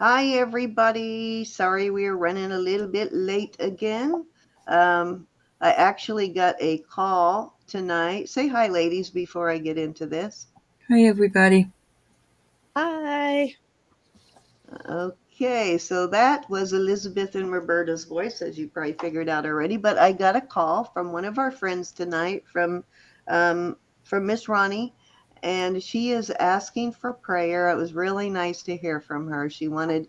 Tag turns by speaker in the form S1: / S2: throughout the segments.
S1: Hi, everybody. Sorry we are running a little bit late again. Um, I actually got a call tonight. Say hi, ladies, before I get into this.
S2: Hi, everybody.
S3: Hi.
S1: Okay, so that was Elizabeth and Roberta's voice, as you probably figured out already. But I got a call from one of our friends tonight um, from Miss Ronnie, and she is asking for prayer. It was really nice to hear from her. She wanted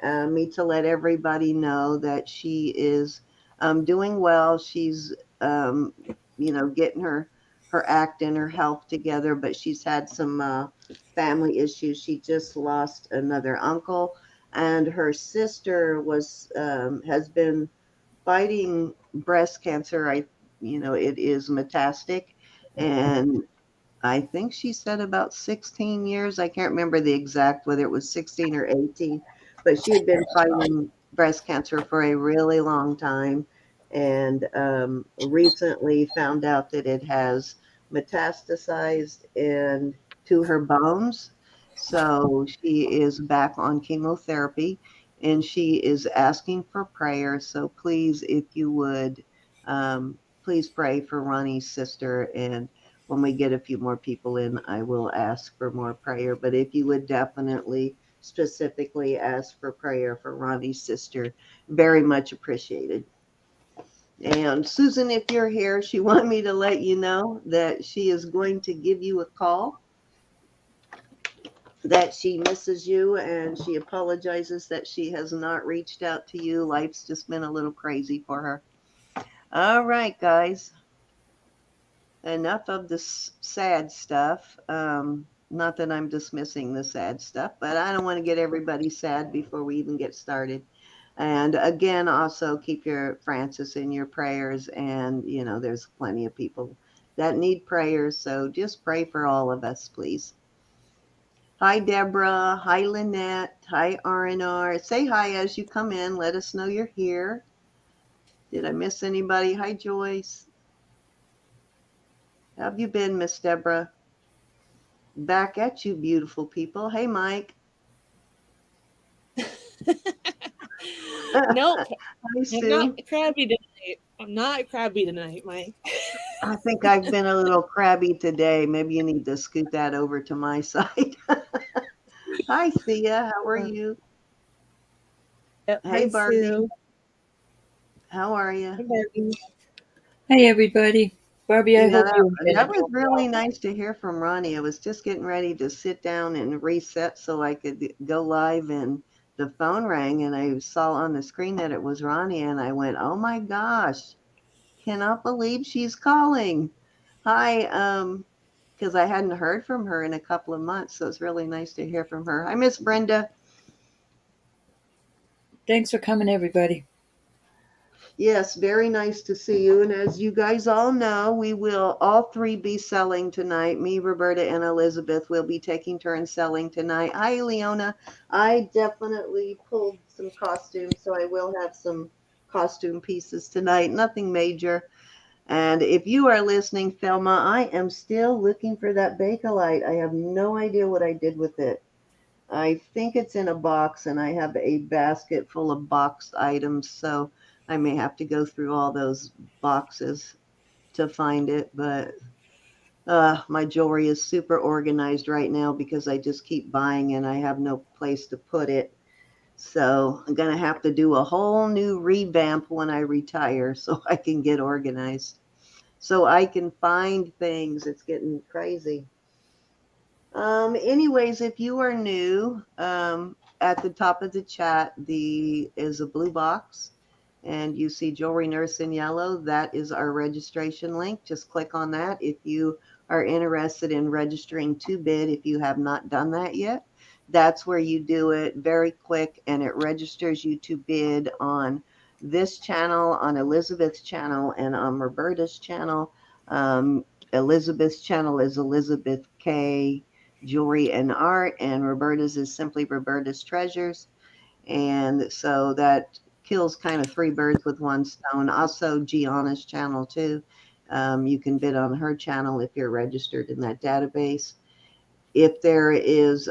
S1: me to let everybody know that she is doing well. She's getting her act and her health together, but she's had some family issues. She just lost another uncle, and her sister was has been fighting breast cancer. It is metastatic, and I think she said about 16 years. I can't remember the exact whether it was 16 or 18, but she had been fighting breast cancer for a really long time, and recently found out that it has metastasized and to her bones. So she is back on chemotherapy, and she is asking for prayer. So please, if you would, please pray for Ronnie's sister. And when we get a few more people in, I will ask for more prayer. But if you would definitely specifically ask for prayer for Ronnie's sister, very much appreciated. And Susan, if you're here, she wanted me to let you know that she is going to give you a call, that she misses you, and she apologizes that she has not reached out to you. Life's just been a little crazy for her. All right, guys. Enough of the sad stuff. Not that I'm dismissing the sad stuff, but I don't want to get everybody sad before we even get started. And again, also keep your Francis in your prayers. And, there's plenty of people that need prayers. So just pray for all of us, please. Hi, Deborah. Hi, Lynette. Hi, R&R. Say hi as you come in. Let us know you're here. Did I miss anybody? Hi, Joyce. How have you been, Miss Deborah? Back at you, beautiful people. Hey, Mike.
S3: Nope.
S1: Hi,
S3: I'm not
S1: Sue.
S3: crabby tonight. I'm not crabby tonight, Mike.
S1: I think I've been a little crabby today. Maybe you need to scoot that over to my side. Hi, Thea. How are you?
S3: Yep.
S1: Hey,
S3: Hi,
S1: Barbie.
S3: Sue.
S1: How are you?
S3: Hi, Barbie.
S2: Hi, everybody. Barbie, I
S1: Yeah,
S2: hope
S1: that,
S2: you and
S1: that
S2: Bennett
S1: was
S2: are
S1: really
S2: well.
S1: nice to hear from Ronnie. I was just getting ready to sit down and reset so I could go live, and the phone rang, and I saw on the screen that it was Ronnie, and I went, "Oh my gosh, cannot believe she's calling." Hi, because I hadn't heard from her in a couple of months, so it's really nice to hear from her. Hi, Miss Brenda.
S2: Thanks for coming, everybody.
S1: Yes, very nice to see you. And as you guys all know, we will all three be selling tonight. Me, Roberta, and Elizabeth will be taking turns selling tonight. Hi, Leona. I definitely pulled some costumes, so I will have some costume pieces tonight. Nothing major. And if you are listening, Thelma, I am still looking for that Bakelite. I have no idea what I did with it. I think it's in a box, and I have a basket full of boxed items, so I may have to go through all those boxes to find it. But my jewelry is super organized right now because I just keep buying and I have no place to put it. So I'm going to have to do a whole new revamp when I retire so I can get organized, so I can find things. It's getting crazy. Anyways, if you are new, at the top of the chat, the is a blue box, and you see Jewelry Nurse in yellow. That is our registration link. Just click on that if you are interested in registering to bid. If you have not done that yet, that's where you do it. Very quick, and it registers you to bid on this channel, on Elizabeth's channel, and on Roberta's channel. Elizabeth's channel is Elizabeth K Jewelry and Art, and Roberta's is simply Roberta's Treasures. And so that kills kind of three birds with one stone. Also, Gianna's channel, too. You can bid on her channel if you're registered in that database. If there is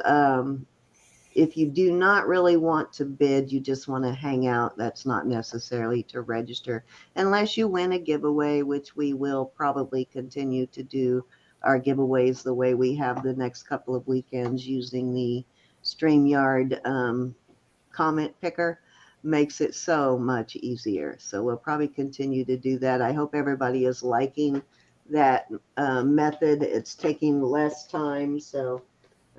S1: if you do not really want to bid, you just want to hang out, that's not necessarily to register unless you win a giveaway, which we will probably continue to do our giveaways the way we have the next couple of weekends using the StreamYard comment picker. Makes it so much easier. So we'll probably continue to do that. I hope everybody is liking that method. It's taking less time. So,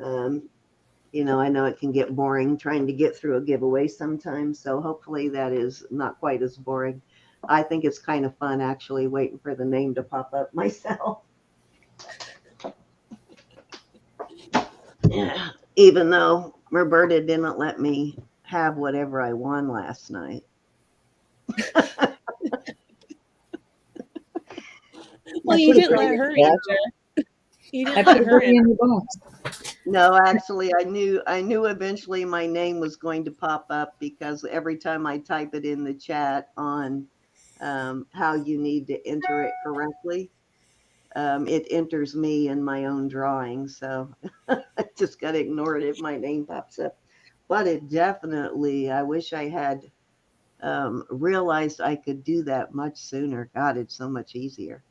S1: I know it can get boring trying to get through a giveaway sometimes. So hopefully that is not quite as boring. I think it's kind of fun actually waiting for the name to pop up myself. Yeah. Even though Roberta didn't let me have whatever I won last night.
S3: Well, you didn't let her enter. You
S2: I
S3: didn't
S2: put
S3: let
S2: a
S3: her
S2: boogie in
S3: enter.
S2: the box.
S1: No, actually, I knew eventually my name was going to pop up because every time I type it in the chat on how you need to enter it correctly, it enters me in my own drawing. So I just got to ignore it if my name pops up. But it definitely, I wish I had realized I could do that much sooner. God, it's so much easier.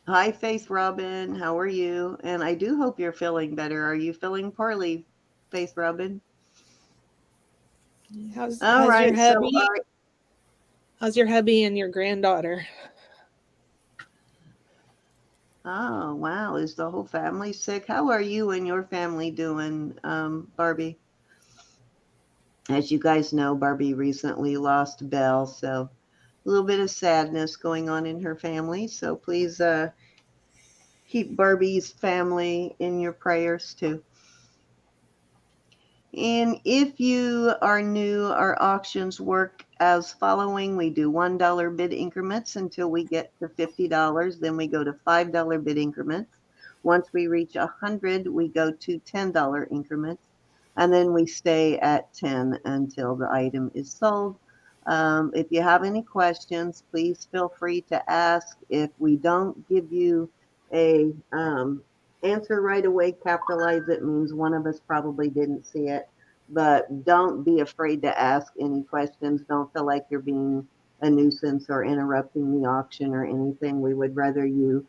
S1: Hi, Faith Robin. How are you? And I do hope you're feeling better. Are you feeling poorly, Faith Robin?
S3: How's
S1: All
S3: how's your
S1: right. So,
S3: hubby? How's your hubby and your granddaughter?
S1: oh, wow. Is the whole family sick? How are you and your family doing, Barbie? As you guys know, Barbie recently lost Belle. So, a little bit of sadness going on in her family. So, please keep Barbie's family in your prayers too. And if you are new, our auctions work as following. We do $1 bid increments until we get to $50. Then we go to $5 bid increments. Once we reach 100, we go to $10 increments. And then we stay at 10 until the item is sold. If you have any questions, please feel free to ask. If we don't give you a answer right away, capitalize it, means one of us probably didn't see it. But don't be afraid to ask any questions. Don't feel like you're being a nuisance or interrupting the auction or anything. We would rather you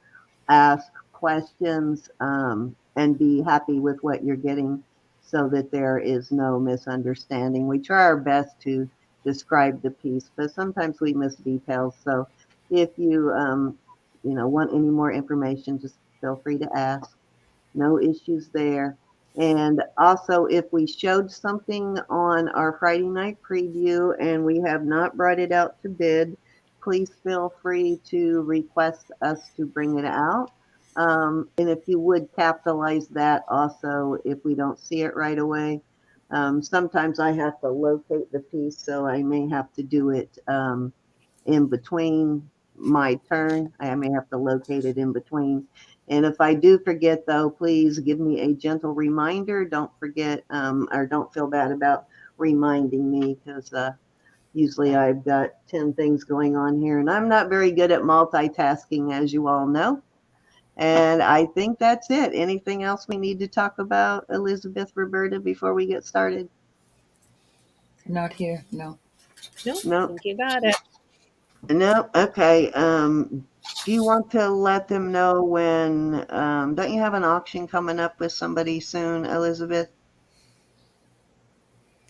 S1: ask questions and be happy with what you're getting so that there is no misunderstanding. We try our best to describe the piece, but sometimes we miss details. So if you want any more information, just feel free to ask. No issues there. And also, if we showed something on our Friday night preview and we have not brought it out to bid, please feel free to request us to bring it out. And if you would capitalize that also, if we don't see it right away. Sometimes I have to locate the piece, so I may have to do it in between my turn. I may have to locate it in between. And if I do forget, though, please give me a gentle reminder. Don't forget or don't feel bad about reminding me because usually I've got 10 things going on here and I'm not very good at multitasking, as you all know. And I think that's it. Anything else we need to talk about, Elizabeth, Roberta, before we get started?
S2: Not here, no.
S3: No,
S1: No.
S3: I think you got it.
S1: No. Okay. Do you want to let them know when? Don't you have an auction coming up with somebody soon, Elizabeth?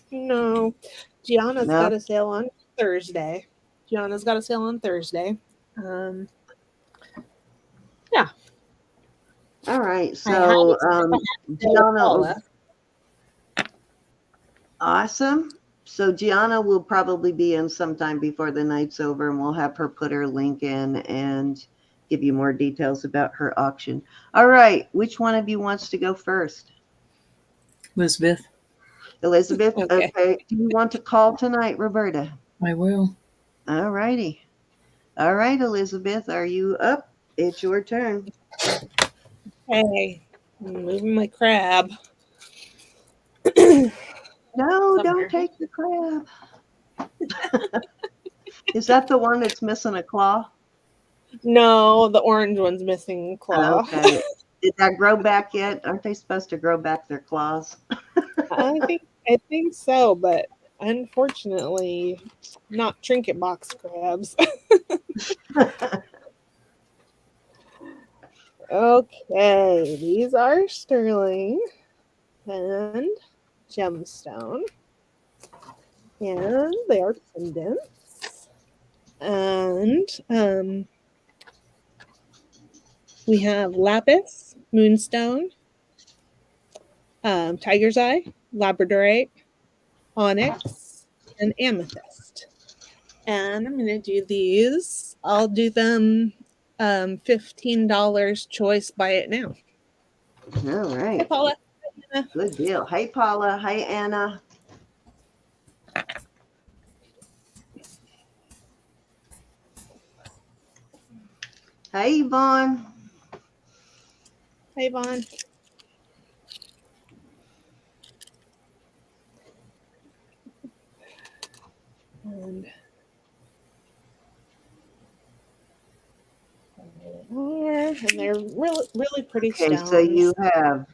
S3: No, Gianna's
S1: No.
S3: got a sale on Thursday. Gianna's got a sale on Thursday. Um, yeah,
S1: All right.
S3: I had
S1: So,
S3: a sale with
S1: Gianna,
S3: Paula.
S1: awesome. So Gianna will probably be in sometime before the night's over, and we'll have her put her link in and give you more details about her auction. All right. Which one of you wants to go first?
S2: Elizabeth,
S1: Elizabeth?
S3: Okay.
S1: Okay. Do you want to call tonight, Roberta?
S2: I will.
S1: All righty. All right, Elizabeth, are you up? It's your turn.
S3: Hey, I'm moving my crab.
S1: No, don't
S3: Somewhere.
S1: take the crab. Is that the one that's missing a claw?
S3: No, the orange one's missing claw.
S1: Okay. Did that grow back yet? Aren't they supposed to grow back their claws?
S3: I think so, but unfortunately, not trinket box crabs. Okay, these are sterling and gemstone, and they are pendants. And we have lapis, moonstone, tiger's eye, labradorite, onyx, and amethyst. And I'm going to do these. I'll do them $15 choice, buy it now.
S1: All
S3: Hi,
S1: right.
S3: Paula.
S1: Good deal. Hi, Paula. Hi, Anna. Hi, Yvonne.
S3: Hi, Vaughn. And they're really pretty
S1: Okay,
S3: stones.
S1: so you have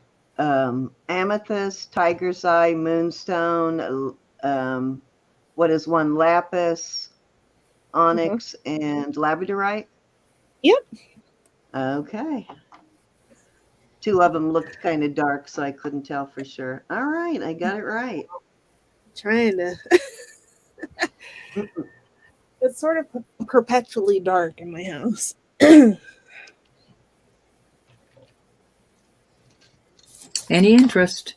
S1: amethyst, tiger's eye, moonstone, what is one? Lapis, onyx, and labradorite?
S3: Yep.
S1: Okay. Two of them looked kind of dark, so I couldn't tell for sure. All right, I got it right.
S3: Trying to. It's sort of perpetually dark in my house.
S2: Any interest?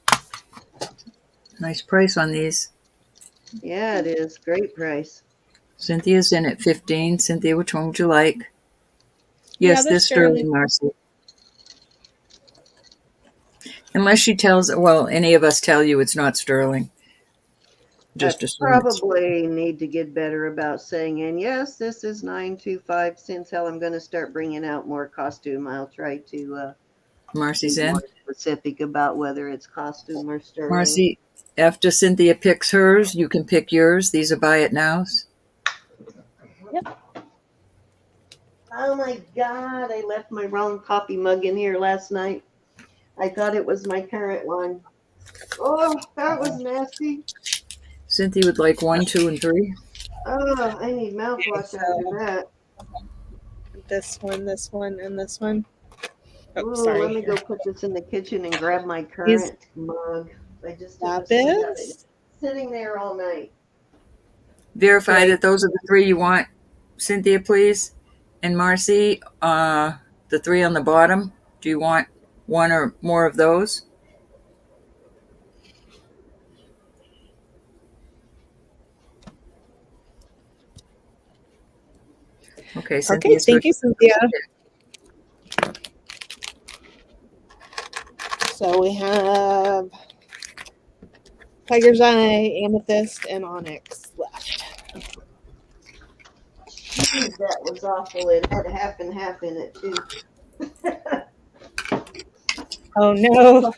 S2: Nice price on these.
S1: Yeah, it is. Great price.
S2: Cynthia's in at 15. Cynthia, which one would you like?
S3: Yeah,
S2: Yes,
S3: they're
S2: this sterling, Marcy. Unless she tells, well, any of us tell you it's not sterling. Just assume it's
S1: Probably need to get better about saying, and yes, this is 925 cents. Hell, I'm going to start bringing out more costume. I'll try to
S2: Marcy's
S1: be
S2: in.
S1: more specific about whether it's costume or sterling.
S2: Marcy, after Cynthia picks hers, you can pick yours. These are buy it nows.
S3: Yep.
S1: Oh my God, I left my wrong coffee mug in here last night. I thought it was my current one. Oh, that was nasty.
S2: Cynthia would like 1, 2, and 3.
S1: Oh, I need mouthwash after that.
S3: This one, and this one. Oh,
S1: Ooh,
S3: sorry.
S1: let me go put this in the kitchen and grab my
S3: These
S1: current mug. I just took a sip out of it.
S3: lapis.
S1: Sitting there all night.
S2: Verify
S3: Right.
S2: that those are the 3 you want, Cynthia, please. And Marcy, the 3 on the bottom, do you want 1 or more of those? Okay,
S3: Okay,
S2: Cynthia's
S3: thank you, Cynthia. So we have tiger's eye, amethyst, and onyx left.
S1: Jeez, that was awful. It had half and half in it, too.
S3: Oh no.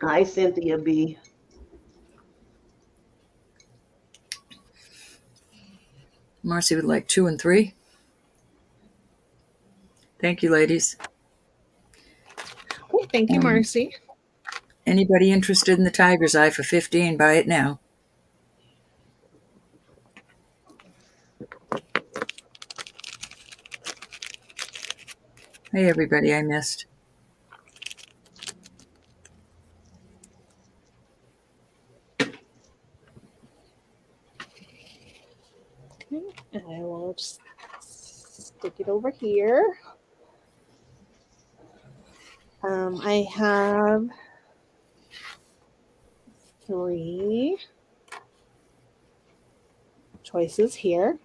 S1: Hi, Cynthia B.
S2: Marcy would like 2 and 3. Thank you, ladies.
S3: Okay, thank you, Marcy.
S2: Anybody interested in the tiger's eye for 15, buy it now. Hey, everybody I missed.
S3: Okay, and I will just stick it over here. I have 3 choices here.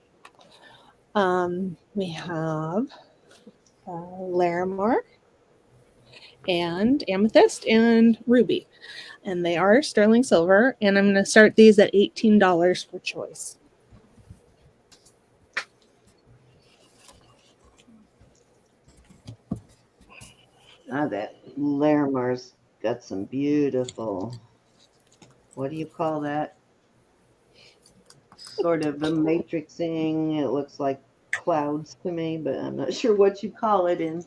S3: We have Larimar and amethyst and ruby, and they are sterling silver. And I'm going to start these at $18 for choice.
S1: Ah, that Larimer's got some beautiful, what do you call that? Sort of a matrixing. It looks like clouds to me, but I'm not sure what you call it in.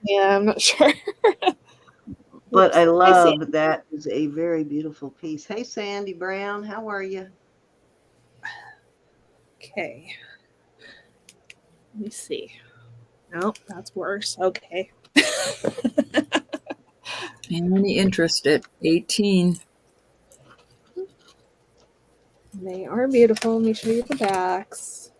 S3: Yeah, I'm not sure.
S1: But I
S3: I see
S1: love that is a very beautiful piece. Hey, Sandy Brown, how are you?
S3: it. Okay. Let me see. No, that's worse. Okay.
S2: Any interest at 18?
S3: They are beautiful. Let me show you the backs.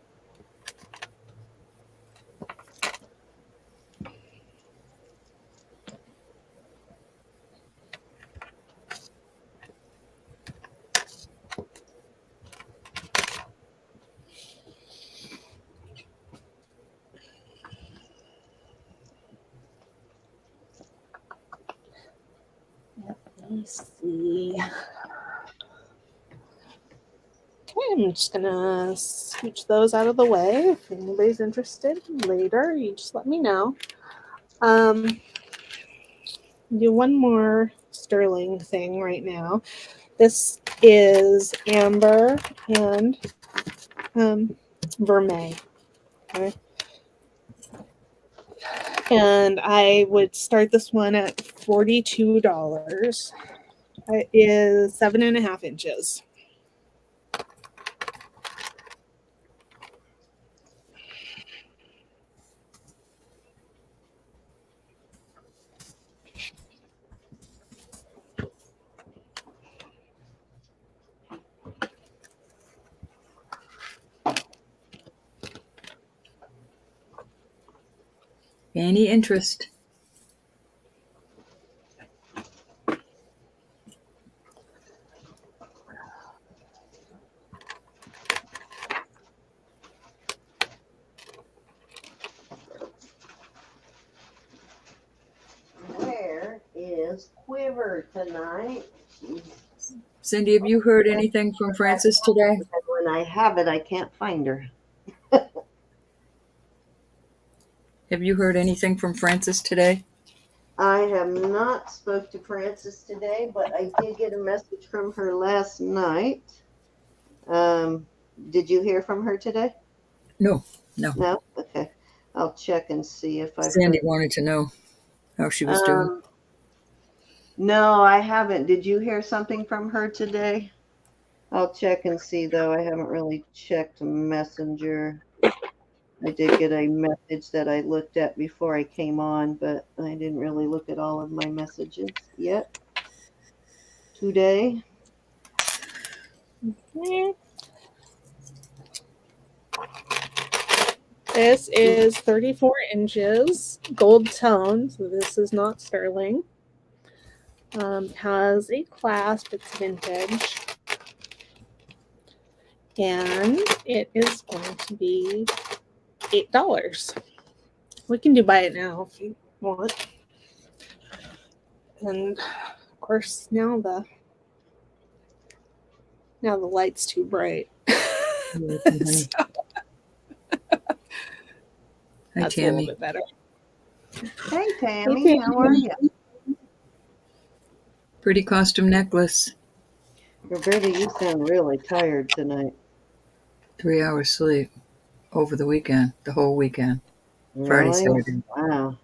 S3: Let me see. Okay, I'm just gonna scooch those out of the way. If anybody's interested later, you just let me know. Do one more sterling thing right now. This is amber and vermeil. Okay. And I would start this one at $42. It is 7.5 inches.
S2: Any interest?
S1: Where is Quiver tonight?
S2: Cindy, have you heard anything from Frances today?
S1: When I have it, I can't find her.
S2: Have you heard anything from Frances today?
S1: I have not spoke to Frances today, but I did get a message from her last night. Um, did you hear from her today?
S2: No.
S1: No? Okay. I'll check and see if I've
S2: Sandy
S1: heard.
S2: wanted to know how she was doing.
S1: Um, no, I haven't. Did you hear something from her today? I'll check and see, though. I haven't really checked Messenger. I did get a message that I looked at before I came on, but I didn't really look at all of my messages yet today.
S3: This is 34 inches, gold tone, so this is not sterling. Has a clasp, it's vintage. And it is going to be $8. We can do buy it now if you want. And of course now the light's too bright.
S2: You're welcome, honey.
S3: So
S2: Hi,
S3: that's a little
S2: Tammy.
S3: bit better.
S1: Hey, Tammy, how are you?
S2: Pretty costume necklace.
S1: Roberta, you sound really tired tonight.
S2: 3 hours sleep over the weekend, the whole weekend. Friday,
S1: Really?
S2: Saturday.
S1: Wow.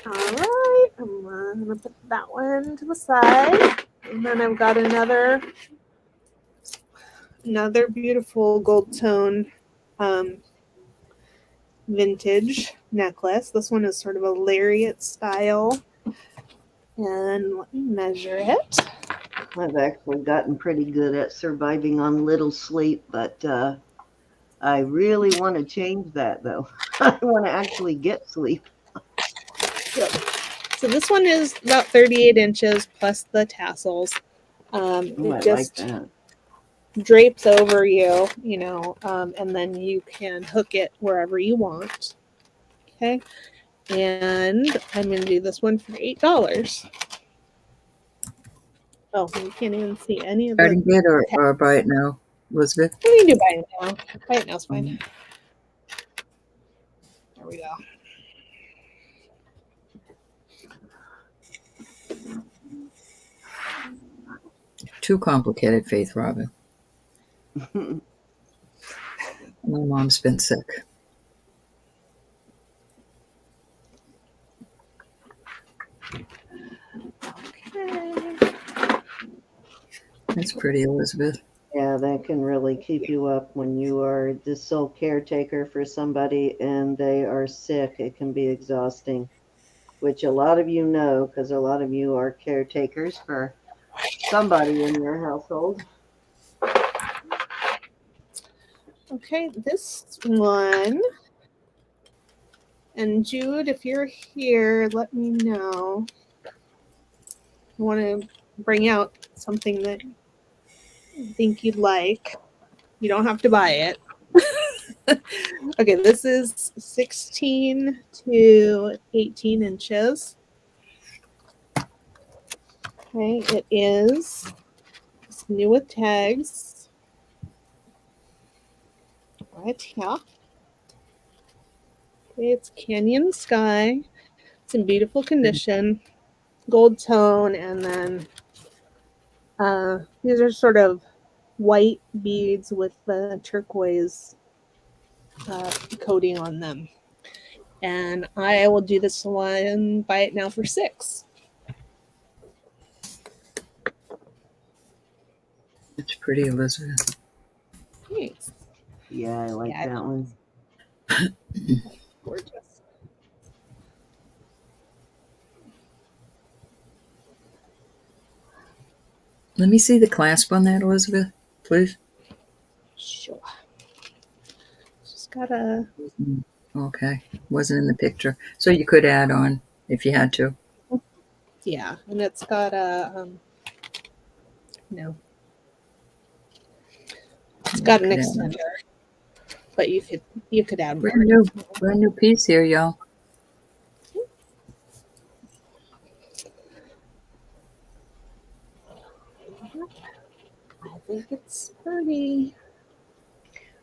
S3: All right, I'm gonna put that one to the side, and then I've got another beautiful gold tone vintage necklace. This one is sort of a lariat style, and let me measure it.
S1: I've actually gotten pretty good at surviving on little sleep, but I really want to change that, though. I want to actually get sleep.
S3: So this one is about 38 inches plus the tassels.
S1: Oh,
S3: It
S1: I like
S3: just
S1: that.
S3: drapes over you, and then you can hook it wherever you want. Okay. And I'm going to do this one for $8. Oh, you can't even see any of the.
S2: Starting bid or buy it now, Elizabeth?
S3: We can do buy it now. Buy it now is fine. There we go.
S2: Too complicated, Faith Robin. My mom's been sick.
S3: Okay.
S2: That's pretty, Elizabeth.
S1: Yeah, that can really keep you up when you are the sole caretaker for somebody and they are sick. It can be exhausting, which a lot of you know because a lot of you are caretakers for somebody in your household.
S3: Okay, this one. And Jude, if you're here, let me know. I want to bring out something that you think you'd like. You don't have to buy it. Okay, this is 16 to 18 inches. Okay, it is. It's new with tags. Right here. Okay, it's Canyon Sky. It's in beautiful condition. Gold tone, and then these are sort of white beads with the turquoise coating on them. And I will do this one, buy it now for $6.
S2: It's pretty, Elizabeth.
S3: Thanks.
S1: Yeah, I like that one.
S3: Gorgeous.
S2: Let me see the clasp on that, Elizabeth, please.
S3: Sure. Just gotta.
S2: Okay. Wasn't in the picture. So you could add on if you had to.
S3: Yeah, and it's got a no. It's got an extender, but you could add more.
S2: Brand new piece here, y'all.
S3: I think it's pretty.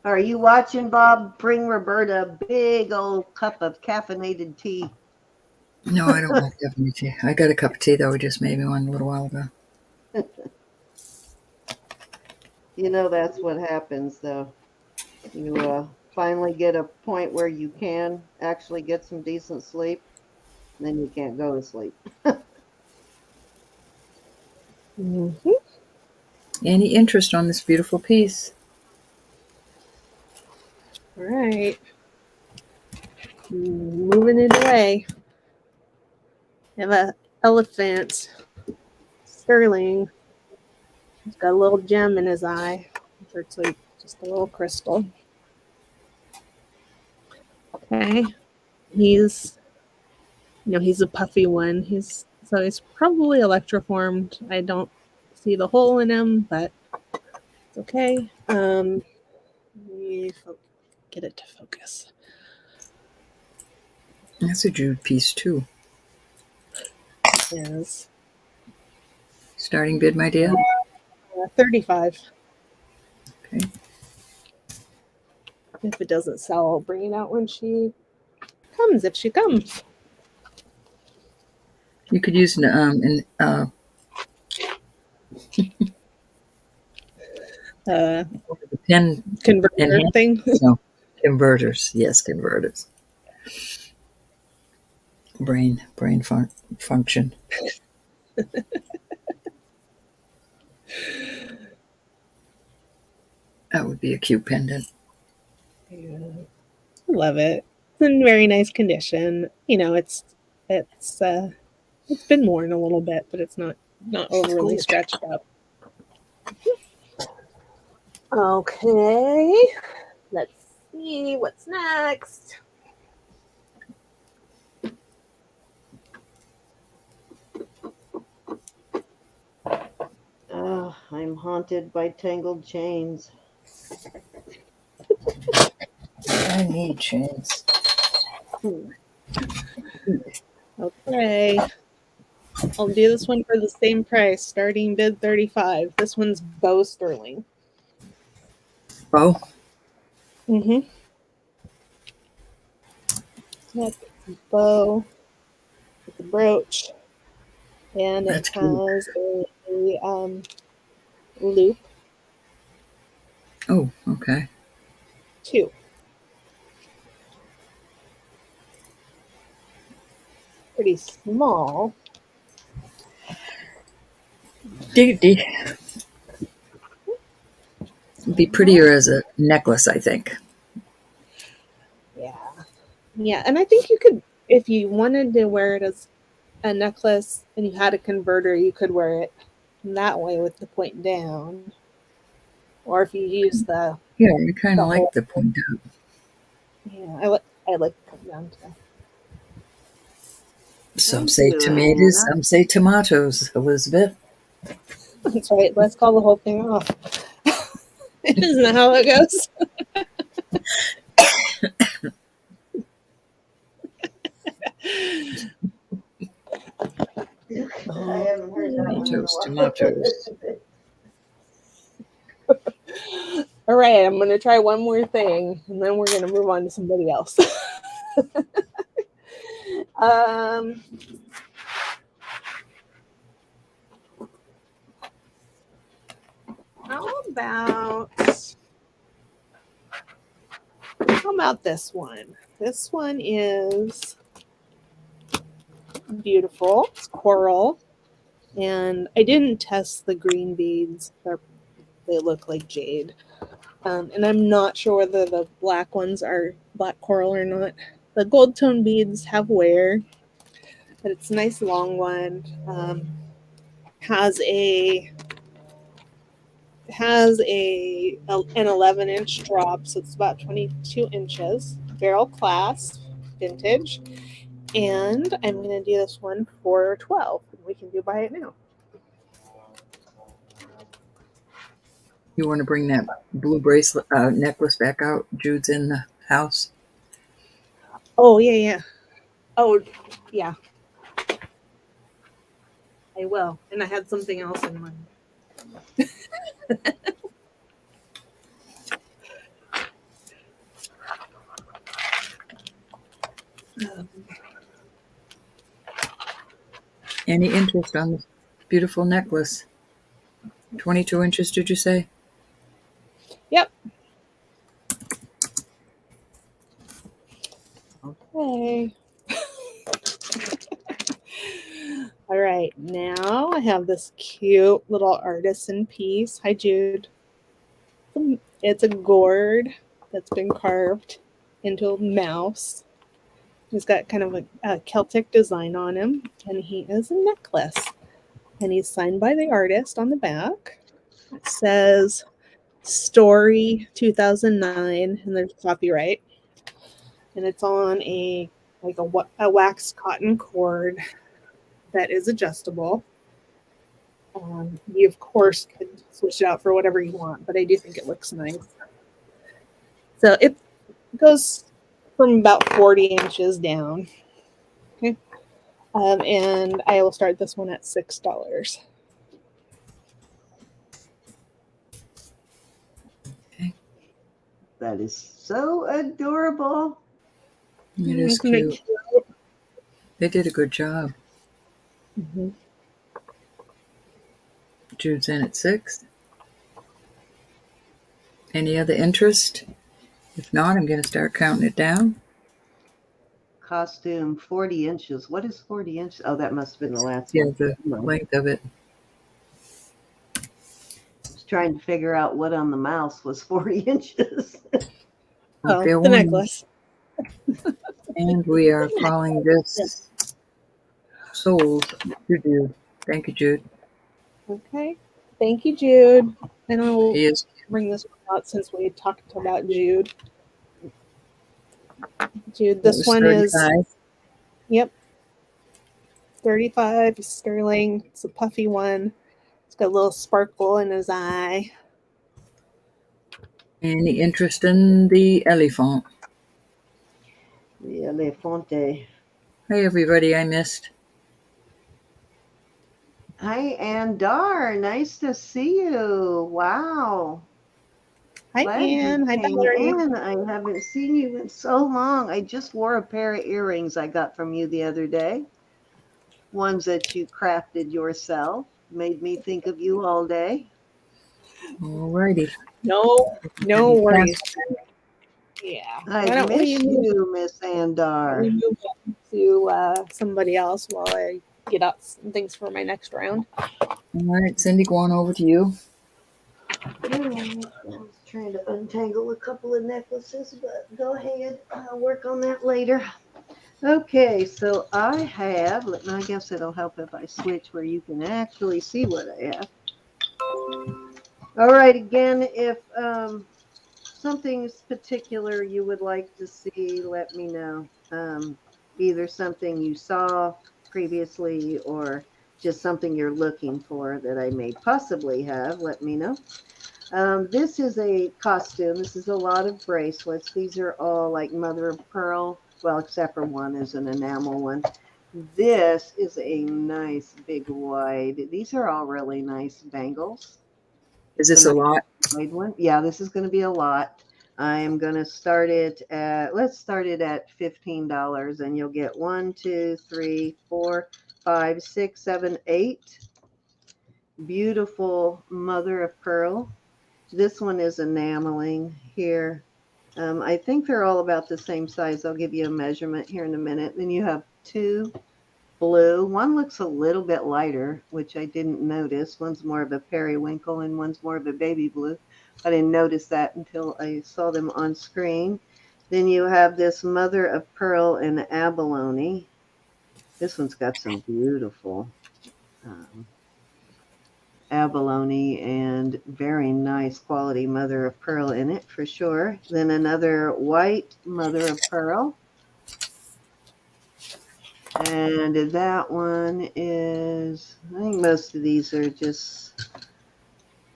S1: Are you watching, Bob? Bring Roberta a big old cup of caffeinated tea.
S2: No, I don't like caffeine tea. I got a cup of tea though. We just made me one a little while ago.
S1: You know that's what happens, though. You finally get a point where you can actually get some decent sleep, and then you can't go to sleep.
S3: Mm-hmm.
S2: Any interest on this beautiful piece?
S3: All right. Moving it away. I have a elephant, sterling. He's got a little gem in his eye. It's like just a little crystal. Okay. He's he's a puffy one. He's probably electroformed. I don't see the hole in him, but it's okay. Let me get it to focus.
S2: That's a jeweled piece too.
S3: It is
S2: Starting bid, my dear.
S3: 35.
S2: Okay.
S3: If it doesn't sell, I'll bring it out when she comes. If she comes.
S2: You could use an pen
S3: Converter thing.
S2: No, converters. Yes, converters. Brain function. That would be a cute pendant.
S3: Yeah. I love it. It's in very nice condition. It's been worn a little bit, but it's not overly stretched up. Okay. Let's see what's next.
S1: I'm haunted by tangled chains.
S2: I need chains.
S3: Okay. I'll do this one for the same price. Starting bid 35. This one's bow sterling.
S2: Bow?
S3: Mm-hmm. Yep, it's a bow with a brooch. And
S2: That's
S3: it has a loop.
S2: Oh, okay.
S3: 2. pretty small.
S2: It'd be prettier as a necklace, I think.
S3: Yeah. Yeah, and I think you could, if you wanted to wear it as a necklace and you had a converter, you could wear it that way with the point down. Or if you use the
S2: Yeah, I kind of
S3: whole,
S2: like the point out.
S3: yeah, I like the point down too.
S2: Some
S1: Thank
S2: say
S1: you,
S2: tomatoes,
S1: Anna.
S2: some say tomatoes, Elizabeth.
S3: That's right. Let's call the whole thing off. Isn't that how it goes?
S1: I haven't heard that one in a
S2: Tomatoes,
S1: while.
S2: tomatoes.
S3: All right, I'm going to try one more thing and then we're going to move on to somebody else. um, how about this one? This one is beautiful. It's coral. And I didn't test the green beads. They look like jade. And I'm not sure whether the black ones are black coral or not. The gold tone beads have wear, but it's a nice long one. Has an 11-inch drop, so it's about 22 inches. Barrel clasp, vintage, and I'm going to do this one for 12. We can do buy it now.
S2: You want to bring that blue bracelet necklace back out? Jude's in the house.
S3: Oh yeah. Oh yeah. I will. And I had something else in mind.
S2: Any interest on this beautiful necklace? 22 inches, did you say?
S3: Yep. Okay. All right, now I have this cute little artisan piece. Hi, Jude. It's a gourd that's been carved into a mouse. He's got kind of a Celtic design on him, and he is a necklace. And he's signed by the artist on the back. It says Story 2009, and there's copyright. And it's on a wax cotton cord that is adjustable. You of course could switch it out for whatever you want, but I do think it looks nice. So it goes from about 40 inches down. Okay. And I will start this one at $6.
S2: Okay.
S1: That is so adorable.
S2: It is cute. They did a good job.
S3: Mm-hmm.
S2: Jude's in at 6. Any other interest? If not, I'm going to start counting it down.
S1: Costume 40 inches. What is 40 inches? Oh, that must have been the last
S2: Yeah,
S1: one.
S2: the length of it.
S1: I was trying to figure out what on the mouse was 40 inches.
S2: Not
S3: The
S2: one.
S3: necklace.
S2: And we are calling this sold to Jude. Thank you, Jude.
S3: Okay. Thank you, Jude. And I'll
S2: He is
S3: bring this one out since we talked about Jude. Jude, this one
S2: 35.
S3: is, yep, 35 sterling. It's a puffy one. It's got a little sparkle in his eye.
S2: Any interest in the elephant?
S1: The Elefante.
S2: Hey, everybody, I missed.
S1: Hi, Ann Dar. Nice to see you. Wow.
S3: Hi,
S1: Glad
S3: Anne.
S1: you
S3: Hi,
S1: came
S3: Valerie.
S1: in. I haven't seen you in so long. I just wore a pair of earrings I got from you the other day. Ones that you crafted yourself. Made me think of you all day.
S2: Alrighty.
S3: No worries. Yeah.
S1: I missed you, Miss Andar.
S3: We move on? to somebody else while I get out some things for my next round.
S2: All right, Cindy, going over to you.
S1: All right. I was trying to untangle a couple of necklaces, but go ahead. I'll work on that later. Okay, so I have, I guess it'll help if I switch where you can actually see what I have. All right, again, if something's particular you would like to see, let me know. Either something you saw previously or just something you're looking for that I may possibly have, let me know. This is a costume. This is a lot of bracelets. These are all like mother of pearl. Well, except for one is an enamel one. This is a nice big wide. These are all really nice bangles.
S2: Is
S1: It's
S2: this
S1: a
S2: a
S1: nice
S2: lot?
S1: wide one. Yeah, this is going to be a lot. I am going to start it at, let's start it at $15 and you'll get 1, 2, 3, 4, 5, 6, 7, 8 beautiful mother of pearl. This one is enameling here. I think they're all about the same size. I'll give you a measurement here in a minute. Then you have 2 blue. One looks a little bit lighter, which I didn't notice. One's more of a periwinkle and one's more of a baby blue. I didn't notice that until I saw them on screen. Then you have this mother of pearl and abalone. This one's got some beautiful abalone and very nice quality mother of pearl in it for sure. Then another white mother of pearl. And that one is, I think most of these are just,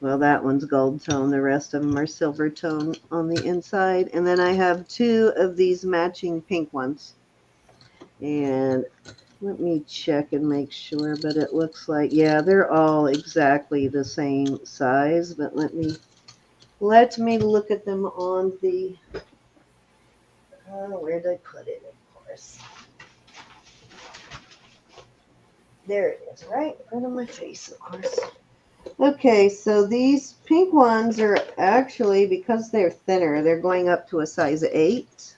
S1: well, that one's gold tone. The rest of them are silver tone on the inside. And then I have 2 of these matching pink ones. And let me check and make sure, but it looks like, yeah, they're all exactly the same size. But let me look at them on the, where did I put it, of course. There it is, right in front of my face, of course. Okay, so these pink ones are actually, because they're thinner, they're going up to a size 8.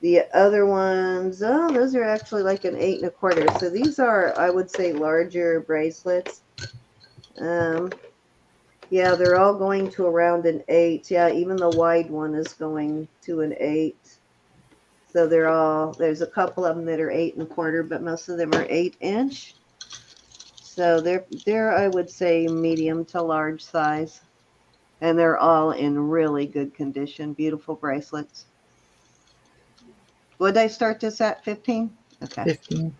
S1: The other ones, oh, those are actually like an 8 1/4. So these are, I would say, larger bracelets. Yeah, they're all going to around an 8. Yeah, even the wide one is going to an 8. So they're all, there's a couple of them that are 8 1/4, but most of them are 8-inch. So they're I would say medium to large size. And they're all in really good condition. Beautiful bracelets. Would I start this at 15? Okay.
S2: 15.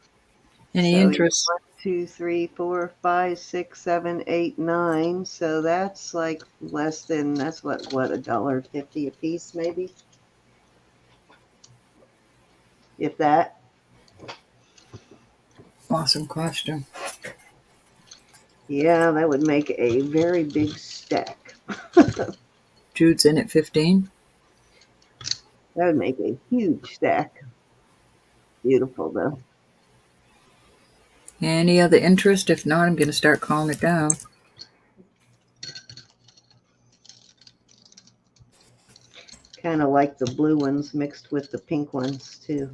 S2: Any
S1: So
S2: interest?
S1: 1, 2, 3, 4, 5, 6, 7, 8, 9. So that's like less than, that's what $1.50 a piece, maybe, if that.
S2: Awesome costume.
S1: Yeah, that would make a very big stack.
S2: Jude's in at 15.
S1: That would make a huge stack. Beautiful, though.
S2: Any other interest? If not, I'm going to start calling it down.
S1: Kind of like the blue ones mixed with the pink ones, too.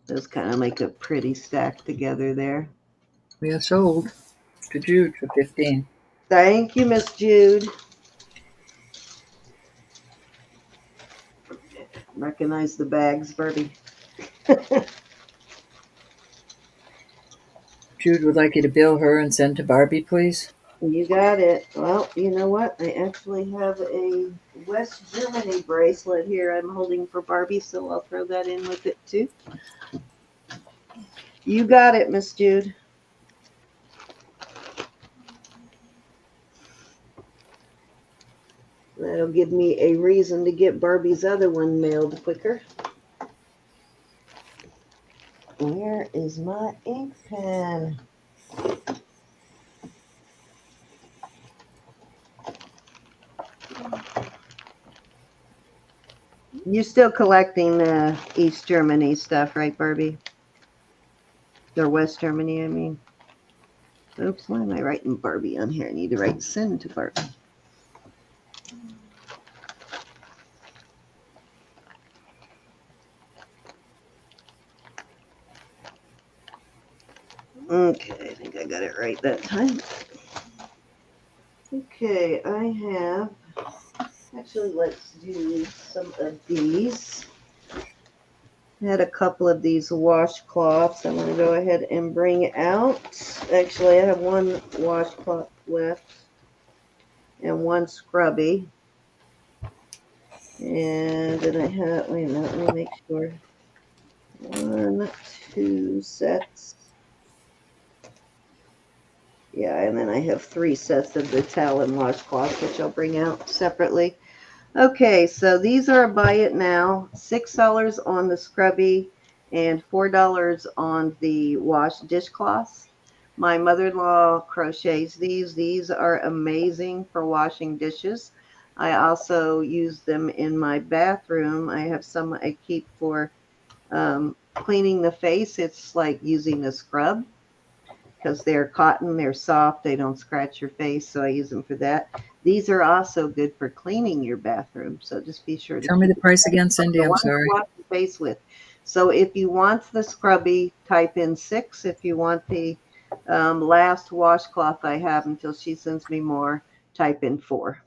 S1: Those kind of make a pretty stack together there.
S2: We are sold to Jude for 15.
S1: Thank you, Miss Jude. Recognize the bags, Barbie.
S2: Jude would like you to bill her and send to Barbie, please.
S1: You got it. Well, you know what? I actually have a West Germany bracelet here I'm holding for Barbie, so I'll throw that in with it too. You got it, Miss Jude. That'll give me a reason to get Barbie's other one mailed quicker. Where is my ink pen? You're still collecting East Germany stuff, right, Barbie? Or West Germany, I mean. Oops, why am I writing Barbie on here? I need to write send to Barbie. Okay, I think I got it right that time. Okay, I have, actually, let's do some of these. I had a couple of these washcloths I'm going to go ahead and bring out. Actually, I have one washcloth left and one scrubby. And then I have, wait a minute, let me make sure. 1, 2 sets. Yeah, and then I have 3 sets of the towel and washcloth, which I'll bring out separately. Okay, so these are buy it now. $6 on the scrubby and $4 on the wash dishcloths. My mother-in-law crochets these. These are amazing for washing dishes. I also use them in my bathroom. I have some I keep for cleaning the face. It's like using a scrub because they're cotton, they're soft, they don't scratch your face, so I use them for that. These are also good for cleaning your bathroom, so just be sure to
S2: Tell me
S1: keep
S2: the price again, Cindy.
S1: the
S2: I'm
S1: one to
S2: sorry.
S1: wash your face with. So if you want the scrubby, type in 6. If you want the last washcloth I have until she sends me more, type in 4.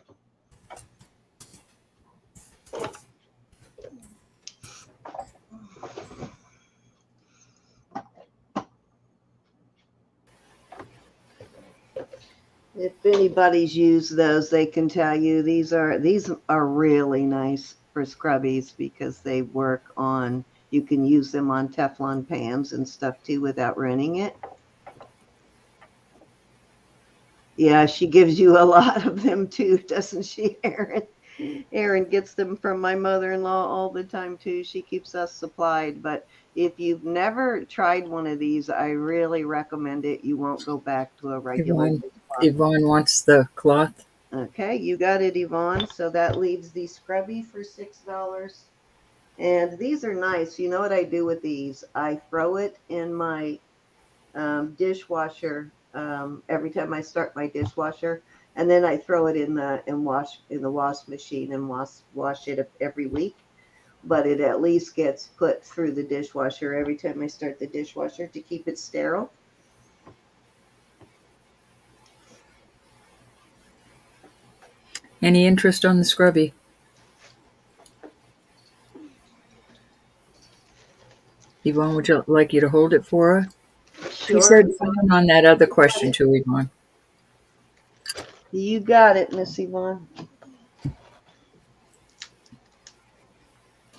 S1: If anybody's used those, they can tell you these are really nice for scrubbies because they work on, you can use them on Teflon pans and stuff too without running it. Yeah, she gives you a lot of them too, doesn't she, Erin? Erin gets them from my mother-in-law all the time too. She keeps us supplied. But if you've never tried one of these, I really recommend it. You won't go back to a regular
S2: Yvonne,
S1: dishcloth.
S2: Yvonne wants the cloth.
S1: Okay, you got it, Yvonne. So that leaves the scrubby for $6. And these are nice. You know what I do with these? I throw it in my dishwasher every time I start my dishwasher, and then I throw it in the wash machine and wash it every week. But it at least gets put through the dishwasher every time I start the dishwasher to keep it sterile.
S2: Any interest on the scrubby? Yvonne, would you like you to hold it for her? She
S1: Sure,
S2: said fine on that other question too, Yvonne.
S1: you got it, Miss Yvonne.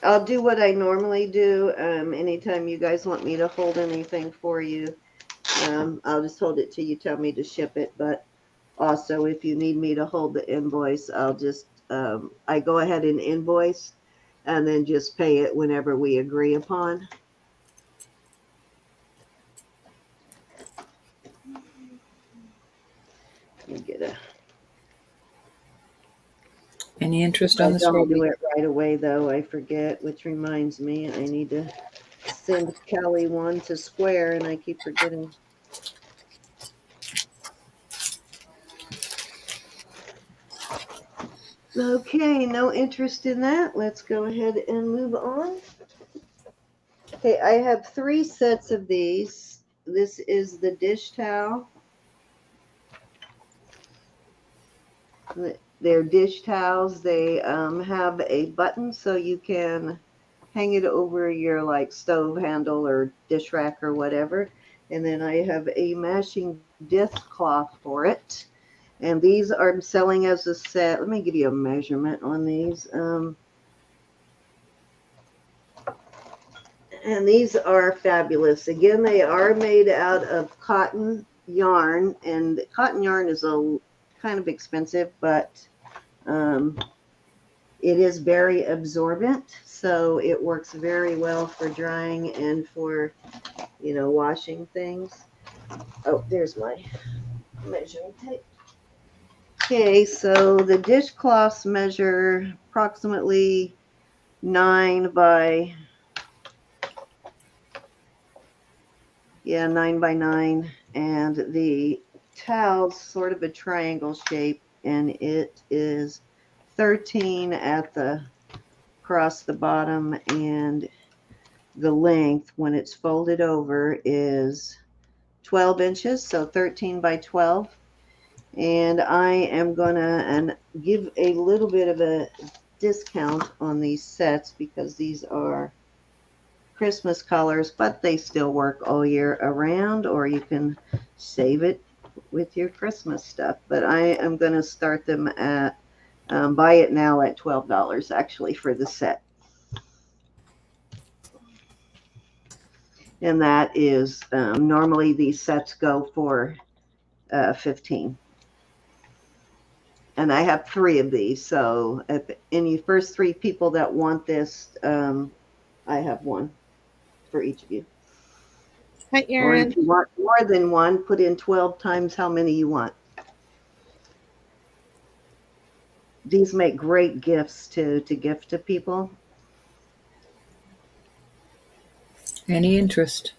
S1: I'll do what I normally do. Anytime you guys want me to hold anything for you, I'll just hold it till you tell me to ship it. But also, if you need me to hold the invoice, I'll just, I go ahead and invoice and then just pay it whenever we agree upon. Let me get a,
S2: Any interest
S1: I
S2: on the
S1: don't do
S2: scrubby?
S1: it right away though. I forget, which reminds me, I need to send Kelly one to Square and I keep forgetting. Okay, no interest in that. Let's go ahead and move on. Okay, I have 3 sets of these. This is the dish towel. They're dish towels. They have a button so you can hang it over your like stove handle or dish rack or whatever. And then I have a mashing dishcloth for it. And these are selling as a set. Let me give you a measurement on these. And these are fabulous. Again, they are made out of cotton yarn, and cotton yarn is a kind of expensive, but um, it is very absorbent, so it works very well for drying and for, washing things. Oh, there's my measuring tape. Okay, so the dishcloths measure approximately 9 by 9 by 9, and the towel's sort of a triangle shape, and it is 13 at the across the bottom, and the length when it's folded over is 12 inches, so 13 by 12. And I am gonna give a little bit of a discount on these sets because these are Christmas colors, but they still work all year around, or you can save it with your Christmas stuff. But I am going to start them at buy it now at $12 actually for the set. And that is normally these sets go for 15. And I have 3 of these. So if any first 3 people that want this, I have 1 for each of you.
S3: Hi,
S1: Or
S3: Erin.
S1: if you want more than 1, put in 12 times how many you want. These make great gifts to gift to people.
S2: Any interest?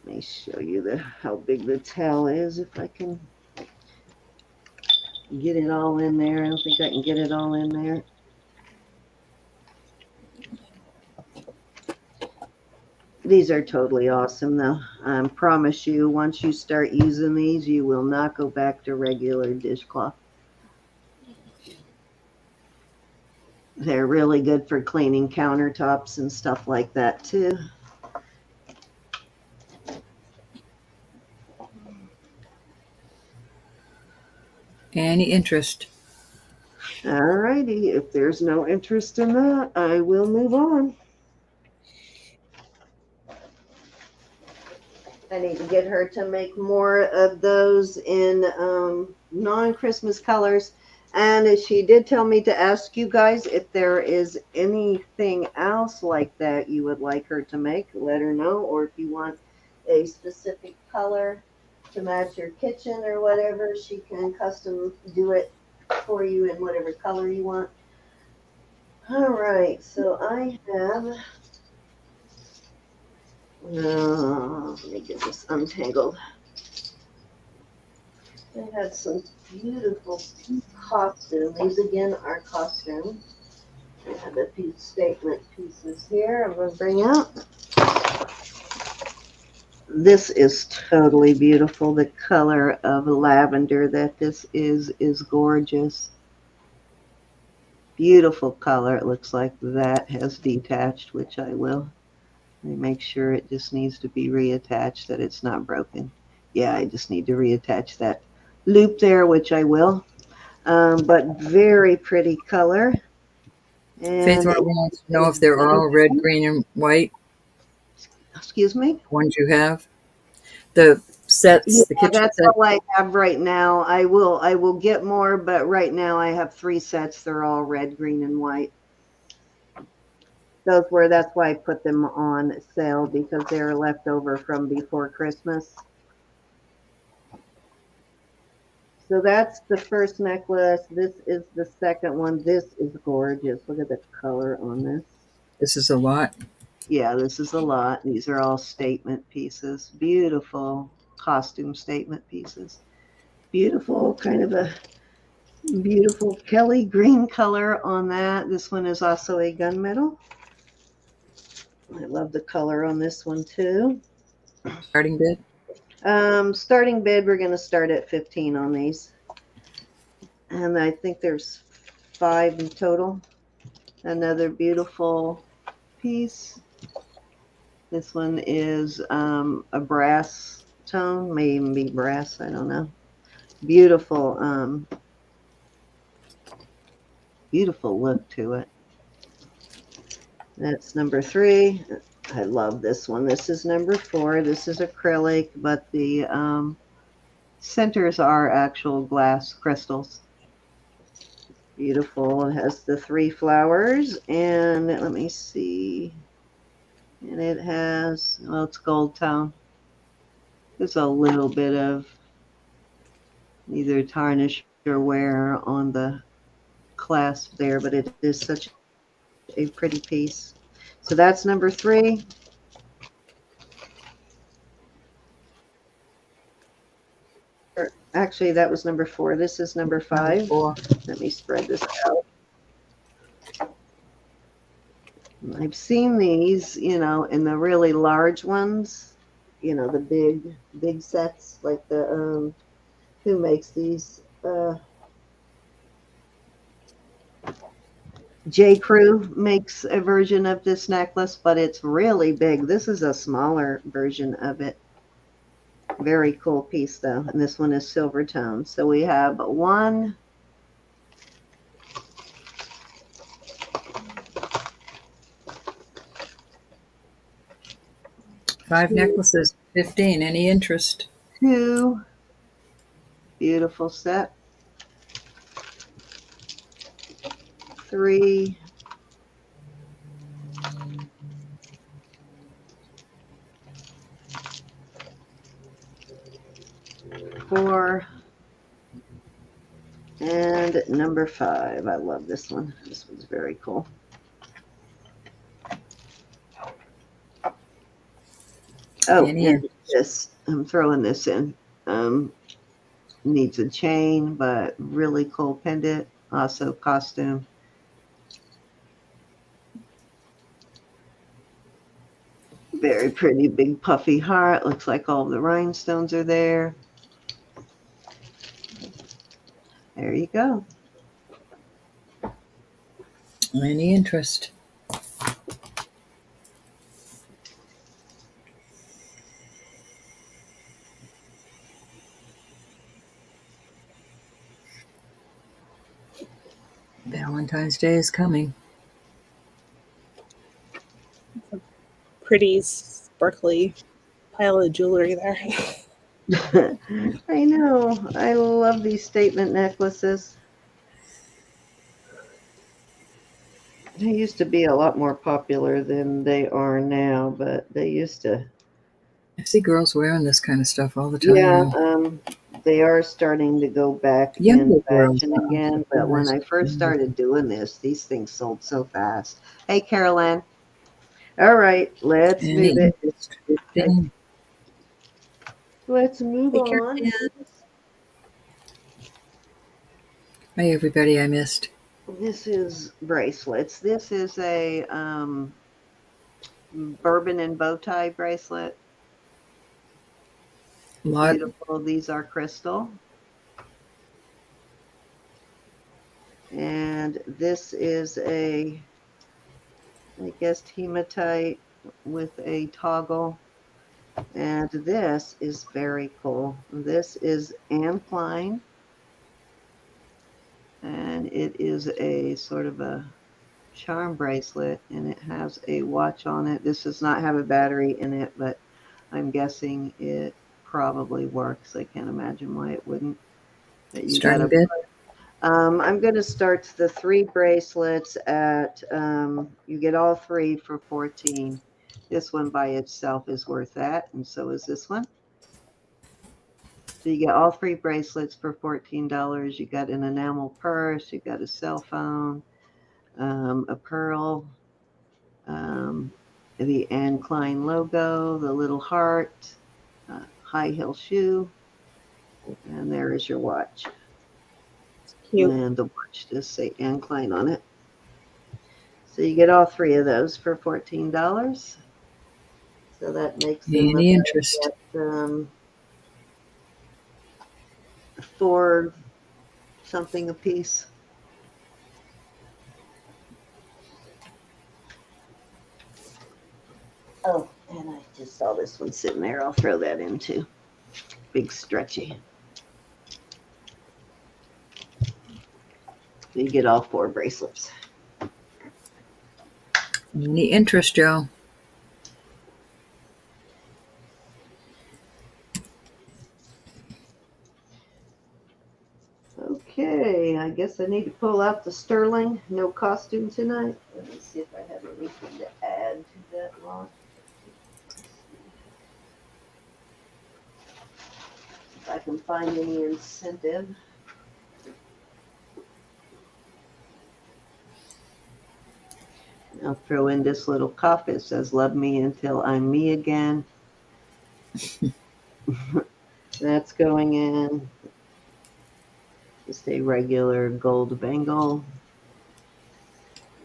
S1: Let me show you how big the tail is, if I can get it all in there. I don't think I can get it all in there. These are totally awesome, though. I promise you, once you start using these, you will not go back to regular dishcloth. They're really good for cleaning countertops and stuff like that, too.
S2: Any interest?
S1: All righty. If there's no interest in that, I will move on. I need to get her to make more of those in non-Christmas colors. And she did tell me to ask you guys if there is anything else like that you would like her to make, let her know. Or if you want a specific color to match your kitchen or whatever, she can custom do it for you in whatever color you want. All right, so I have... let me get this untangled. I had some beautiful costumes. These again are costumes. I have a few statement pieces here I'm going to bring out. This is totally beautiful. The color of lavender that this is gorgeous. Beautiful color. It looks like that has detached, which I will. Let me make sure it just needs to be reattached, that it's not broken. Yeah, I just need to reattach that loop there, which I will. But very pretty color.
S2: Faith
S1: And
S2: Robin wants to know if they're all red, green, and white.
S1: excuse me?
S2: Ones you have. The
S1: Yeah,
S2: sets, the kitchen
S1: that's
S2: set.
S1: all I have right now. I will get more, but right now I have 3 sets. They're all red, green, and white. That's why I put them on sale, because they're left over from before Christmas. So that's the first necklace. This is the second one. This is gorgeous. Look at the color on this.
S2: This is a lot.
S1: Yeah, this is a lot. These are all statement pieces. Beautiful costume statement pieces. Beautiful, kind of a beautiful Kelly green color on that. This one is also a gunmetal. I love the color on this one too.
S2: Starting bid.
S1: Starting bid, we're going to start at 15 on these. And I think there's 5 in total. Another beautiful piece. This one is a brass tone, may even be brass, I don't know. Beautiful, beautiful look to it. That's number 3. I love this one. This is number 4. This is acrylic, but the centers are actual glass crystals. Beautiful. It has the 3 flowers, and let me see. And it has, well, it's gold tone. There's a little bit of either tarnish or wear on the clasp there, but it is such a pretty piece. So that's number 3. Actually, that was number 4. This is number 5.
S2: 4.
S1: Let me spread this out. I've seen these, in the really large ones, the big sets like the who makes these J. Crew makes a version of this necklace, but it's really big. This is a smaller version of it. Very cool piece though, and this one is silver tone. So we have one,
S2: 5
S1: two,
S2: necklaces, 15. Any interest?
S1: two, beautiful set, 3, 4, and number 5. I love this one. This one's very cool. Oh,
S2: Any
S1: and
S2: interest?
S1: this, I'm throwing this in. Needs a chain, but really cool pendant. Also costume. Very pretty big puffy heart. Looks like all the rhinestones are there. There you go.
S2: Any interest? Valentine's Day is coming.
S3: Pretty sparkly pile of jewelry there.
S1: I know. I love these statement necklaces. They used to be a lot more popular than they are now, but they used to.
S2: I see girls wearing this kind of stuff all the time
S1: Yeah,
S2: now.
S1: they are starting to go back in
S2: Younger girls,
S1: fashion
S2: I'm
S1: again. But when
S2: surprised.
S1: I first started doing this, these things sold so fast. Hey, Caroline. All right, let's
S2: Any
S1: move it.
S2: interest? 15.
S1: Let's move
S3: Hey,
S1: on.
S3: Caroline.
S2: Hi, everybody I missed.
S1: This is bracelets. This is a bourbon and bow tie bracelet.
S2: Lot.
S1: Beautiful. These are crystal. And this is a, I guess, hematite with a toggle. And this is very cool. This is Anne Klein. And it is a sort of a charm bracelet. And it has a watch on it. This does not have a battery in it, but I'm guessing it probably works. I can't imagine why it wouldn't. But you got
S2: Starting
S1: to
S2: bid?
S1: I'm going to start the 3 bracelets at, you get all 3 for 14. This one by itself is worth that, and so is this one. So you get all 3 bracelets for $14. You got an enamel purse, you got a cell phone, a pearl, um, the Anne Klein logo, the little heart, high heel shoe, and there is your watch.
S3: Cute.
S1: And the watch does say Anne Klein on it. So you get all 3 of those for $14. So that makes them
S2: Any
S1: about
S2: interest?
S1: 4 something a piece. Oh, and I just saw this one sitting there. I'll throw that in too. Big stretchy. So you get all 4 bracelets.
S2: Any interest, Joe?
S1: Okay, I guess I need to pull out the sterling. No costume tonight. Let me see if I have anything to add to that lot. If I can find any incentive. I'll throw in this little cuff. It says, "Love me until I'm me again." That's going in. Just a regular gold bangle.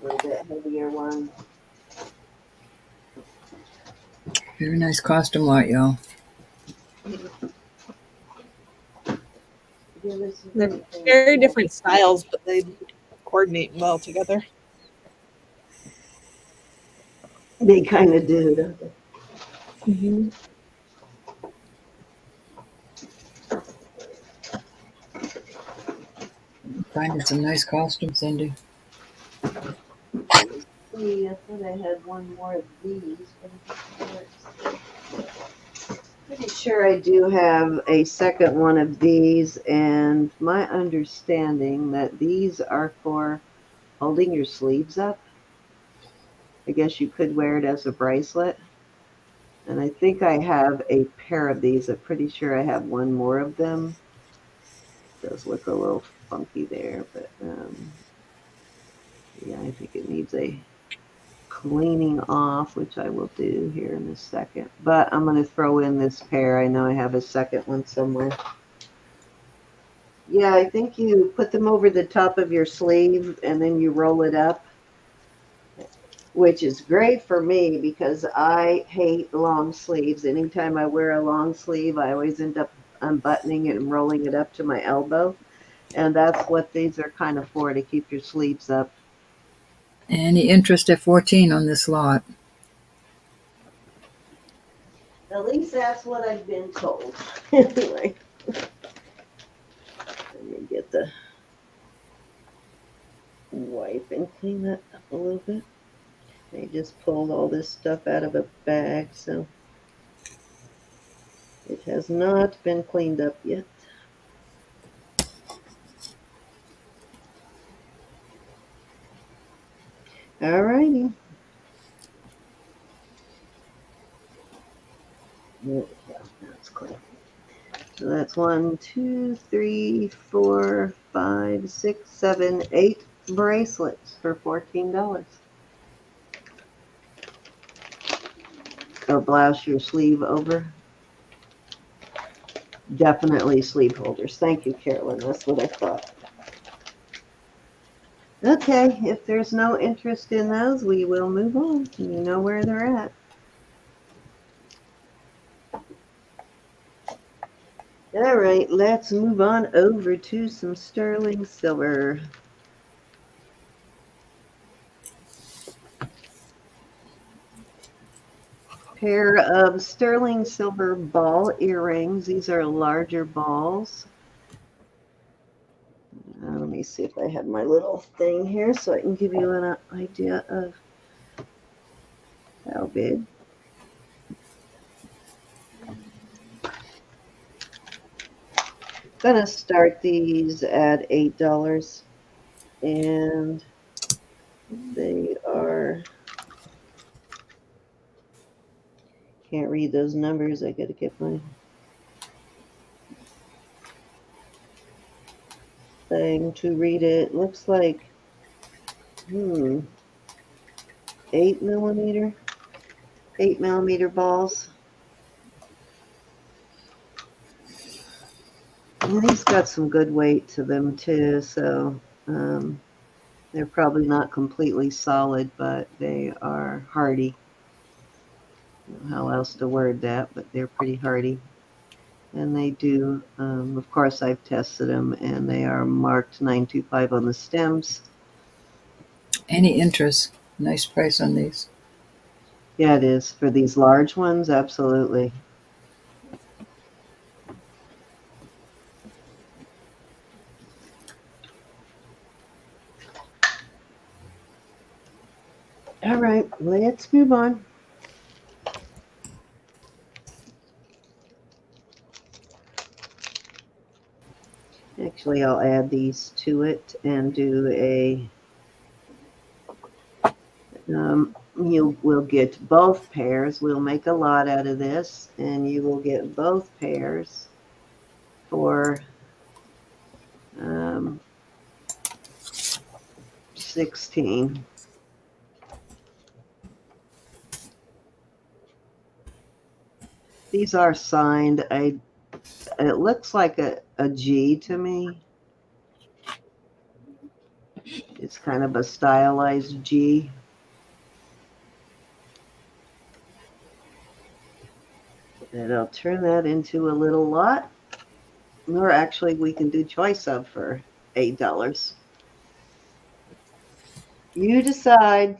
S1: A little bit heavier one.
S2: Very nice costume lot, y'all.
S3: They're very different styles, but they coordinate well together.
S1: They kind of do, don't they?
S3: Mm-hmm.
S2: Finding some nice costumes, Cindy.
S1: See, I thought I had one more of these, but pretty sure I do have a second one of these, and my understanding that these are for holding your sleeves up. I guess you could wear it as a bracelet. And I think I have a pair of these. I'm pretty sure I have one more of them. It does look a little funky there, but yeah, I think it needs a cleaning off, which I will do here in a second. But I'm going to throw in this pair. I know I have a second one somewhere. Yeah, I think you put them over the top of your sleeve and then you roll it up, which is great for me because I hate long sleeves. Anytime I wear a long sleeve, I always end up unbuttoning it and rolling it up to my elbow. And that's what these are kind of for, to keep your sleeves up.
S2: Any interest at 14 on this lot?
S1: At least that's what I've been told. Anyway, let me get the wipe and clean that up a little bit. I just pulled all this stuff out of a bag, so it has not been cleaned up yet. All righty. There we go. That's clean. So that's 1, 2, 3, 4, 5, 6, 7, 8 bracelets for $14. Oh, blouse your sleeve over. Definitely sleeve holders. Thank you, Carolyn. That's what I thought. Okay, if there's no interest in those, we will move on. You know where they're at. All right, let's move on over to some sterling silver. Pair of sterling silver ball earrings. These are larger balls. Let me see if I have my little thing here so I can give you an idea of how big. Gonna start these at $8, and they are, can't read those numbers. I gotta get my thing to read it. Looks like 8 millimeter, 8 millimeter balls. And these got some good weight to them too, so they're probably not completely solid, but they are hardy. I don't know how else to word that, but they're pretty hardy. And they do, of course, I've tested them, and they are marked 925 on the stems.
S2: Any interest? Nice price on these.
S1: Yeah, it is. For these large ones, absolutely. All right, let's move on. Actually, I'll add these to it and do a, you will get both pairs. We'll make a lot out of this, and you will get both pairs for 16. These are signed. It looks like a G to me. It's kind of a stylized G. And I'll turn that into a little lot. Or actually, we can do choice of for $8. You decide.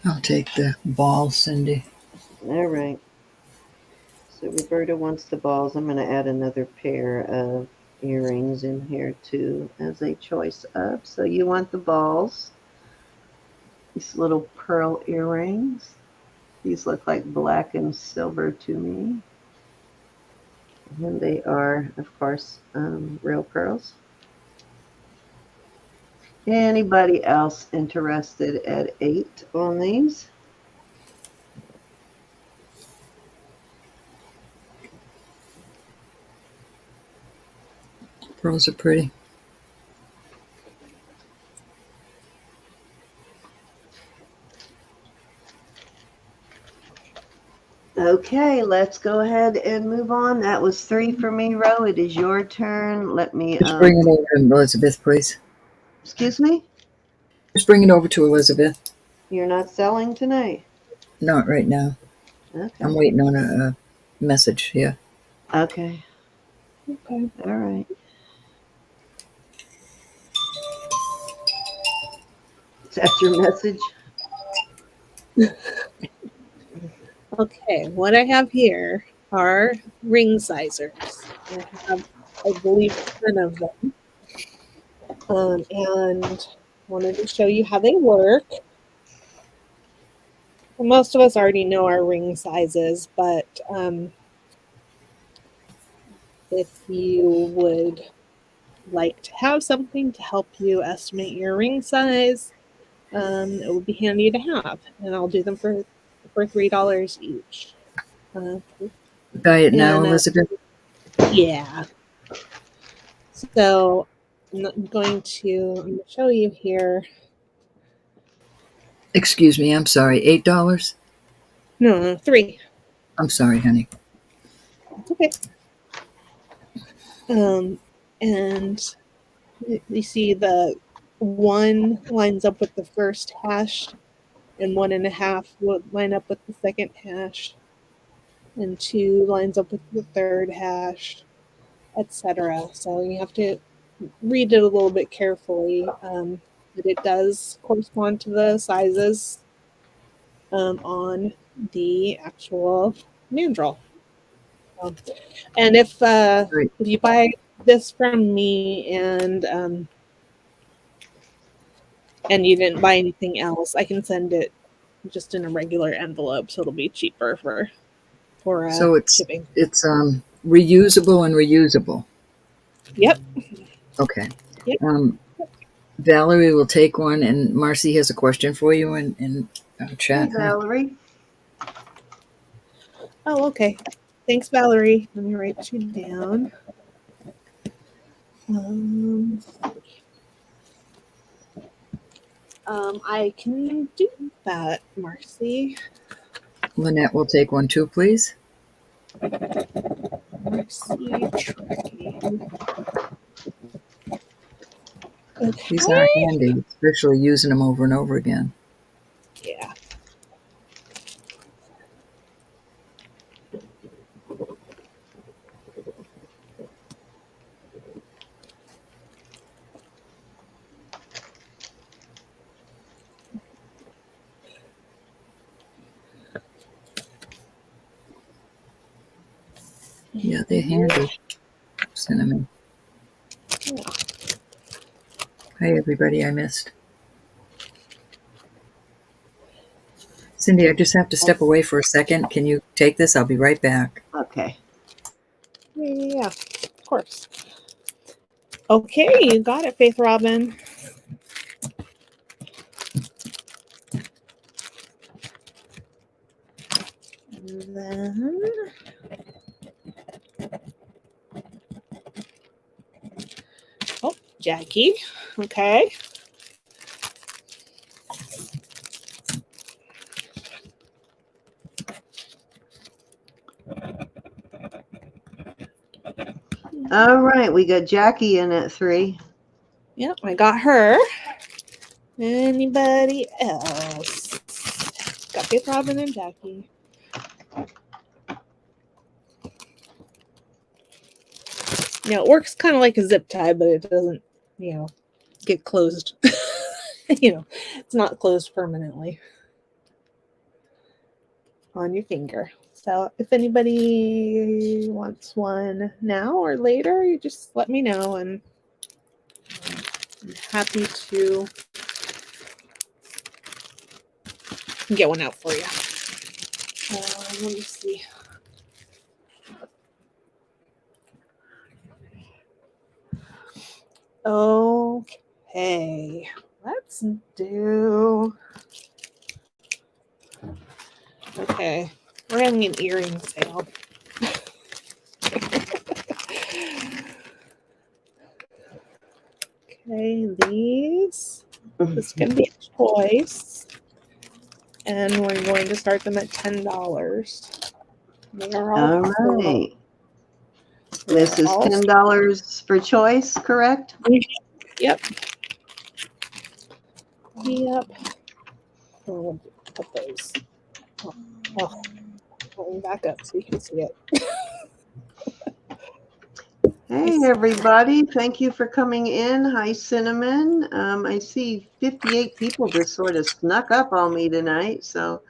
S2: I'll take the ball, Cindy.
S1: All right. So Roberta wants the balls. I'm going to add another pair of earrings in here too as a choice of. So you want the balls. These little pearl earrings. These look like black and silver to me. And they are, of course, real pearls. Anybody else interested at 8 on these?
S2: Pearls are pretty.
S1: Okay, let's go ahead and move on. That was 3 for me, Ro. It is your turn. Let me,
S2: Just bring it over to Elizabeth, please.
S1: excuse me?
S2: Just bring it over to Elizabeth.
S1: You're not selling tonight?
S2: Not right now.
S1: Okay.
S2: I'm waiting on a message. Yeah.
S1: Okay.
S3: Okay.
S1: All right. Is that your message?
S3: Okay, what I have here are ring sizers. I have, I believe, 10 of them. And wanted to show you how they work. Most of us already know our ring sizes, but if you would like to have something to help you estimate your ring size, it would be handy to have. And I'll do them for $3 each.
S2: Buy it now,
S3: And
S2: Elizabeth.
S3: yeah. So I'm going to show you here.
S2: Excuse me. I'm sorry. $8.
S3: No, 3.
S2: I'm sorry, honey.
S3: It's okay. And you see the 1 lines up with the first hash, and 1.5 will line up with the second hash, and 2 lines up with the third hash, etc. So you have to read it a little bit carefully, but it does correspond to the sizes on the actual mandrel. And if
S2: Great.
S3: you buy this from me and you didn't buy anything else, I can send it just in a regular envelope, so it'll be cheaper for
S2: So
S3: shipping.
S2: it's reusable and reusable.
S3: Yep.
S2: Okay.
S3: Yep.
S2: Valerie will take one, and Marcy has a question for you in
S1: Hey,
S2: chat.
S1: Valerie.
S3: Oh, okay. Thanks, Valerie. Let me write you down. I can do that, Marcy.
S2: Lynette will take one too, please.
S3: Marcy tracking. Okay.
S2: These are handy, especially using them over and over again.
S3: Yeah.
S2: Yeah, they're handy. Cinnamon.
S3: Yeah.
S2: Hi, everybody I missed. Cindy, I just have to step away for a second. Can you take this? I'll be right back.
S1: Okay.
S3: Yeah, of course. Okay, you got it, Faith Robin. And then Jackie. Okay.
S1: All right, we got Jackie in at 3.
S3: Yep, I got her. Anybody else? Got Faith, Robin, and Jackie. Now it works kind of like a zip tie, but it doesn't, get closed. It's not closed permanently on your finger. So if anybody wants one now or later, you just let me know, and I'm happy to get one out for you. Let me see. Okay, let's do. Okay, we're having an earring sale. Okay, this can be a choice, and we're going to start them at $10.
S1: All right. This is $10 for choice, correct?
S3: Yep. Yep. Oh, put those. Going back up so you can see it.
S1: Hey, everybody. Thank you for coming in. Hi, Cinnamon. I see 58 people just sort of snuck up on me tonight. So,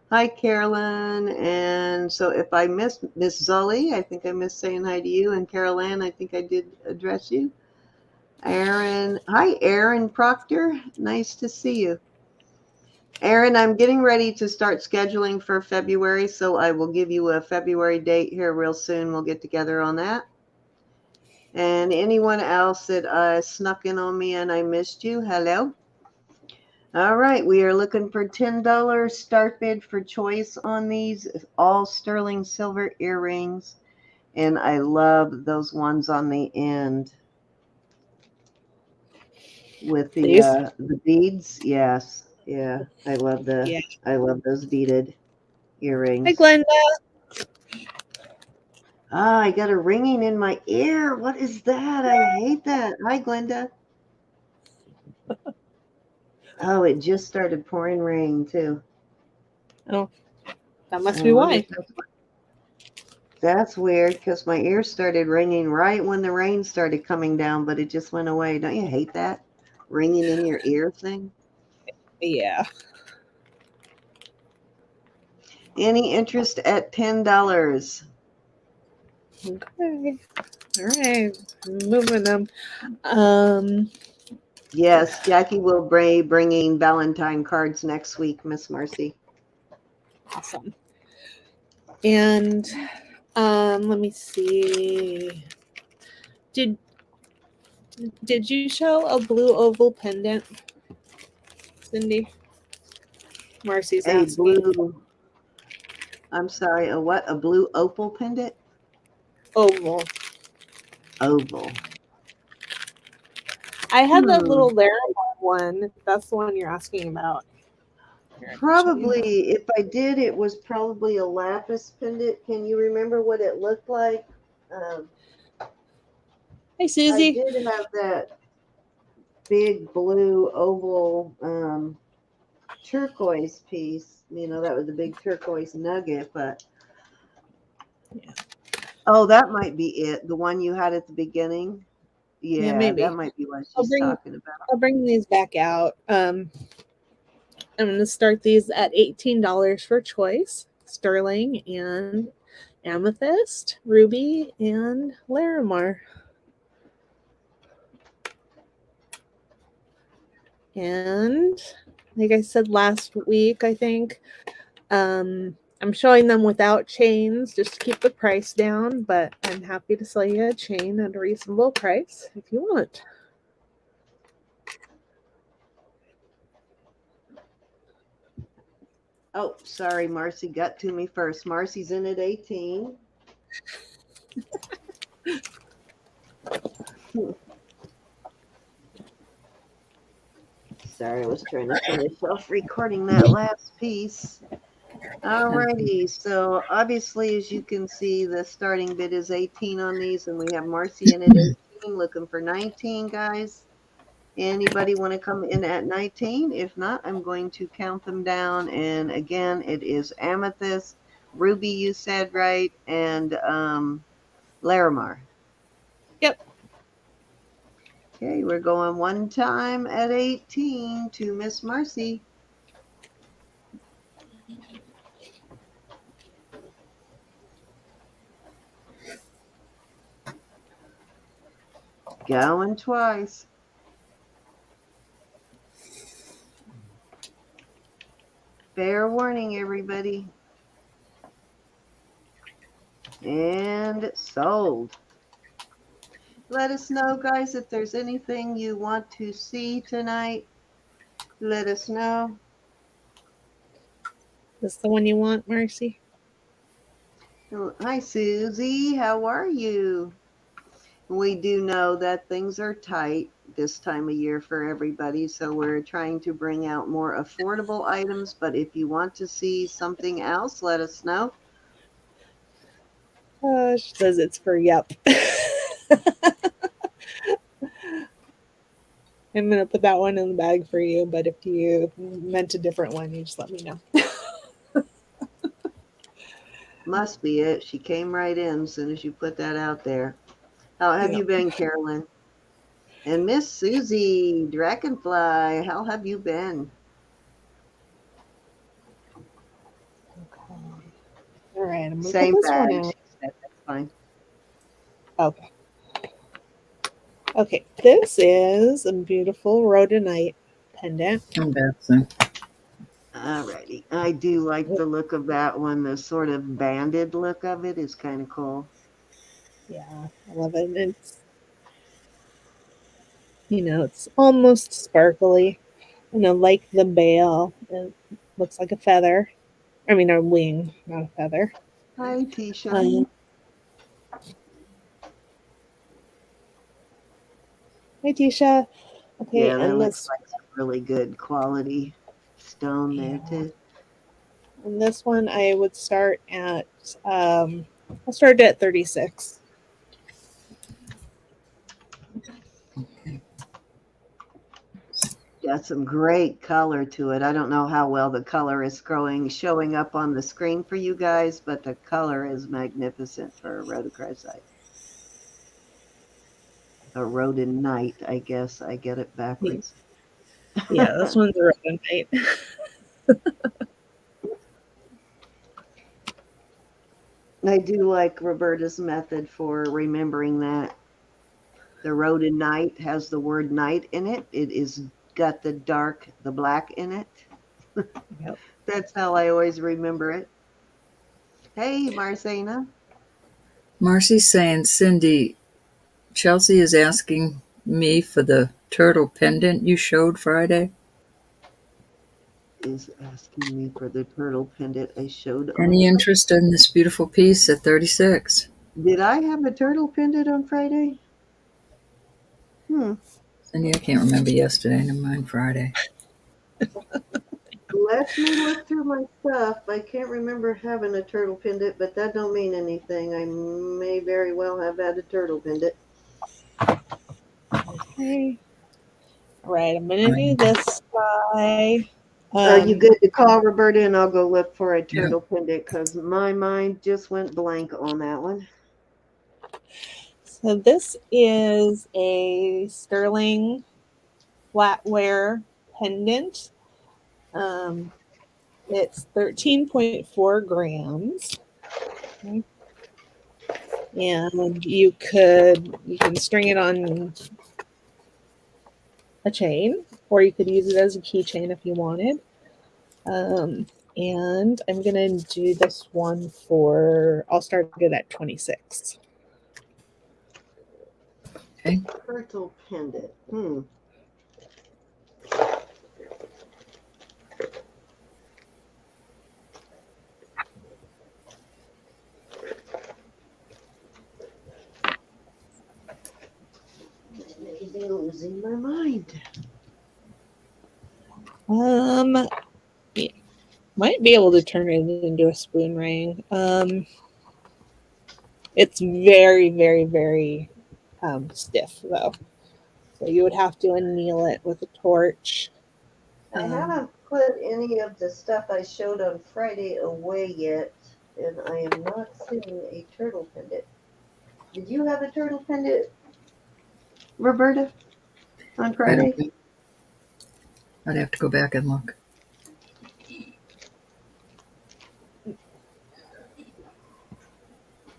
S1: hi, Carolyn. And so if I missed Miss Zully, I think I missed saying hi to you. And Carolyn, I think I did address you. Aaron. Hi, Aaron Proctor. Nice to see you. Aaron, I'm getting ready to start scheduling for February, so I will give you a February date here real soon. We'll get together on that. And anyone else that snuck in on me and I missed you, hello. All right, we are looking for $10 start bid for choice on these, all sterling silver earrings. And I love those ones on the end with the beads. Yes, yeah, I love those beaded earrings.
S3: Hi, Glenda.
S1: Ah, I got a ringing in my ear. What is that? I hate that. Hi, Glenda. Oh, it just started pouring rain, too.
S3: Oh, that must be why.
S1: That's weird, because my ear started ringing right when the rain started coming down, but it just went away. Don't you hate that? Ringing in your ear thing?
S3: Yeah.
S1: Any interest at $10?
S3: Okay. All right. Moving them.
S1: Yes, Jackie will be bringing Valentine cards next week, Miss Marcy.
S3: Awesome. And let me see. Did you show a blue oval pendant, Cindy? Marcy's asking.
S1: I'm sorry, a what? A blue opal pendant?
S3: Oval. I had that little Larimar one. If that's the one you're asking about.
S1: Probably. If I did, it was probably a lapis pendant. Can you remember what it looked like?
S3: Hey, Susie.
S1: I did have that big blue oval turquoise piece. That was a big turquoise nugget, but oh, that might be it. The one you had at the beginning. Yeah, maybe that might be what she's talking about.
S3: I'll bring these back out. I'm going to start these at $18 for choice, sterling and amethyst, ruby, and Larimar. And like I said last week, I think, I'm showing them without chains just to keep the price down, but I'm happy to sell you a chain at a reasonable price if you want.
S1: Oh, sorry, Marcy got to me first. Marcy's in at 18. Sorry, I was trying to finish off recording that last piece. Alrighty, so obviously, as you can see, the starting bid is 18 on these, and we have Marcy in at 18, looking for 19, guys. Anybody want to come in at 19? If not, I'm going to count them down. And again, it is amethyst, ruby, you said, right? And Larimar.
S3: Yep.
S1: Okay, we're going one time at 18 to Miss Marcy. Going twice. Fair warning, everybody. And sold. Let us know, guys, if there's anything you want to see tonight. Let us know.
S3: This the one you want, Marcy?
S1: Hi, Susie. How are you? We do know that things are tight this time of year for everybody, so we're trying to bring out more affordable items. But if you want to see something else, let us know.
S3: She says it's for yep. I'm gonna put that one in the bag for you, but if you meant a different one, you just let me know.
S1: Must be it. She came right in as soon as you put that out there. How have you been, Carolyn? And Miss Susie, Dragonfly, how have you been?
S3: Okay. All right, I'm gonna put
S1: Same
S3: this one
S1: bag,
S3: out.
S1: she said. That's fine.
S3: Okay. Okay, this is a beautiful rhodonite pendant.
S2: Embarrassing.
S1: Alrighty. I do like the look of that one. The sort of banded look of it is kind of cool.
S3: Yeah, I love it. It's almost sparkly. Like the bale. It looks like a feather. I mean, a wing, not a feather.
S1: Hi, Tisha.
S3: Um, Hi, Tisha. Okay,
S1: Yeah, that
S3: and
S1: looks
S3: this,
S1: like some really good quality stone there,
S3: yeah,
S1: too.
S3: and this one I would start at. I'll start at 36.
S1: Got some great color to it. I don't know how well the color is showing up on the screen for you guys, but the color is magnificent for a rhodochrosite. A rhodonite, I guess. I get it backwards.
S3: Yeah, this one's a rhodonite.
S1: I do like Roberta's method for remembering that. The rhodonite has the word night in it. It is got the black in it.
S3: Yep.
S1: That's how I always remember it. Hey, Marcena.
S2: Marcy's saying, Cindy, Chelsea is asking me for the turtle pendant you showed Friday.
S1: Is asking me for the turtle pendant I showed on
S2: Any
S1: Friday.
S2: interest in this beautiful piece at 36?
S1: Did I have a turtle pendant on Friday?
S2: Cindy, I can't remember yesterday. Never mind Friday.
S1: Let me look through my stuff. I can't remember having a turtle pendant, but that don't mean anything. I may very well have had a turtle pendant.
S3: Okay. All right, I'm gonna do this guy.
S1: Are you
S3: Um,
S1: good to call Roberta and I'll go look for a
S2: Yeah.
S1: turtle pendant because my mind just went blank on that one.
S3: so this is a sterling flatware pendant. Um, it's 13.4 grams. Okay. And you can string it on a chain, or you could use it as a keychain if you wanted. And I'm gonna do this one I'll start it at 26.
S2: Okay.
S1: Turtle pendant. Maybe losing my mind.
S3: Yeah. Might be able to turn it into a spoon ring. It's very, very, very stiff though. So you would have to anneal it with a torch.
S1: I haven't put any of the stuff I showed on Friday away yet, and I am not seeing a turtle pendant. Did you have a turtle pendant, Roberta, on
S2: I don't
S1: Friday?
S2: think. I'd have to go back and look.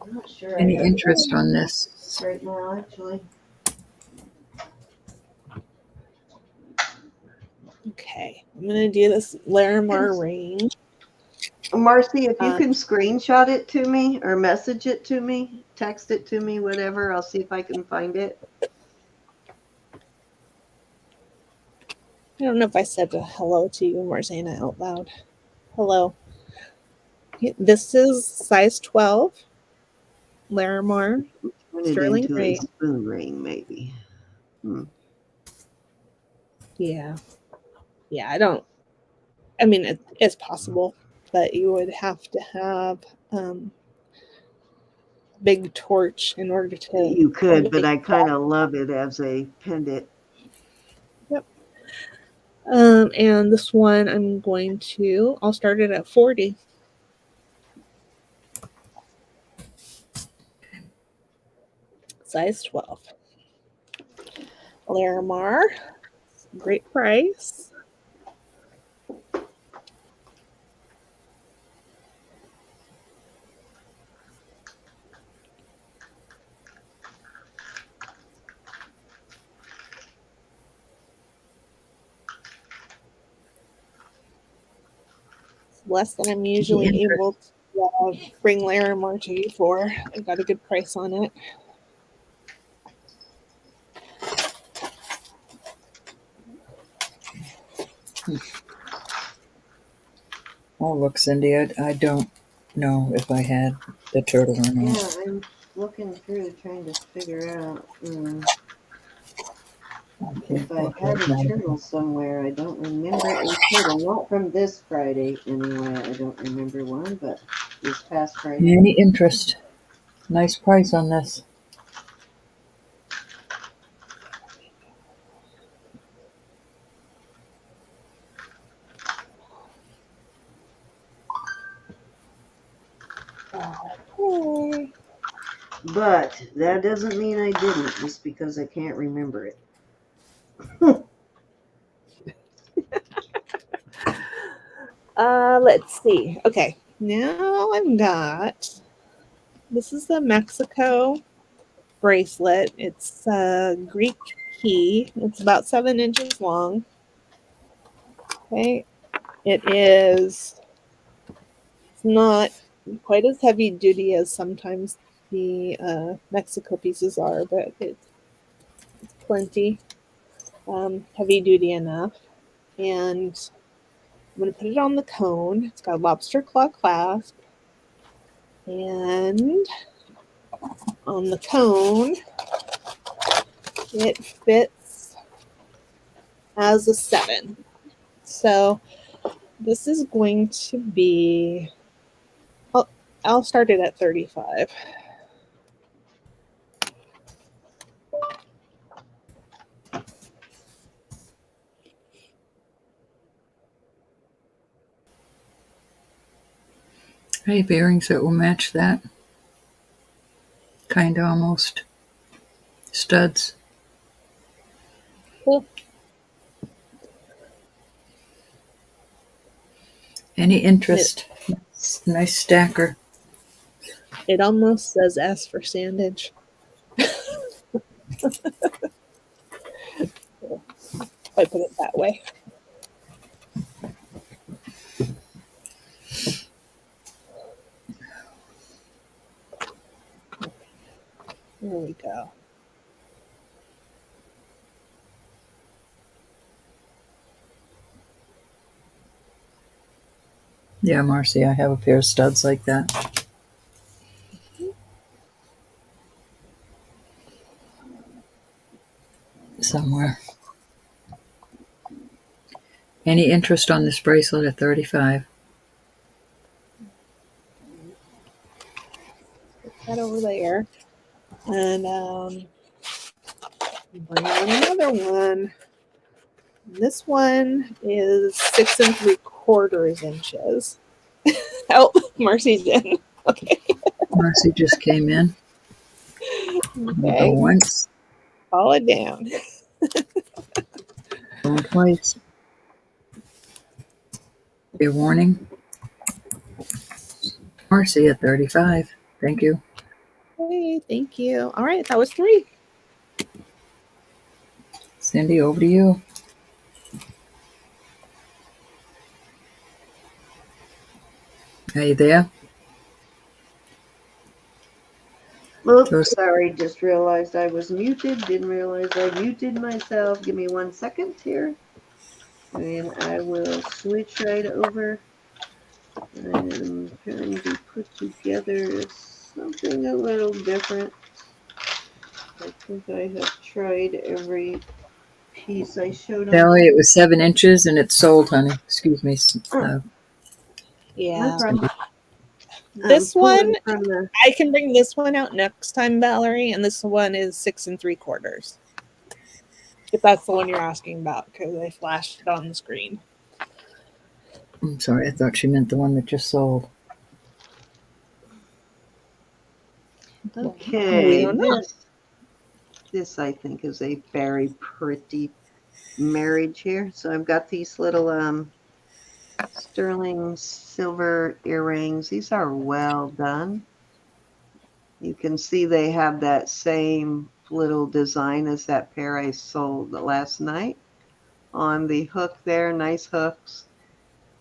S1: I'm not sure I
S2: Any
S1: have
S2: interest on this?
S1: right now, actually.
S3: Okay, I'm gonna do this Larimar ring.
S1: Marcy, if you can screenshot it to me or message it to me, text it to me, whatever, I'll see if I can find it.
S3: I don't know if I said a hello to you, Marzana, out loud. Hello. This is size 12, Larimar,
S1: Turn it
S3: sterling
S1: into a
S3: ring.
S1: spoon ring, maybe.
S3: Yeah. Yeah, I mean, it's possible, but you would have to have a big torch in order to
S1: You could, but
S3: make
S1: I kind of love it as a pendant.
S3: Yep. And this one I'll start it at 40. Size 12. Larimar, great price. It's less than I'm usually able to bring Larimar to you for. I got a good price on it.
S2: Oh, look, Cindy, I don't know if I had the turtle or
S1: Yeah,
S2: not.
S1: I'm looking through trying to figure out if I had a turtle somewhere. I don't remember a turtle. Not from this Friday, anyway. I don't remember one, but this past Friday.
S2: Any interest? Nice price on this.
S3: Okay.
S1: But that doesn't mean I didn't, just because I can't remember it.
S3: Let's see. Okay, now I've got this is the Mexico bracelet. It's a Greek key. It's about 7 inches long. Okay, it's not quite as heavy duty as sometimes the Mexico pieces are, but it's plenty heavy duty enough. And I'm going to put it on the cone. It's got a lobster claw clasp. And on the cone, it fits as a 7. So this is going to be, I'll start it at 35.
S2: Hey, bearings that will match that. Kind of almost. Studs.
S3: Cool.
S2: Any interest? Nice stacker.
S3: It almost says S for sandage. If I put it that way. There we go.
S2: Yeah, Marcy, I have a pair of studs like that. Somewhere. Any interest on this bracelet at 35?
S3: And bring on another one. This one is 6 3/4 inches. Oh, Marcy's in. Okay.
S2: Marcy just came in. We'll go
S3: Okay.
S2: once,
S3: Call it down.
S2: going twice. Be a warning. Marcy at 35. Thank you.
S3: Hey, thank you. All right, that was 3.
S2: Cindy, over to you. Are you there?
S1: Oops, sorry, just realized I was muted. Didn't realize I muted myself. Give me 1 second here. And I will switch right over. I'm trying to put together something a little different. I think I have tried every piece I showed on.
S2: Sally, it was 7 inches and it's sold, honey. Excuse me.
S1: No
S3: Yeah.
S1: problem.
S3: This one,
S1: from the.
S3: I can bring this one out next time, Valerie, and this one is 6 3/4. If that's the one you're asking about, because I flashed it on the screen.
S2: I'm sorry, I thought she meant the one that just sold.
S1: Okay,
S3: don't know.
S1: this I think is a very pretty marriage here. So I've got these little sterling silver earrings. These are well done. You can see they have that same little design as that pair I sold last night on the hook there. Nice hooks.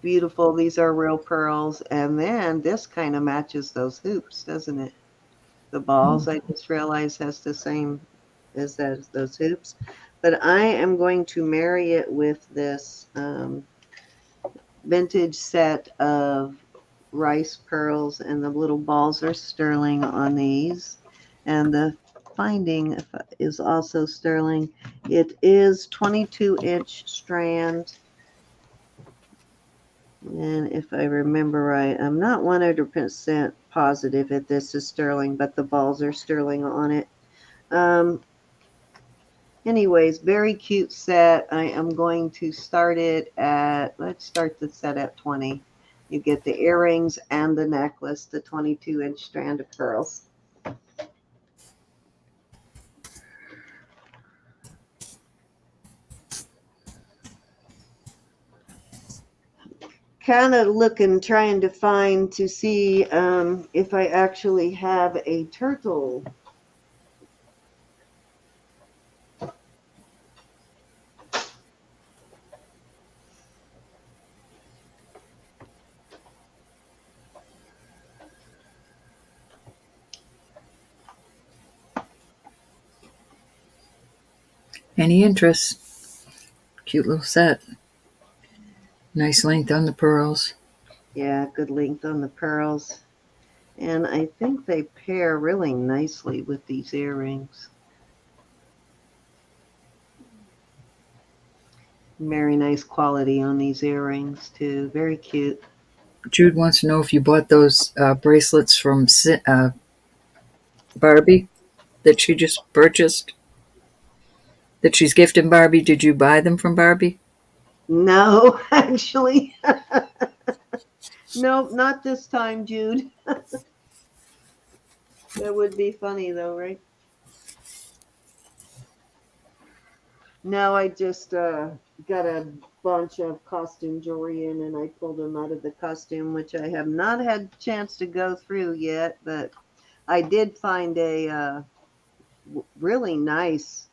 S1: Beautiful. These are real pearls. And then this kind of matches those hoops, doesn't it? The balls, I just realized, has the same as those hoops. But I am going to marry it with this vintage set of rice pearls, and the little balls are sterling on these. And the finding is also sterling. It is 22-inch strand. And if I remember right, I'm not 100% positive that this is sterling, but the balls are sterling on it. Anyways, very cute set. I am going to start it at, let's start the set at 20. You get the earrings and the necklace, the 22-inch strand of pearls. Kind of looking, trying to find to see if I actually have a turtle.
S2: Any interest? Cute little set. Nice length on the pearls.
S1: Yeah, good length on the pearls. And I think they pair really nicely with these earrings. Very nice quality on these earrings too. Very cute.
S2: Jude wants to know if you bought those bracelets from Barbie that she just purchased. That she's gifting Barbie. Did you buy them from Barbie?
S1: No, actually. Nope, not this time, Jude. That would be funny though, right? No, I just got a bunch of costume jewelry in and I pulled them out of the costume, which I have not had a chance to go through yet, but I did find a really nice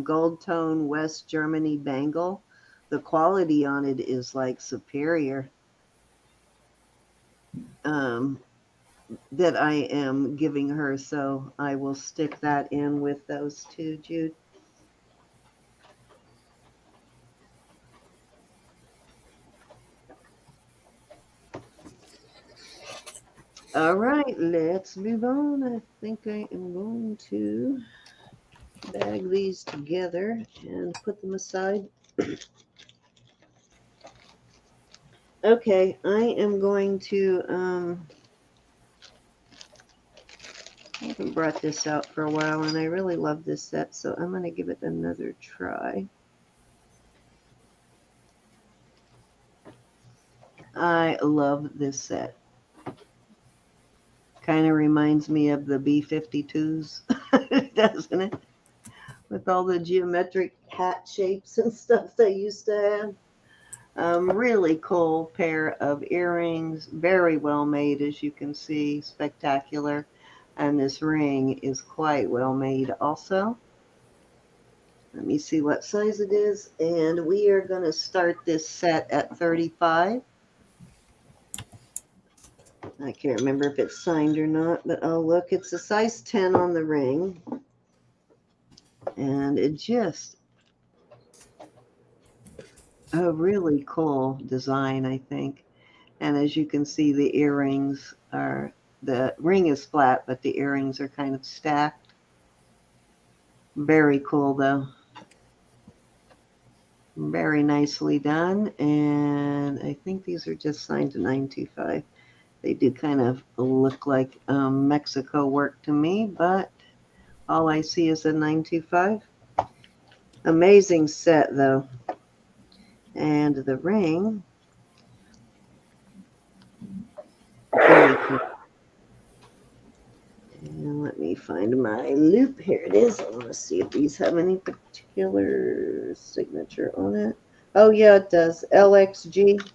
S1: gold tone West Germany bangle. The quality on it is like superior. That I am giving her, so I will stick that in with those two, Jude. All right, let's move on. I think I am going to bag these together and put them aside. Okay, I am going to I haven't brought this out for a while, and I really love this set, so I'm going to give it another try. I love this set. Kind of reminds me of the B-52s, doesn't it? With all the geometric hat shapes and stuff they used to have. Really cool pair of earrings, very well made, as you can see, spectacular. And this ring is quite well made also. Let me see what size it is. And we are going to start this set at 35. I can't remember if it's signed or not, but oh, look, it's a size 10 on the ring. And it just a really cool design, I think. And as you can see, the earrings are, the ring is flat, but the earrings are kind of stacked. Very cool, though. Very nicely done. And I think these are just signed to 925. They do kind of look like Mexico work to me, but all I see is a 925. Amazing set, though. And the ring, very cool. And let me find my loop. Here it is. I want to see if these have any particular signature on it. Oh, yeah, it does. LXG.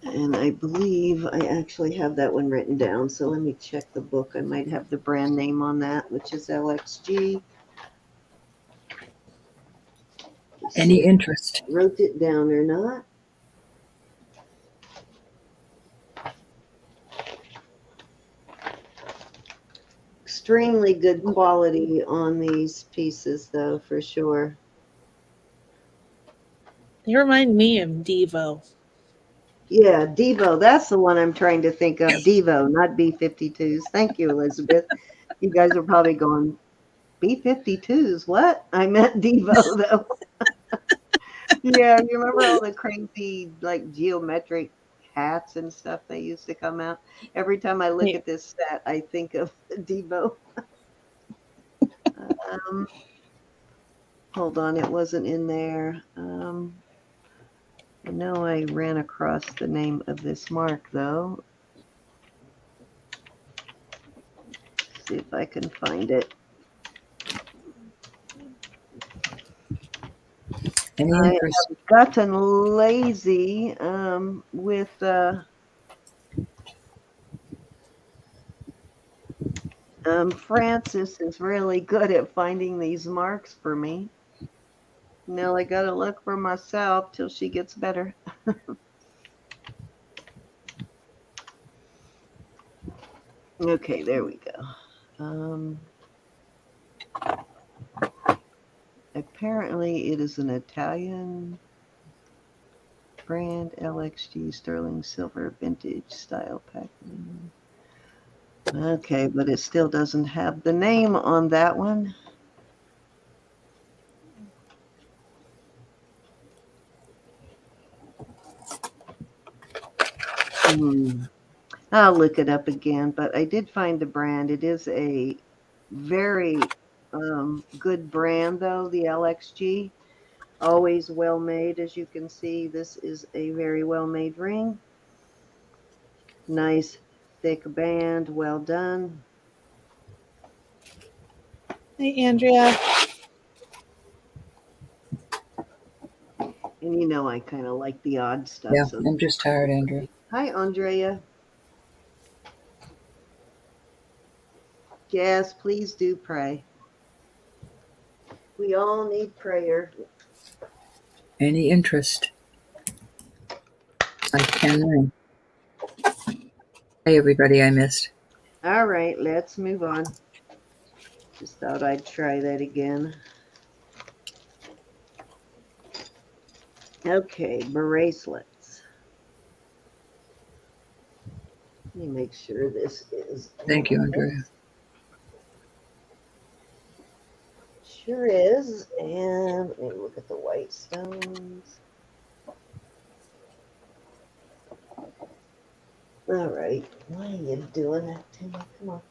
S1: And I believe I actually have that one written down. So let me check the book. I might have the brand name on that, which is LXG.
S2: Any interest?
S1: Wrote it down or not. Extremely good quality on these pieces, though, for sure.
S3: They remind me of Devo.
S1: Yeah, Devo. That's the one I'm trying to think of. Devo, not B-52s. Thank you, Elizabeth. You guys are probably going, B-52s? What? I meant Devo, though. Yeah, you remember all the crazy, like, geometric hats and stuff they used to come out? Every time I look at this set, I think of Devo. Um, hold on, it wasn't in there. I know I ran across the name of this mark, though. Let's see if I can find it.
S2: Any
S1: I
S2: interest?
S1: have gotten lazy with Frances is really good at finding these marks for me. Now I gotta look for myself till she gets better. Okay, there we go. Apparently it is an Italian brand, LXG sterling silver vintage style packaging. Okay, but it still doesn't have the name on that one. I'll look it up again, but I did find the brand. It is a very good brand, though, the LXG. Always well made, as you can see. This is a very well made ring. Nice thick band, well done.
S3: Hey, Andrea.
S1: And you know I kind of like the odd stuff.
S2: Yeah,
S1: So
S2: I'm just tired, Andrea.
S1: hi, Andrea. Yes, please do pray. We all need prayer.
S2: Any interest? I can. Hey, everybody, I missed.
S1: All right, let's move on. Just thought I'd try that again. Okay, bracelets. Let me make sure this is.
S2: Thank you, Andrea.
S1: Sure is. And let me look at the white stones. All right. Why are you doing that to me? Come on.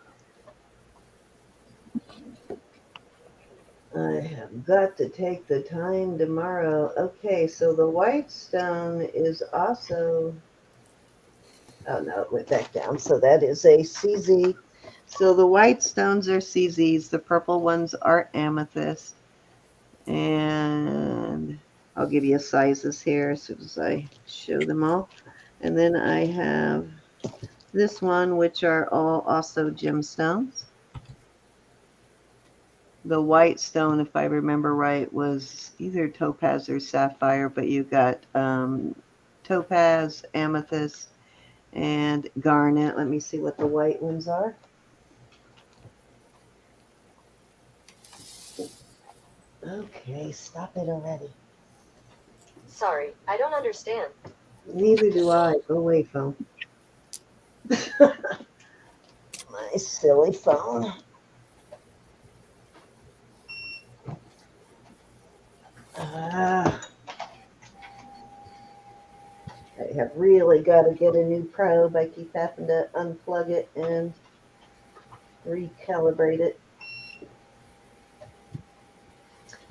S1: I have got to take the time tomorrow. Okay, so the white stone is also. Oh no, it went back down. So that is a CZ. So the white stones are CZs. The purple ones are amethyst. And I'll give you sizes here as soon as I show them all. And then I have this one, which are all also gemstones. The white stone, if I remember right, was either topaz or sapphire, but you got topaz, amethyst, and garnet. Let me see what the white ones are. Okay, stop it already.
S4: Sorry, I don't understand.
S1: Neither do I. Go away, phone. My silly phone. Ah, I have really got to get a new probe. I keep having to unplug it and recalibrate it.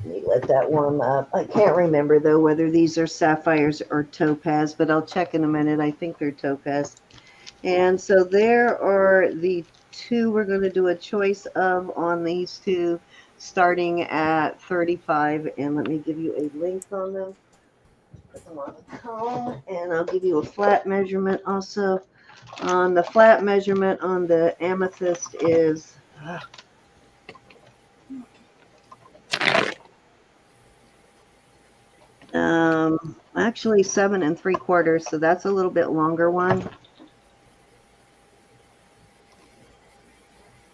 S1: Let me let that warm up. I can't remember though whether these are sapphires or topaz, but I'll check in a minute. I think they're topaz. And so there are the two we're going to do a choice of on these two, starting at 35. And let me give you a link on them. Put them on the comb, and I'll give you a flat measurement also. On the flat measurement on the amethyst is actually 7 3/4, so that's a little bit longer one.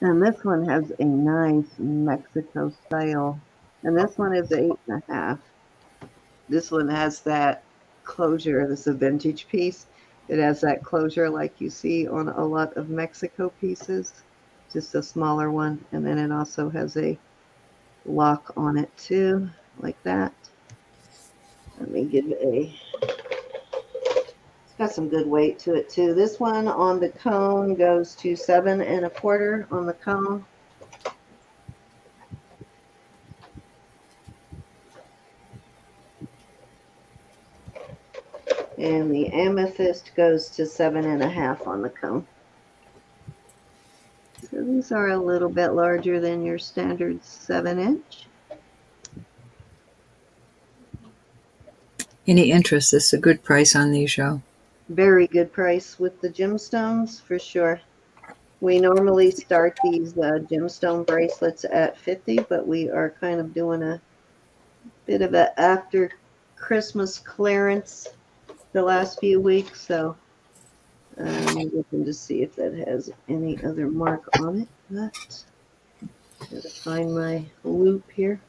S1: And this one has a nice Mexico style. And this one is 8 1/2. This one has that closure. This is a vintage piece. It has that closure like you see on a lot of Mexico pieces, just a smaller one. And then it also has a lock on it too, like that. Let me give it it's got some good weight to it too. This one on the cone goes to 7 1/4 on the cone. And the amethyst goes to 7 1/2 on the cone. So these are a little bit larger than your standard 7 inch.
S2: Any interest? This is a good price on these, y'all.
S1: Very good price with the gemstones for sure. We normally start these gemstone bracelets at 50, but we are kind of doing a bit of a after Christmas clearance the last few weeks. So I'm looking to see if that has any other mark on it, but gotta find my loop here.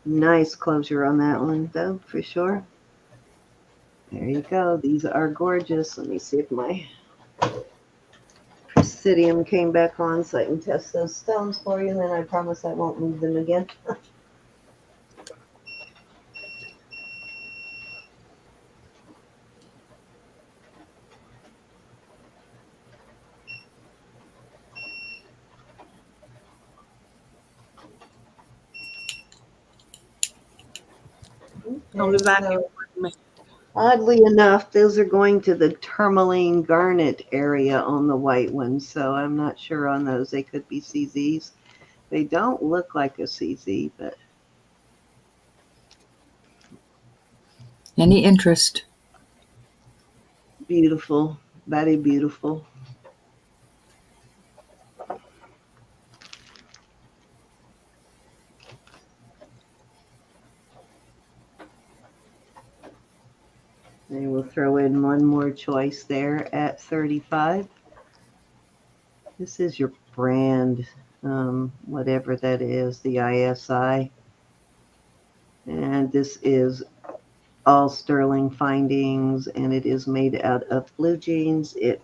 S1: Nice closure on that one though, for sure. There you go. These are gorgeous. Let me see if my Presidium came back on so I can test those stones for you, and then I promise I won't move them again.
S3: I'll
S1: Okay,
S3: be back in
S1: so
S3: 1 minute.
S1: oddly enough, those are going to the tourmaline garnet area on the white ones, so I'm not sure on those. They could be CZs. They don't look like a CZ, but
S2: Any interest?
S1: beautiful. Very beautiful. And we'll throw in one more choice there at 35. This is your brand, whatever that is, the ISI. And this is all sterling findings, and it is made out of blue jeans. It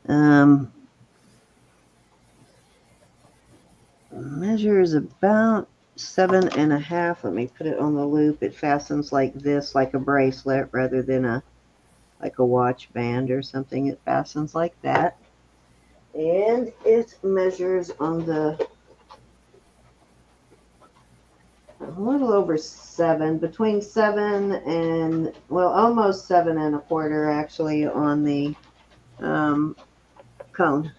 S1: um, measures about 7.5. Let me put it on the loop. It fastens like this, like a bracelet, rather than like a watch band or something. It fastens like that. And it measures on the a little over 7, between 7 and, well, almost 7.25 actually on the cone.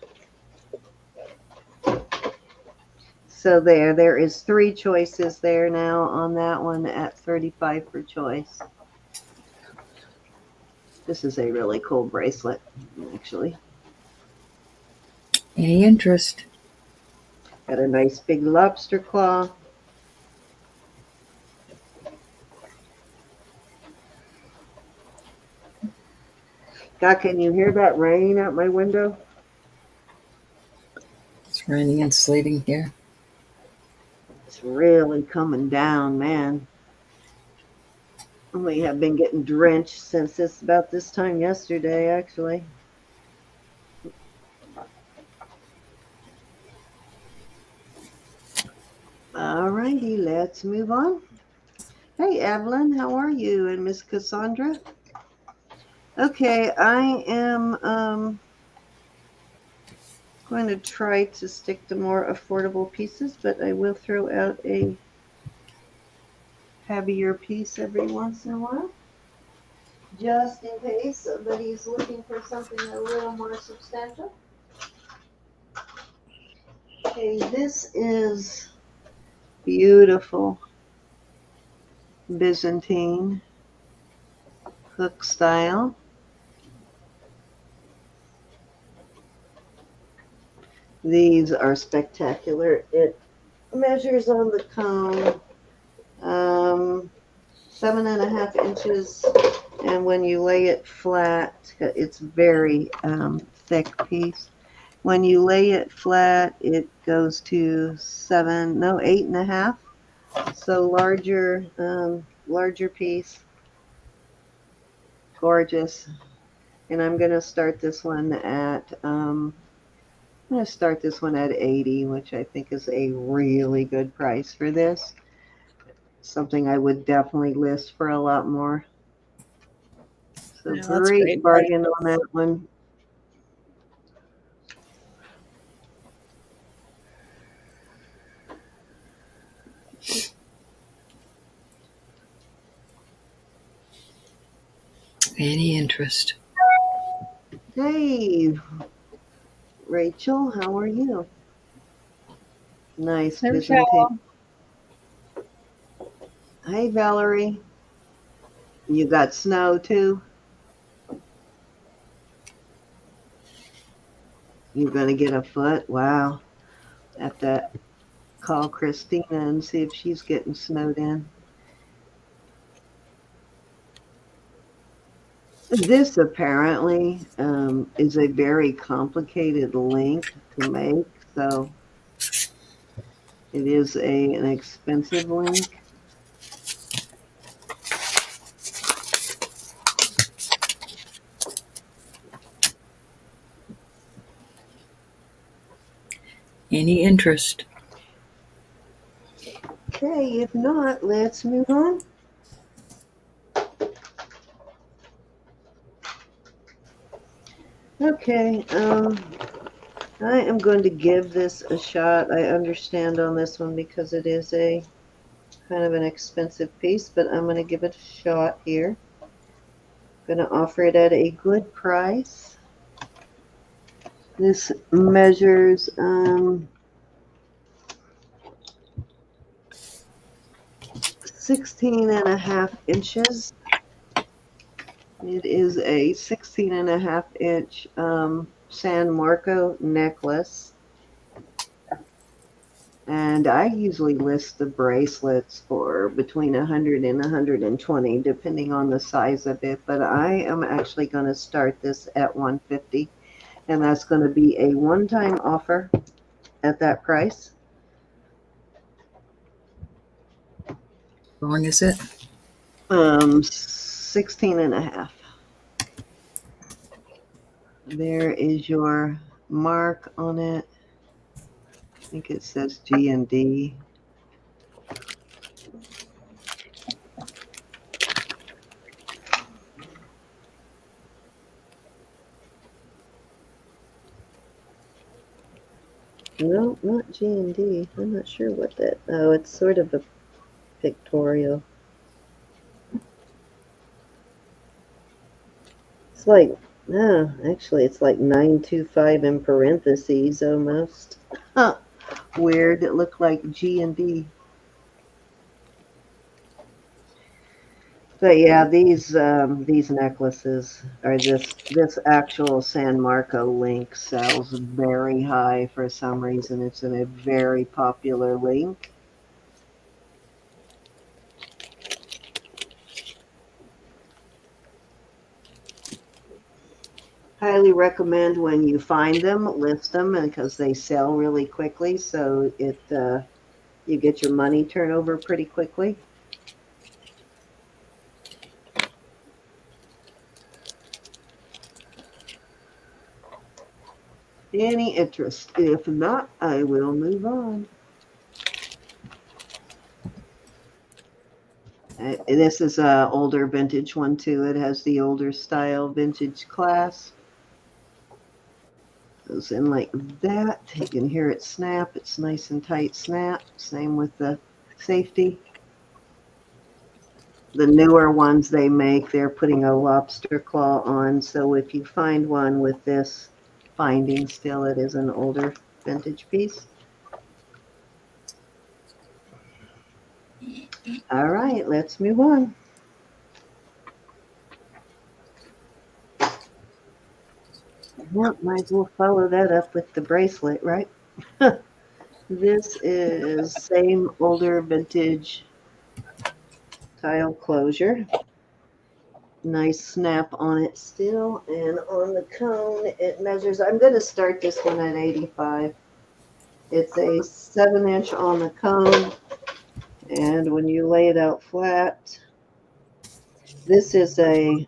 S1: So there is 3 choices there now on that one at 35 per choice. This is a really cool bracelet, actually.
S2: Any interest?
S1: Got a nice big lobster claw. God, can you hear that rain out my window?
S2: It's raining and sleeting here.
S1: It's really coming down, man. We have been getting drenched since about this time yesterday, actually. Alrighty, let's move on. Hey, Evelyn, how are you? And Miss Cassandra? Okay, I am going to try to stick to more affordable pieces, but I will throw out a heavier piece every once in a while, just in case somebody's looking for something a little more substantial. Okay, this is beautiful Byzantine hook style. These are spectacular. It measures on the cone 7.5 inches, and when you lay it flat, it's very thick piece. When you lay it flat, it goes to 8.5. So larger piece, gorgeous. And I'm gonna start this one at 80, which I think is a really good price for this. Something I would definitely list for a lot more. So
S3: Yeah, that's
S1: great
S3: great.
S1: bargain on that one.
S2: Any interest?
S1: Hey, Rachel, how are you? Nice
S3: Hi,
S1: Byzantine.
S3: Michelle.
S1: Hey, Valerie. You got snow too? You're gonna get a foot? Wow. Have to call Christina and see if she's getting snowed in. This apparently is a very complicated link to make, so it is an expensive link.
S2: Any interest?
S1: Okay, if not, let's move on. Okay, I am going to give this a shot. I understand on this one because it is a kind of an expensive piece, but I'm going to give it a shot here. Going to offer it at a good price. This measures 16.5 inches. It is a 16.5 inch San Marco necklace. And I usually list the bracelets for between 100 and 120, depending on the size of it. But I am actually going to start this at 150, and that's going to be a one-time offer at that price.
S2: How long is it?
S1: 16.5. There is your mark on it. I think it says G and D. No, not G&D. I'm not sure what that. Oh, it's sort of a pictorial. It's like, no, actually, it's like 925 in parentheses almost. Huh. Weird. It looked like G&D. But yeah, these necklaces are this actual San Marco link sells very high for some reason. It's a very popular link. Highly recommend when you find them, list them because they sell really quickly. So you get your money turnover pretty quickly. Any interest? If not, I will move on. This is a older vintage one too. It has the older style vintage clasp. Goes in like that. You can hear it snap. It's nice and tight snap. Same with the safety. The newer ones they make, they're putting a lobster claw on. So if you find one with this finding still, it is an older vintage piece. All right, let's move on. Yep, might as well follow that up with the bracelet, right? This is same older vintage tile closure. Nice snap on it still. And on the cone, it measures, I'm going to start this one at 85. It's a 7-inch on the cone. And when you lay it out flat, this is a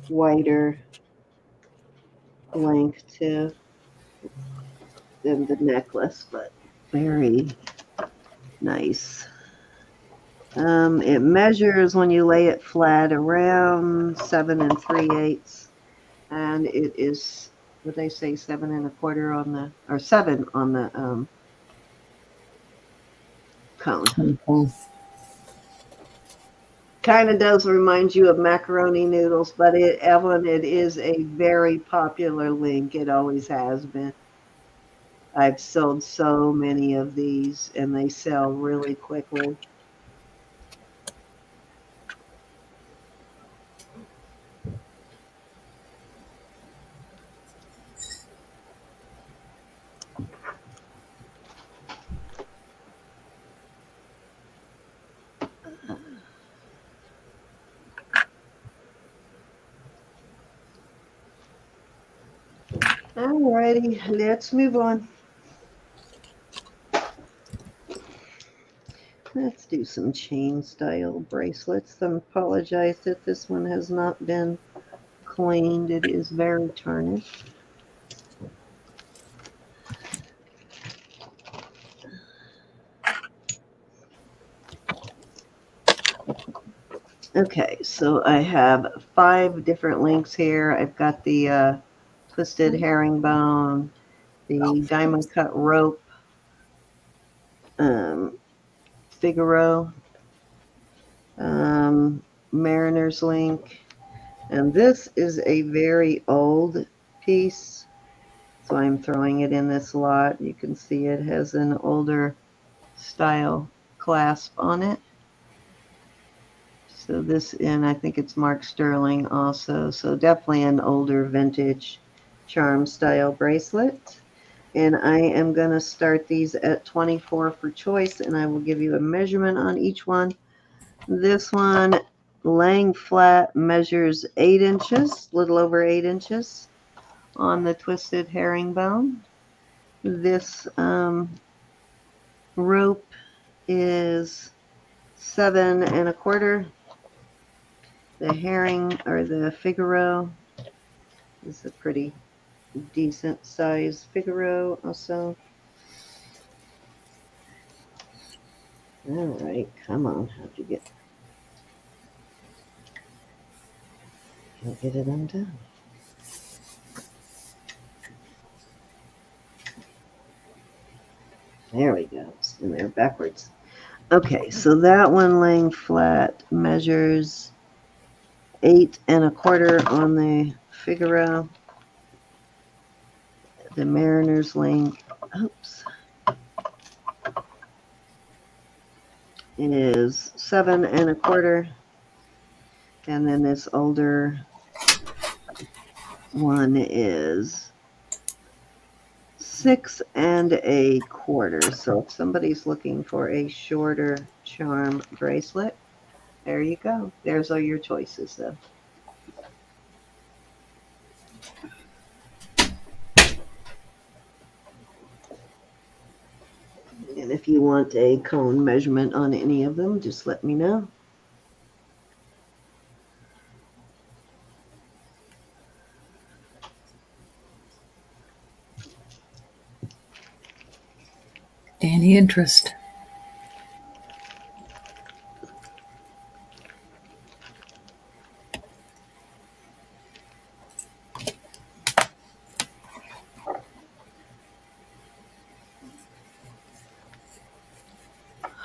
S1: wider length too than the necklace, but very nice. It measures when you lay it flat around 7 3/8, and it is what they say 7 1/4 on the or 7 on the cone.
S2: Okay.
S1: Kind of does remind you of macaroni noodles, but Evelyn, it is a very popular link. It always has been. I've sold so many of these, and they sell really quickly. Alrighty, let's move on. Let's do some chain style bracelets. I apologize that this one has not been cleaned. It is very tarnished. Okay, so I have 5 different links here. I've got the twisted herringbone, the diamond cut rope, um, Figaro, Mariner's link, and this is a very old piece, so I'm throwing it in this lot. You can see it has an older style clasp on it. So this, and I think it's Mark Sterling also. So definitely an older vintage charm style bracelet. And I am going to start these at 24 for choice, and I will give you a measurement on each one. This one, laying flat, measures 8 inches, a little over 8 inches on the twisted herringbone. This rope is 7 1/4. The herring or the Figaro is a pretty decent size Figaro also. All right, come on. How'd you get? Can't get it undone. There we go. It's in there backwards. Okay, so that one laying flat measures 8 1/4 on the Figaro. The Mariner's link, oops, is 7 1/4, and then this older one is 6 1/4. So if somebody's looking for a shorter charm bracelet, there you go. There's all your choices, though. And if you want a cone measurement on any of them, just let me know.
S2: Any interest?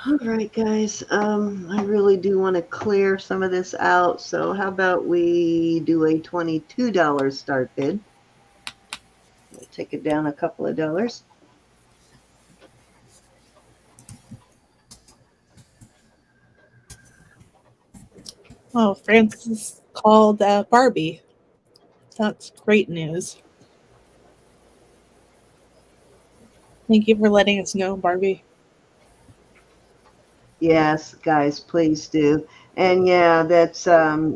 S1: All right, guys. I really do want to clear some of this out. So how about we do a $22 start bid? We'll take it down a couple of dollars.
S3: Oh, Francis called Barbie. That's great news. Thank you for letting us know, Barbie.
S1: Yes, guys, please do. And yeah, that's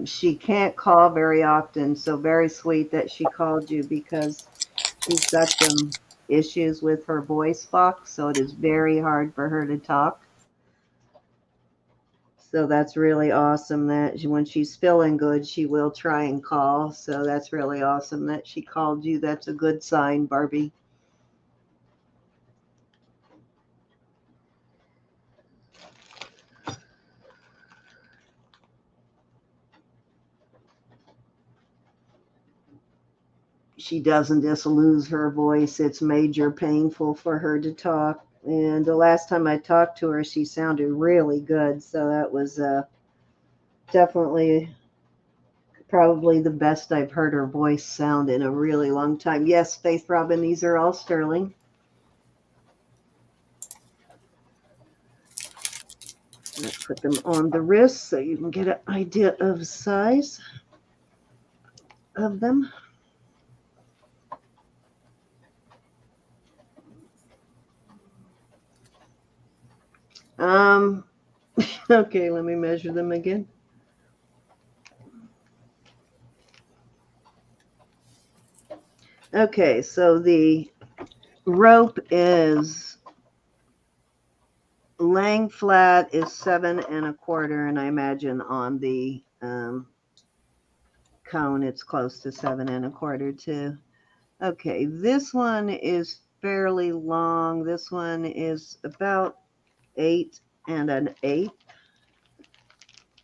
S1: she can't call very often, so very sweet that she called you because she's got some issues with her voice box, so it is very hard for her to talk. So that's really awesome that when she's feeling good, she will try and call. So that's really awesome that she called you. That's a good sign, Barbie. She doesn't just lose her voice. It's major painful for her to talk. And the last time I talked to her, she sounded really good. So that was definitely probably the best I've heard her voice sound in a really long time. Yes, Faith Robin, these are all sterling. Let's put them on the wrist so you can get an idea of size of them. Um, okay, let me measure them again. Okay, so the rope is laying flat is 7 1/4, and I imagine on the cone it's close to 7 1/4 too. Okay, this one is fairly long. This one is about 8 1/8.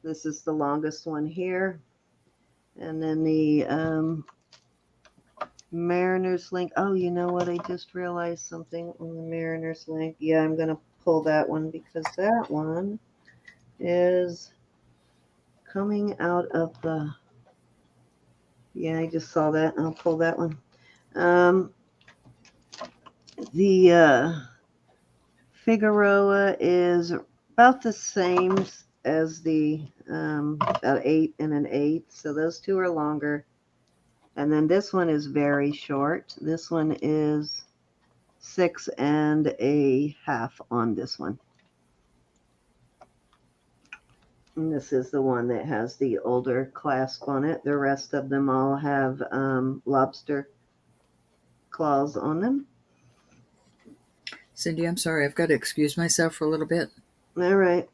S1: This is the longest one here. And then the Mariner's Link. Oh, you know what? I just realized something on the Mariner's Link. Yeah, I'm going to pull that one because that one is coming out of the. Yeah, I just saw that. I'll pull that one. The Figueroa is about the same as the about 8 1/8. So those two are longer. And then this one is very short. This one is 6 1/2 on this one. And this is the one that has the older clasp on it. The rest of them all have lobster claws on them.
S2: Cindy, I'm sorry. I've got to excuse myself for a little bit.
S1: All right.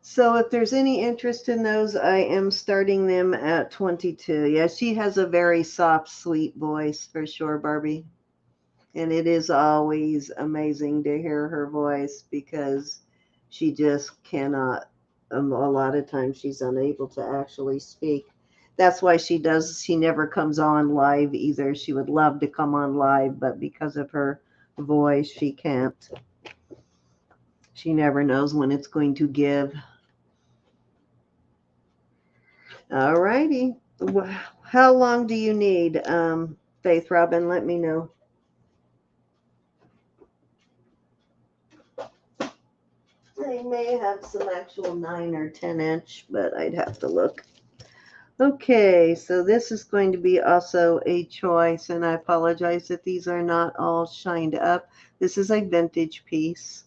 S1: So if there's any interest in those, I am starting them at 22. Yeah, she has a very soft, sweet voice for sure, Barbie. And it is always amazing to hear her voice because she just cannot, a lot of times she's unable to actually speak. That's why she never comes on live either. She would love to come on live, but because of her voice, she can't. She never knows when it's going to give. All righty. How long do you need, Faith Robin? Let me know. I may have some actual 9 or 10-inch, but I'd have to look. Okay, so this is going to be also a choice, and I apologize that these are not all shined up. This is a vintage piece,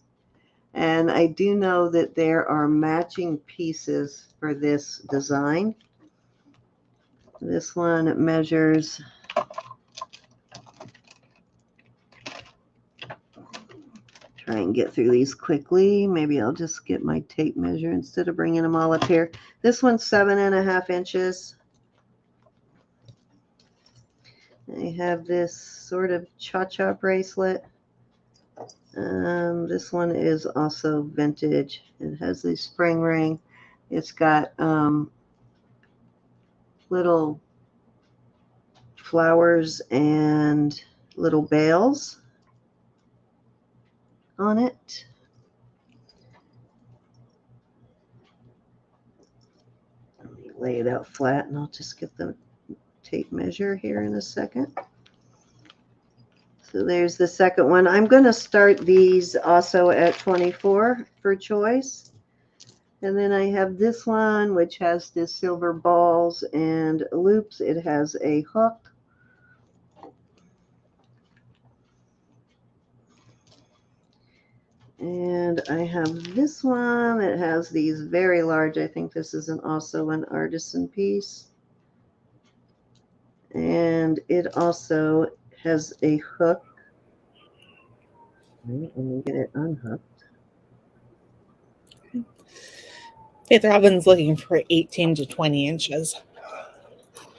S1: and I do know that there are matching pieces for this design. This one measures try and get through these quickly. Maybe I'll just get my tape measure instead of bringing them all up here. This one's 7.5 inches. I have this sort of cha-cha bracelet. This one is also vintage. It has a spring ring. It's got little flowers and little bells on it. Let me lay it out flat and I'll just get the tape measure here in a second. So there's the second one. I'm going to start these also at 24 for choice. And then I have this one, which has the silver balls and loops. It has a hook. And I have this one that has these very large, I think this is also an artisan piece. And it also has a hook. Let me get it unhooked.
S3: Faith Robin's looking for 18 to 20 inches.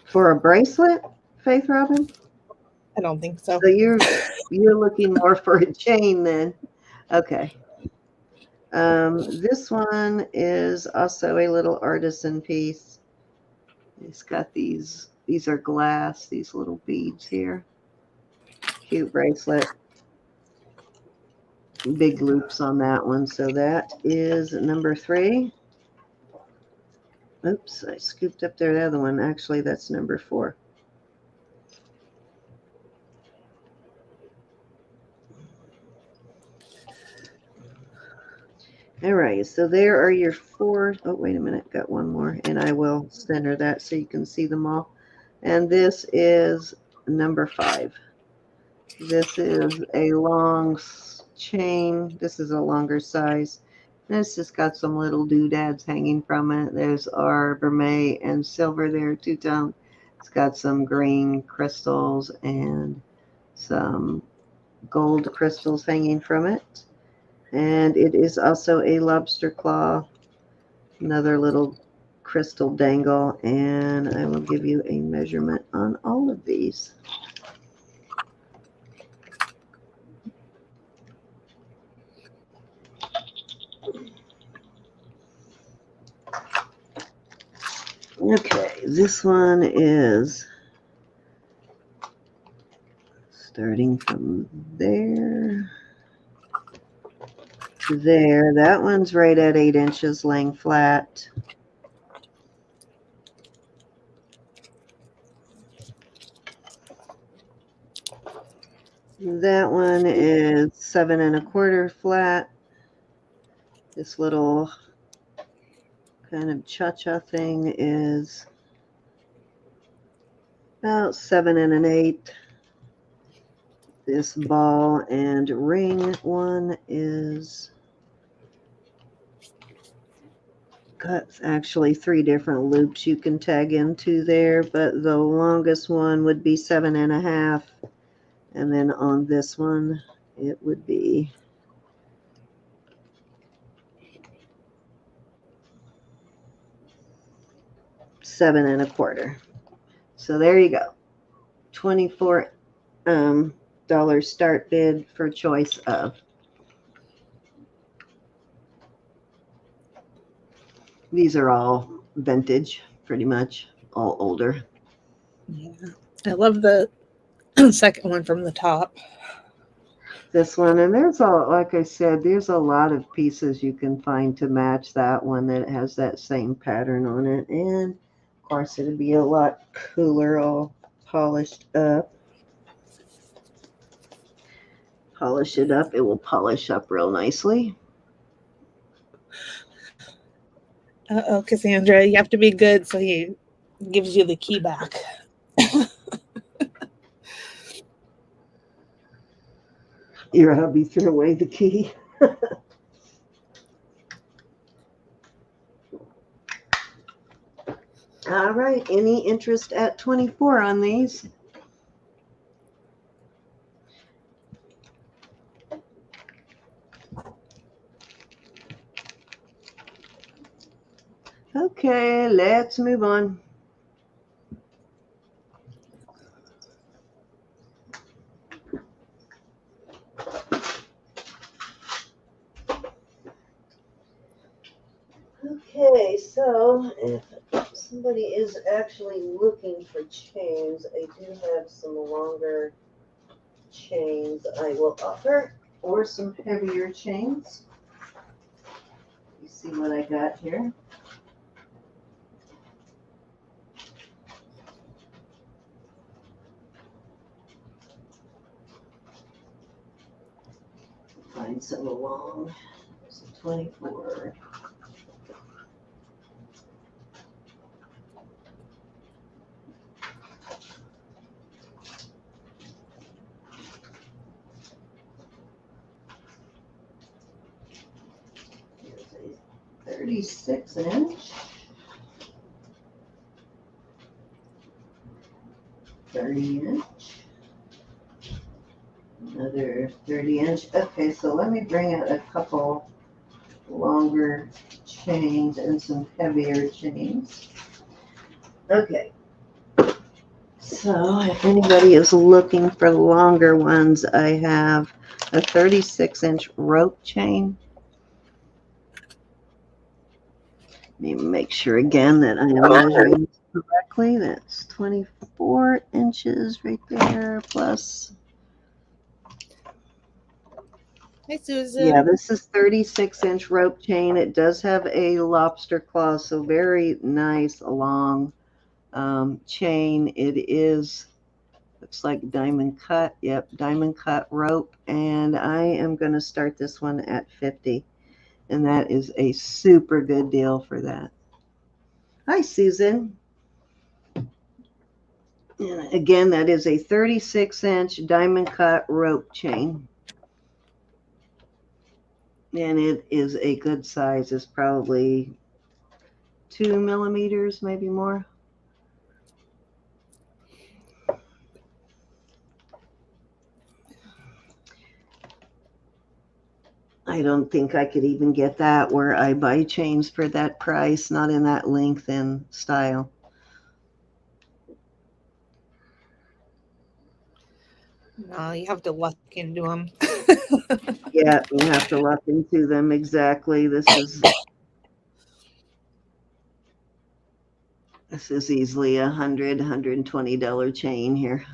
S1: For a bracelet, Faith Robin?
S3: I don't think so.
S1: So you're looking more for a chain then. Okay. This one is also a little artisan piece. It's got these are glass, these little beads here. Cute bracelet. Big loops on that one. So that is number 3. Oops, I scooped up there the other one. Actually, that's number 4. All right, so there are your 4. Oh, wait a minute, got one more, and I will center that so you can see them all. And this is number 5. This is a long chain. This is a longer size. And it's just got some little doodads hanging from it. There's our vermeil and silver there, two-tone. It's got some green crystals and some gold crystals hanging from it. And it is also a lobster claw, another little crystal dangle, and I will give you a measurement on all of these. Okay, this one is starting from there to there. That one's right at 8 inches laying flat. That one is 7 1/4 flat. This little kind of cha-cha thing is about 7 1/8. This ball and ring one is got actually 3 different loops you can tag into there, but the longest one would be 7 1/2. And then on this one, it would be 7 1/4. So there you go. $24 start bid for choice of. These are all vintage, pretty much. all older.
S3: Yeah. I love the second one from the top.
S1: This one, and there's a, like I said, there's a lot of pieces you can find to match that one that has that same pattern on it. And of course, it'll be a lot cooler, all polished up. Polish it up, it will polish up real nicely.
S3: Uh-oh, Cassandra, you have to be good so he gives you the key back.
S1: Your hubby threw away the key. All right, any interest at 24 on these? Okay, let's move on. Okay, so if somebody is actually looking for chains, I do have some longer chains I will offer, or some heavier chains. You see what I got here? Find some long. There's a 24. Here's a 36 inch. 30 inch. Another 30 inch. Okay, so let me bring out a couple longer chains and some heavier chains. Okay. So if anybody is looking for longer ones, I have a 36-inch rope chain. Let me make sure again that I am measuring correctly. That's 24 inches right there plus.
S3: Hi, Susan.
S1: Yeah, this is 36-inch rope chain. It does have a lobster claw, so very nice long chain. It is, looks like diamond cut. Yep, diamond cut rope. And I am going to start this one at 50. And that is a super good deal for that. Hi, Susan. And again, that is a 36-inch diamond cut rope chain. And it is a good size. It's probably 2 millimeters, maybe more. I don't think I could even get that where I buy chains for that price, not in that length and style.
S3: No, you have to luck into them.
S1: Yeah, you have to look into them exactly. This is easily $120 chain here.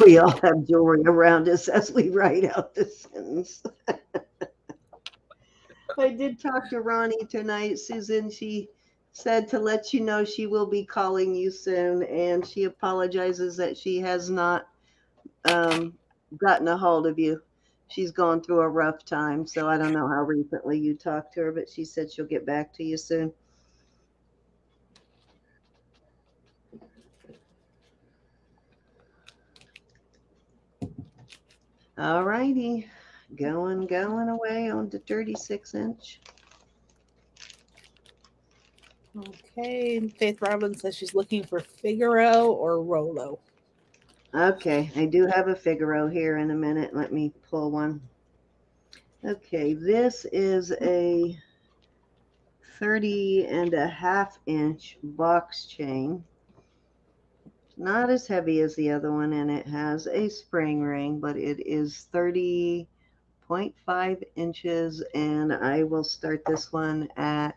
S1: We all have jewelry around us as we write out the sentence. I did talk to Ronnie tonight, Susan. She said to let you know she will be calling you soon, and she apologizes that she has not gotten a hold of you. She's going through a rough time, so I don't know how recently you talked to her, but she said she'll get back to you soon. All righty. Going away on the 36-inch.
S3: Okay, Faith Robbins says she's looking for Figaro or Rolo.
S1: Okay, I do have a Figaro here in a minute. Let me pull one. Okay, this is a 30.5-inch box chain. not as heavy as the other one, and it has a spring ring, but it is 30.5 inches, and I will start this one at,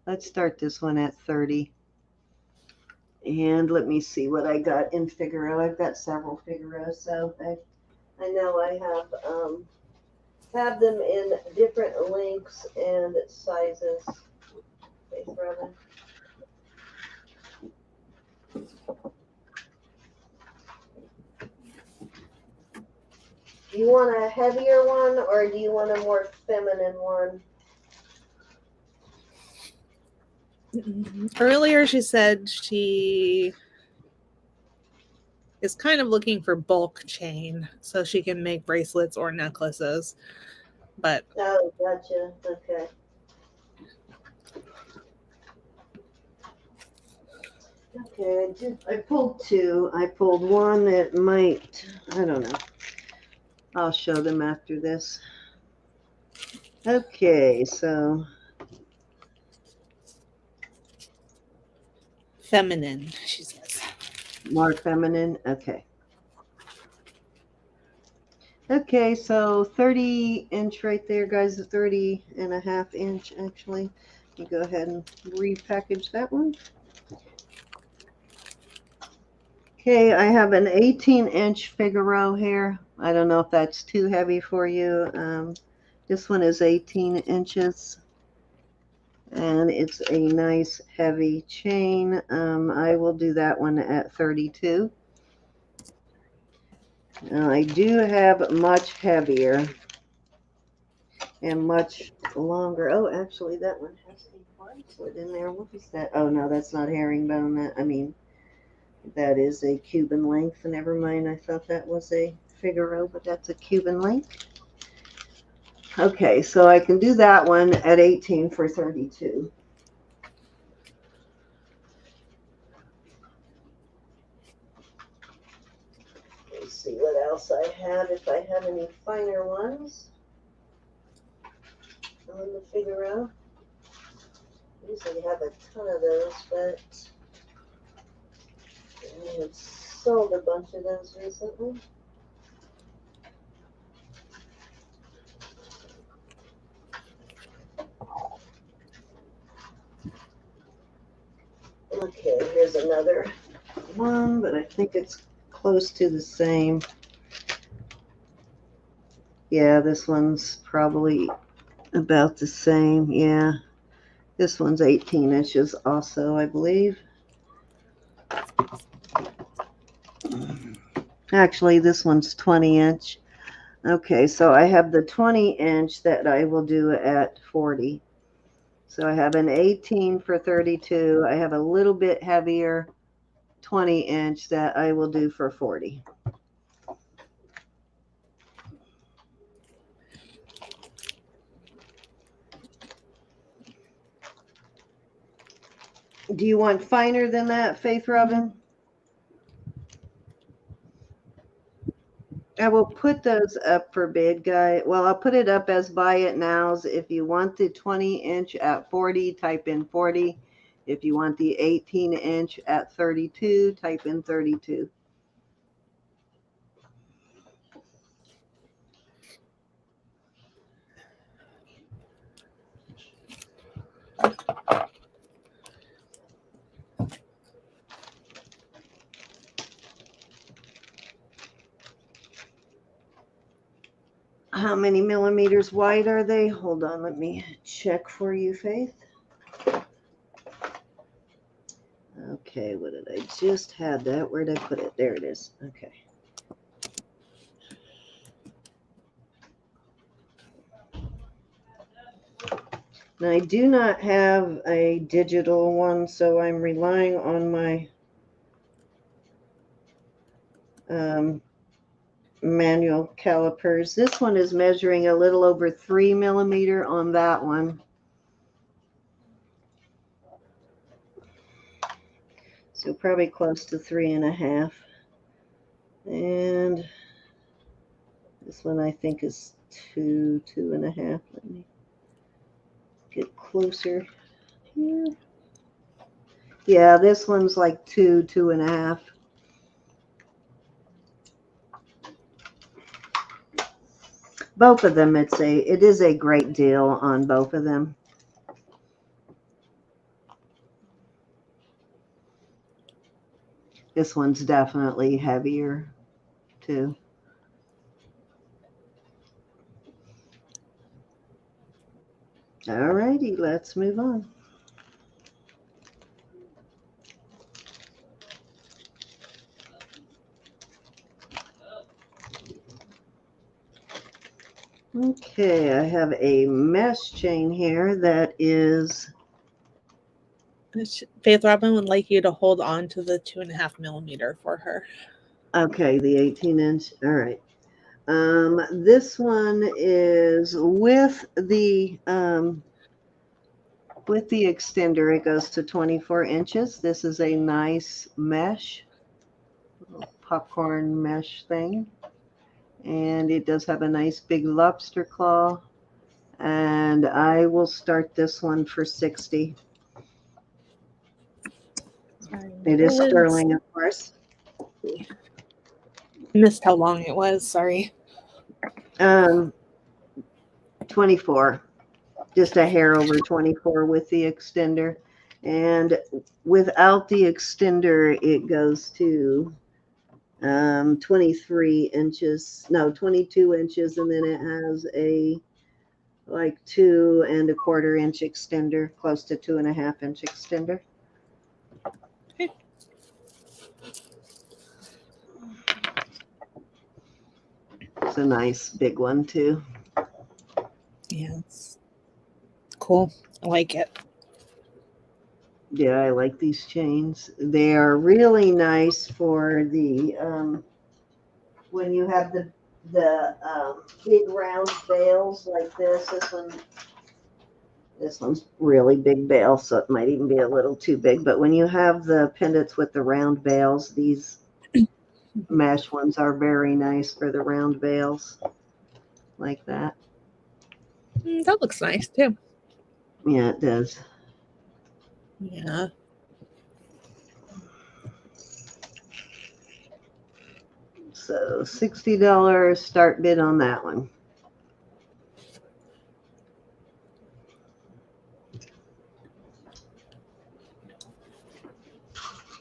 S1: let's start this one at 30. And let me see what I got in Figaro. I've got several Figaros, so I know I have them in different lengths and sizes. Faith Robin. Do you want a heavier one or do you want a more feminine one?
S3: Earlier, she said she is kind of looking for bulk chain so she can make bracelets or necklaces. But
S1: Oh, gotcha. Okay. Okay, I pulled two. I pulled one that might, I don't know. I'll show them after this. Okay, so
S3: feminine, she says.
S1: more feminine. Okay. Okay, so 30-inch right there, guys. 30.5 inch actually. You go ahead and repackage that one. Okay, I have an 18-inch Figaro here. I don't know if that's too heavy for you. This one is 18 inches. And it's a nice heavy chain. I will do that one at 32. Now, I do have much heavier and much longer. Oh, actually, that one has a bracelet in there. What is that? Oh, no, that's not herringbone. That is a Cuban length. Never mind. I thought that was a Figaro, but that's a Cuban length. Okay, so I can do that one at 18 for 32. Let's see what else I have, if I have any finer ones on the Figaro. Usually have a ton of those, but I have sold a bunch of those recently. Okay, here's another one, but I think it's close to the same. Yeah, this one's probably about the same. Yeah, this one's 18 inches also, I believe. Actually, this one's 20 inch. Okay, so I have the 20 inch that I will do at 40. So I have an 18 for 32. I have a little bit heavier 20 inch that I will do for 40. Do you want finer than that, Faith Robin? I will put those up for bid, guy. Well, I'll put it up as buy it nows. If you want the 20 inch at 40, type in 40. If you want the 18 inch at 32, type in 32. How many millimeters wide are they? Hold on, let me check for you, Faith. Okay, what did I just had that? Where did I put it? There it is. Okay. Now, I do not have a digital one, so I'm relying on my manual calipers. This one is measuring a little over 3 millimeter on that one. So probably close to 3.5. And this one I think is 2.5. Let me get closer here. Yeah, this one's like 2.5. Both of them, it is a great deal on both of them. This one's definitely heavier too. All righty, let's move on. Okay, I have a mesh chain here that is,
S3: Faith Robin would like you to hold on to the 2.5 millimeter for her.
S1: okay, the 18-inch. All right. This one is with the extender. It goes to 24 inches. This is a nice mesh, popcorn mesh thing. And it does have a nice big lobster claw. And I will start this one for 60. It is sterling, of course.
S3: Missed how long it was. Sorry.
S1: 24. Just a hair over 24 with the extender. And without the extender, it goes to 23 inches. No, 22 inches. And then it has a like 2¼ inch extender, close to 2.5 inch extender.
S3: Okay.
S1: It's a nice big one too.
S3: Yeah, it's cool. I like it.
S1: Yeah, I like these chains. They are really nice for the when you have the big round bales like this. This one's really big bale, so it might even be a little too big. But when you have the pendants with the round bales, these mesh ones are very nice for the round bales like that.
S3: That looks nice too.
S1: Yeah, it does.
S3: Yeah.
S1: So $60 start bid on that one.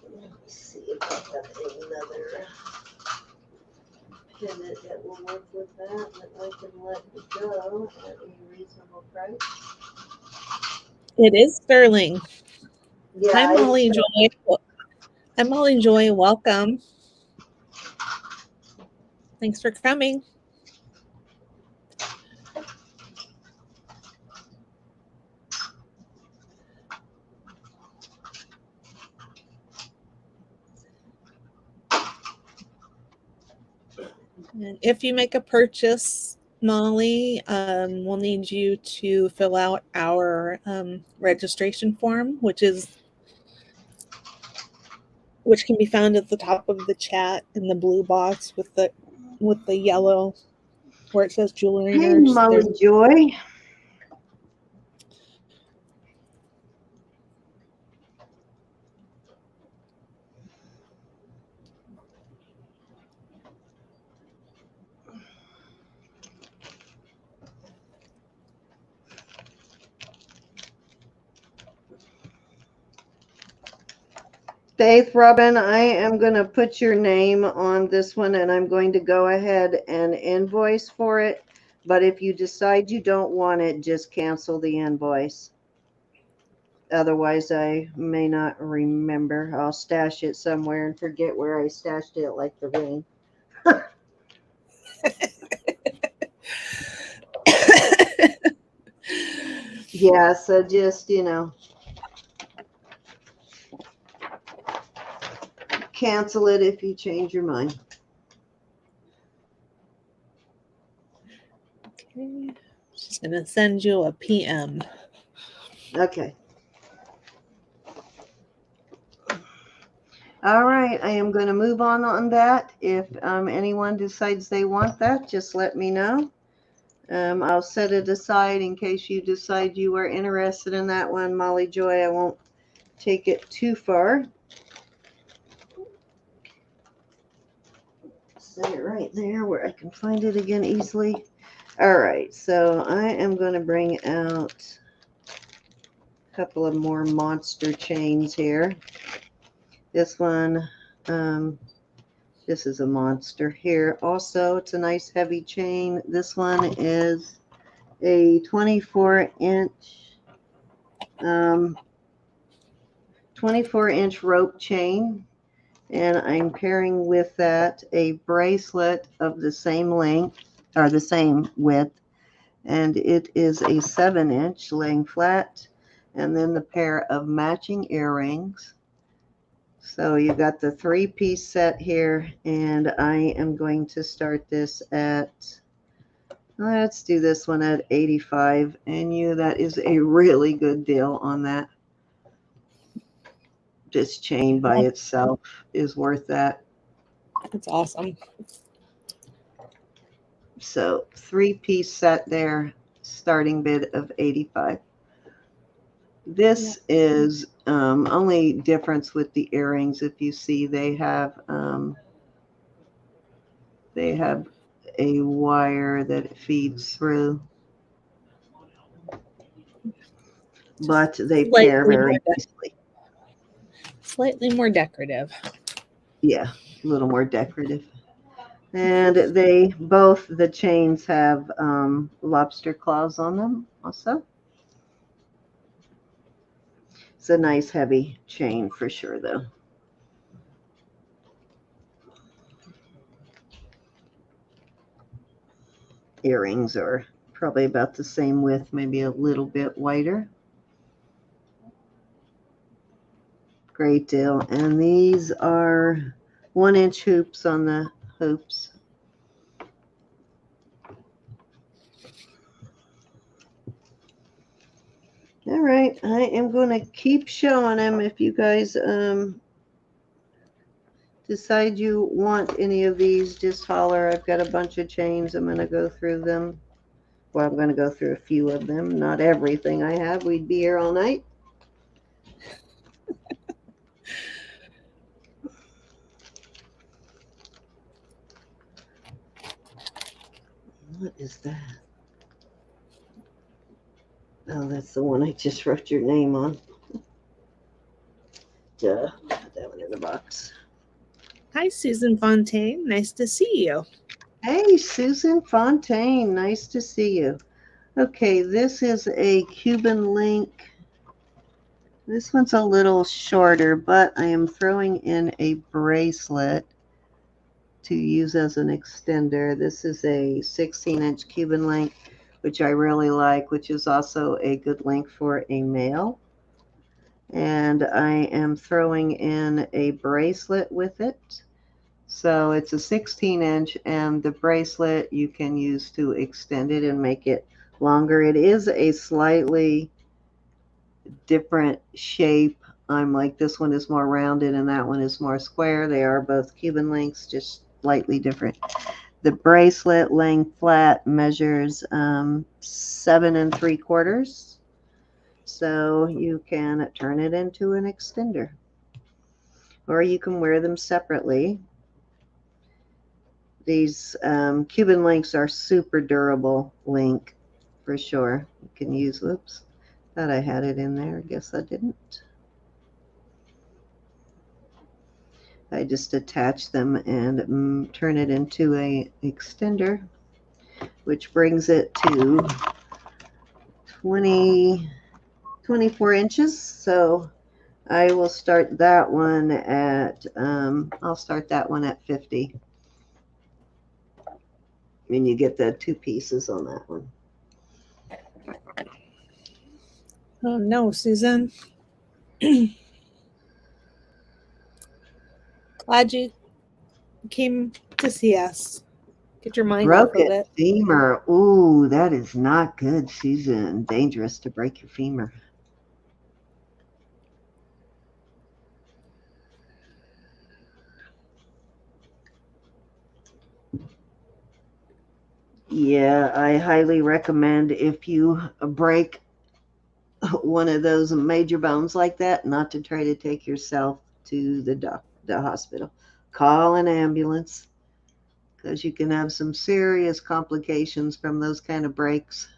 S1: Let me see if I have another pendant that will work with that I can let go at a reasonable price.
S3: It is sterling.
S1: Yeah,
S3: Hi, Molly Joy. Hi, Molly Joy. Welcome. Thanks for coming. And if you make a purchase, Molly, we'll need you to fill out our registration form, which can be found at the top of the chat in the blue box with the yellow where it says Jewelry
S1: Hey,
S3: Nurse.
S1: Molly Joy. Faith Robin, I am going to put your name on this one and I'm going to go ahead and invoice for it. But if you decide you don't want it, just cancel the invoice. Otherwise, I may not remember. I'll stash it somewhere and forget where I stashed it like the rain. Yeah, so just, cancel it if you change your mind.
S3: Okay. She's going to send you a PM.
S1: Okay. All right, I am going to move on that. If anyone decides they want that, just let me know. I'll set it aside in case you decide you are interested in that one, Molly Joy. I won't take it too far. Set it right there where I can find it again easily. All right, so I am going to bring out a couple of more monster chains here. This one, this is a monster here. Also, it's a nice heavy chain. This one is a 24-inch 24-inch rope chain, and I'm pairing with that a bracelet of the same length or the same width, and it is a 7-inch laying flat, and then the pair of matching earrings. So you got the 3-piece set here, and I am going to start this at, let's do this one at 85, and that is a really good deal on that. This chain by itself is worth that.
S3: That's awesome.
S1: So 3-piece set there, starting bid of 85. This is only difference with the earrings. If you see, they have a wire that it feeds through, but they pair very nicely.
S3: Slightly more decorative.
S1: Yeah, a little more decorative. And they both, the chains have lobster claws on them also. It's a nice heavy chain for sure, though. Earrings are probably about the same width, maybe a little bit wider. Great deal. And these are 1-inch hoops on the hoops. All right, I am going to keep showing them. If you guys decide you want any of these, just holler. I've got a bunch of chains. I'm going to go through them. Well, I'm going to go through a few of them. Not everything I have. We'd be here all night. What is that? Oh, that's the one I just wrote your name on. Duh. Put that one in the box.
S3: Hi, Susan Fontaine. Nice to see you.
S1: Hey, Susan Fontaine. Nice to see you. Okay, this is a Cuban link. This one's a little shorter, but I am throwing in a bracelet to use as an extender. This is a 16-inch Cuban link, which I really like, which is also a good length for a male. And I am throwing in a bracelet with it. So it's a 16-inch, and the bracelet you can use to extend it and make it longer. It is a slightly different shape. I'm like, this one is more rounded and that one is more square. They are both Cuban links, just slightly different. The bracelet laying flat measures 7 3/4. So you can turn it into an extender, or you can wear them separately. These Cuban links are super durable link for sure. You can use, oops, thought I had it in there. I guess I didn't. I just attach them and turn it into a extender, which brings it to 24 inches. So I will start that one at, I'll start that one at 50. And you get the 2 pieces on that one.
S3: Oh, no, Susan. Glad you came to see us. Get your mind off of
S1: Broken
S3: it.
S1: femur. Ooh, that is not good, Susan. Dangerous to break your femur. Yeah, I highly recommend, if you break one of those major bones like that, not to try to take yourself to the hospital. Call an ambulance, because you can have some serious complications from those kind of breaks.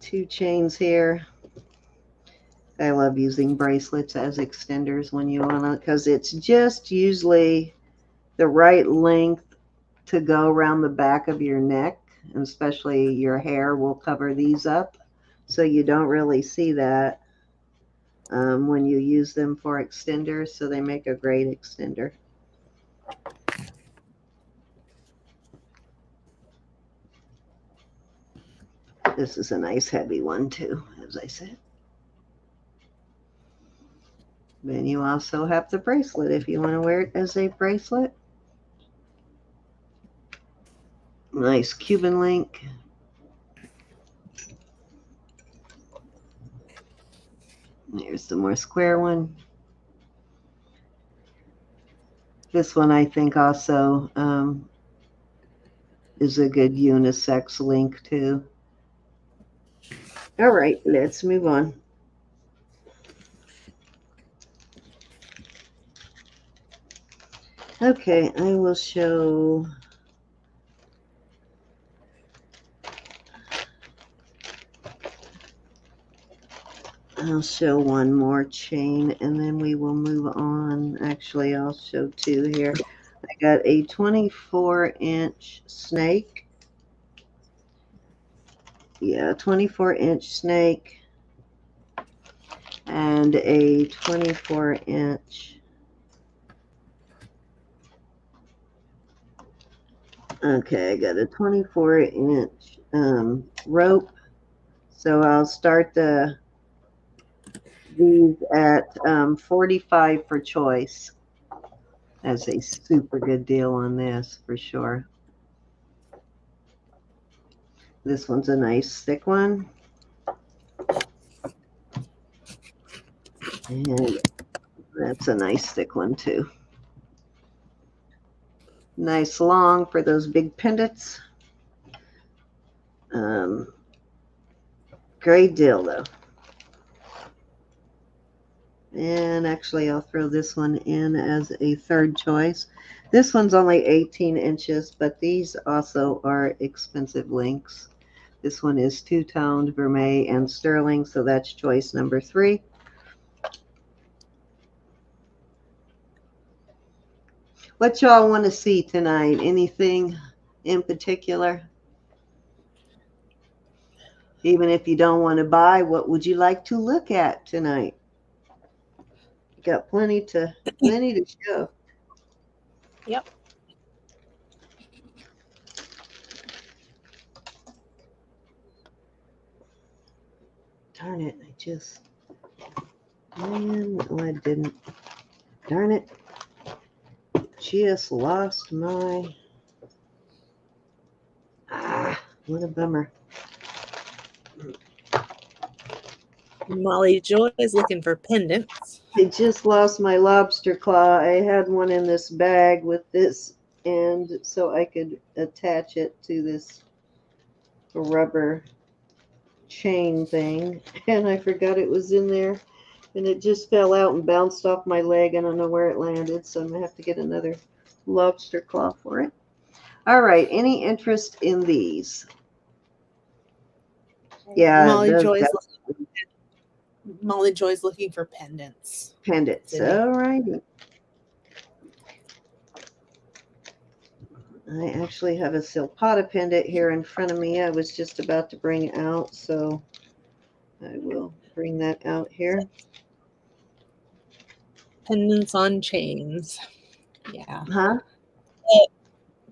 S1: Two chains here. I love using bracelets as extenders when you want to, because it's just usually the right length to go around the back of your neck, and especially your hair will cover these up, so you don't really see that when you use them for extenders, so they make a great extender. This is a nice heavy one too, as I said. Then you also have the bracelet if you want to wear it as a bracelet. Nice Cuban link. Here's the more square one. This one I think also is a good unisex link too. All right, let's move on. Okay, I will show. I'll show one more chain and then we will move on. Actually, I'll show two here. I got a 24-inch snake. Yeah, 24-inch snake and a 24-inch. Okay, I got a 24-inch rope. So I'll start these at 45 for choice. That's a super good deal on this for sure. This one's a nice thick one. And that's a nice thick one too. Nice long for those big pendants. Great deal though. And actually I'll throw this one in as a third choice. This one's only 18 inches, but these also are expensive links. This one is two-toned vermeil and sterling, so that's choice number 3. What y'all want to see tonight? Anything in particular? Even if you don't want to buy, what would you like to look at tonight? Got plenty to show.
S3: Yep.
S1: Darn it, man, no, I didn't. Darn it. Just lost my, what a bummer.
S3: Molly Joy is looking for pendants.
S1: I just lost my lobster claw. I had one in this bag with this end so I could attach it to this rubber chain thing, and I forgot it was in there, and it just fell out and bounced off my leg. I don't know where it landed, so I'm gonna have to get another lobster claw for it. All right, any interest in these? Yeah,
S3: Molly Joy's looking for pendants.
S1: Pendants. All righty. I actually have a silpata pendant here in front of me. I was just about to bring out, so I will bring that out here.
S3: Pendants on chains. Yeah.
S1: Huh?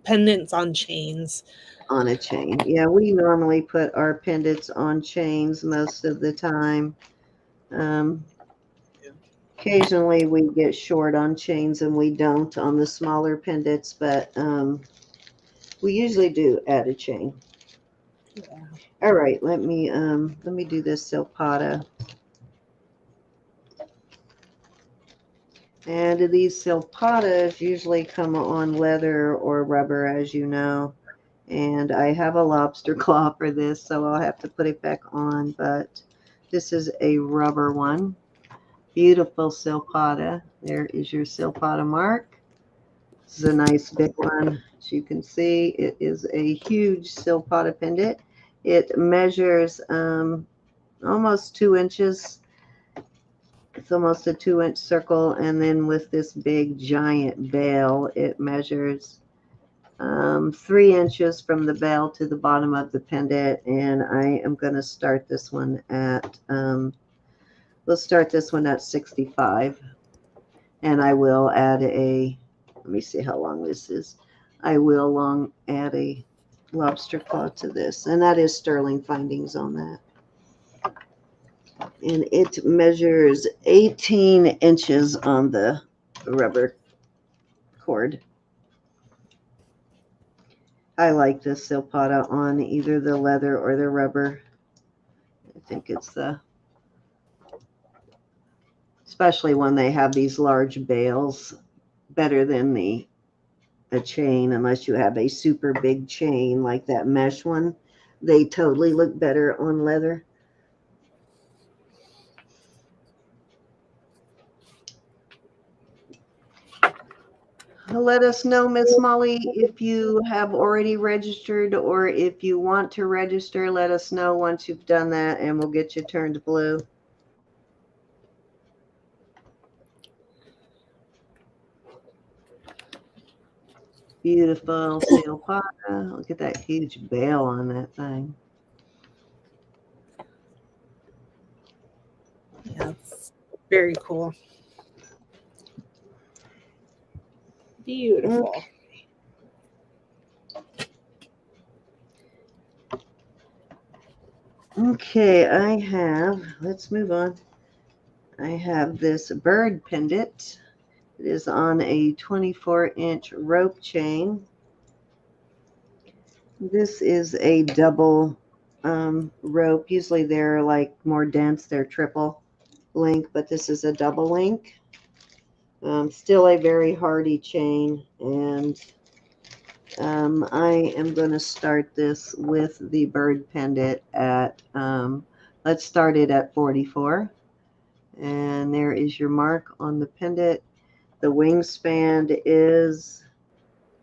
S3: Pendants on chains.
S1: On a chain. Yeah, we normally put our pendants on chains most of the time. Occasionally we get short on chains and we don't on the smaller pendants, but we usually do add a chain.
S3: Yeah.
S1: All right, let me do this silpata. And these silpatas usually come on leather or rubber, as you know. And I have a lobster claw for this, so I'll have to put it back on, but this is a rubber one. Beautiful silpata. There is your silpata mark. This is a nice big one. As you can see, it is a huge silpata pendant. It measures almost 2 inches. It's almost a 2-inch circle, and then with this big giant bail, it measures 3 inches from the bail to the bottom of the pendant. And I am going to start this one at we'll start this one at 65, and I will add a, let me see how long this is. I will add a lobster claw to this, and that is sterling findings on that. And it measures 18 inches on the rubber cord. I like this silpata on either the leather or the rubber. I think it's especially when they have these large bails, better than a chain, unless you have a super big chain like that mesh one. They totally look better on leather. Let us know, Miss Molly, if you have already registered, or if you want to register, let us know once you've done that, and we'll get you turned blue. Beautiful silpata. Look at that huge bail on that thing.
S3: Yeah, it's very cool. Beautiful.
S1: Okay, let's move on. I have this bird pendant. It is on a 24-inch rope chain. This is a double rope. Usually they're like more dense, they're triple link, but this is a double link. Still a very hardy chain, and I am going to start this with the bird pendant at, let's start it at 44. And there is your mark on the pendant. The wingspan is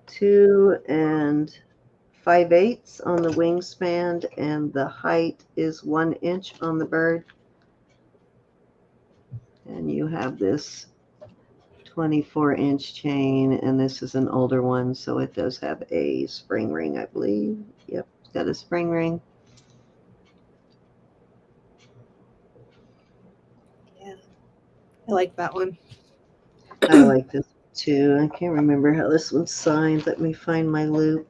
S1: 2 5/8 on the wingspan, and the height is 1 inch on the bird. And you have this 24-inch chain, and this is an older one, so it does have a spring ring, I believe. Yep, it's got a spring ring.
S3: Yeah, I like that one.
S1: I like this too. I can't remember how this one's signed. Let me find my loop.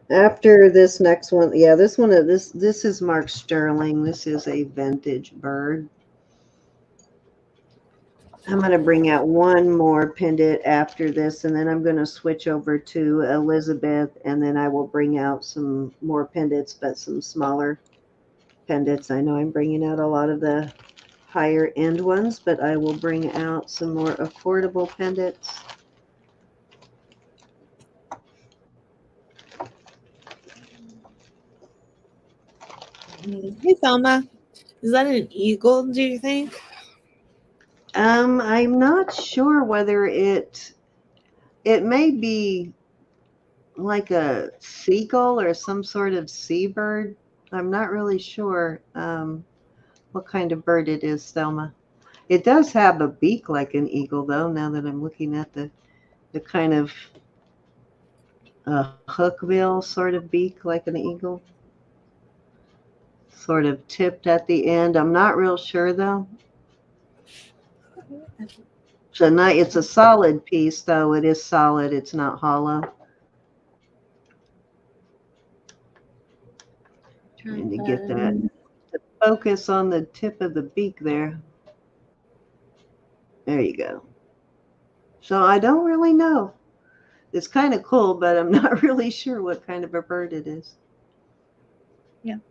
S1: After this next one, yeah, this is marked sterling. This is a vintage bird. I'm going to bring out one more pendant after this, and then I'm going to switch over to Elizabeth, and then I will bring out some more pendants, but some smaller pendants. I know I'm bringing out a lot of the higher end ones, but I will bring out some more affordable pendants.
S3: Hey, Thelma. Is that an eagle, do you think?
S1: I'm not sure whether it may be like a seagull or some sort of seabird. I'm not really sure what kind of bird it is, Thelma. It does have a beak like an eagle, though, now that I'm looking at the kind of hookbill sort of beak like an eagle. Sort of tipped at the end. I'm not real sure, though. It's a solid piece, though. It is solid. It's not hollow. Trying to get that to focus on the tip of the beak there. There you go. So I don't really know. It's kind of cool, but I'm not really sure what kind of a bird it is.
S3: Yep.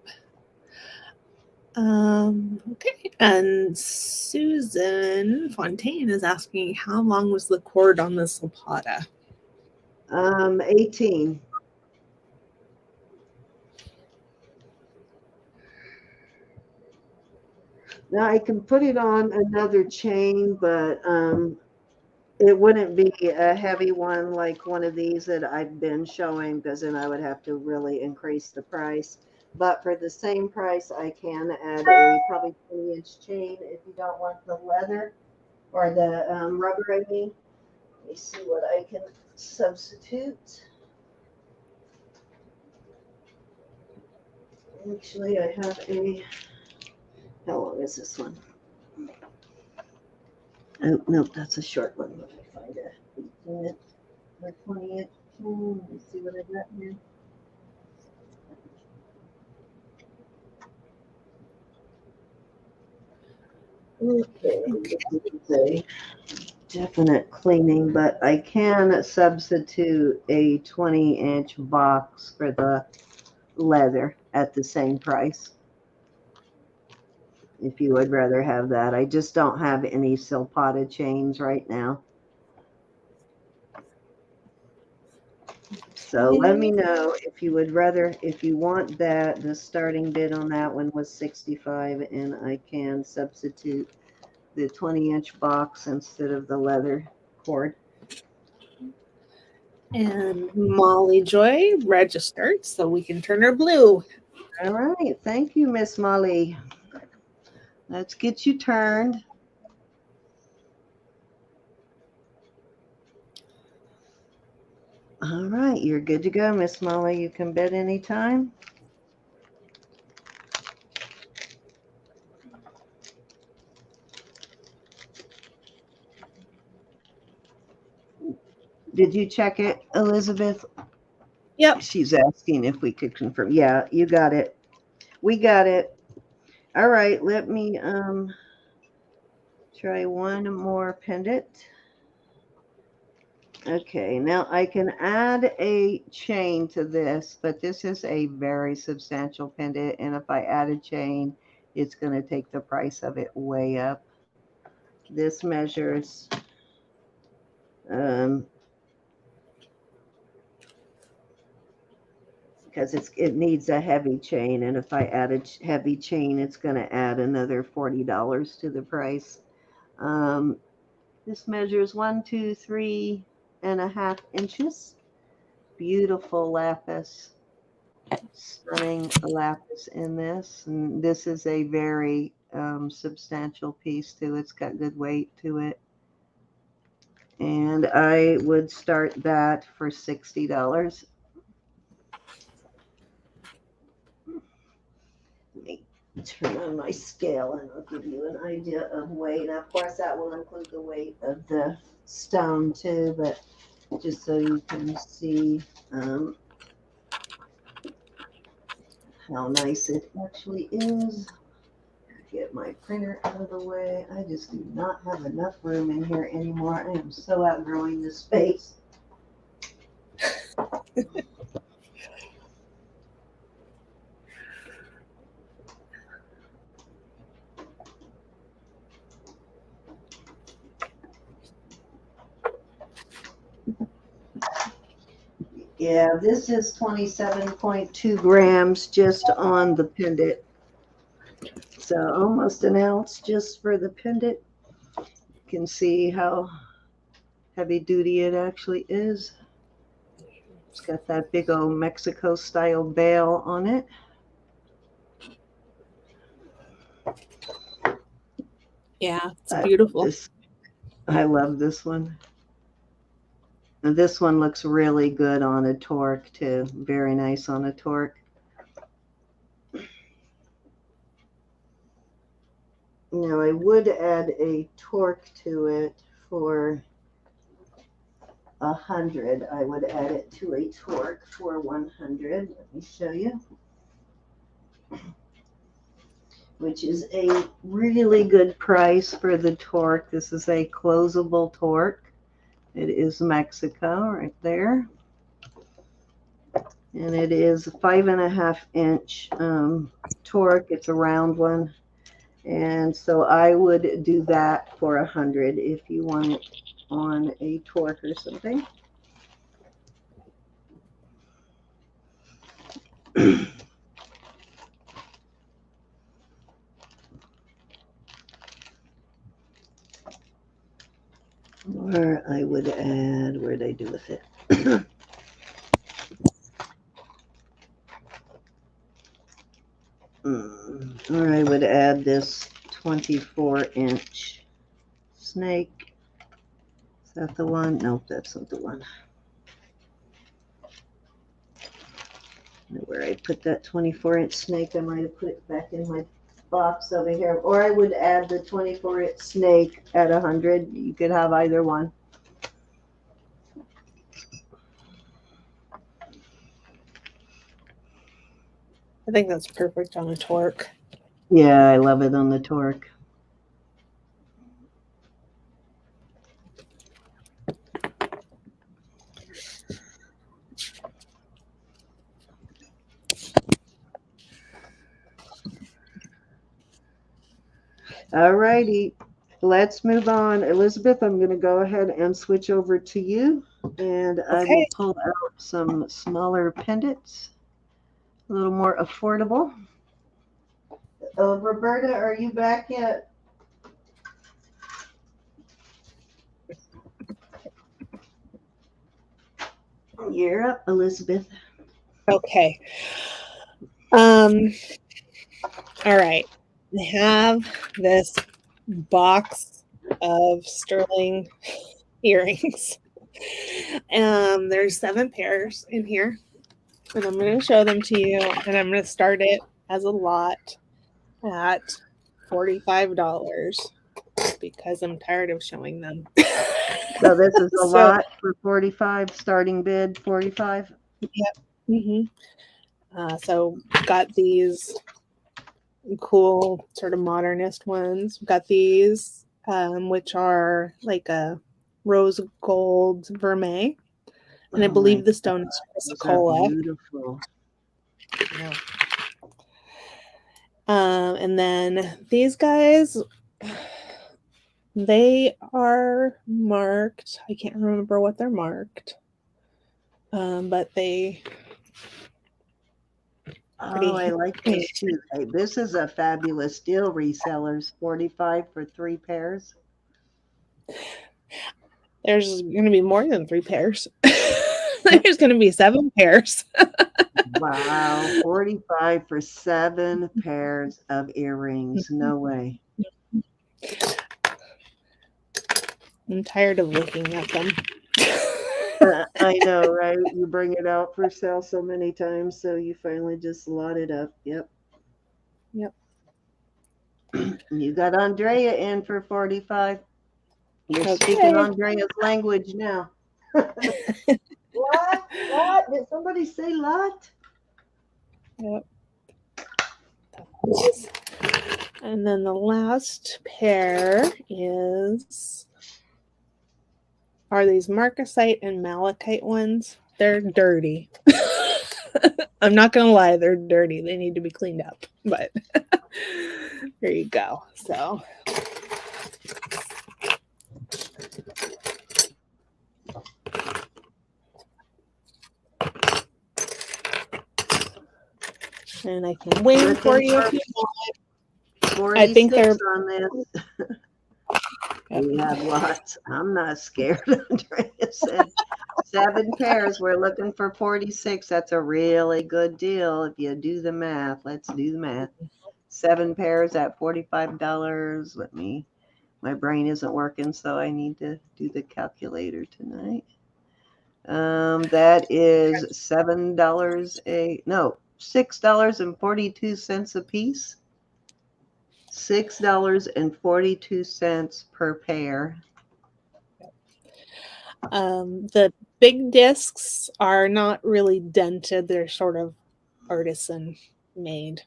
S3: Okay. And Susan Fontaine is asking, how long was the cord on this lapata?
S1: 18. Now I can put it on another chain, but it wouldn't be a heavy one like one of these that I've been showing, because then I would have to really increase the price. But for the same price, I can add a probably 20-inch chain if you don't want the leather or the rubber, I mean. Let me see what I can substitute. Actually, I have a, how long is this one? Oh, nope, that's a short one. Let me find a 18-inch or 20-inch. Let me see what I got here. Okay, this is a definite cleaning, but I can substitute a 20-inch box for the leather at the same price. If you would rather have that. I just don't have any silpata chains right now. So let me know if you would rather, if you want that. The starting bid on that one was 65, and I can substitute the 20-inch box instead of the leather cord.
S3: And Molly Joy registered, so we can turn her blue.
S1: All right. Thank you, Miss Molly. Let's get you turned. All right. You're good to go, Miss Molly. You can bid anytime. Did you check it, Elizabeth?
S3: Yep.
S1: She's asking if we could confirm. Yeah, you got it. We got it. All right. Let me try one more pendant. Okay, now I can add a chain to this, but this is a very substantial pendant, and if I add a chain, it's going to take the price of it way up. This measures because it needs a heavy chain, and if I add a heavy chain, it's going to add another $40 to the price. This measures 1, 2, 3.5 inches. Beautiful lapis, stunning lapis in this, and this is a very substantial piece too. It's got good weight to it, and I would start that for $60. Let me turn on my scale and I'll give you an idea of weight. Now, of course, that will include the weight of the stone too, but just so you can see how nice it actually is. Get my printer out of the way. I just do not have enough room in here anymore. I am so outgrowing this space. Yeah, this is 27.2 grams just on the pendant. So almost an ounce just for the pendant. You can see how heavy duty it actually is. It's got that big old Mexico style bail on it.
S3: Yeah, it's beautiful.
S1: I love this one. And this one looks really good on a torque too. Very nice on a torque. Now I would add a torque to it for 100. I would add it to a torque for 100. Let me show you. Which is a really good price for the torque. This is a closable torque. It is Mexico right there. And it is a 5.5 inch torque. It's a round one. And so I would do that for 100 if you want it on a torque or something. would add, where'd I do with it? Or I would add this 24-inch snake. Is that the one? Nope, that's not the one. Where I put that 24-inch snake, I might have put it back in my box over here. Or I would add the 24-inch snake at 100. You could have either one.
S3: I think that's perfect on a torque.
S1: Yeah, I love it on the torque. All righty, let's move on. Elizabeth, I'm going to go ahead and switch over to you, and I will
S3: Okay.
S1: pull out some smaller pendants, a little more affordable. Roberta, are you back yet? You're up, Elizabeth.
S3: Okay. All right. I have this box of sterling earrings. There's 7 pairs in here. And I'm going to show them to you. And I'm going to start it as a lot at $45 because I'm tired of showing them.
S1: So this is a
S3: So-
S1: lot for 45, starting bid 45.
S3: Yep. So got these cool sort of modernist ones. We've got these, which are like a rose gold vermeil. And I
S1: Oh
S3: believe
S1: my
S3: the stone is
S1: Those are
S3: chrysocolla.
S1: beautiful.
S3: Yeah. And then these guys, they are marked. I can't remember what they're marked. But they
S1: Oh, I like this too. Hey, this is a fabulous deal, resellers. 45 for 3 pairs.
S3: there's going to be more than 3 pairs. There's going to be 7 pairs.
S1: Wow, 45 for 7 pairs of earrings. No way.
S3: I'm tired of looking at them.
S1: I know, right? You bring it out for sale so many times, so you finally just lot it up. Yep.
S3: Yep.
S1: You got Andrea in for 45. You're
S3: Okay.
S1: speaking Andrea's language now. What? What? Did somebody say lot?
S3: Yep. And then the last pair are these marcasite and malachite ones. They're dirty. I'm not gonna lie, they're dirty. They need to be cleaned up. But there you go. So and I can wing for you if you want.
S1: 46
S3: I think they're
S1: on this. We have lots. I'm not scared. Andrea said 7 pairs. We're looking for 46. That's a really good deal if you do the math. Let's do the math. 7 pairs at $45. My brain isn't working, so I need to do the calculator tonight. That is $6.42 a piece. $6.42 per pair.
S3: The big discs are not really dented. They're sort of artisan made.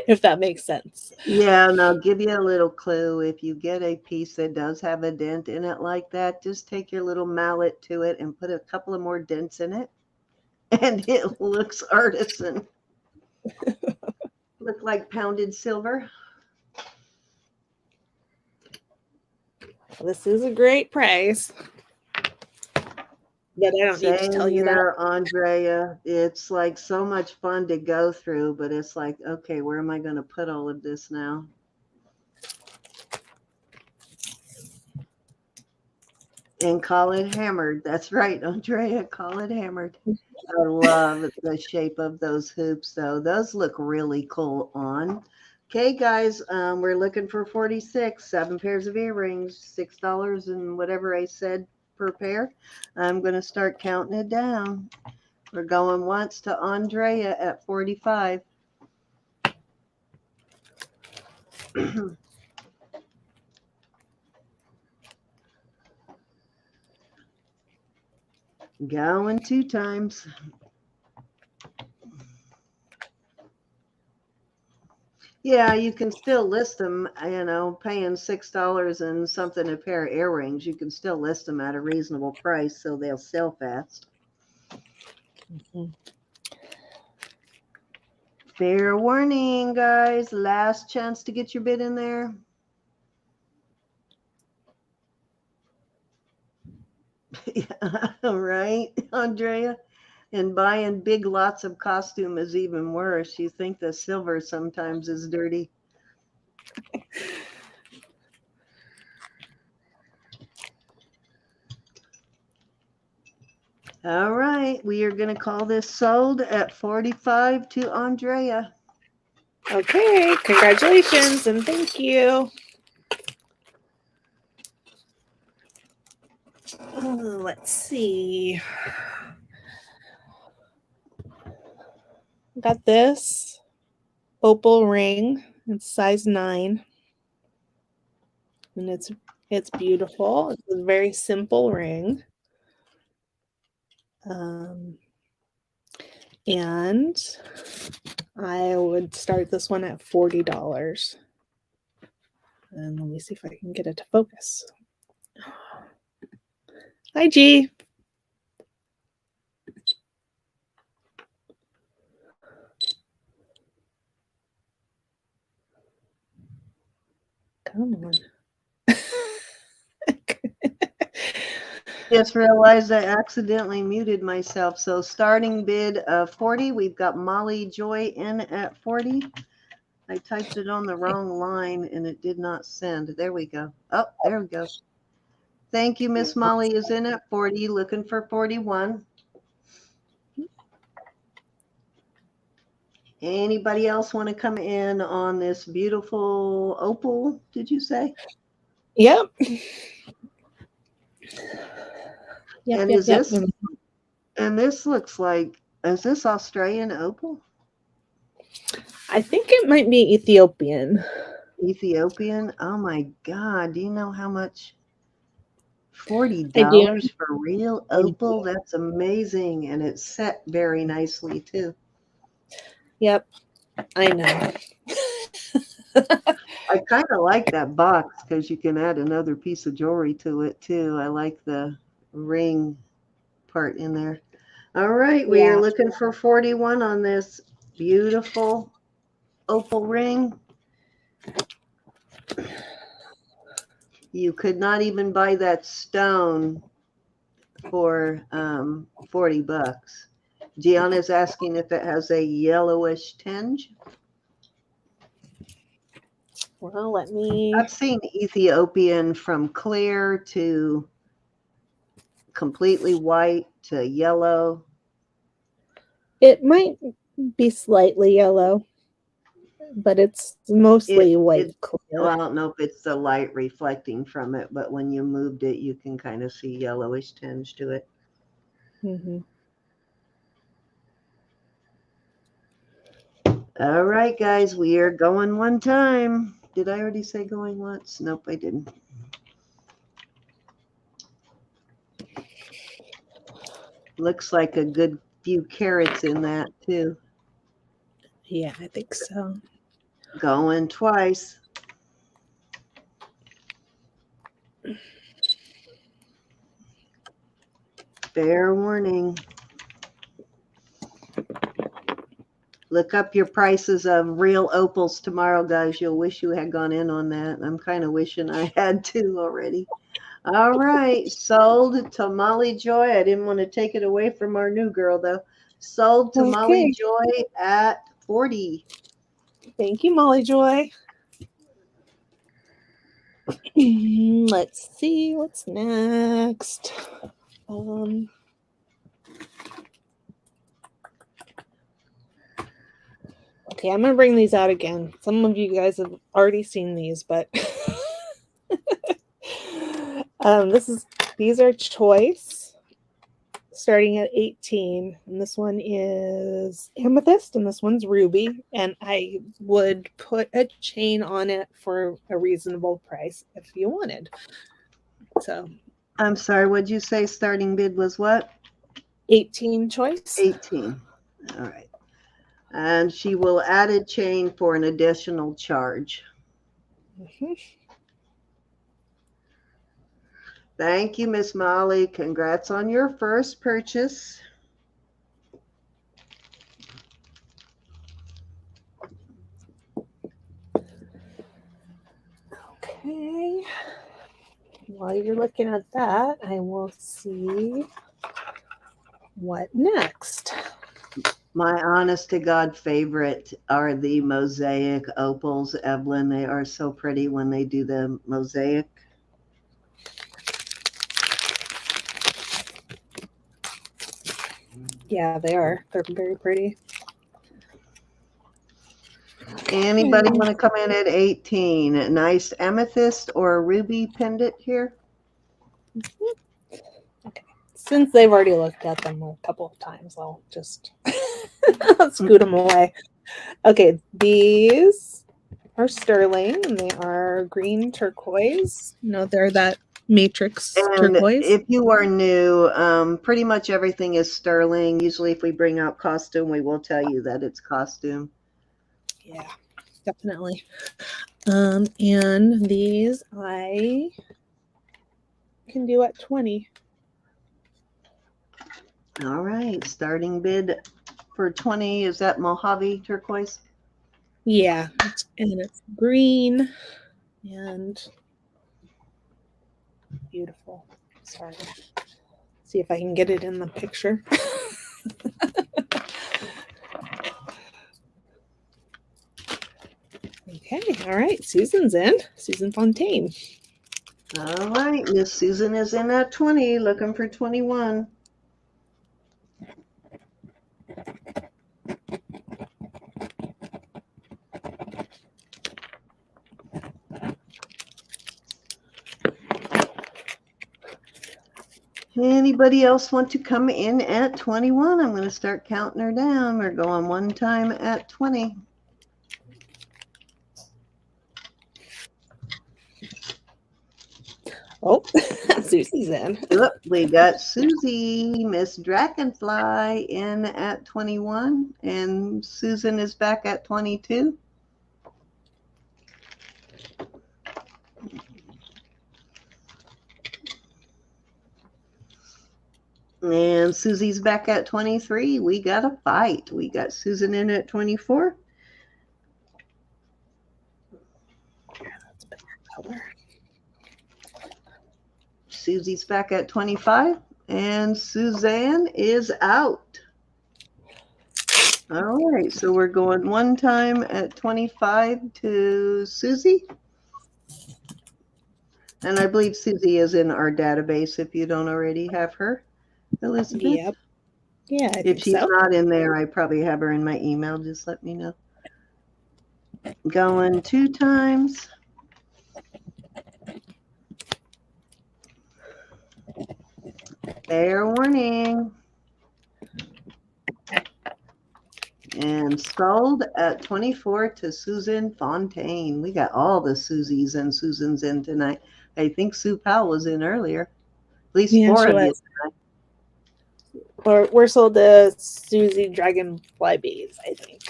S3: If that makes sense.
S1: Yeah, and I'll give you a little clue. If you get a piece that does have a dent in it like that, just take your little mallet to it and put a couple of more dents in it, and it looks artisan. Look like pounded silver.
S3: This is a great price. But I don't need to tell you that.
S1: Here, Andrea. It's like so much fun to go through, but it's like, okay, where am I going to put all of this now? And call it hammered. That's right, Andrea. Call it hammered. I love the shape of those hoops, though. Those look really cool on. Okay, guys, we're looking for 46, 7 pairs of earrings, $6 and whatever I said per pair. I'm going to start counting it down. We're going once to Andrea at 45. Going 2 times. Yeah, you can still list them, paying $6 and something a pair of earrings. You can still list them at a reasonable price so they'll sell fast.
S3: Mhm.
S1: Fair warning, guys. Last chance to get your bid in there. Yeah, right, Andrea? And buying big lots of costume is even worse. You think the silver sometimes is dirty. All right, we are going to call this sold at 45 to Andrea.
S3: Okay, congratulations and thank you. Let's see. Got this opal ring. It's size 9. And it's beautiful. It's a very simple ring. And I would start this one at $40. And let me see if I can get it to focus. Hi, G. Come on.
S1: Just realized I accidentally muted myself. So starting bid of 40, we've got Molly Joy in at 40. I typed it on the wrong line and it did not send. There we go. Oh, there we go. Thank you, Miss Molly is in at 40, looking for 41. Anybody else want to come in on this beautiful opal, did you say?
S3: Yep.
S1: And is this, and this looks like, is this Australian opal?
S3: I think it might be Ethiopian.
S1: Ethiopian? Oh my God. Do you know how much? $40
S3: I do.
S1: for real
S3: I do.
S1: opal? That's amazing. And it's set very nicely too.
S3: Yep. I know.
S1: I kind of like that box because you can add another piece of jewelry to it too. I like the ring part in there. All right, we are looking for 41 on this beautiful opal ring. You could not even buy that stone for $40. Gianna's asking if it has a yellowish tinge.
S3: Well, let me.
S1: I've seen Ethiopian from clear to completely white to yellow.
S3: It might be slightly yellow, but it's mostly white clear.
S1: Well, I don't know if it's the light reflecting from it, but when you moved it, you can kind of see yellowish tinge to it.
S3: Mm-hmm.
S1: All right, guys, we are going one time. Did I already say going once? Nope, I didn't. Looks like a good few carats in that, too.
S3: Yeah, I think so.
S1: Going twice. Fair warning. Look up your prices of real opals tomorrow, guys. You'll wish you had gone in on that. I'm kind of wishing I had too already. All right. Sold to Molly Joy. I didn't want to take it away from our new girl, though. Sold to Molly Joy at 40.
S3: Thank you, Molly Joy. Let's see what's next. Okay, I'm gonna bring these out again. Some of you guys have already seen these, but these are choice, starting at 18, and this one is amethyst, and this one's ruby, and I would put a chain on it for a reasonable price if you wanted. So
S1: I'm sorry, what'd you say starting bid was what?
S3: 18 choice.
S1: 18. All right. And she will add a chain for an additional charge.
S3: Mm-hmm.
S1: Thank you, Miss Molly. Congrats on your first purchase.
S3: Okay. While you're looking at that, I will see what next.
S1: My honest to God favorite are the mosaic opals, Evelyn. They are so pretty when they do the mosaic.
S3: Yeah, they are. They're very pretty.
S1: Anybody want to come in at 18? A nice amethyst or a ruby pendant here?
S3: Okay. Since they've already looked at them a couple of times, I'll just scoot them away. Okay, these are sterling, and they are green turquoise. No, they're that matrix
S1: And
S3: turquoise.
S1: if you are new, pretty much everything is sterling. Usually if we bring out costume, we will tell you that it's costume.
S3: Yeah, definitely. And these I can do at 20.
S1: All right, starting bid for 20. Is that Mojave turquoise?
S3: Yeah, and it's green and beautiful. Sorry. See if I can get it in the picture. Okay, all right. Susan's in. Susan Fontaine.
S1: All right, Miss Susan is in at 20, looking for 21. Anybody else want to come in at 21? I'm going to start counting her down. We're going one time at 20.
S3: Oh, Susie's in.
S1: Look, we got Susie, Miss Dragonfly, in at 21, and Susan is back at 22. And Susie's back at 23. We got a fight. We got Susan in at 24.
S3: That's better color.
S1: Susie's back at 25. And Suzanne is out. All right, so we're going one time at 25 to Susie. And I believe Susie is in our database if you don't already have her, Elizabeth.
S3: Yep. Yeah, I
S1: If
S3: think
S1: she's
S3: so.
S1: not in there, I probably have her in my email. Just let me know. Going two times. Fair warning. And sold at 24 to Susan Fontaine. We got all the Susies and Susans in tonight. I think Sue Powell was in earlier. At least
S3: Yeah,
S1: four
S3: she
S1: of you.
S3: was. We're sold to Susie Dragonfly Bees, I think.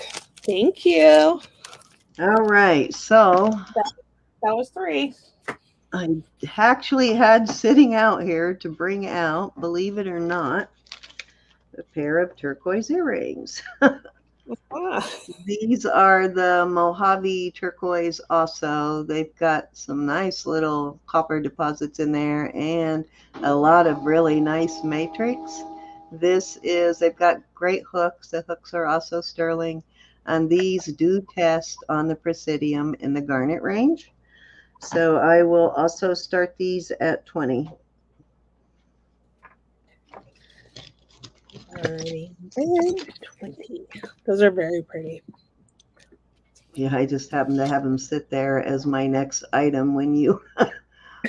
S3: Thank you.
S1: All right, so
S3: That was 3.
S1: I actually had sitting out here to bring out, believe it or not, a pair of turquoise earrings. These are the Mojave turquoise also. They've got some nice little copper deposits in there and a lot of really nice matrix. They've got great hooks. The hooks are also sterling. And these do test on the Presidium in the garnet range. So I will also start these at 20.
S3: Alrighty. And 20. Those are very pretty.
S1: Yeah, I just happened to have them sit there as my next item when you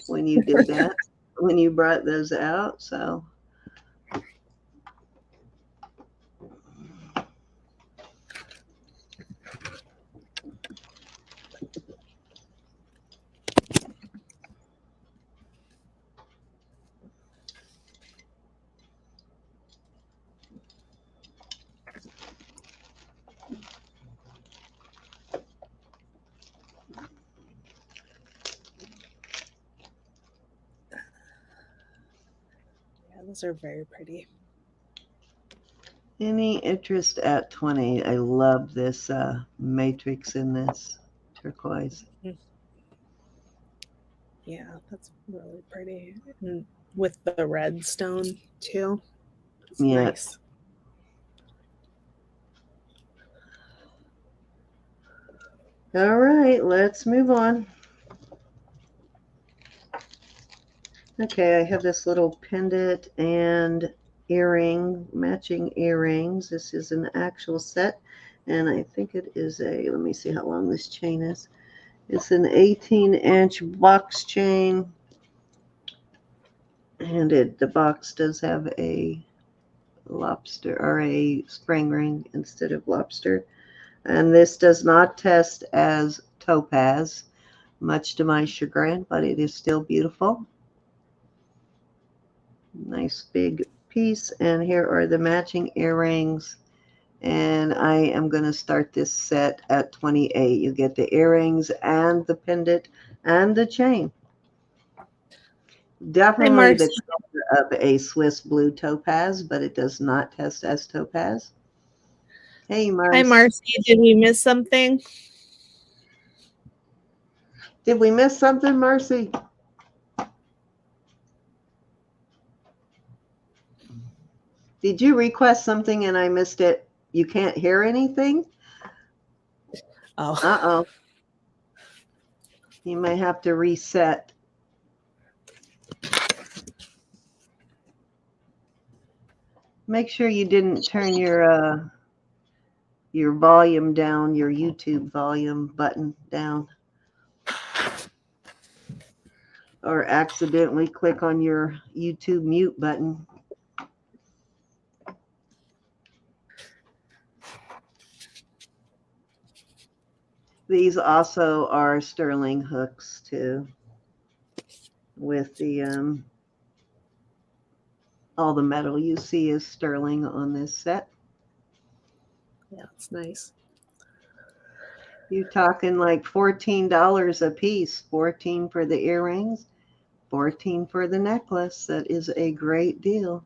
S1: when you did that, when you brought those out. So
S3: Yeah, those are very pretty.
S1: any interest at 20? I love this matrix in this turquoise.
S3: Yeah, that's really pretty. And with the red stone too. It's
S1: Yeah.
S3: nice.
S1: All right, let's move on. Okay, I have this little pendant and matching earrings. This is an actual set, and I think it is let me see how long this chain is. It's an 18-inch box chain, and the box does have a lobster or a spring ring instead of lobster. And this does not test as topaz, much to my chagrin, but it is still beautiful. Nice big piece. And here are the matching earrings. And I am going to start this set at 28. You get the earrings and the pendant and the chain.
S3: Hi,
S1: Definitely the
S3: Marcy.
S1: color of a Swiss blue topaz, but it does not test as topaz. Hey,
S3: Hi,
S1: Mars.
S3: Marcy. Did we miss something?
S1: Did we miss something, Marcy? Did you request something and I missed it? You can't hear anything?
S3: Oh.
S1: Uh-oh. You may have to reset. Make sure you didn't turn your volume down, your YouTube volume button down, or accidentally click on your YouTube mute button. These also are sterling hooks too, with the all the metal you see is sterling on this set.
S3: Yeah, it's nice.
S1: You're talking like $14 a piece, 14 for the earrings, 14 for the necklace. That is a great deal.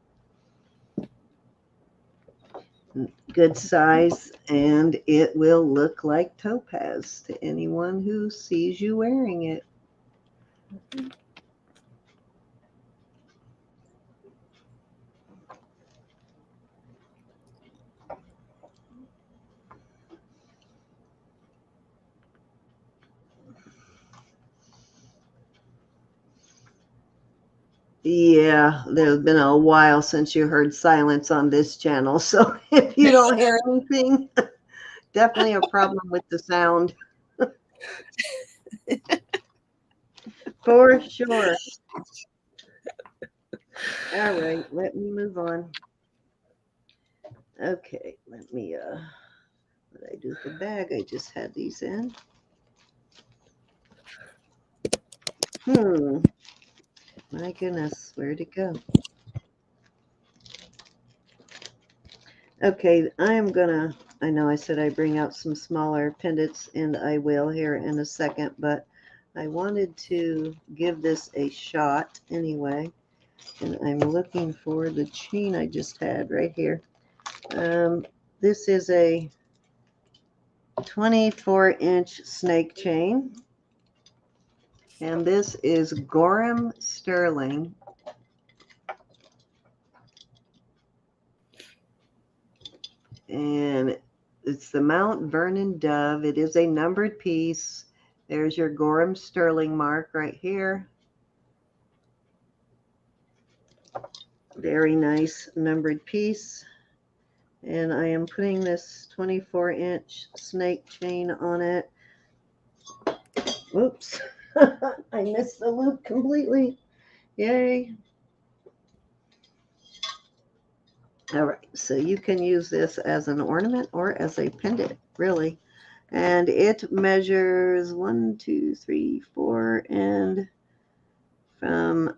S1: Good size, and it will look like topaz to anyone who sees you wearing it. Yeah, there's been a while since you heard silence on this channel, so if you don't hear anything, definitely a problem with the sound. For sure. All right, let me move on. Okay, let me what did I do with the bag? I just had these in. My goodness, where'd it go? Okay, I know I said I bring out some smaller pendants, and I will here in a second, but I wanted to give this a shot anyway. And I'm looking for the chain I just had right here. This is a 24-inch snake chain. And this is Gorham Sterling. And it's the Mount Vernon Dove. It is a numbered piece. There's your Gorham sterling mark right here. Very nice numbered piece. And I am putting this 24-inch snake chain on it. Oops. I missed the loop completely. Yay. All right, so you can use this as an ornament or as a pendant, really. And it measures 1, 2, 3, 4, and from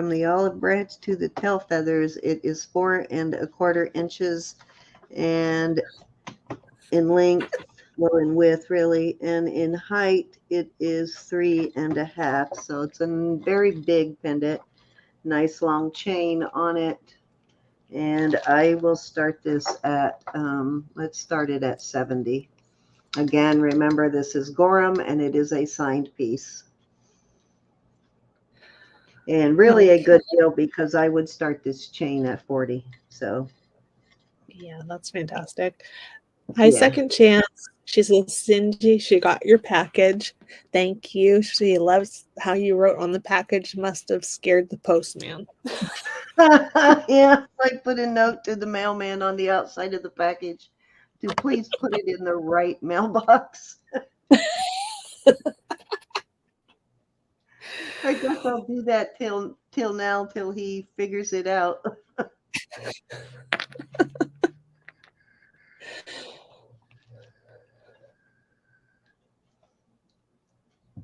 S1: the olive branch to the tail feathers, it is 4¼ inches, and in length, well, in width really, and in height, it is 3½. So it's a very big pendant. Nice long chain on it. And I will start this at, let's start it at 70. Again, remember this is Gorham and it is a signed piece. And really a good deal because I would start this chain at 40. So
S3: yeah, that's fantastic. Hi, Second Chance. She says, Cindy, she got your package. Thank you. She loves how you wrote on the package. Must have scared the postman.
S1: yeah, I put a note to the mailman on the outside of the package to please put it in the right mailbox. I guess I'll do that till he figures it out.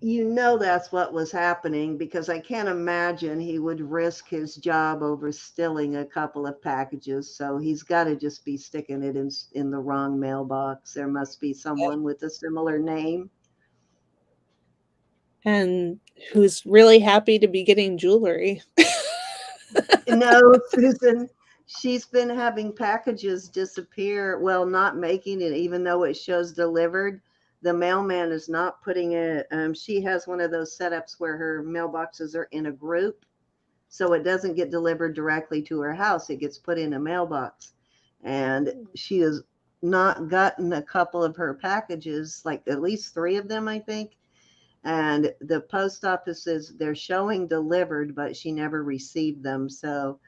S1: You know that's what was happening because I can't imagine he would risk his job over stealing a couple of packages. So he's got to just be sticking it in the wrong mailbox. There must be someone with a similar name.
S3: And who's really happy to be getting jewelry.
S1: No, Susan, she's been having packages disappear. Well, not making it, even though it shows delivered. The mailman is not putting it. She has one of those setups where her mailboxes are in a group. So it doesn't get delivered directly to her house. It gets put in a mailbox. And she has not gotten a couple of her packages, like at least 3 of them, I think. And the post office is, they're showing delivered, but she never received them. So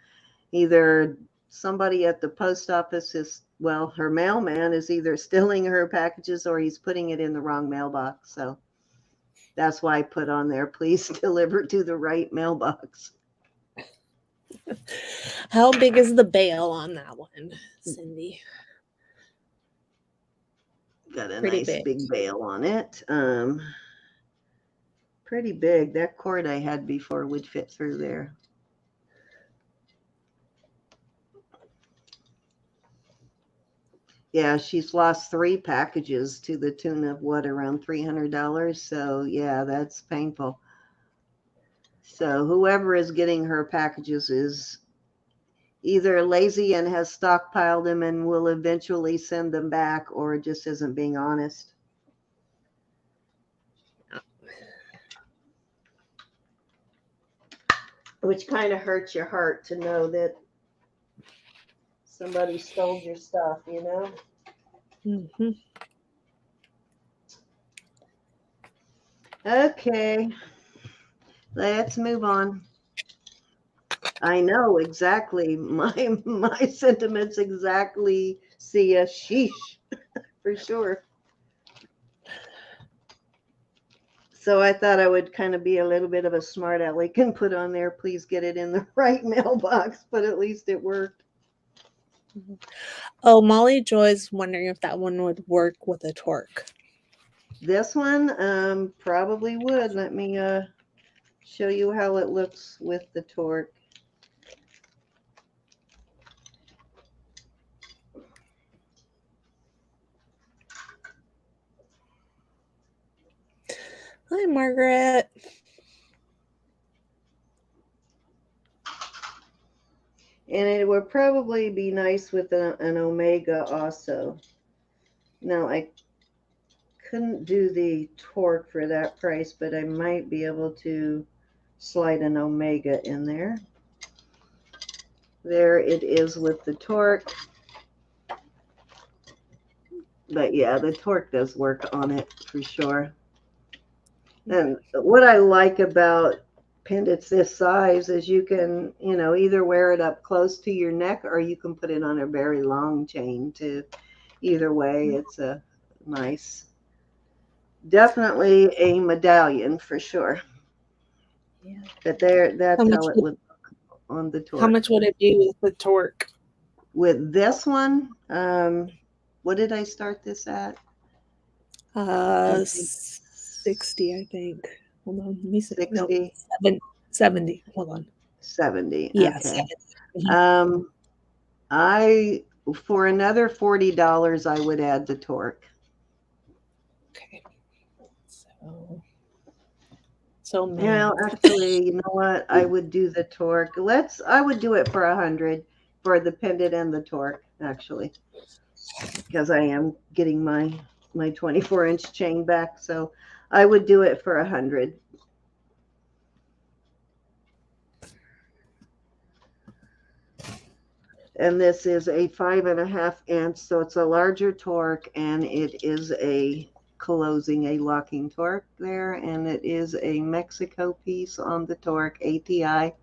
S1: either somebody at the post office is, well, her mailman is either stealing her packages or he's putting it in the wrong mailbox. So that's why I put on there, please deliver to the right mailbox.
S3: How big is the bail on that one, Cindy?
S1: Got a
S3: Pretty
S1: nice big bail on it. Pretty big. That cord I had before would fit through there. Yeah, she's lost 3 packages to the tune of what, around $300. So yeah, that's painful. So whoever is getting her packages is either lazy and has stockpiled them and will eventually send them back, or just isn't being honest. Which kind of hurts your heart to know that somebody stole your stuff, you know?
S3: Mm-hmm.
S1: Okay, let's move on. I know exactly my sentiments exactly. See a sheesh for sure. So I thought I would kind of be a little bit of a smart aleck and put on there, please get it in the right mailbox, but at least it worked.
S3: Oh, Molly Joy's wondering if that one would work with a torque.
S1: This one probably would. Let me show you how it looks with the torque.
S3: Hi, Margaret.
S1: And it would probably be nice with an omega also. Now, I couldn't do the torque for that price, but I might be able to slide an omega in there. There it is with the torque. But yeah, the torque does work on it for sure. And what I like about pendants this size is you can, either wear it up close to your neck or you can put it on a very long chain too. Either way, it's a nice, definitely a medallion for sure.
S3: Yeah.
S1: But that's how it
S3: would
S1: would look on the
S3: how
S1: torque.
S3: much would it be with the torque?
S1: With this one, what did I start this at? I think
S3: 60, I think. Hold on, let me see. No,
S1: 60,
S3: 70. Hold on.
S1: 70.
S3: Yeah,
S1: Okay.
S3: 70.
S1: Um, I for another $40, I would add the torque.
S3: Okay. So many.
S1: Actually, you know what? I would do the torque. I would do it for 100 for the pendant and the torque, actually, because I am getting my 24-inch chain back. So I would do it for 100. And this is a 5.5 inch, so it's a larger torque, and it is a locking torque there, and it is a Mexico piece on the torque, ATI.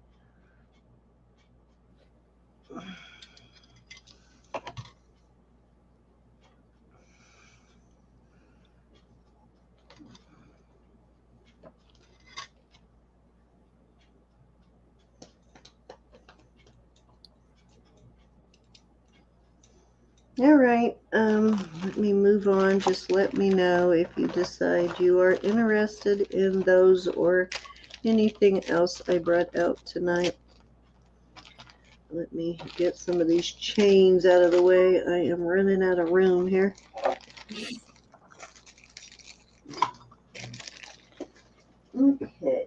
S1: All right, let me move on. Just let me know if you decide you are interested in those or anything else I brought out tonight. Let me get some of these chains out of the way. I am running out of room here. Okay.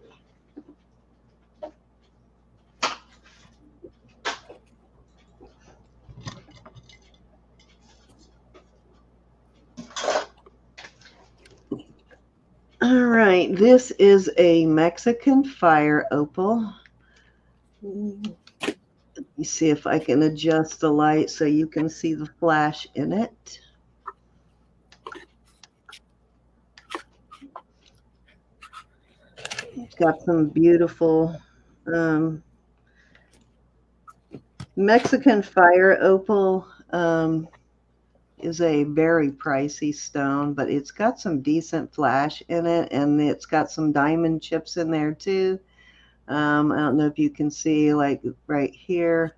S1: All right, this is a Mexican fire opal. Let me see if I can adjust the light so you can see the flash in it. It's got some beautiful Mexican fire opal. Is a very pricey stone, but it's got some decent flash in it, and it's got some diamond chips in there too. I don't know if you can see, like right here,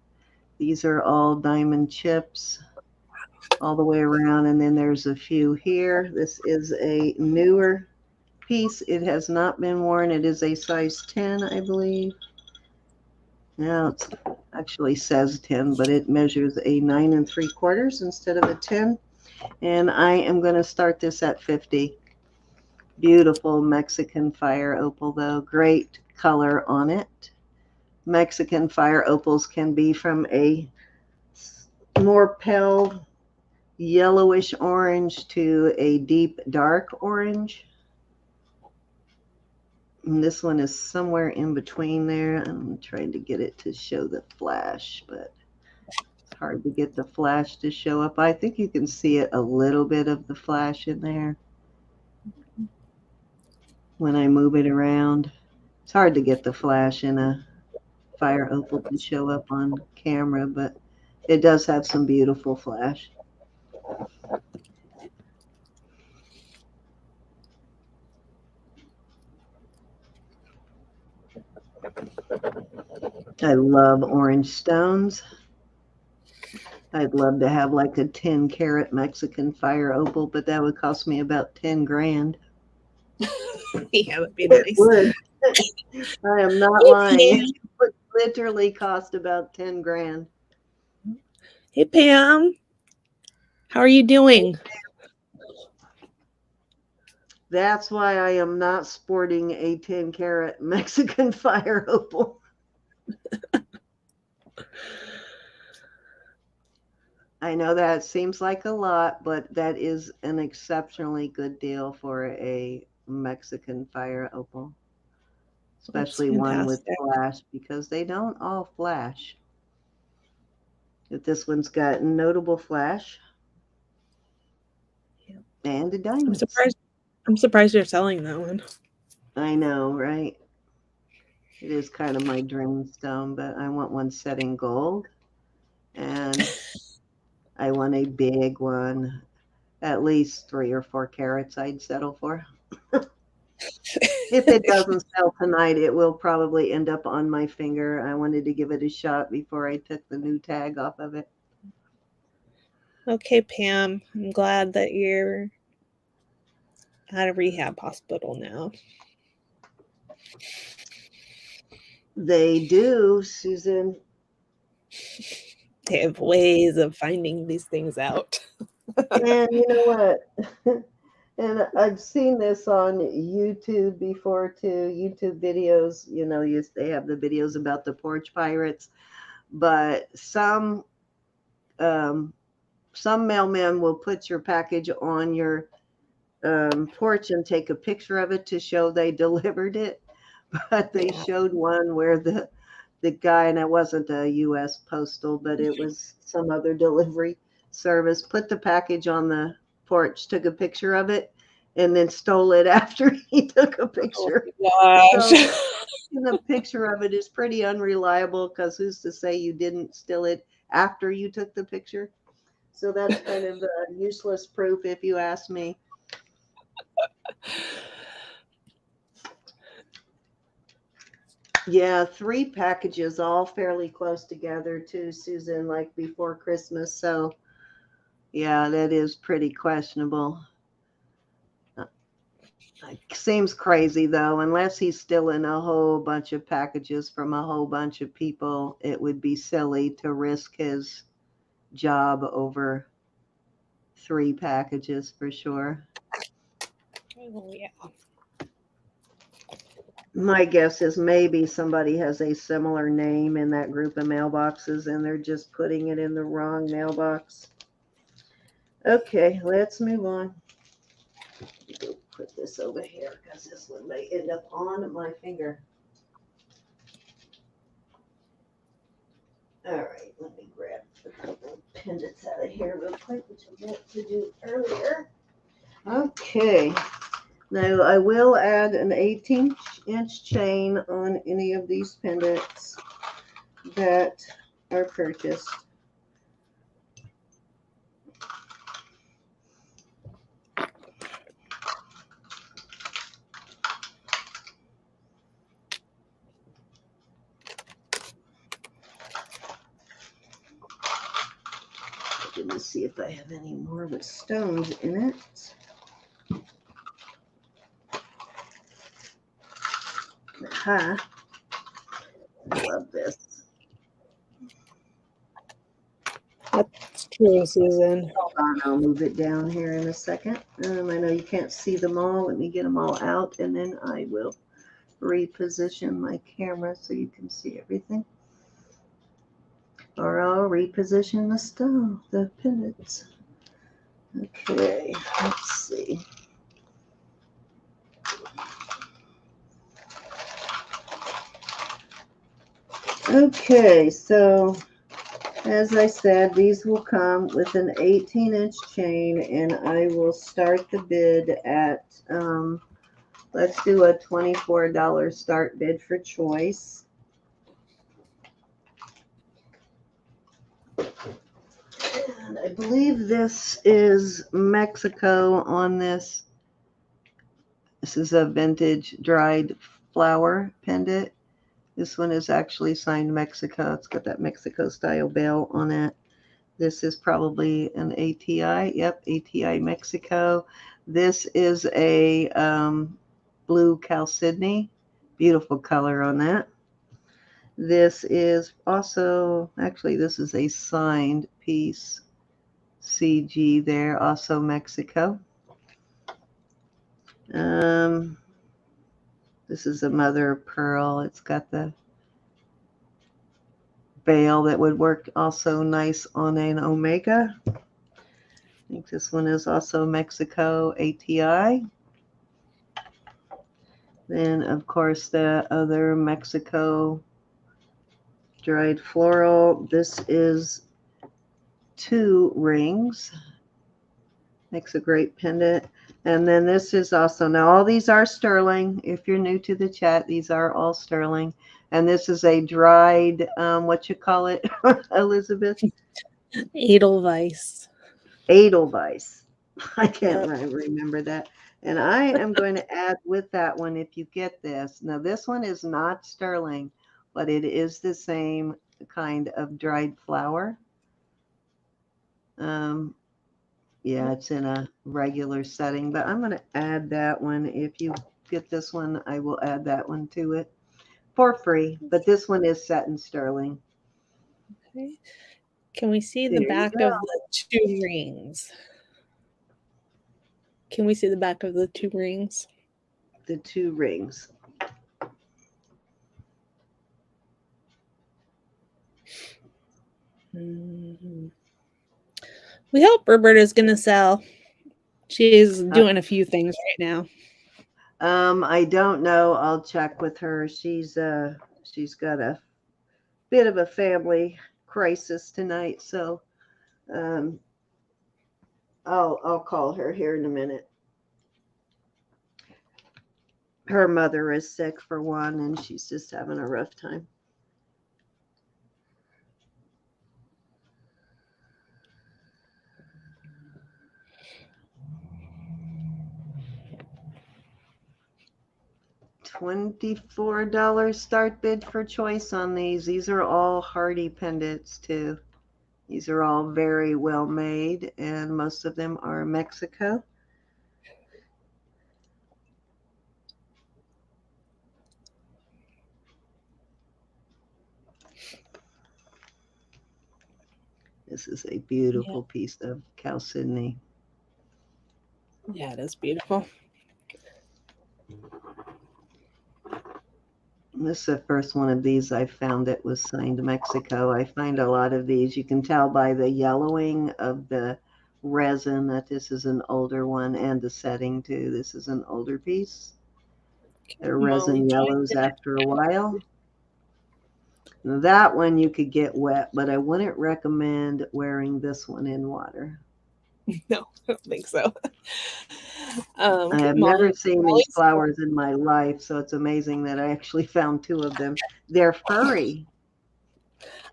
S1: these are all diamond chips all the way around, and then there's a few here. This is a newer piece. It has not been worn. It is a size 10, I believe. Now it actually says 10, but it measures a 9 3/4 instead of a 10. And I am going to start this at 50. Beautiful Mexican fire opal, though. Great color on it. Mexican fire opals can be from a more pale yellowish orange to a deep dark orange. And this one is somewhere in between there. I'm trying to get it to show the flash, but it's hard to get the flash to show up. I think you can see it a little bit of the flash in there when I move it around. It's hard to get the flash in a fire opal to show up on camera, but it does have some beautiful flash. I love orange stones. I'd love to have like a 10-carat Mexican fire opal, but that would cost me about 10 grand.
S3: Yeah, that'd be
S1: It
S3: nice.
S1: would. I am not lying. It would literally cost about 10 grand.
S3: Hey, Pam. How are you doing?
S1: That's why I am not sporting a 10-carat Mexican fire opal. I know that seems like a lot, but that is an exceptionally good deal for a Mexican fire opal, especially one with flash, because they don't all flash. But this one's got notable flash. and the
S3: I'm
S1: diamonds.
S3: surprised. I'm surprised you're selling that one.
S1: I know, right? It is kind of my dream stone, but I want one set in gold, and I want a big one, at least 3 or 4 carats. I'd settle for. If it doesn't sell tonight, it will probably end up on my finger. I wanted to give it a shot before I took the new tag off of it.
S3: Okay, Pam. I'm glad that you're at a rehab hospital now.
S1: They do, Susan.
S3: They have ways of finding these things out.
S1: And you know what? And I've seen this on YouTube before too. YouTube videos, they have the videos about the porch pirates, but um, some mailman will put your package on your porch and take a picture of it to show they delivered it. But they showed one where the guy, and it wasn't a U.S. postal, but it was some other delivery service, put the package on the porch, took a picture of it, and then stole it after he took a picture.
S3: Oh my
S1: So
S3: gosh.
S1: the picture of it is pretty unreliable because who's to say you didn't steal it after you took the picture? So that's kind of useless proof, if you ask me. Yeah, 3 packages, all fairly close together too, Susan, like before Christmas. So yeah, that is pretty questionable. Seems crazy though, unless he's stealing a whole bunch of packages from a whole bunch of people, it would be silly to risk his job over 3 packages for sure.
S3: Oh, yeah.
S1: My guess is maybe somebody has a similar name in that group of mailboxes and they're just putting it in the wrong mailbox. Okay, let's move on. Go put this over here because this one may end up on my finger. All right, let me grab a couple pendants out of here real quick, which I meant to do earlier. Okay, now I will add an 18-inch chain on any of these pendants that are purchased. Let me see if I have any more with stones in it. Aha. I love this.
S3: That's true, Susan.
S1: Hold on, I'll move it down here in a second. I know you can't see them all. Let me get them all out, and then I will reposition my camera so you can see everything. Or I'll reposition the pendants. Okay, let's see. Okay, so as I said, these will come with an 18-inch chain, and I will start the bid at, let's do a $24 start bid for choice. And I believe this is Mexico on this. This is a vintage dried flower pendant. This one is actually signed Mexico. It's got that Mexico style bell on it. This is probably an ATI. Yep, ATI Mexico. This is a blue chalcedony. Beautiful color on that. This is also, actually, this is a signed piece. CG there, also Mexico. This is a mother of pearl. It's got the bail that would work also nice on an omega. I think this one is also Mexico ATI. Then, of course, the other Mexico dried floral. This is 2 rings. Makes a great pendant. And then this is also, now all these are sterling. If you're new to the chat, these are all sterling. And this is a dried, what you call it, Elizabeth?
S3: Edelweiss.
S1: Edelweiss. I can't
S3: Yep.
S1: remember that. And I am going to add with that one, if you get this. Now, this one is not sterling, but it is the same kind of dried flower. Yeah, it's in a regular setting, but I'm going to add that one. If you get this one, I will add that one to it for free. But this one is set in sterling.
S3: Okay. Can we see
S1: There
S3: the
S1: you
S3: back
S1: go.
S3: of the 2 rings? Can we see the back of the 2 rings?
S1: The 2 rings.
S3: Mm-hmm. We hope Roberta's going to sell. She's doing a few things right now.
S1: I don't know. I'll check with her. She's got a bit of a family crisis tonight, so I'll call her here in a minute. Her mother is sick for one, and she's just having a rough time. $24 start bid for choice on these. These are all hardy pendants too. These are all very well made, and most of them are Mexico. This is a beautiful piece of chalcedony.
S3: Yeah, it is beautiful.
S1: This is the first one of these I found that was signed Mexico. I find a lot of these. You can tell by the yellowing of the resin that this is an older one, and the setting too. This is an older piece. The resin yellows after a while. Now that one you could get wet, but I wouldn't recommend wearing this one in water.
S3: No, I don't think so.
S1: I have never seen these flowers in my life, so it's amazing that I actually found 2 of them. They're furry.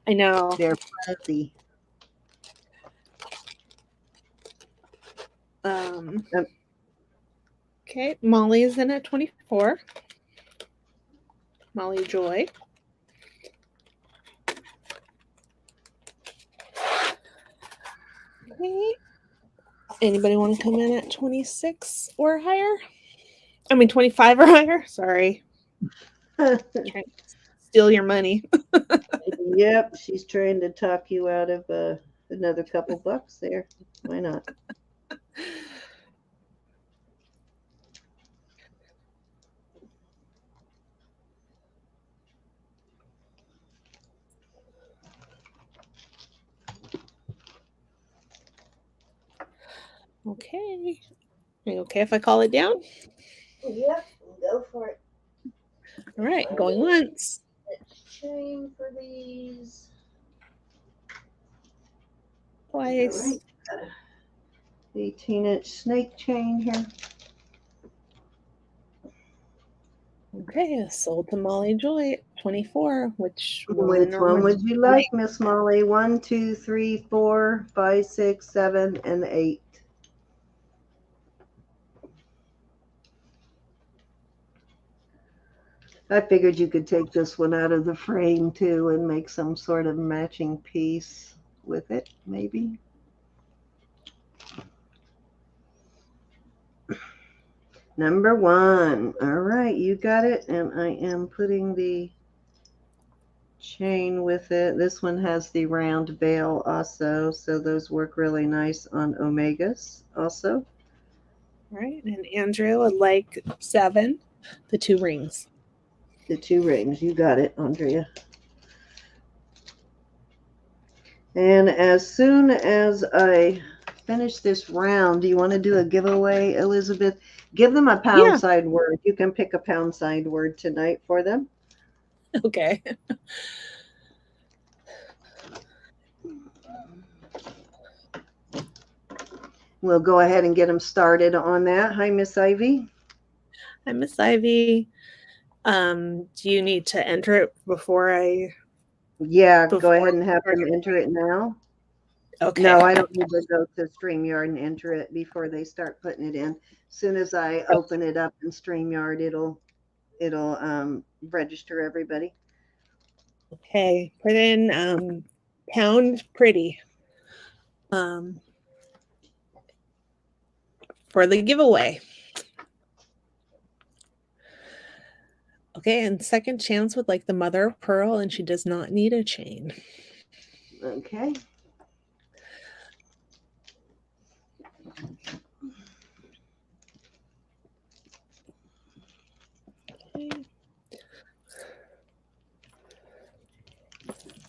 S3: I know.
S1: They're fuzzy.
S3: Okay, Molly's in at 24. Molly Joy. Okay. Anybody want to come in at 26 or higher? I mean 25 or higher. Sorry. Trying to steal your money.
S1: Yep, she's trying to talk you out of another couple bucks there. Why not?
S3: Okay. Are you okay if I call it down?
S1: Yep, go for it.
S3: All right, going once.
S1: Chain for these.
S3: Twice.
S1: All right. 18-inch snake chain here.
S3: Okay, sold to Molly Joy at 24. Which
S1: one would you like, Miss Molly? 1, 2, 3, 4, 5, 6, 7, and 8. I figured you could take this one out of the frame too and make some sort of matching piece with it, maybe. Number 1. All right, you got it. And I am putting the chain with it. This one has the round bail also, so those work really nice on omegas also.
S3: All right, and Andrea would like 7, the 2 rings.
S1: The 2 rings, you got it, Andrea. And as soon as I finish this round, do you want to do a giveaway, Elizabeth? Give them a pound sign word. You can pick a pound sign word tonight for them.
S3: Okay.
S1: we'll go ahead and get them started on that. Hi, Miss Ivy.
S3: Hi, Miss Ivy. Do you need to enter it before I?
S1: Yeah, go
S3: Before
S1: ahead and have them enter it now.
S3: Okay.
S1: No, I don't need to go to StreamYard and enter it before they start putting it in. As soon as I open it up in StreamYard, it'll register everybody.
S3: Okay, put in pound pretty for the giveaway. Okay, and second chance would like the mother of pearl, and she does not need a chain.
S1: Okay.
S3: Okay.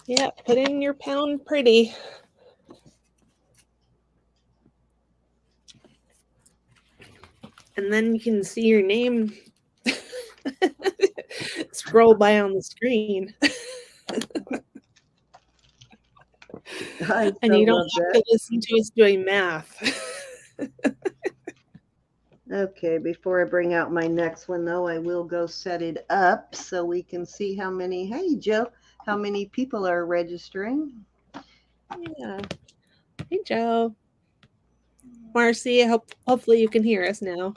S3: Yeah, put in your pound pretty. And then you can see your name scroll by on the screen. And you don't have to listen to us doing math.
S1: Okay, before I bring out my next one, though, I will go set it up so we can see how many, hey, Joe, how many people are registering.
S3: Yeah. Hey, Joe. Marcy, hopefully you can hear us now.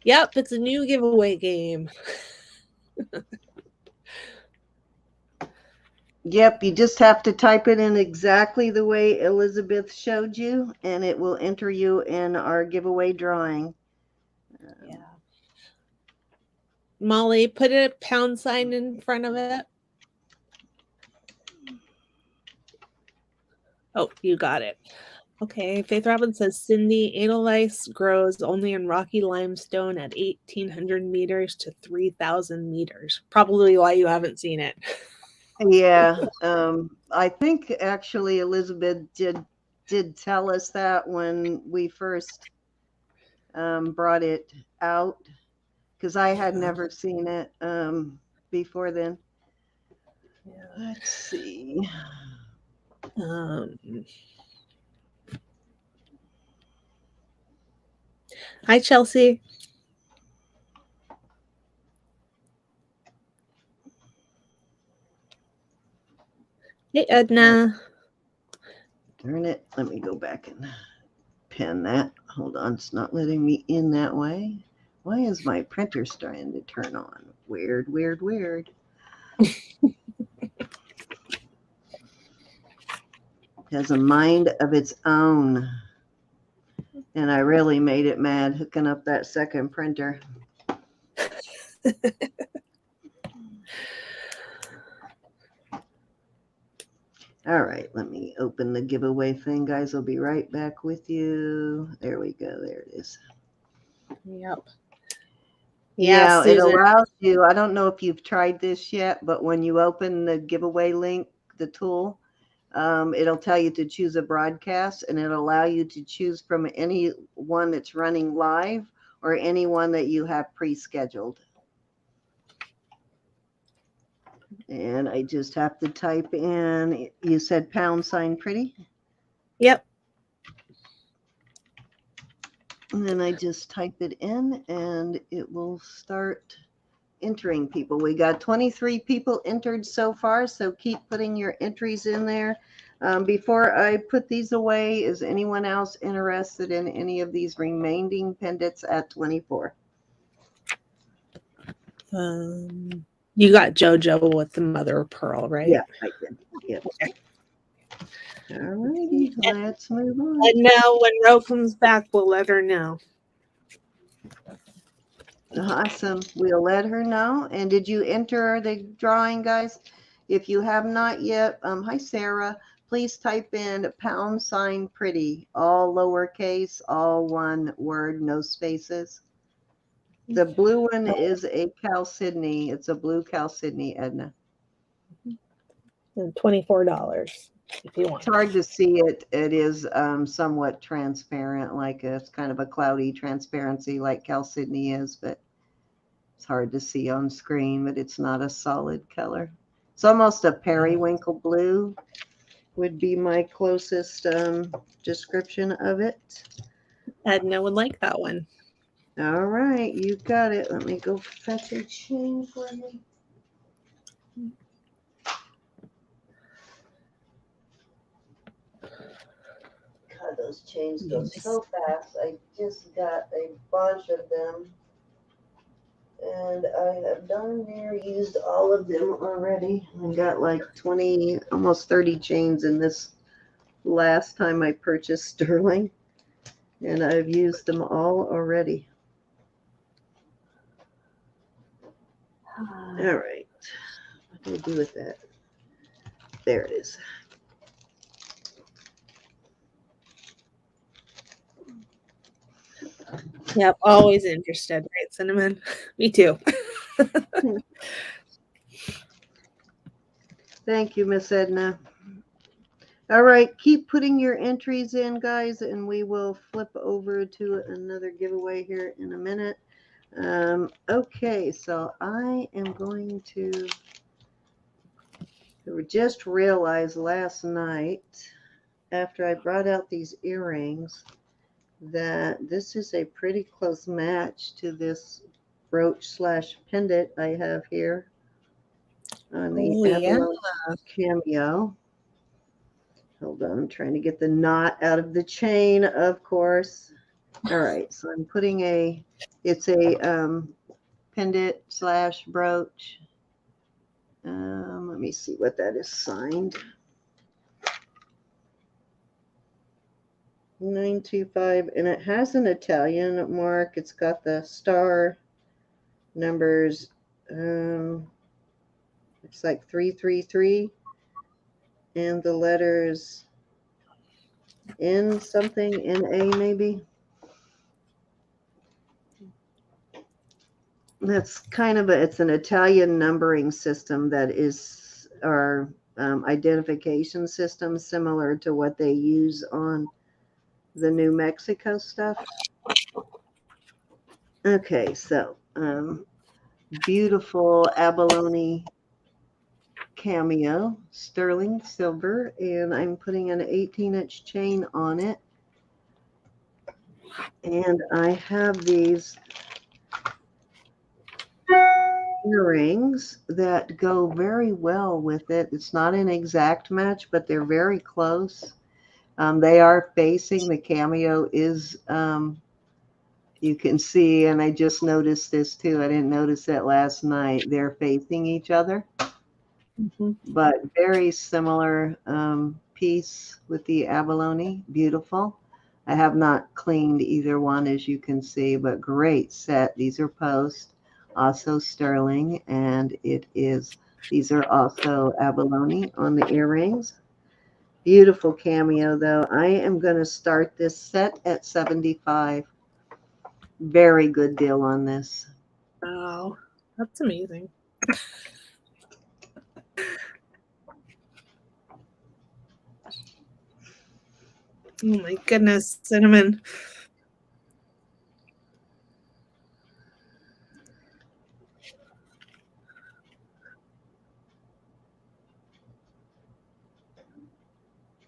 S3: Yep, it's a new giveaway game.
S1: Yep, you just have to type it in exactly the way Elizabeth showed you, and it will enter you in our giveaway drawing.
S3: Yeah. Molly, put a pound sign in front of it. Oh, you got it. Okay, Faith Robin says, Cindy, Edelweiss grows only in rocky limestone at 1,800 meters to 3,000 meters. Probably why you haven't seen it.
S1: Yeah, I think actually Elizabeth did tell us that when we first brought it out, because I had never seen it before then.
S3: Yeah.
S1: Let's see.
S3: Hi, Chelsea. Hey, Edna.
S1: Darn it. Let me go back and pin that. Hold on. It's not letting me in that way. Why is my printer starting to turn on? Weird, weird, weird. It has a mind of its own. And I really made it mad hooking up that second printer. All right, let me open the giveaway thing, guys. I'll be right back with you. There we go. There it is.
S3: Yep.
S1: Yeah, it
S3: Susan.
S1: allows you, I don't know if you've tried this yet, but when you open the giveaway link, the tool, it'll tell you to choose a broadcast, and it'll allow you to choose from any one that's running live or any one that you have pre-scheduled. And I just have to type in, you said pound sign pretty?
S3: Yep.
S1: And then I just type it in and it will start entering people. We got 23 people entered so far, so keep putting your entries in there. Before I put these away, is anyone else interested in any of these remaining pendants at 24?
S3: You got JoJo with the mother of pearl, right?
S1: Yeah, I did. Yep. Okay. All righty, let's move on.
S3: And now when Ro comes back, we'll let her know.
S1: Awesome. We'll let her know. And did you enter the drawing, guys? If you have not yet, hi, Sarah. Please type in pound sign pretty, all lowercase, all one word, no spaces. The blue one is a chalcedony. It's a blue chalcedony, Edna.
S3: And $24 if you want.
S1: It's hard to see it. It is somewhat transparent, like it's kind of a cloudy transparency like chalcedony is, but it's hard to see on screen, but it's not a solid color. It's almost a periwinkle blue. would be my closest description of it.
S3: Edna would like that one.
S1: All right, you got it. Let me go fetch a chain for you. God, those chains go so fast. I just got a bunch of them, and I have darn near used all of them already. I got like 20, almost 30 chains in this last time I purchased sterling, and I've used them all already. All right, what do I do with that? There it is.
S3: Yep, always interested, right, Cinnamon? Me too.
S1: Thank you, Miss Edna. All right, keep putting your entries in, guys, and we will flip over to another giveaway here in a minute. Okay, so I am going to just realize last night after I brought out these earrings that this is a pretty close match to this brooch slash pendant I have here on the abalone cameo. Hold on, I'm trying to get the knot out of the chain, of course. All right, so I'm putting it's a pendant slash brooch. Let me see what that is signed. 925, and it has an Italian mark. It's got the star numbers. It's like 333, and the letters N something, NA maybe. That's kind of it's an Italian numbering system that is our identification system, similar to what they use on the New Mexico stuff. Okay, so beautiful abalone cameo, sterling silver, and I'm putting an 18-inch chain on it. And I have these earrings that go very well with it. It's not an exact match, but they're very close. They are facing, the cameo is, you can see, and I just noticed this too. I didn't notice that last night. They're facing each other, but very similar piece with the abalone. Beautiful. I have not cleaned either one, as you can see, but great set. These are post, also sterling, and these are also abalone on the earrings. Beautiful cameo, though. I am going to start this set at 75. Very good deal on this.
S3: Wow, that's amazing. Oh my goodness, Cinnamon.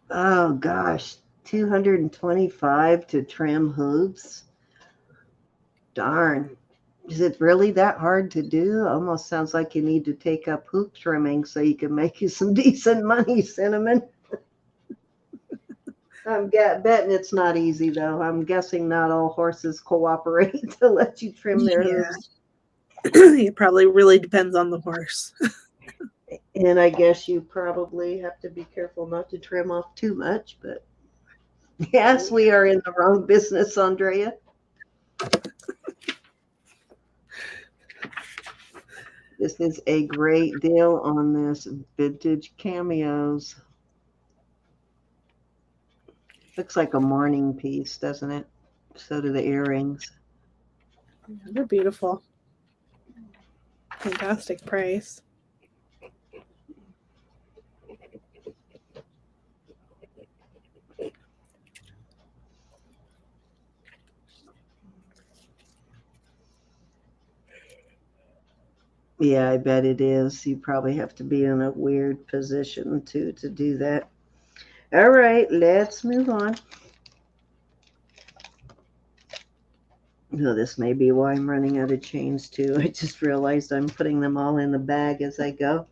S1: Oh gosh, 225 to trim hoops. Darn. Is it really that hard to do? Almost sounds like you need to take up hoop trimming so you can make you some decent money, Cinnamon. I'm betting it's not easy, though. I'm guessing not all horses cooperate to let you trim their hooves.
S3: It probably really depends on the horse.
S1: And I guess you probably have to be careful not to trim off too much, but yes, we are in the wrong business, Andrea. This is a great deal on this vintage cameos. Looks like a mourning piece, doesn't it? So do the earrings.
S3: They're beautiful. Fantastic price.
S1: Yeah, I bet it is. You probably have to be in a weird position to do that. All right, let's move on. No, this may be why I'm running out of chains too. I just realized I'm putting them all in the bag as I go.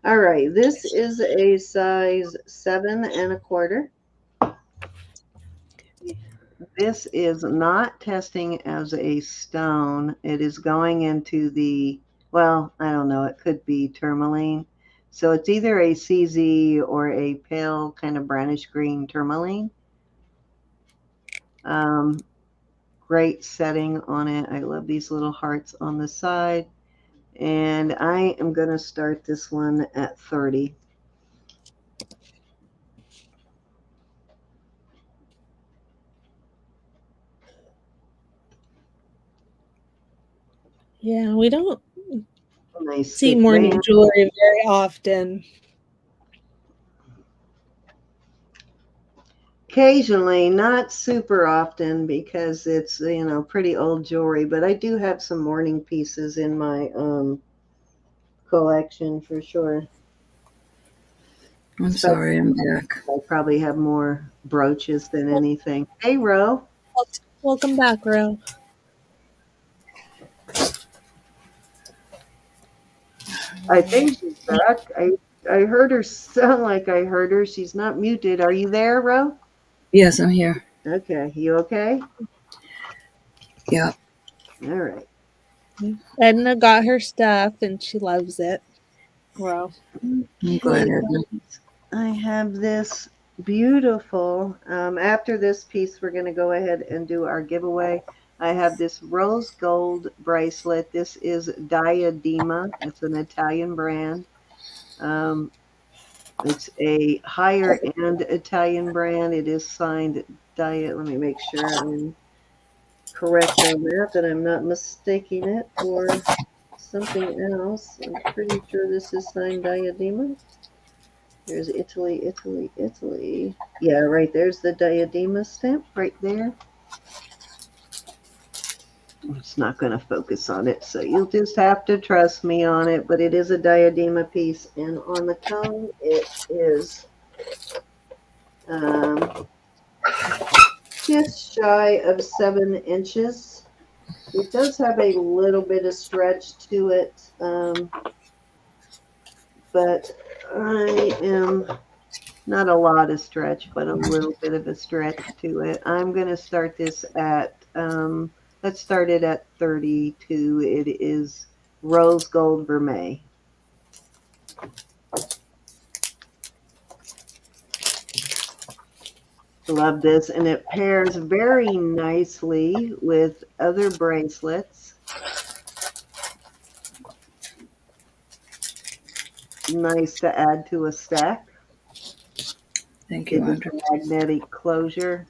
S1: All right, this is a size 7 1/4. This is not testing as a stone. It is going into the, well, I don't know, it could be tourmaline. So it's either a CZ or a pale kind of brownish green tourmaline. Um, Great setting on it. I love these little hearts on the side. And I am going to start this one at 30.
S3: Yeah, we don't
S1: Nice
S3: see
S1: thick
S3: morning
S1: band.
S3: jewelry very often.
S1: Occasionally, not super often because it's, pretty old jewelry, but I do have some morning pieces in my collection for sure.
S2: I'm
S1: Especially,
S2: sorry, I'm back.
S1: I probably have more brooches than anything. Hey, Ro.
S3: Welcome back, Ro.
S1: I think she's back. I heard her sound like I heard her. She's not muted. Are you there, Ro?
S2: Yes, I'm here.
S1: Okay. You okay?
S2: Yeah,
S1: All right.
S3: Edna got her stuff and she loves it. Ro.
S2: I'm glad,
S1: Okay,
S2: Edna.
S1: I have this beautiful, after this piece, we're going to go ahead and do our giveaway. I have this rose gold bracelet. This is Diadema. It's an Italian brand. Um, it's a higher end Italian brand. It is signed Diet. Let me make sure I'm correct on that I'm not mistaking it for something else. I'm pretty sure this is signed Diadema. There's Italy, Italy, Italy. Yeah, right there's the Diadema stamp right there. It's not going to focus on it, so you'll just have to trust me on it. But it is a Diadema piece, and on the cone it is um, just shy of 7 inches. It does have a little bit of stretch to it, but I am not a lot of stretch, but a little bit of a stretch to it. I'm going to start this at, let's start it at 32. It is rose gold vermeil. Love this, and it pairs very nicely with other bracelets. Nice to add to a stack.
S2: Thank
S1: It
S2: you,
S1: is
S2: Andrew.
S1: a magnetic closure.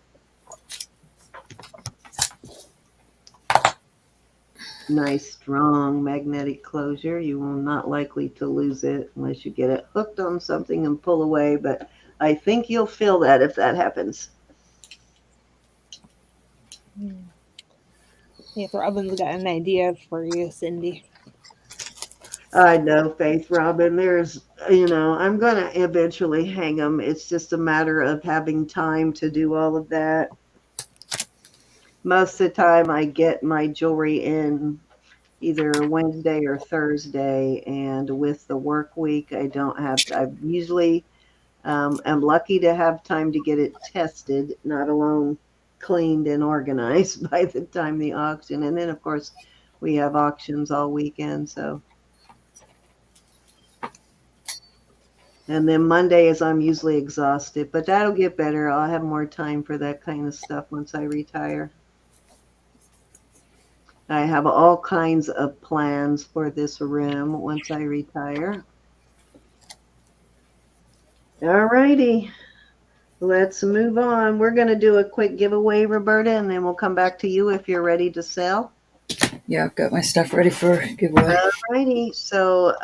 S1: Nice, strong magnetic closure. You will not likely to lose it unless you get it hooked on something and pull away, but I think you'll feel that if that happens.
S3: If Robin's got an idea for you, Cindy.
S1: I know, Faith Robin. I'm going to eventually hang them. It's just a matter of having time to do all of that. Most of the time, I get my jewelry in either Wednesday or Thursday, and with the work week, I don't have. I usually am lucky to have time to get it tested, not alone cleaned and organized by the time the auction. And then, of course, we have auctions all weekend, so. And then Mondays, I'm usually exhausted, but that'll get better. I'll have more time for that kind of stuff once I retire. I have all kinds of plans for this room once I retire. All righty. Let's move on. We're going to do a quick giveaway, Roberta, and then we'll come back to you if you're ready to sell.
S2: Yeah, I've got my stuff ready for giveaway.
S1: Alrighty. So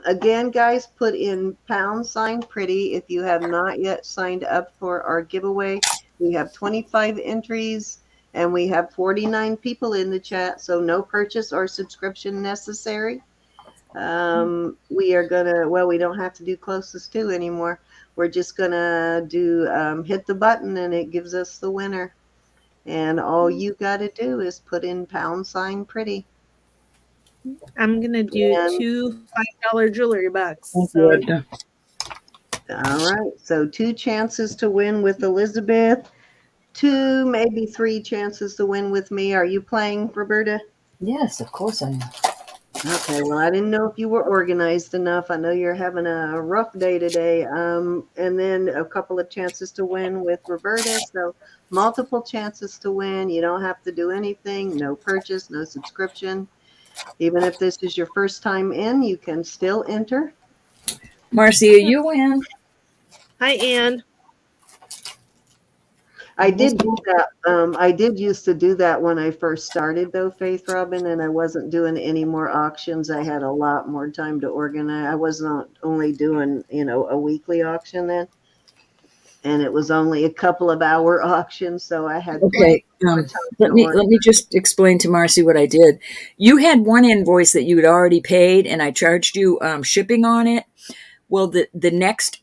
S1: again, guys, put in # pretty if you have not yet signed up for our giveaway. We have 25 entries and we have 49 people in the chat, so no purchase or subscription necessary. We are gonna, well, we don't have to do closest to anymore. we're just gonna do hit the button and it gives us the winner. And all you got to do is put in # pretty.
S3: I'm gonna do
S1: And
S3: two $5 jewelry box.
S2: Oh,
S3: So
S2: good.
S1: all right, so 2 chances to win with Elizabeth, 2, maybe 3 chances to win with me. Are you playing, Roberta?
S2: Yes, of course I am.
S1: Okay, well, I didn't know if you were organized enough. I know you're having a rough day today. And then a couple of chances to win with Roberta. So multiple chances to win. You don't have to do anything. No purchase, no subscription. Even if this is your first time in, you can still enter.
S2: Marcy, are you in?
S3: hi, Anne.
S1: I did do that. I did used to do that when I first started, though, Faith Robin, and I wasn't doing any more auctions. I had a lot more time to organize. I was not only doing, a weekly auction then, and it was only a couple of hour auctions, so I had plenty
S2: Okay.
S1: more time
S2: Let
S1: to
S2: me
S1: organize.
S2: let me just explain to Marcy what I did. You had one invoice that you had already paid, and I charged you shipping on it. Well, the next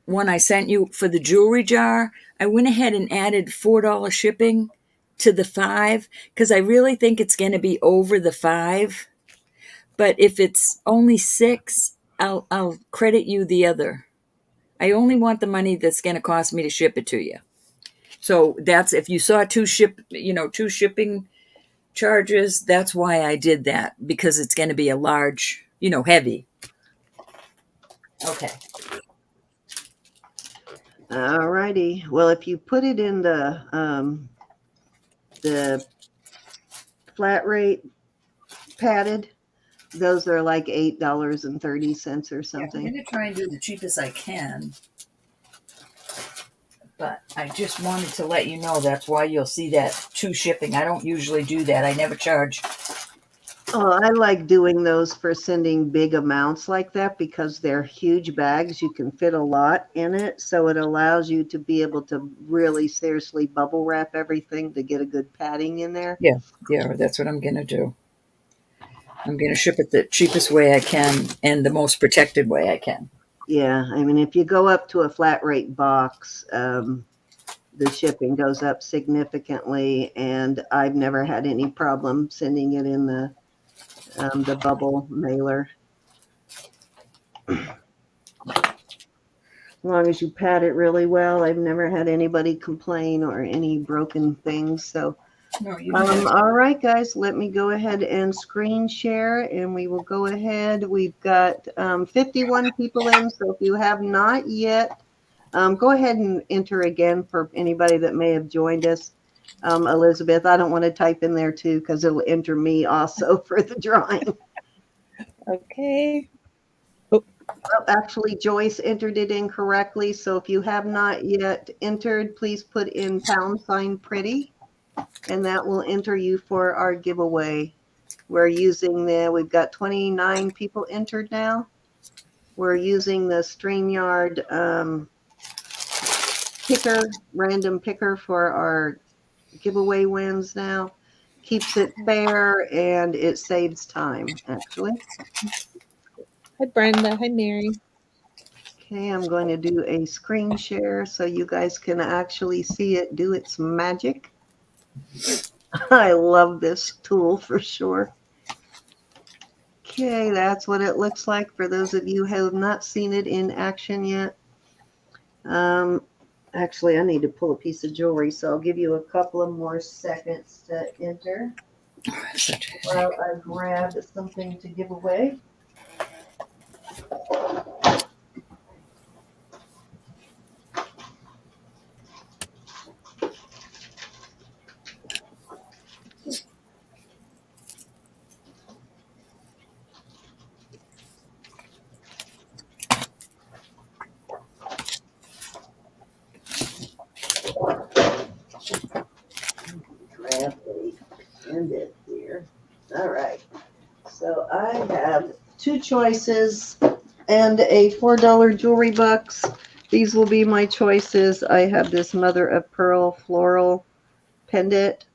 S2: one I sent you for the jewelry jar, I went ahead and added $4 shipping to the 5 because I really think it's going to be over the 5. But if it's only 6, I'll credit you the other. I only want the money that's going to cost me to ship it to you. So that's if you saw two shipping charges, that's why I did that, because it's going to be a large, heavy. Okay.
S1: All righty. Well, if you put it in the flat rate padded, those are like $8.30 or
S2: Yeah, I'm
S1: something.
S2: going to try and do the cheapest I can. But I just wanted to let you know that's why you'll see that 2 shipping. I don't usually do that. I never charge.
S1: Oh, I like doing those for sending big amounts like that because they're huge bags. You can fit a lot in it. So it allows you to be able to really seriously bubble wrap everything to get a good padding in there.
S2: Yeah, that's what I'm going to do. I'm going to ship it the cheapest way I can and the most protected way I can.
S1: Yeah, I mean, if you go up to a flat rate box, the shipping goes up significantly, and I've never had any problem sending it in the bubble mailer. As long as you pad it really well, I've never had anybody complain or any broken things. So,
S2: No, you do that.
S1: all right, guys, let me go ahead and screen share, and we will go ahead. We've got 51 people in, so if you have not yet, go ahead and enter again for anybody that may have joined us. Elizabeth, I don't want to type in there too because it'll enter me also for the drawing.
S3: Okay.
S1: Well, actually, Joyce entered it incorrectly. So if you have not yet entered, please put in # pretty, and that will enter you for our giveaway. We've got 29 people entered now. We're using the StreamYard random picker for our giveaway wins now. Keeps it fair and it saves time, actually.
S3: Hi, Brenda. Hi, Mary.
S1: Okay, I'm going to do a screen share so you guys can actually see it do its magic. I love this tool for sure. Okay, that's what it looks like for those of you who have not seen it in action yet. Actually, I need to pull a piece of jewelry, so I'll give you a couple of more seconds to enter while I grab something to give away. Grab a pendant here. All right. So I have 2 choices and a $4 jewelry box. These will be my choices. I have this mother of pearl floral pendant.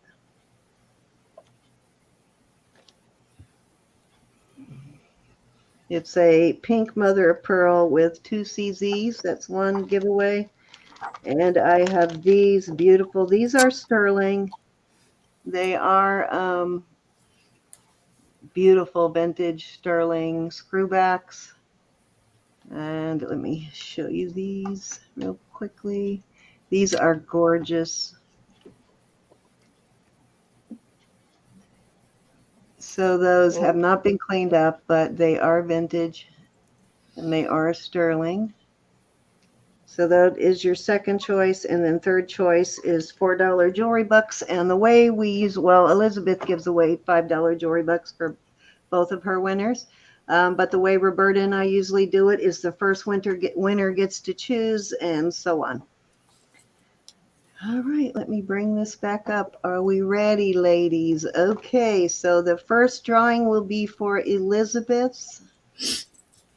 S1: It's a pink mother of pearl with 2 CZs. That's one giveaway. And I have these beautiful. These are sterling. They are beautiful vintage sterling screwbacks. And let me show you these real quickly. These are gorgeous. So those have not been cleaned up, but they are vintage and they are sterling. So that is your second choice. And then third choice is $4 jewelry bucks. And the way we use, well, Elizabeth gives away $5 jewelry bucks for both of her winners. But the way Roberta and I usually do it is the first winner gets to choose, and so on. All right, let me bring this back up. Are we ready, ladies? Okay, so the first drawing will be for Elizabeth's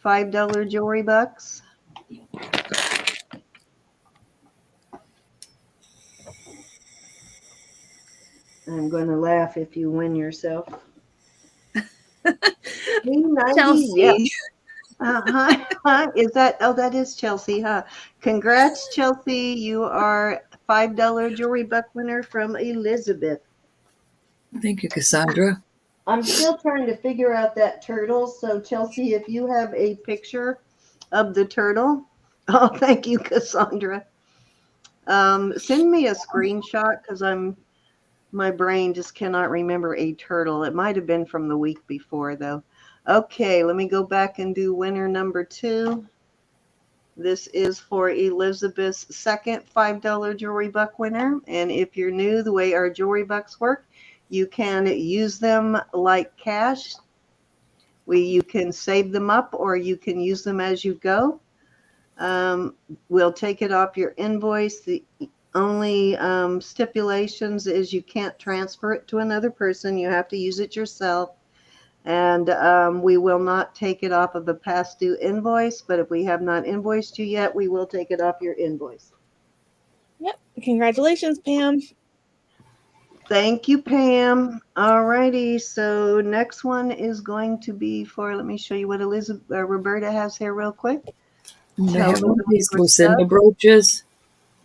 S1: $5 jewelry bucks. I'm going to laugh if you win yourself. 390,
S3: Chelsea.
S1: yeah. Is that, oh, that is Chelsea, huh? Congrats, Chelsea. You are $5 jewelry buck winner from Elizabeth.
S2: Thank you, Cassandra.
S1: I'm still trying to figure out that turtle. So, Chelsea, if you have a picture of the turtle, oh, thank you, Cassandra. Send me a screenshot because my brain just cannot remember a turtle. It might have been from the week before, though. Okay, let me go back and do winner number 2. This is for Elizabeth's second $5 jewelry buck winner. And if you're new, the way our jewelry bucks work, you can use them like cash. You can save them up or you can use them as you go. We'll take it off your invoice. The only stipulations is you can't transfer it to another person. You have to use it yourself. And we will not take it off of a past due invoice, but if we have not invoiced you yet, we will take it off your invoice.
S3: Yep. Congratulations, Pam.
S1: Thank you, Pam. All righty. So next one is going to be for, let me show you what Roberta has here real quick.
S2: I have one of these Lucinda brooches.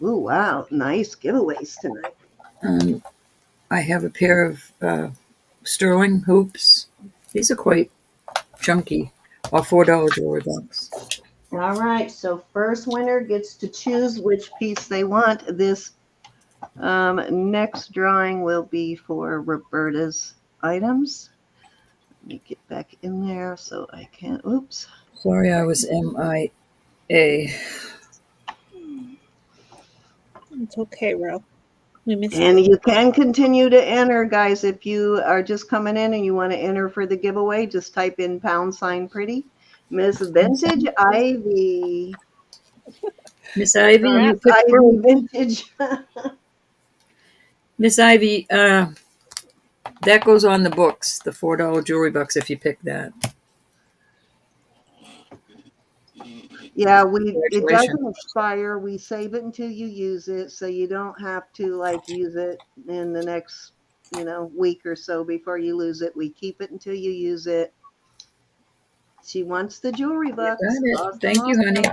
S1: Ooh, wow. Nice giveaways tonight.
S2: I have a pair of sterling hoops. These are quite chunky. Or $4 jewelry bucks.
S1: All right. So first winner gets to choose which piece they want. This next drawing will be for Roberta's items. Let me get back in there so I can't. Oops.
S2: Sorry, I was MIA.
S3: It's okay, Ro. We missed
S1: And
S3: you.
S1: you can continue to enter, guys. If you are just coming in and you want to enter for the giveaway, just type in #pretty. Miss Vintage Ivy.
S2: Miss Ivy, you picked
S1: Ivy
S2: first.
S1: Vintage.
S2: Miss Ivy, that goes on the books, the $4 jewelry bucks if you pick that.
S1: Yeah, it doesn't expire. We save it until you use it, so you don't have to use it in the next, week or so before you lose it. We keep it until you use it. She wants the jewelry bucks.
S2: Awesome. Thank you, honey.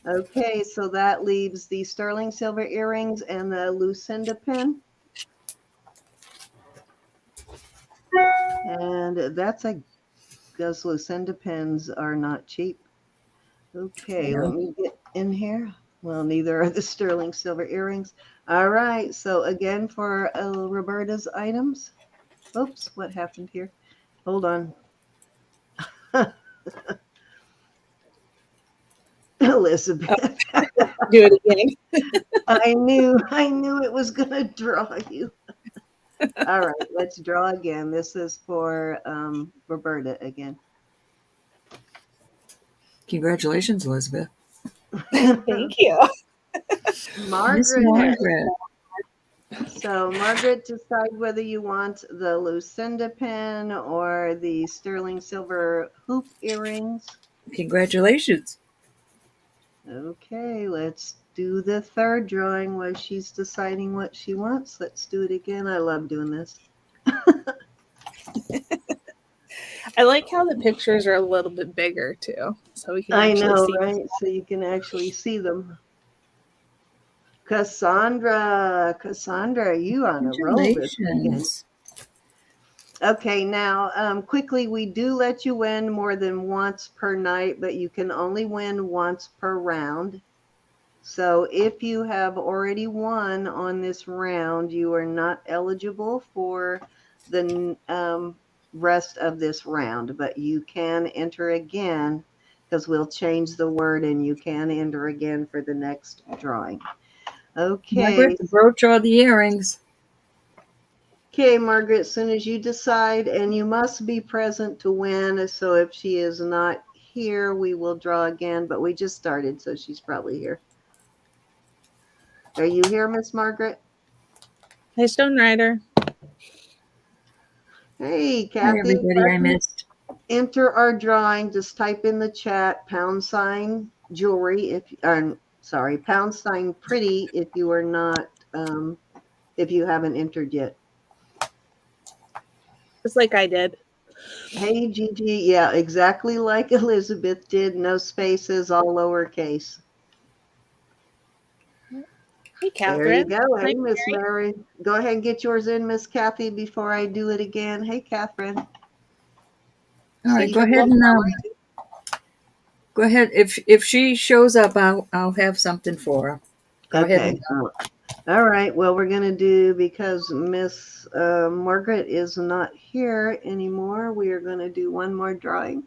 S1: Okay, so that leaves the sterling silver earrings and the Lucinda pin. And those Lucinda pins are not cheap. Okay, let me get in here. Well, neither are the sterling silver earrings. All right, so again for Roberta's items. Oops, what happened here? Hold on. Elizabeth.
S3: Do it again.
S1: I knew it was going to draw you. All right, let's draw again. This is for Roberta again.
S2: Congratulations, Elizabeth.
S3: Thank you.
S1: Margaret. So, Margaret, decide whether you want the Lucinda pin or the sterling silver hoop earrings.
S2: Congratulations.
S1: Okay, let's do the third drawing while she's deciding what she wants. Let's do it again. I love doing this.
S3: I like how the pictures are a little bit bigger too, so we can
S1: I
S3: actually
S1: know,
S3: see.
S1: right? So you can actually see them. Cassandra, you on a roll this weekend.
S2: Congratulations.
S1: Okay, now quickly, we do let you win more than once per night, but you can only win once per round. So if you have already won on this round, you are not eligible for the rest of this round, but you can enter again because we'll change the word and you can enter again for the next drawing. Okay.
S2: Margaret, the brooch or the earrings?
S1: Okay, Margaret, as soon as you decide, and you must be present to win. So if she is not here, we will draw again, but we just started, so she's probably here. Are you here, Miss Margaret?
S3: Hey, Stone Rider.
S1: Hey,
S2: Hi,
S1: Kathy.
S2: everybody I missed.
S1: Enter our drawing. Just type in the chat # jewelry if # pretty if you are not if you haven't entered yet.
S3: Just like I did.
S1: Hey, Gigi. Yeah, exactly like Elizabeth did. No spaces, all lowercase.
S3: Hey,
S1: There you
S3: Catherine.
S1: go. Hey,
S3: Hi,
S1: Miss
S3: Mary.
S1: Mary. Go ahead and get yours in, Miss Kathy, before I do it again. Hey, Catherine.
S2: All right,
S1: See,
S2: go ahead and go ahead. If she shows up, I'll have something for her. Go ahead
S1: okay.
S2: and
S1: All right. Well, we're going to do, because Miss Margaret is not here anymore, we are going to do one more drawing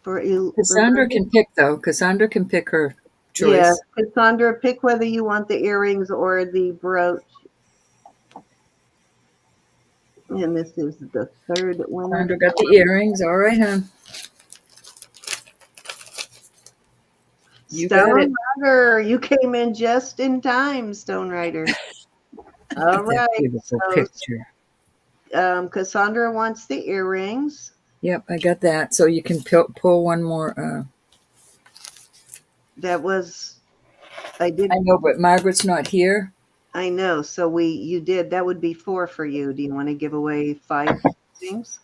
S1: for
S2: Cassandra
S1: Roberta.
S2: can pick though. Cassandra can pick her
S1: Yeah,
S2: choice.
S1: Cassandra, pick whether you want the earrings or the brooch. And this is the third winner.
S2: Cassandra got the earrings. All right, huh? You got it.
S1: Stone Rider, you came in just in time, Stone Rider.
S2: Look
S1: All
S2: at that
S1: right.
S2: beautiful
S1: So
S2: picture.
S1: Cassandra wants the earrings.
S2: Yep, I got that. So you can pull one more.
S1: That was, I did,
S2: I know, but Margaret's not here.
S1: I know. So you did, that would be 4 for you. Do you want to give away 5 things?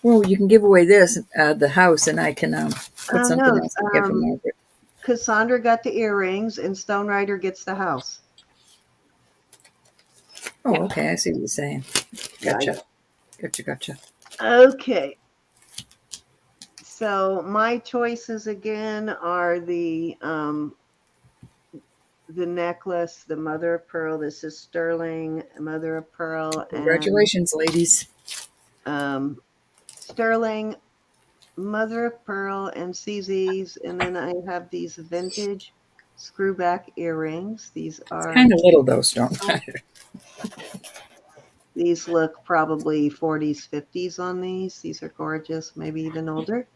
S2: Well, you can give away this, the house, and I can put
S1: Oh,
S2: something
S1: no.
S2: else in here for Margaret.
S1: Cassandra got the earrings and Stone Rider gets the house.
S2: Oh,
S3: Yeah.
S2: okay. I see what you're saying. Gotcha. Gotcha.
S1: Okay. So my choices again are the necklace, the mother of pearl. This is sterling, mother of pearl, and
S2: Congratulations, ladies.
S1: sterling, mother of pearl, and CZ's. And then I have these vintage screwback earrings. These
S2: Kind
S1: are,
S2: of little though, Stone.
S1: these look probably 40s, 50s on these. These are gorgeous, maybe even older.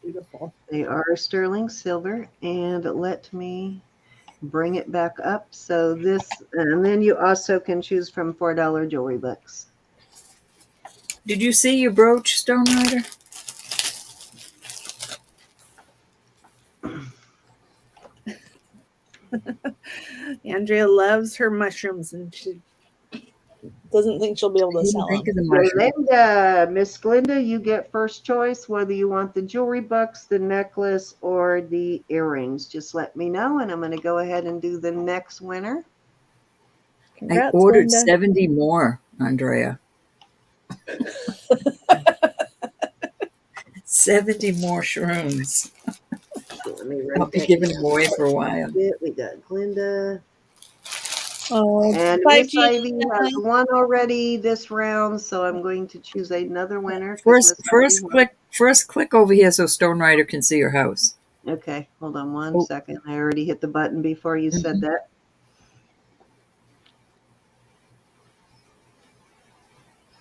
S3: Beautiful.
S1: They are sterling silver. And let me bring it back up. So this, and then you also can choose from $4 jewelry books.
S2: Did you see your brooch, Stone Rider?
S3: Andrea loves her mushrooms, and she doesn't think she'll be able to
S2: Didn't
S3: sell
S2: think
S3: them.
S2: of the mushroom.
S1: Glinda, Miss Glinda, you get first choice whether you want the jewelry box, the necklace, or the earrings. Just let me know, and I'm going to go ahead and do the next winner.
S2: I
S3: Congrats,
S2: ordered
S3: Glinda.
S2: 70 more, Andrea. 70 more shrooms.
S1: Okay, let me
S2: I'll
S1: write
S2: be
S1: that
S2: giving them
S1: down.
S2: away for a while.
S1: We got Glinda.
S3: Oh,
S1: And
S3: bye,
S1: Miss
S3: Gina.
S1: Ivy has won already this round, so I'm going to choose another winner because
S2: First,
S1: Miss Ivy
S2: first
S1: won.
S2: click, first click over here so Stone Rider can see your house.
S1: Okay, hold on one
S2: Oh,
S1: second. I already hit the button before you said that.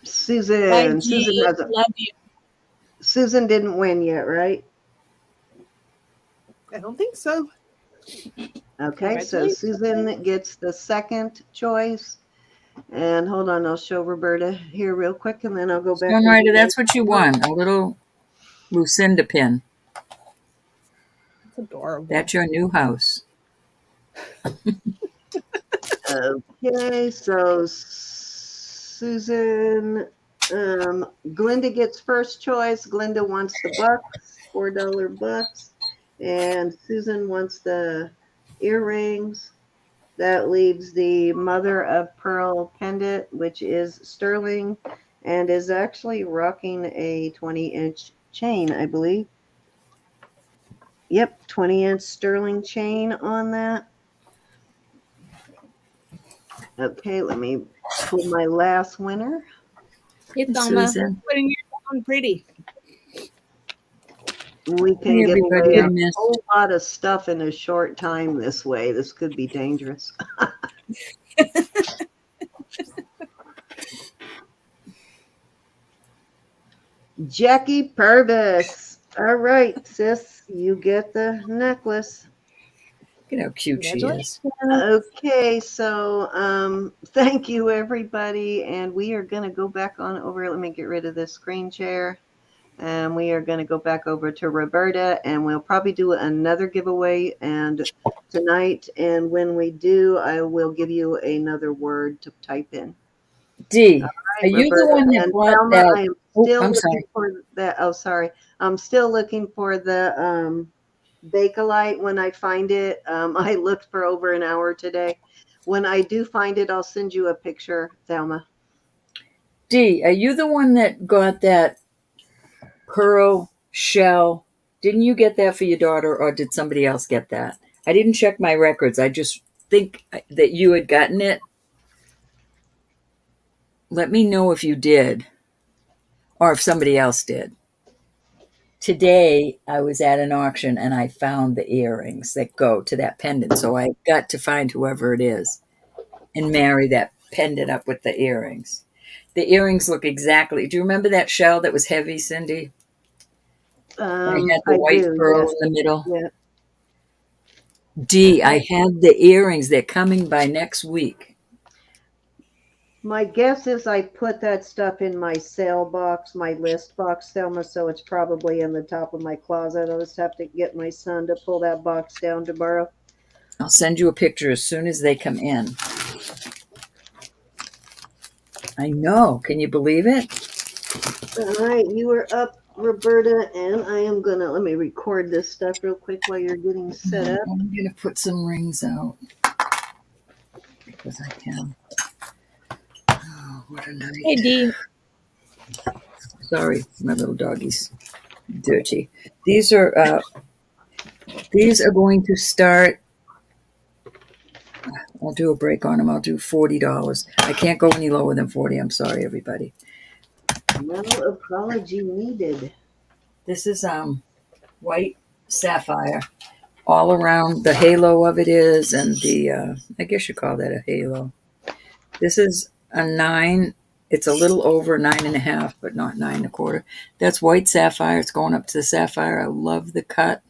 S3: Bye,
S1: Susan.
S3: G. Love you.
S1: Susan didn't win yet, right?
S3: I don't think so.
S1: Okay, so Susan gets the second choice. And hold on, I'll show Roberta here real quick, and then I'll go back
S2: Stone
S1: and
S2: Rider,
S1: do
S2: that's what you won. A little Lucinda pin.
S3: That's adorable.
S2: That's your new house.
S1: Okay, so Susan, Glinda gets first choice. Glinda wants the bucks, $4 bucks. And Susan wants the earrings. That leaves the mother of pearl pendant, which is sterling and is actually rocking a 20-inch chain, I believe. Yep, 20-inch sterling chain on that. Okay, let me pull my last winner.
S3: Hey, Thelma,
S2: Susan.
S3: putting yours on pretty.
S1: We can
S2: Hey,
S1: give
S2: everybody
S1: away
S2: I
S1: a
S2: missed.
S1: whole lot of stuff in a short time this way. This could be dangerous. Jackie Purvis. All right, sis, you get the necklace.
S2: Look at how cute she is.
S1: Okay, so thank you everybody, and we are going to go back on over. Let me get rid of this screen share, and we are going to go back over to Roberta, and we'll probably do another giveaway and tonight. And when we do, I will give you another word to type in.
S2: Dee,
S1: All
S2: are
S1: right,
S2: you the
S1: Roberta
S2: one that
S1: and
S2: bought
S1: Thelma,
S2: that?
S1: I am
S2: Oh,
S1: still
S2: I'm
S1: looking
S2: sorry.
S1: for that. Oh, sorry, I'm still looking for the Bakelite when I find it. I looked for over an hour today. When I do find it, I'll send you a picture, Thelma.
S2: Dee, are you the one that got that pearl shell? Didn't you get that for your daughter, or did somebody else get that? I didn't check my records. I just think that you had gotten it. Let me know if you did, or if somebody else did. Today, I was at an auction and I found the earrings that go to that pendant. So I got to find whoever it is and marry that pendant up with the earrings. The earrings look exactly. Do you remember that shell that was heavy, Cindy? I had the
S1: I
S2: white
S1: do,
S2: pearl
S1: yes.
S2: in the middle.
S1: Yeah.
S2: Dee, I had the earrings. They're coming by next week.
S1: My guess is I put that stuff in my sale box, my list box, Thelma, so it's probably in the top of my closet. I'll just have to get my son to pull that box down tomorrow.
S2: I'll send you a picture as soon as they come in. I know. Can you believe it?
S1: All right, you are up, Roberta, and I am gonna let me record this stuff real quick while you're getting set up.
S2: I'm going to put some rings out because I can. Oh, what a night.
S3: Hey, Dee.
S2: Sorry, my little doggy's dirty. These are going to start. I'll do a break on them. I'll do $40. I can't go any lower than 40. I'm sorry, everybody.
S1: No apology needed.
S2: This is white sapphire. All around the halo of it is, and the I guess you call that a halo. This is a 9. It's a little over 9.5, but not 9.25. That's white sapphire. It's going up to the sapphire. I love the cut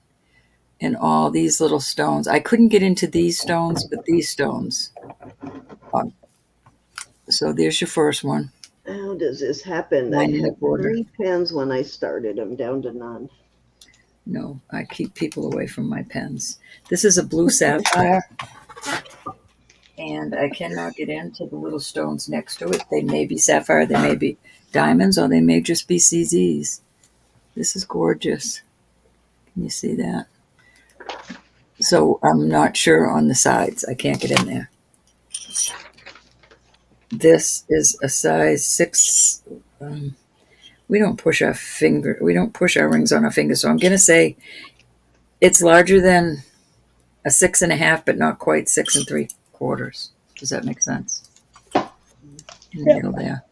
S2: and all these little stones. I couldn't get into these stones, but these stones. So there's your first one.
S1: How does this happen? I had
S2: 9.25.
S1: 3 pens when I started. I'm down to none.
S2: No, I keep people away from my pens. This is a blue sapphire, and I cannot get into the little stones next to it. They may be sapphire, they may be diamonds, or they may just be CZs. This is gorgeous. Can you see that? So I'm not sure on the sides. I can't get in there. This is a size 6. We don't push our rings on our fingers. So I'm going to say it's larger than a 6.5, but not quite 6 3/4. Does that make sense? In the middle there.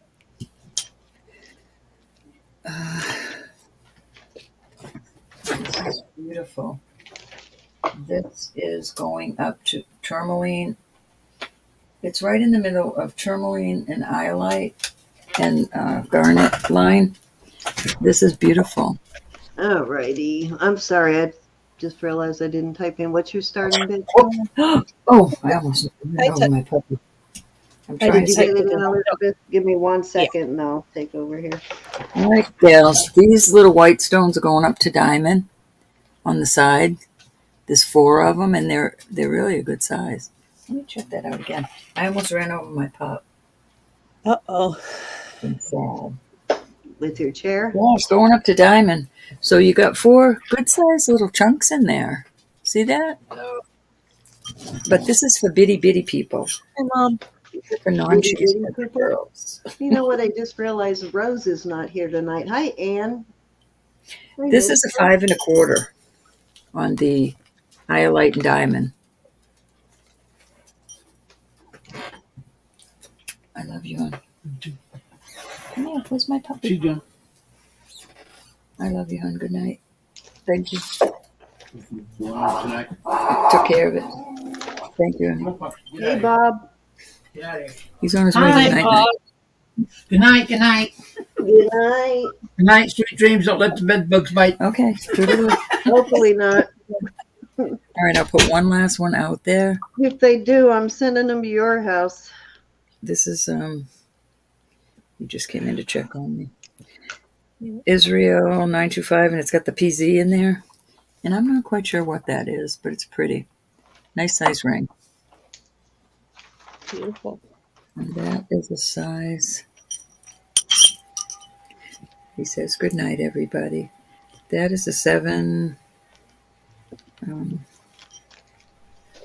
S2: This is beautiful. This is going up to tourmaline. It's right in the middle of tourmaline and iolite and garnet line. This is beautiful.
S1: All righty. I'm sorry. I just realized I didn't type in. What's your starting bid?
S2: Oh, I almost ran over my puppy. I'm trying
S1: Did you
S2: to
S1: get it in, Elizabeth? Give me 1 second and I'll take over here.
S2: All right, gals. These little white stones are going up to diamond on the side. There's 4 of them, and they're really a good size. Let me check that out again. I almost ran over my pup.
S3: Uh-oh.
S2: in fall.
S1: With your chair?
S2: Yeah, it's going up to diamond. So you got 4 good sized little chunks in there. See that? But this is for bitty bitty people.
S3: Hey, Mom.
S2: These are for
S1: Bitty
S2: non-cheese
S1: bitty
S2: feather
S1: people?
S2: girls.
S1: You know what? I just realized Rose is not here tonight. Hi, Anne. I
S2: This
S1: miss
S2: is a
S1: you.
S2: 5 1/4 on the Iolite and Diamond. I love you, hon. Come here, where's my puppy?
S5: She's done.
S2: I love you, hon. Good night. Thank you.
S5: Going on tonight.
S2: Took care of it. Thank you, honey.
S5: Get
S1: Hey,
S5: out
S1: Bob.
S5: of here.
S2: He's on his way to
S5: Hi,
S2: night
S5: Bob.
S2: night.
S5: Good night. Good night.
S1: Good night.
S5: Good night. Sweet dreams. Don't let the bed bugs bite.
S2: Okay. Toodaloo.
S1: Hopefully not.
S2: All right, I'll put one last one out there.
S1: If they do, I'm sending them to your house.
S2: This is you just came in to check on me. Israel 925, and it's got the PZ in there. And I'm not quite sure what that is, but it's pretty. Nice size ring.
S3: Beautiful.
S2: And that is a size. He says, good night, everybody. That is a 7.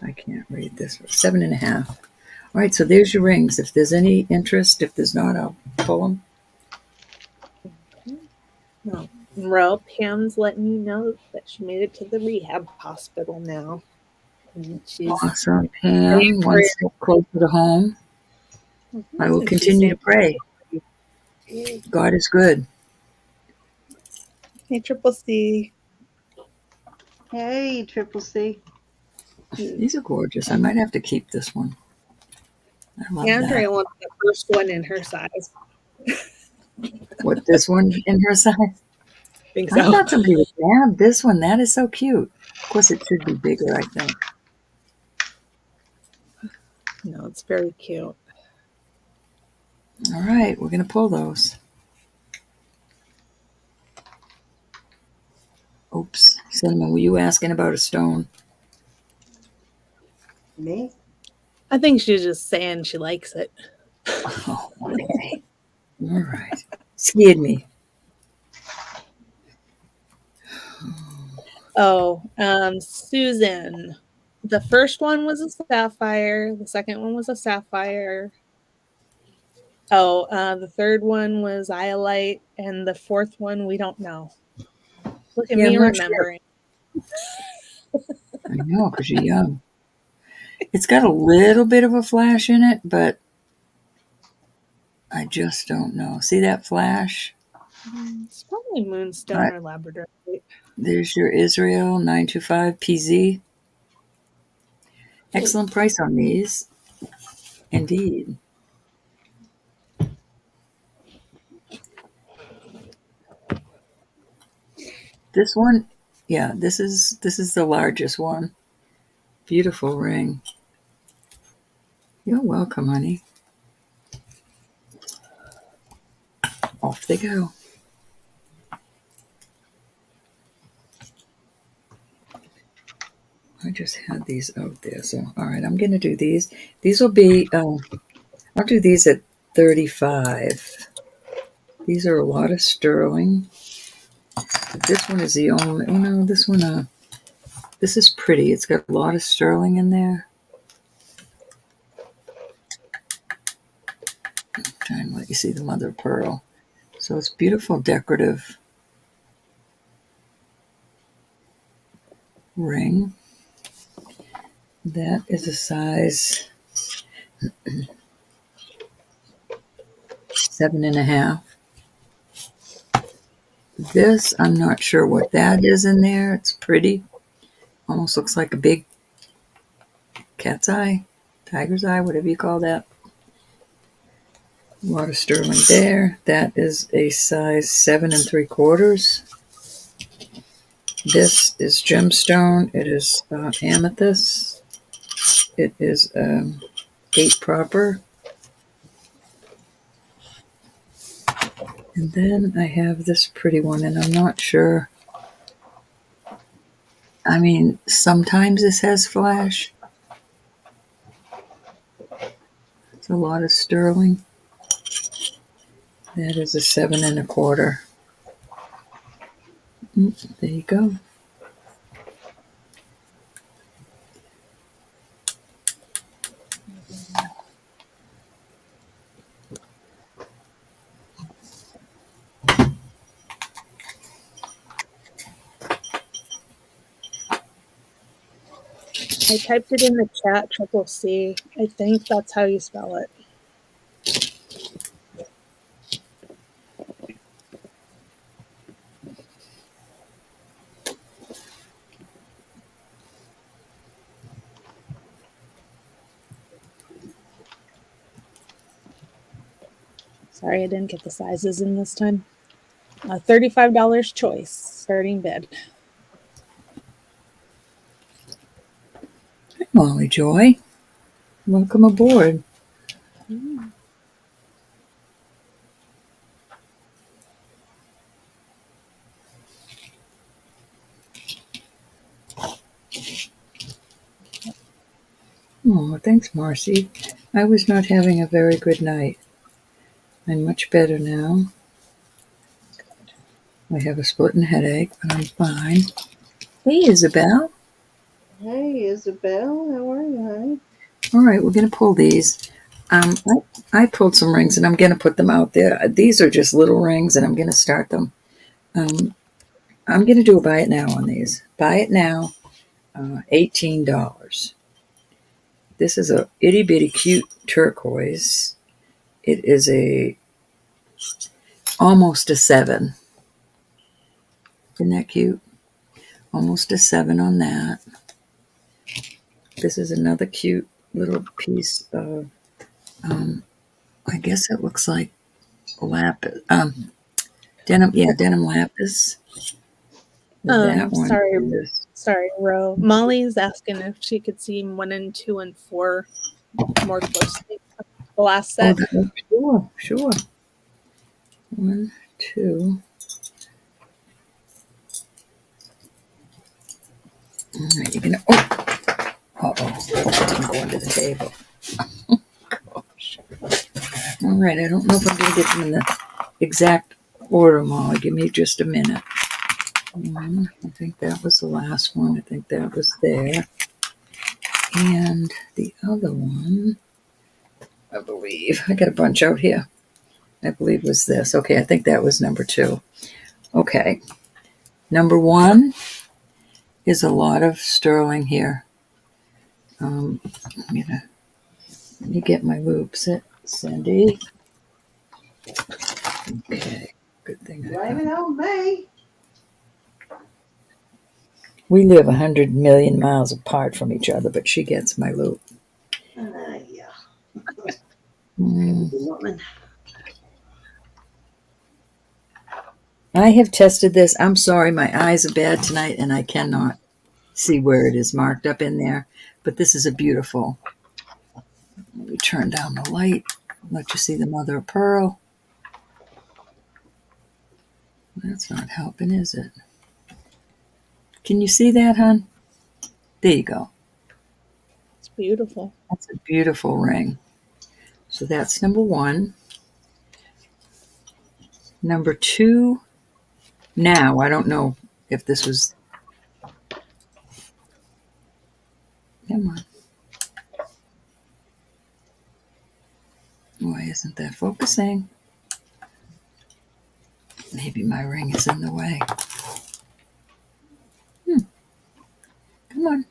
S2: I can't read this. 7.5. All right, so there's your rings. If there's any interest, if there's not, I'll pull them.
S3: No. Monroe, Pam's letting you know that she made it to the rehab hospital now. And she's
S2: Awesome, Pam. One step closer to home. I will
S3: and she's
S2: continue to
S3: saying,
S2: pray. God is good.
S3: Hey, Triple C.
S1: Hey, Triple C.
S2: These are gorgeous. I might have to keep this one. I love
S3: Andrea
S2: that.
S3: wants the first one in her size.
S2: What, this one in her size?
S3: I think
S2: I
S3: so.
S2: thought somebody would grab this one. That is so cute. Of course, it should be bigger, I think.
S3: No, it's very cute.
S2: All right, we're going to pull those. Oops. Cinnamon, were you asking about a stone?
S1: Me?
S3: I think she's just saying she likes it.
S2: Oh, okay. All right. Scared me.
S3: Oh, Susan. The first one was a sapphire. The second one was a sapphire. Oh, the third one was iolite, and the fourth one we don't know. Look at
S2: Yeah,
S3: me
S2: I'm not sure.
S3: remembering.
S2: I know, because you're young. It's got a little bit of a flash in it, but I just don't know. See that flash?
S3: It's probably moonstone
S2: Right.
S3: or labradorite.
S2: There's your Israel 925 PZ. Excellent price on these. Indeed. This one, yeah, this is the largest one. Beautiful ring. You're welcome, honey. Off they go. I just had these out there, so all right, I'm gonna do these. These will be I'll do these at 35. These are a lot of sterling. But this one is the only, oh no, this one, this is pretty. It's got a lot of sterling in there. I'm trying to let you see the mother of pearl. So it's beautiful decorative ring. That is a size 7.5. This, I'm not sure what that is in there. It's pretty. Almost looks like a big cat's eye, tiger's eye, whatever you call that. A lot of sterling there. That is a size 7.75. This is gemstone. It is amethyst. It is 8 proper. And then I have this pretty one, and I'm not sure. I mean, sometimes this has flash. It's a lot of sterling. That is a 7 1/4. There you go.
S3: I typed it in the chat, triple C. I think that's how you spell it. Sorry, I didn't get the sizes in this time. $35 choice, starting bid.
S2: Hi, Molly Joy. Welcome aboard. Oh, thanks, Marcy. I was not having a very good night. I'm much better now. I have a splitting headache, but I'm fine. Hey, Isabel.
S1: Hey, Isabel, how are you, honey?
S2: All right, we're going to pull these. I pulled some rings, and I'm going to put them out there. These are just little rings, and I'm going to start them. I'm going to do a buy it now on these. Buy it now, $18. This is a itty bitty cute turquoise. It is almost a 7. Isn't that cute? Almost a 7 on that. This is another cute little piece of, I guess it looks like lapis. Denim, yeah, denim lapis. That one is.
S3: Sorry, Ro. Molly's asking if she could see 1 and 2 and 4 more closely. The last set.
S2: Sure. 1, 2. All right, you're gonna. Didn't go under the table. Gosh. All right, I don't know if I'm gonna get them in the exact order, Molly. Give me just a minute. I think that was the last one. I think that was there. And the other one, I believe, I got a bunch out here. I believe was this. Okay, I think that was number 2. Okay. Number 1 is a lot of sterling here. Let me get my loops, Cindy. Okay, good thing.
S1: Blame it on me.
S2: We live 100 million miles apart from each other, but she gets my loop.
S1: Yeah.
S2: Mm.
S1: Woman.
S2: I have tested this. I'm sorry, my eyes are bad tonight, and I cannot see where it is marked up in there. But this is a beautiful. Let me turn down the light. Let you see the mother of pearl. That's not helping, is it? Can you see that, hon? There you go.
S3: It's beautiful.
S2: That's a beautiful ring. So that's number 1. Number 2. Now, I don't know if this was. Come on. Why isn't that focusing? Maybe my ring is in the way. Come on.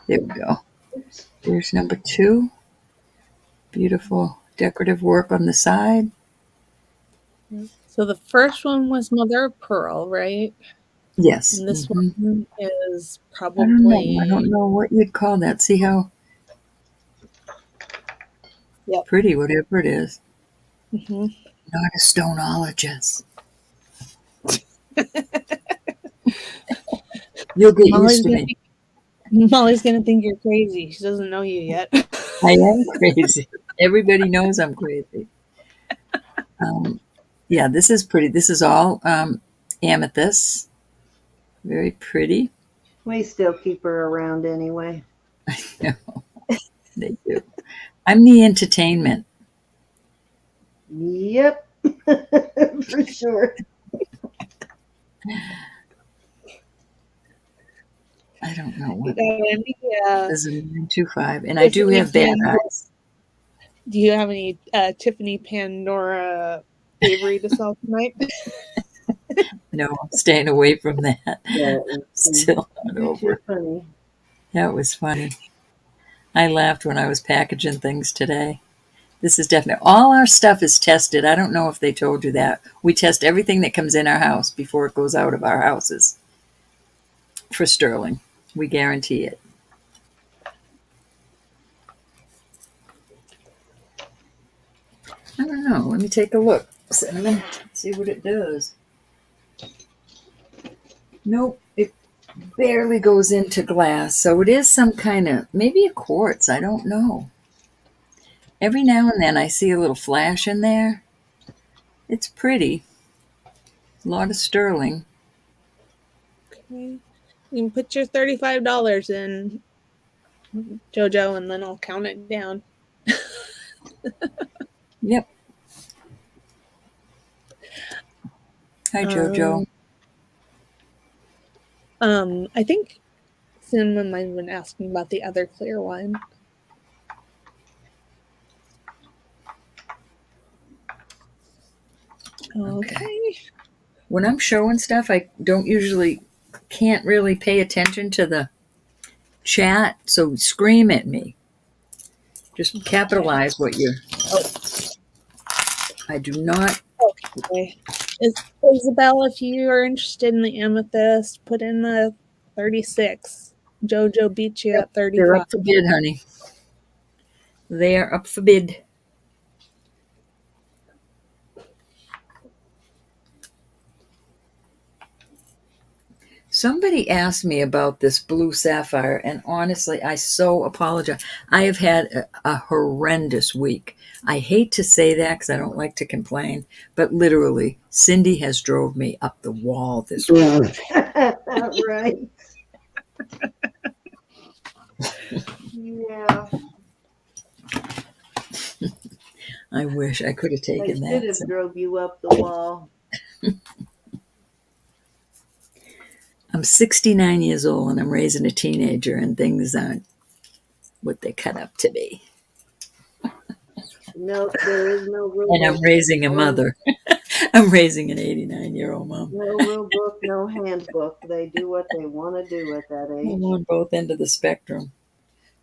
S2: There we go. There's number 2. Beautiful decorative work on the side.
S3: So the first one was Mother of Pearl, right?
S2: Yes.
S3: And this one is
S2: I don't know.
S3: probably.
S2: I don't know what you'd call that. See how pretty, whatever it is.
S3: Mm-hmm.
S2: Not a stonologist. You'll get used to me.
S3: Molly's gonna think you're crazy. She doesn't know you yet.
S2: I am crazy. Everybody knows I'm crazy. Yeah, this is pretty. This is all amethyst. Very pretty.
S1: We still keep her around anyway.
S2: I know. They do. I'm the entertainment.
S1: Yep, for sure.
S2: I don't know what. There's a 925, and I do have bad eyes.
S3: Do you have any Tiffany Pandora Avery to sell tonight?
S2: No, I'm staying away from that.
S1: That
S2: Still not over.
S1: funny.
S2: That was funny. I laughed when I was packaging things today. This is definitely, all our stuff is tested. I don't know if they told you that. We test everything that comes in our house before it goes out of our houses for sterling. We guarantee it. I don't know. Let me take a look. Cinnamon, see what it does. Nope, it barely goes into glass. So it is some kind of, maybe a quartz. I don't know. Every now and then I see a little flash in there. It's pretty. A lot of sterling.
S3: Okay. You can put your $35 in, Jojo, and then I'll count it down.
S2: Yep. Hi, Jojo.
S3: I think Cinnamon might have been asking about the other clear one. Okay.
S2: When I'm showing stuff, I can't really pay attention to the chat, so scream at me. Just capitalize what you're. Oh, I do not.
S3: Okay. Isabel, if you are interested in the amethyst, put in the 36. Jojo beat you at 35.
S2: They're up for bid, honey. They are up for bid. Somebody asked me about this blue sapphire, and honestly, I so apologize. I have had a horrendous week. I hate to say that because I don't like to complain, but literally, Cindy has drove me up the wall this week.
S1: Right. Yeah.
S2: I wish I could have taken that.
S1: I should have drove you up the wall.
S2: I'm 69 years old and I'm raising a teenager, and things aren't what they cut up to be.
S1: No, there is no rule.
S2: And I'm raising a mother. I'm raising an 89-year-old mom.
S1: No rule book, no handbook. They do what they want to do at that age.
S2: I'm on both ends of the spectrum.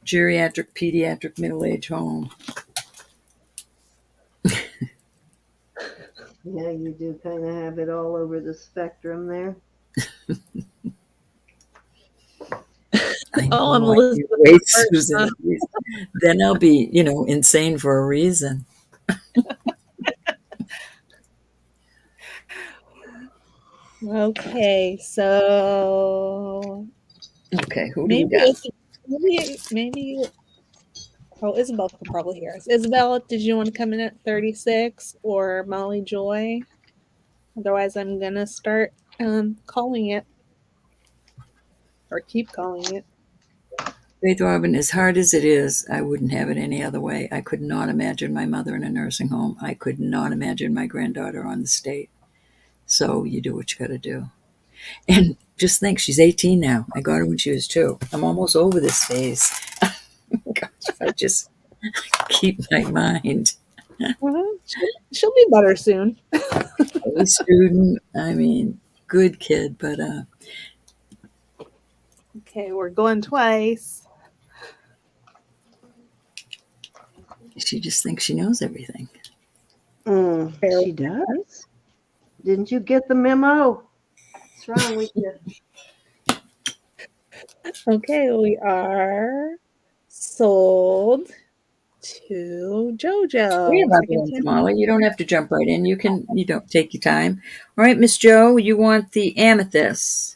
S2: Geriatric, pediatric, middle-age home.
S1: Yeah, you do kind of have it all over the spectrum there.
S3: I'm Elizabeth.
S2: Wait, Susan. Then I'll be, insane for a reason.
S3: Okay, so
S2: Who do we got?
S3: Maybe Isabel can probably hear us. Isabel, did you want to come in at 36 or Molly Joy? Otherwise, I'm gonna start calling it or keep calling it.
S2: Faith Robin, as hard as it is, I wouldn't have it any other way. I could not imagine my mother in a nursing home. I could not imagine my granddaughter on the state. So you do what you got to do. And just think, she's 18 now. I got her when she was 2. I'm almost over this phase. Gosh, if I just keep my mind.
S3: Well, she'll be better soon.
S2: A student, I mean, good kid, but
S3: okay, we're going twice.
S2: She just thinks she knows everything.
S1: She does. Didn't you get the memo? What's wrong with you?
S3: Okay, we are sold to Jojo.
S2: We have other ones, Molly. You don't have to jump right in. You don't take your time. All right, Miss Joe, you want the amethyst.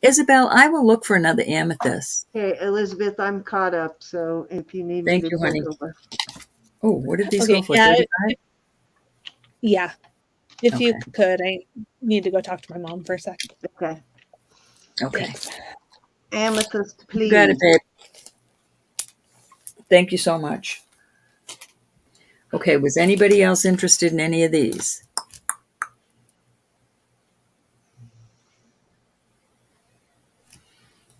S2: Isabel, I will look for another amethyst.
S1: Okay, Elizabeth, I'm caught up, so if you need
S2: Thank
S1: me to
S2: you, honey.
S1: over.
S2: Oh, what did these go for? 35?
S3: Yeah. If you could, I need to go talk to my mom for a second.
S1: Okay.
S2: Okay.
S1: Thanks. Amethyst, please.
S2: You got it, babe. Thank you so much. Okay, was anybody else interested in any of these?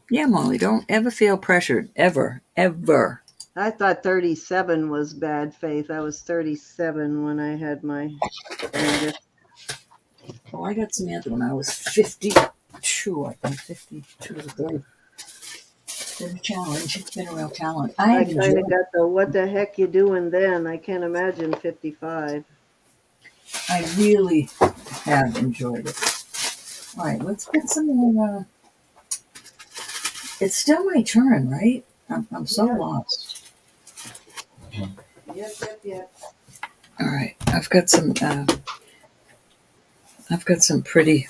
S2: Yeah, Molly, don't ever feel pressured. Ever. Ever.
S1: I thought 37 was bad faith. I was 37 when I had my youngest.
S2: Well, I got Samantha when I was 52, I think. 52 is a very challenge. It's been a real challenge. I
S1: I
S2: have
S1: kind
S2: enjoyed
S1: of got the what the heck you doing then? I can't imagine 55.
S2: I really have enjoyed it. All right, let's get some more. It's still my turn, right? I'm so
S1: Yeah.
S2: lost.
S1: Yep.
S2: All right, I've got some pretty,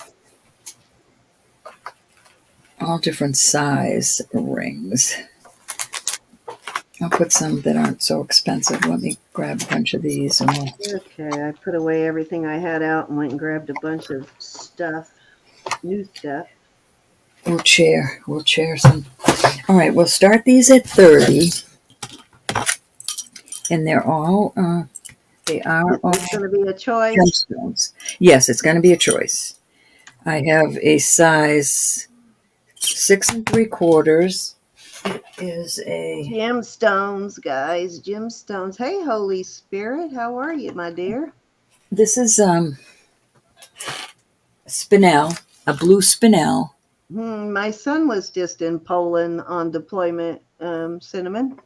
S2: all different size rings. I'll put some that aren't so expensive. Let me grab a bunch of these and
S1: Okay, I put away everything I had out and went and grabbed a bunch of stuff, new stuff.
S2: we'll chair some. All right, we'll start these at 30, and they're all they are all
S1: It's going to be a choice.
S2: gemstones. Yes, it's going to be a choice. I have a size 6 3/4. It is a.
S1: Gemstones, guys, gemstones. Hey, Holy Spirit, how are you, my dear?
S2: This is spinel, a blue spinel.
S1: My son was just in Poland on deployment, Cinnamon.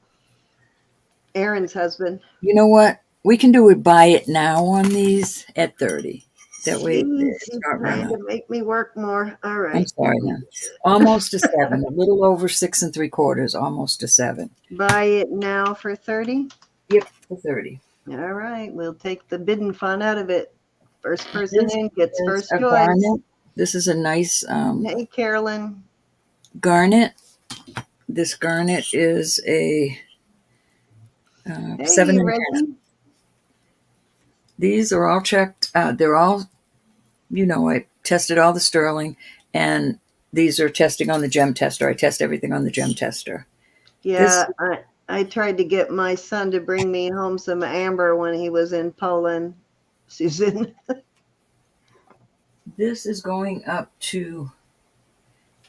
S1: Aaron's husband.
S2: You know what? We can do it buy it now on these at 30. That way
S1: Jeez,
S2: it's
S1: he's
S2: not
S1: trying
S2: run
S1: to
S2: out.
S1: make me work more. All
S2: I'm
S1: right.
S2: sorry now. Almost a 7. A little over 6 3/4. Almost a 7.
S1: Buy it now for 30.
S2: Yep, for 30.
S1: All right, we'll take the bidding fun out of it. First person
S2: This
S1: in gets
S2: is
S1: first
S2: a
S1: choice.
S2: garnet. This is a nice
S1: Hey, Carolyn.
S2: garnet. This garnet is a
S1: Hey,
S2: 7.5.
S1: Reggie.
S2: These are all checked. They're all, I tested all the sterling, and these are testing on the gem tester. I test everything on the gem tester. This
S1: Yeah, I tried to get my son to bring me home some amber when he was in Poland, Susan.
S2: this is going up to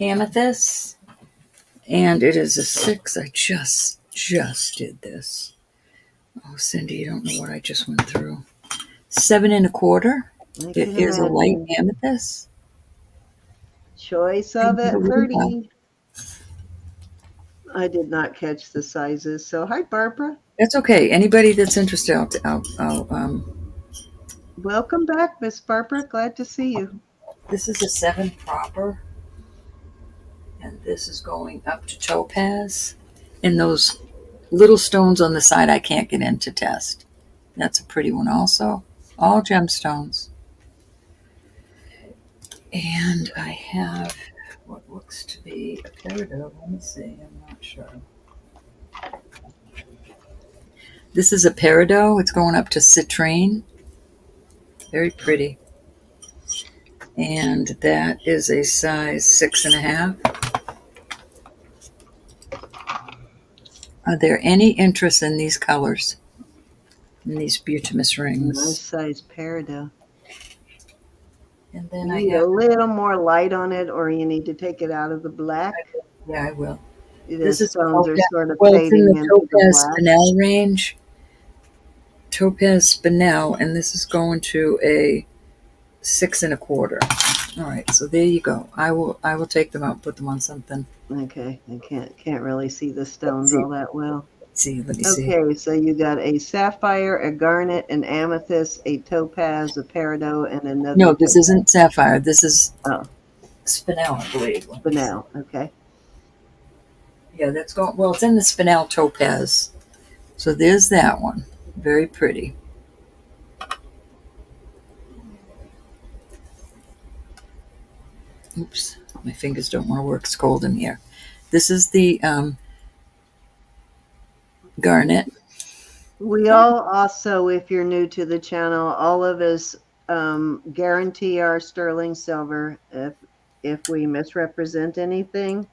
S2: amethyst, and it is a 6. I just did this. Oh, Cindy, you don't know what I just went through. 7 1/4.
S1: I
S2: It
S1: can
S2: is a light
S1: imagine.
S2: amethyst.
S1: Choice of it, 30. I did not catch the sizes. So, hi, Barbara.
S2: That's okay. Anybody that's interested, I'll
S1: Welcome back, Miss Barbara. Glad to see you.
S2: this is a 7 proper, and this is going up to topaz. And those little stones on the side I can't get in to test. That's a pretty one also. All gemstones. And I have what looks to be a peridot. Let me see. I'm not sure. This is a peridot. It's going up to citrine. Very pretty. And that is a size 6.5. Are there any interest in these colors? In these bituminous
S1: Nice
S2: rings?
S1: size peridot.
S2: And then
S1: You
S2: I
S1: need
S2: have.
S1: a little more light on it, or you need to take it out of the black.
S2: Yeah, I will.
S1: The
S2: This is
S1: stones are sort of
S2: well, it's in
S1: fading
S2: the
S1: into the
S2: topaz
S1: black.
S2: spinel range. Topaz spinel, and this is going to a 6 1/4. All right, so there you go. I will take them out and put them on something.
S1: Okay, I can't really see the stones
S2: See,
S1: all that well.
S2: let me see.
S1: Okay, so you got a sapphire, a garnet, an amethyst, a topaz, a peridot, and another
S2: No, this
S1: topaz.
S2: isn't sapphire. This is
S1: Oh,
S2: spinel, I believe.
S1: spinel. Okay.
S2: Yeah, that's going. Well, it's in the spinel topaz. So there's that one. Very pretty. Oops, my fingers don't want to work. It's cold in here. This is the garnet.
S1: We all also, if you're new to the channel, all of us guarantee our sterling silver. If we misrepresent anything,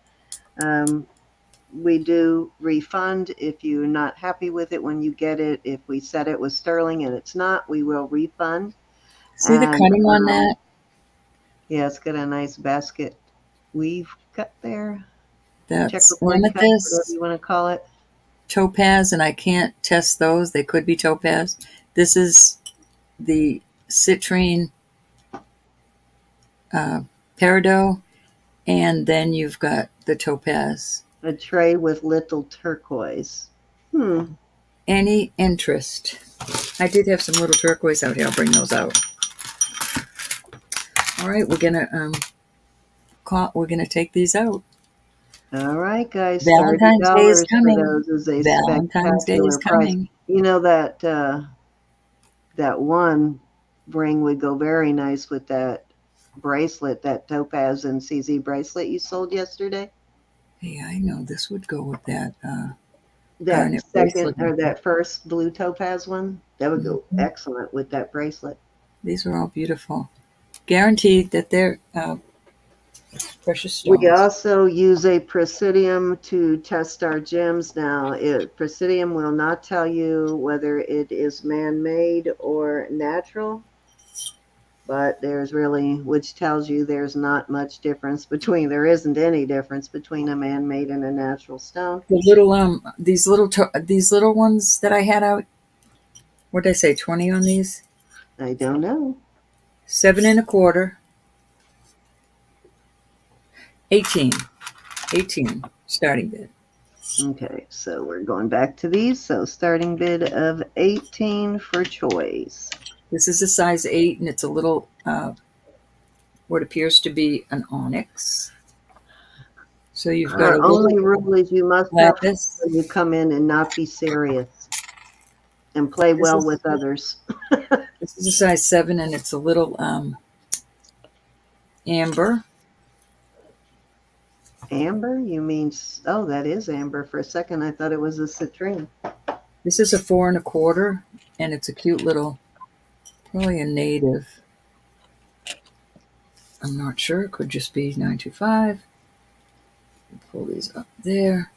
S1: we do refund if you're not happy with it when you get it. If we said it was sterling and it's not, we will refund.
S2: See the
S1: And
S2: cutting on that?
S1: yeah, it's got a nice basket weave cut there,
S2: That's
S1: checkerboard cut, whatever
S2: amethyst,
S1: you want to call it.
S2: topaz, and I can't test those. They could be topaz. This is the citrine uh, peridot, and then you've got the topaz.
S1: A tray with little turquoise.
S2: Any interest? I did have some little turquoise out here. I'll bring those out. All right, we're gonna take these out.
S1: All right, guys.
S2: Valentine's Day is
S1: $30 for
S2: coming.
S1: those is a
S2: Valentine's Day is
S1: spectacular price.
S2: coming.
S1: You know that that one ring would go very nice with that bracelet, that topaz and CZ bracelet you sold yesterday.
S2: Hey, I know this would go with that
S1: That
S2: garnet
S1: second
S2: bracelet.
S1: or that first blue topaz one, that would go
S2: Mhm.
S1: excellent with that bracelet.
S2: These are all beautiful. Guaranteed that they're precious stones.
S1: We also use a Presidium to test our gems now. Presidium will not tell you whether it is man-made or natural, but which tells you there's not much difference there isn't any difference between a man-made and a natural stone.
S2: The little these little ones that I had out. What did I say? 20 on these?
S1: I don't know.
S2: 7 1/4. 18. 18 starting bid.
S1: Okay, so we're going back to these. So starting bid of 18 for choice.
S2: This is a size 8, and it's a little what appears to be an onyx. So you've got
S1: Our
S2: a
S1: only
S2: little
S1: rule is you must have
S2: lapis.
S1: when you come in and not be serious and play well with others.
S2: This is a size 7, and it's a little amber.
S1: Amber? You mean, oh, that is amber. For a second, I thought it was a citrine.
S2: This is a 4 1/4, and it's a cute little, probably a native. I'm not sure. It could just be 925. Pull these up there.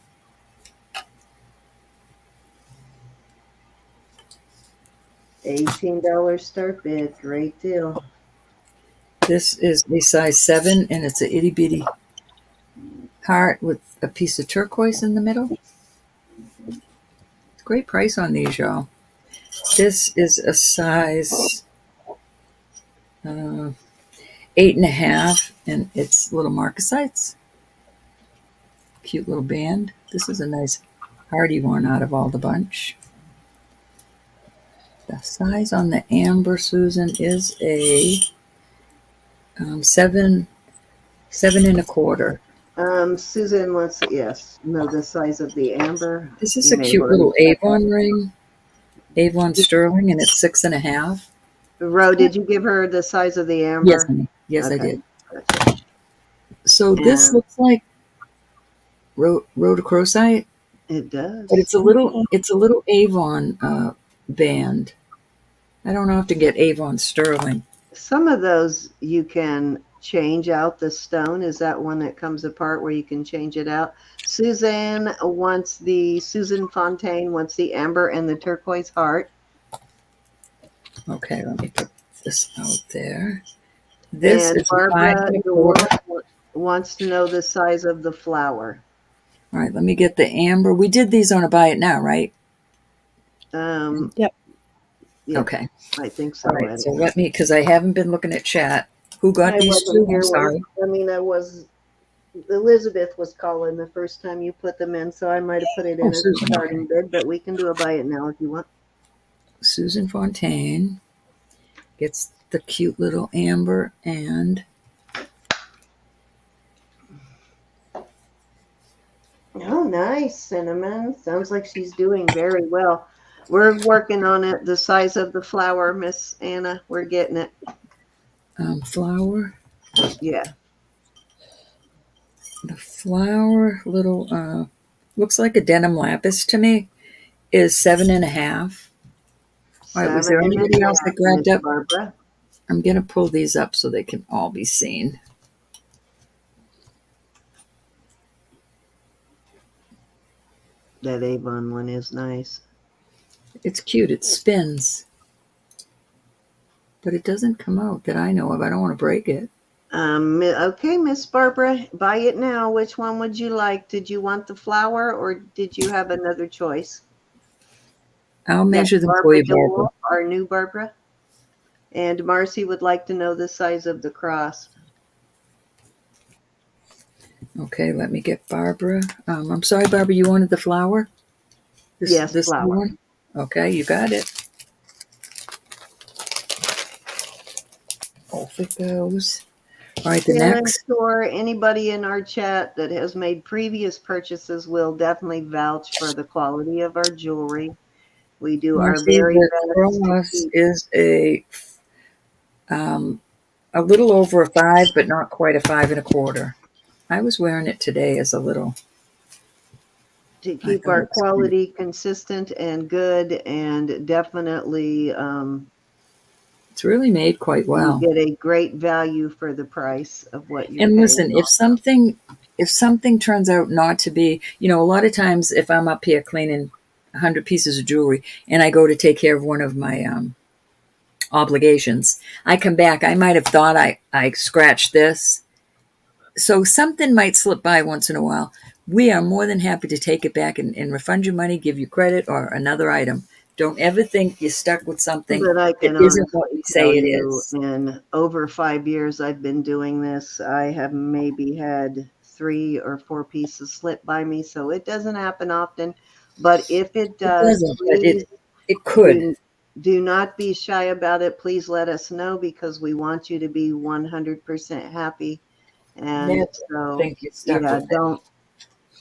S1: $18 start bid. Great deal.
S2: This is a size 7, and it's a itty bitty heart with a piece of turquoise in the middle. Great price on these, y'all. This is a size 8 1/2, and it's little marcasites. Cute little band. This is a nice hardy one out of all the bunch. The size on the amber, Susan, is a 7 1/4.
S1: Susan wants, yes, know the size of the amber.
S2: This is a cute little Avon ring, Avon sterling, and it's 6 1/2.
S1: Ro, did you give her the size of the amber?
S2: Yes, honey. Yes, okay. I did. Gotcha. So this looks like rhodochrosite.
S1: It does,
S2: but it's a little Avon band. I don't know if to get Avon sterling.
S1: Some of those you can change out the stone. Is that one that comes apart where you can change it out? Susan Fontaine wants the amber and the turquoise heart.
S2: Okay, let me put this out there. This
S1: and
S2: is
S1: Barbara wants to know the size of the flower.
S2: All right, let me get the amber. We did these on a buy it now, right?
S3: Yep.
S1: Yeah,
S2: okay.
S1: I think so.
S2: All right, so let me, because I haven't been looking at chat. Who got these two? I'm sorry.
S1: Elizabeth was calling the first time you put them in, so I might have put it in as a starting bid, but we can do a buy it now if you want.
S2: Susan Fontaine gets the cute little amber and
S1: oh, nice, Cinnamon. Sounds like she's doing very well. We're working on it. The size of the flower, Miss Anna. We're getting it.
S2: Flower.
S1: Yeah.
S2: The flower, little, looks like a denim lapis to me, is 7 1/2. All right, was there anybody else that grabbed up?
S1: Barbara?
S2: I'm going to pull these up so they can all be seen.
S1: That Avon one is nice.
S2: It's cute. It spins, but it doesn't come out that I know of. I don't want to break it.
S1: Okay, Miss Barbara, buy it now. Which one would you like? Did you want the flower or did you have another choice?
S2: I'll
S1: That's
S2: measure them for
S1: Barbara
S2: you, Barbara.
S1: Joel, our new Barbara. And Marcy would like to know the size of the cross.
S2: Okay, let me get Barbara. I'm sorry, Barbara, you wanted the flower?
S1: Yes,
S2: This new
S1: flower.
S2: one? Okay, you got it. Off it goes. All right, the
S1: And I'm
S2: next.
S1: sure anybody in our chat that has made previous purchases will definitely vouch for the quality of our jewelry. We do our
S2: Marcy,
S1: very
S2: the
S1: best to
S2: cross
S1: keep.
S2: is um, a little over a 5, but not quite a 5 1/4. I was wearing it today as a little. I thought
S1: Our
S2: it was cute.
S1: quality consistent and good, and definitely
S2: It's really made quite
S1: you
S2: well.
S1: get a great value for the price of what you're
S2: And
S1: paying.
S2: listen, if something turns out not to be, a lot of times if I'm up here cleaning 100 pieces of jewelry and I go to take care of one of my obligations, I come back. I might have thought I scratched this, so something might slip by once in a while. We are more than happy to take it back and refund you money, give you credit or another item. Don't ever think you're stuck with something
S1: But I
S2: that
S1: can
S2: isn't what
S1: honestly
S2: we say
S1: tell
S2: it
S1: you,
S2: is.
S1: in over 5 years I've been doing this, I have maybe had 3 or 4 pieces slip by me, so it doesn't happen often. But if it
S2: It
S1: does,
S2: doesn't, but it
S1: please
S2: it could.
S1: do do not be shy about it. Please let us know because we want you to be 100% happy. And
S2: Never
S1: so,
S2: think you're stuck
S1: yeah,
S2: with it.
S1: don't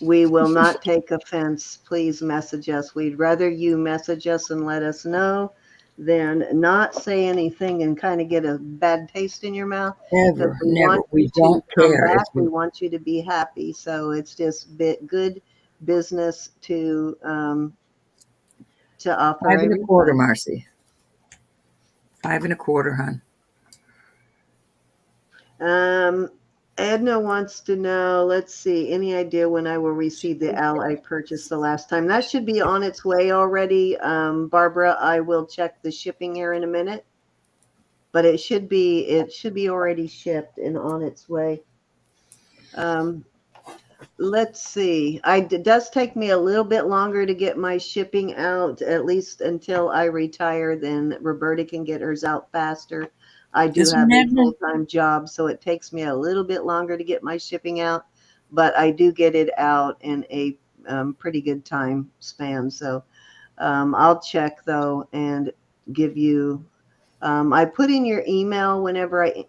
S1: we will not take offense. Please message us. We'd rather you message us and let us know than not say anything and kind of get a bad taste in your mouth because
S2: Never,
S1: we
S2: never.
S1: want
S2: We
S1: you to
S2: don't
S1: come
S2: care if
S1: back. We
S2: we.
S1: want you to be happy. So it's just good business to offer
S2: Five
S1: a
S2: and a quarter,
S1: refund.
S2: Marcy. 5 1/4, hon.
S1: Um, Edna wants to know, let's see, any idea when I will receive the owl I purchased the last time? That should be on its way already. Barbara, I will check the shipping here in a minute, but it should be already shipped and on its way. Um, let's see. It does take me a little bit longer to get my shipping out, at least until I retire. Then Roberta can get hers out faster. I do
S2: This one,
S1: have a
S2: Edna?
S1: full-time job, so it takes me a little bit longer to get my shipping out, but I do get it out in a pretty good time span. So I'll check though and give you. I put in your email whenever I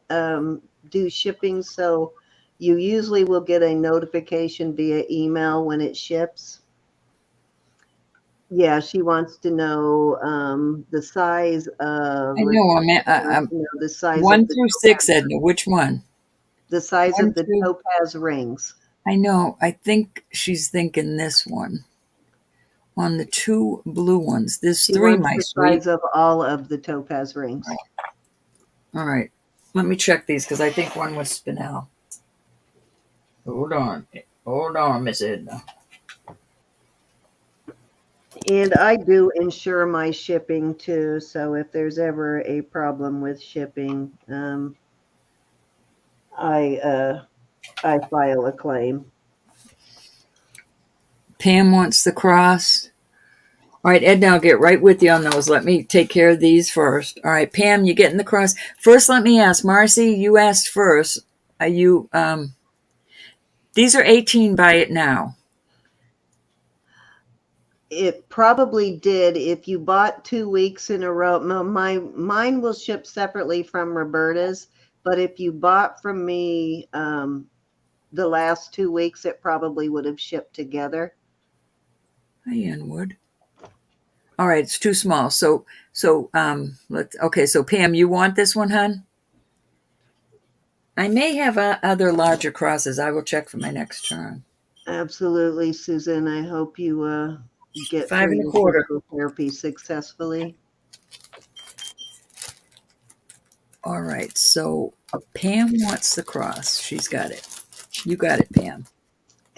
S1: do shipping, so you usually will get a notification via email when it ships. Yeah, she wants to know the size of.
S2: I
S1: Let's
S2: know.
S1: see, she wants to know the size of
S2: 1 through 6, Edna. Which one?
S1: the size
S2: One
S1: of the
S2: through.
S1: topaz rings.
S2: I know. I think she's thinking this one. On the 2 blue ones. There's
S1: She
S2: 3,
S1: wants
S2: my
S1: the
S2: sweet.
S1: size of all of the topaz rings.
S2: All right. Let me check these because I think one was spinel. Hold on. Hold on, Miss Edna.
S1: And I do insure my shipping too, so if there's ever a problem with shipping, I file a claim.
S2: Pam wants the cross. All right, Edna, I'll get right with you on those. Let me take care of these first. All right, Pam, you getting the cross? First, let me ask, Marcy, you asked first. Are you, these are 18 by it now.
S1: It probably did if you bought 2 weeks in a row. Mine will ship separately from Roberta's, but if you bought from me the last 2 weeks, it probably would have shipped together.
S2: Hi, Anwood. All right, it's too small. Okay, so Pam, you want this one, hon? I may have other larger crosses. I will check for my next turn.
S1: Absolutely, Susan. I hope you get
S2: Five
S1: through
S2: and a
S1: your
S2: quarter.
S1: physical therapy successfully.
S2: All right, so Pam wants the cross. She's got it. You got it, Pam.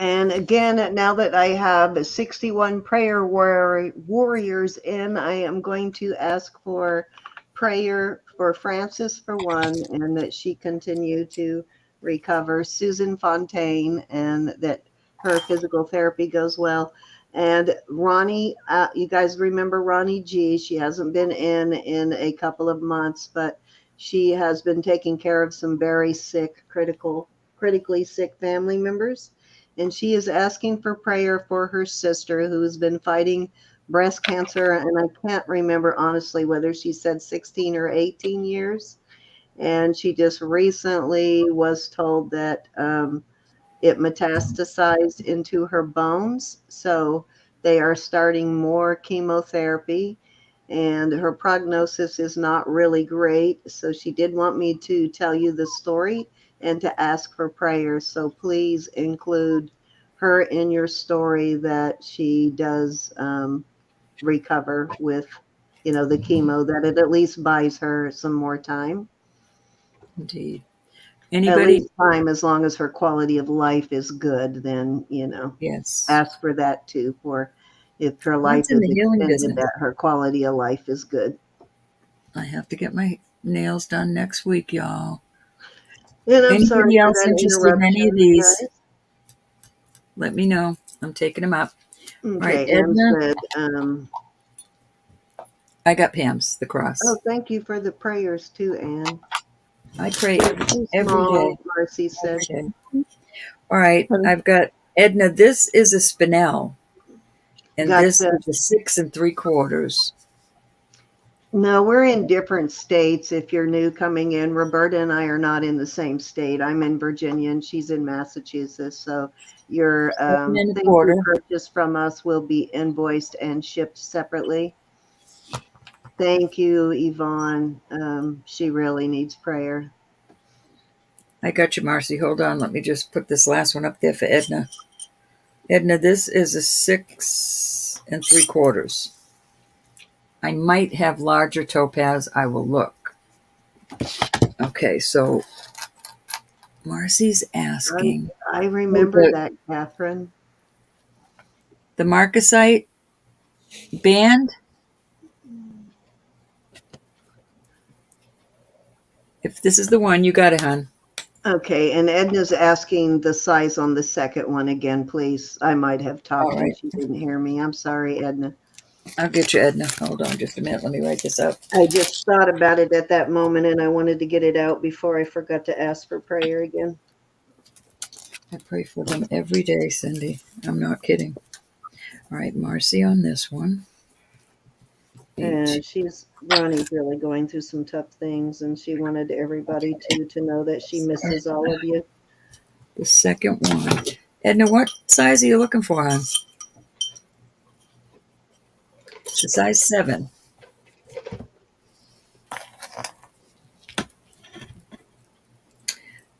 S1: And again, now that I have 61 prayer warriors in, I am going to ask for prayer for Frances for one, and that she continue to recover, Susan Fontaine, and that her physical therapy goes well. And Ronnie, you guys remember Ronnie G? She hasn't been in a couple of months, but she has been taking care of some very sick, critically sick family members, and she is asking for prayer for her sister who has been fighting breast cancer. And I can't remember honestly whether she said 16 or 18 years. And she just recently was told that it metastasized into her bones. So they are starting more chemotherapy, and her prognosis is not really great. So she did want me to tell you the story and to ask for prayers. So please include her in your story, that she does recover with, the chemo, that it at least buys her some more time.
S2: Indeed.
S1: At
S2: Anybody?
S1: least time, as long as her quality of life is good, then,
S2: Yes.
S1: ask for that too, for if her life
S2: What's in
S1: is
S2: the healing
S1: extended,
S2: business?
S1: that her quality of life is good.
S2: I have to get my nails done next week, y'all.
S1: And I'm sorry
S2: Anybody
S1: for
S2: else
S1: that
S2: interested in any of
S1: interruption,
S2: these,
S1: guys.
S2: let me know. I'm taking them up. All right,
S1: Okay, Anne
S2: Edna,
S1: said,
S2: I got Pam's, the cross.
S1: thank you for the prayers too, Anne.
S2: I pray
S1: They're too
S2: every
S1: small,
S2: day.
S1: Marcy said.
S2: Every day. All right,
S3: Honey.
S2: I've got Edna. This is a spinel, and this
S1: Gotcha.
S2: is a 6 3/4.
S1: No, we're in different states. If you're new coming in, Roberta and I are not in the same state. I'm in Virginia and she's in Massachusetts. So your
S2: 7
S1: things you
S2: 1/4.
S1: purchase from us will be invoiced and shipped separately. Thank you, Yvonne. She really needs prayer.
S2: I got you, Marcy. Hold on. Let me just put this last one up there for Edna. Edna, this is a 6 3/4. I might have larger topaz. I will look. Okay, so Marcy's asking.
S1: I
S2: Oh,
S1: remember that, Catherine.
S2: the Marcasite band. If this is the one, you got it, hon.
S1: Okay, and Edna's asking the size on the second one again, please. I might have
S2: All
S1: talked and
S2: right.
S1: she didn't hear me. I'm sorry, Edna.
S2: I'll get you, Edna. Hold on just a minute. Let me write this up.
S1: I just thought about it at that moment and I wanted to get it out before I forgot to ask for prayer again.
S2: I pray for them every day, Cindy. I'm not kidding. All right, Marcy on this one.
S1: And Ronnie's really going through some tough things, and she wanted everybody to know that she misses all of you.
S2: The second one. Edna, what size are you looking for, hon? It's a size 7.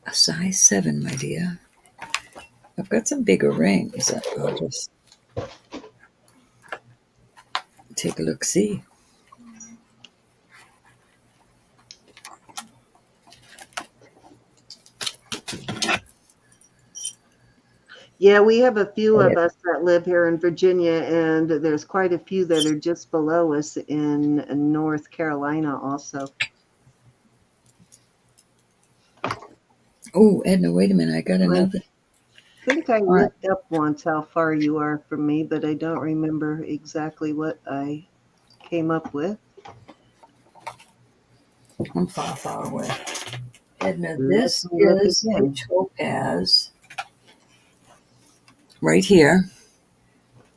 S2: A size 7, my dear. I've got some bigger rings. I'll just take a look, see.
S1: Yeah, we have a few of us that live here in Virginia, and there's quite a few that are just below us in North Carolina also.
S2: Oh, Edna, wait a minute. I got another.
S1: I think I
S2: All right.
S1: looked up once how far you are from me, but I don't remember exactly what I came up with.
S2: I'm far, far away. Edna,
S1: Let
S2: this
S1: me look
S2: is a
S1: again.
S2: topaz right here.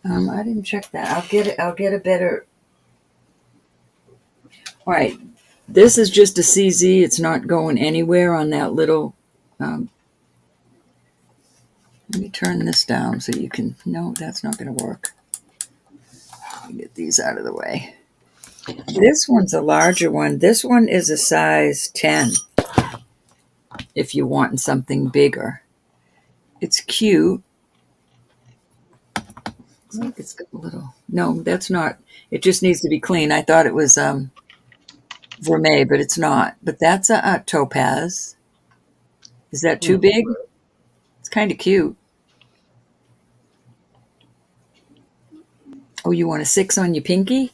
S2: I didn't check that. I'll get a better. All right. This is just a CZ. It's not going anywhere on that little. Let me turn this down so you can. No, that's not going to work. Let me get these out of the way. This one's a larger one. This one is a size 10 if you want something bigger. It's cute. Looks like it's got a little. No, that's not. It just needs to be clean. I thought it was vermeil, but it's not. But that's a topaz. Is that too big? It's kind of cute. Oh, you want a 6 on your pinky?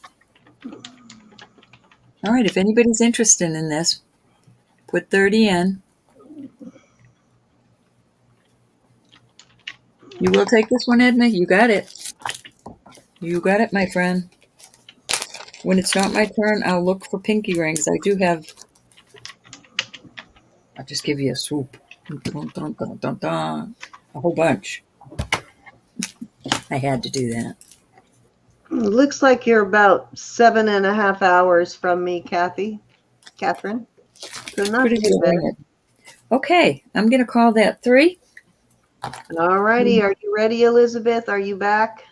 S2: All right, if anybody's interested in this, put 30 in. You will take this one, Edna? You got it. You got it, my friend. When it's not my turn, I'll look for pinky rings. I do have... I'll just give you a swoop. Dun, dun, dun, dun, dun. A whole bunch. I had to do that.
S1: Looks like you're about 7.5 hours from me, Catherine. So not
S2: Pretty
S1: too bad.
S2: good. Okay, I'm going to call that 3.
S1: All righty. Are you ready, Elizabeth? Are you back?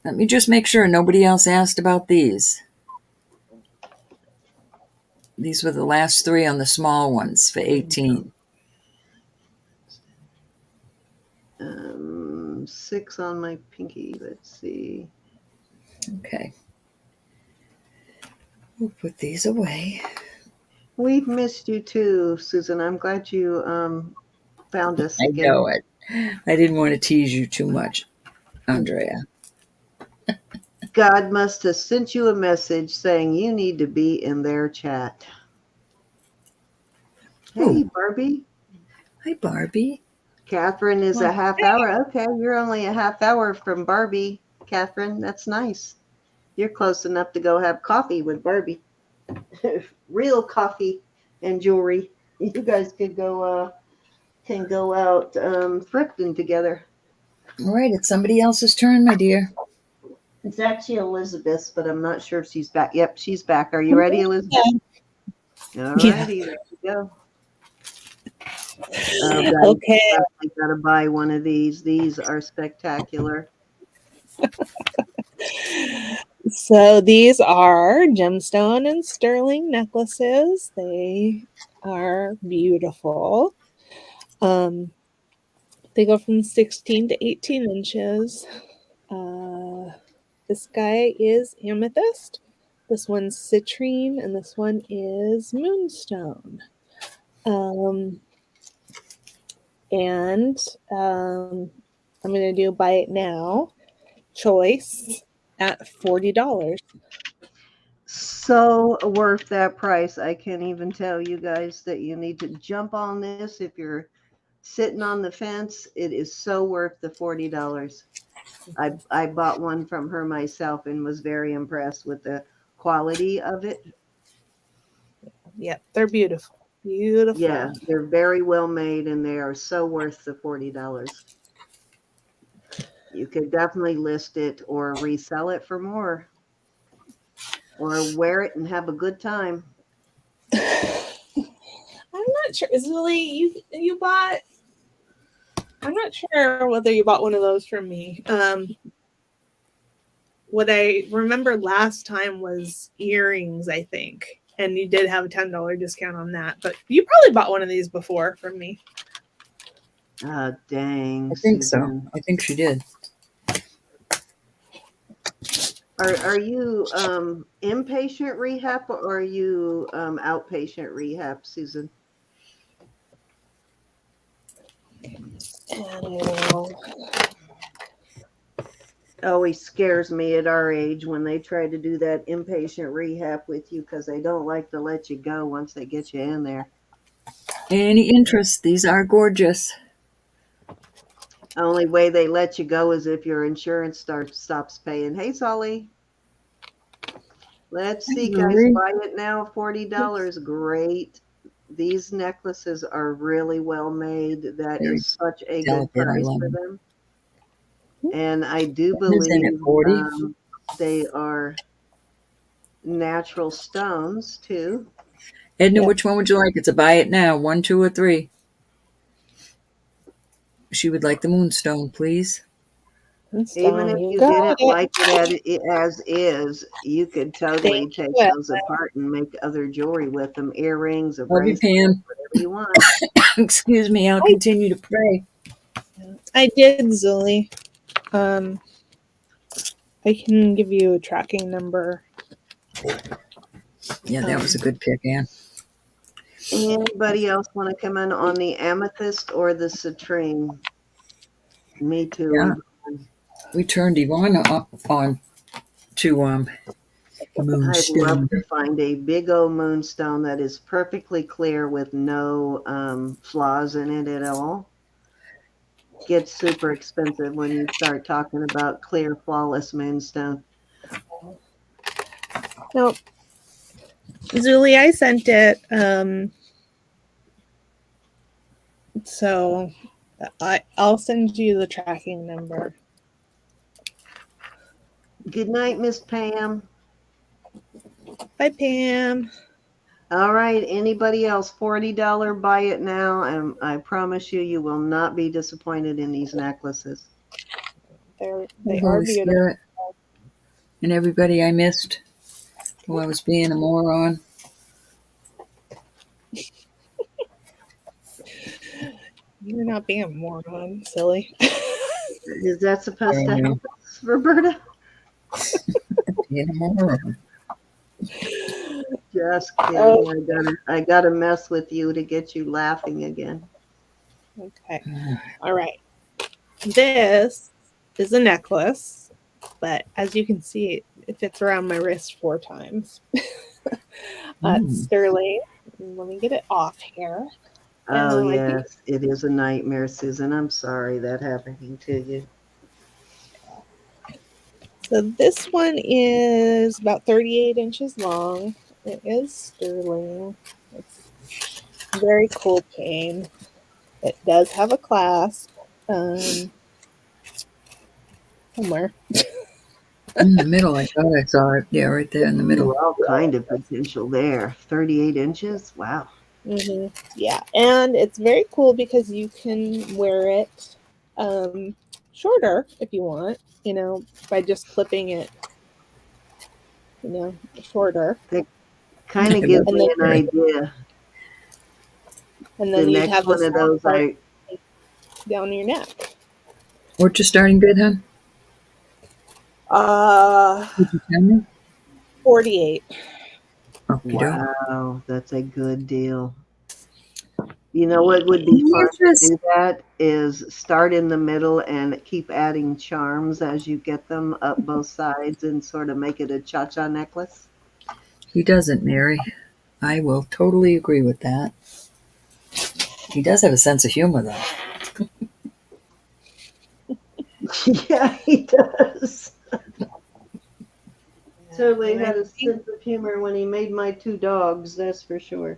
S2: Let me just make sure nobody else asked about these. These were the last 3 on the small ones for 18.
S1: 6 on my pinky. Let's see.
S2: Okay. We'll put these away.
S1: We've missed you too, Susan. I'm glad you found us
S2: I
S1: again.
S2: know it. I didn't want to tease you too much, Andrea.
S1: God must have sent you a message saying you need to be in their chat. Hey,
S2: Ooh.
S1: Barbie.
S2: Hi, Barbie.
S1: Catherine is a half hour. Okay, you're only a half hour from Barbie, Catherine. That's nice. You're close enough to go have coffee with Barbie. Real coffee and jewelry. You guys could go out thrifting together.
S2: All right, it's somebody else's turn, my dear.
S1: It's actually Elizabeth's, but I'm not sure if she's back. Yep, she's back. Are you ready, Elizabeth? All righty, there you go. Oh, guys,
S3: Okay.
S1: you gotta buy one of these. These are spectacular.
S3: So these are gemstone and sterling necklaces. They are beautiful. They go from 16 to 18 inches. This guy is amethyst. This one's citrine, and this one is moonstone. I'm going to do buy it now choice at $40.
S1: So worth that price. I can't even tell you guys that you need to jump on this if you're sitting on the fence. It is so worth the $40. I bought one from her myself and was very impressed with the quality of it.
S3: Yep, they're beautiful. Beautiful.
S1: Yeah, they're very well made and they are so worth the $40. You could definitely list it or resell it for more. Or wear it and have a good time.
S3: I'm not sure. Zully, you bought. I'm not sure whether you bought one of those from me. What I remember last time was earrings, I think. And you did have a $10 discount on that. But you probably bought one of these before from me.
S1: Dang.
S2: I think
S1: Susan.
S2: so. I think she did.
S1: Are you inpatient rehab or are you outpatient rehab, Susan? Always scares me at our age when they try to do that inpatient rehab with you because they don't like to let you go once they get you in there.
S2: Any interest? These are gorgeous.
S1: The only way they let you go is if your insurance stops paying. Hey, Solly. Let's see, guys. Buy it now, $40. Great. These necklaces are really well made. That
S2: Very
S1: is such a
S2: delicate.
S1: good
S2: I
S1: price
S2: love
S1: for
S2: them.
S1: them. And I do
S2: Isn't it
S1: believe
S2: 40?
S1: they are natural stones too.
S2: Edna, which one would you like? It's a buy it now. 1, 2, or 3. She would like the moonstone, please.
S1: Even if you didn't like it as is, you could totally take those apart and make other jewelry with them, earrings or
S2: Love you,
S1: bracelets,
S2: Pam.
S1: whatever you want.
S2: Excuse me, I'll continue to pray.
S3: I did, Zully. I can give you a tracking number.
S2: Yeah, that was a good pick, Ann.
S1: Anybody else want to come in on the amethyst or the citrine? Me too.
S2: Yeah. We turned Yvonne on to
S1: I'd love
S2: moonstone.
S1: to find a big old moonstone that is perfectly clear with no flaws in it at all. Gets super expensive when you start talking about clear, flawless moonstone.
S3: Nope. Julie, I sent it. So I'll send you the tracking number.
S1: Good night, Miss Pam.
S3: Bye, Pam.
S1: All right, anybody else? $40 buy it now, and I promise you, you will not be disappointed in these necklaces.
S3: They
S2: Oh,
S3: are
S2: Holy
S3: beautiful.
S2: Spirit. And everybody I missed while I was being a moron.
S3: You're not being a moron, silly.
S1: Is that supposed to
S2: Oh,
S1: help us, Roberta?
S2: being a moron.
S1: Just
S3: Oh,
S1: kidding. I gotta mess with you to get you laughing again.
S3: okay. All right. This is a necklace, but as you can see, it fits around my wrist 4 times. It's sterling. Let me get it off here.
S1: Oh,
S3: I think
S1: yes, it is a nightmare, Susan. I'm sorry that happening to you.
S3: so. This one is about 38 inches long. It is sterling. It's a very cool chain. It does have a clasp somewhere.
S2: In the middle, I thought I saw it. Yeah, right there in the middle.
S1: Ooh, all kind of potential there. 38 inches? Wow.
S3: Yeah, and it's very cool because you can wear it shorter if you want, by just clipping it, shorter.
S1: That kind of
S2: I
S1: gives
S2: love
S3: And
S1: me
S3: then,
S2: it.
S1: an idea.
S3: and
S1: The
S3: then you'd
S1: next
S3: have this
S1: one of
S3: long
S1: those,
S3: part down your neck.
S2: What's your starting bid, hon? Did you tell me?
S3: 48.
S2: Okie doke.
S1: wow, that's a good deal. You know what would be fun to do that is start in the middle and keep adding charms as you get them up both sides and sort of make it a cha-cha necklace.
S2: He doesn't, Mary. I will totally agree with that. He does have a sense of humor, though.
S1: Yeah, he does. Totally
S3: And I
S1: had a
S3: think
S1: sense of humor when he made my 2 dogs, that's for sure.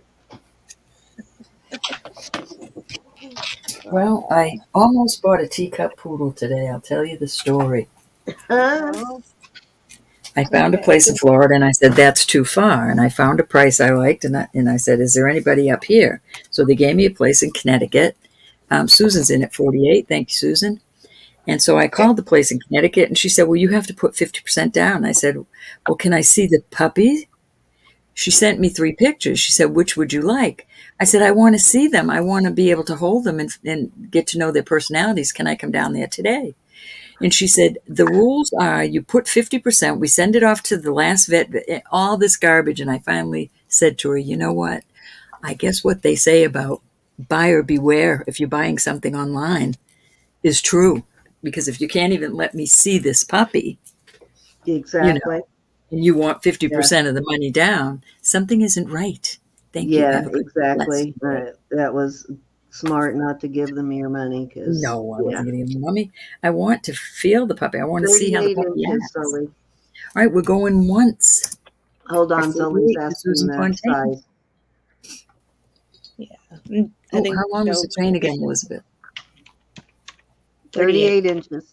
S2: Well, I almost bought a teacup poodle today. I'll tell you the story.
S1: Huh?
S2: I found a
S3: okay.
S2: place in Florida, and I said, that's too far. And I found a price I liked, and I said, is there anybody up here? So they gave me a place in Connecticut. Susan's in at 48. Thank you, Susan. And so I called the place in Connecticut, and she said, well, you have to put 50% down. I said, well, can I see the puppy? She sent me 3 pictures. She said, which would you like? I said, I want to see them. I want to be able to hold them and get to know their personalities. Can I come down there today? And she said, the rules are you put 50%, we send it off to the last vet, all this garbage. And I finally said to her, you know what? I guess what they say about buyer beware if you're buying something online is true. Because if you can't even let me see this puppy,
S1: Exactly.
S2: and you want
S1: Yeah.
S2: 50% of the money down, something isn't right. Thank you.
S1: Yeah,
S2: Have a good blessed
S1: exactly.
S2: day.
S1: That was smart not to give them your money because,
S2: No, I
S1: yeah.
S2: wasn't going to give mommy. I want to feel the puppy. I want to see how the
S1: 38
S2: puppy
S1: inches,
S2: acts.
S1: Sully.
S2: All right, we're going once.
S1: Hold
S2: Or
S1: on, Sully's
S2: 48 to
S1: asking
S2: Susan
S1: the
S2: Fontaine.
S1: size.
S3: Yeah. I
S2: Oh,
S3: think
S2: how long is
S3: Joe
S2: the chain again, Elizabeth?
S1: 38 inches.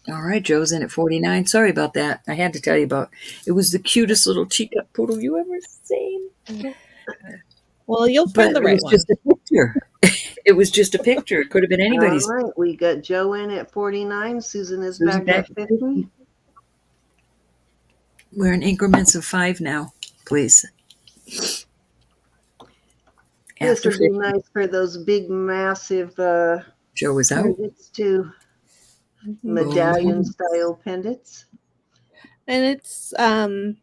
S2: All right, Joe's in at 49. Sorry about that. I had to tell you about it. Was the cutest little teacup poodle you ever seen.
S3: Well, you'll
S2: But
S3: find the
S2: it
S3: right
S2: was
S3: one.
S2: just a picture. It was just a picture. It could have been
S1: All
S2: anybody's.
S1: right, we got Joe in at 49. Susan is
S2: Susan
S1: back
S2: back
S1: at
S2: at
S1: 50.
S2: 50. We're in increments of 5 now, please.
S1: This
S2: After
S1: would be
S2: 50,
S1: nice for those big, massive
S2: Joe is out.
S1: pendants too.
S2: Going
S1: Medallion
S2: once,
S1: style pendants.
S3: And it's
S2: going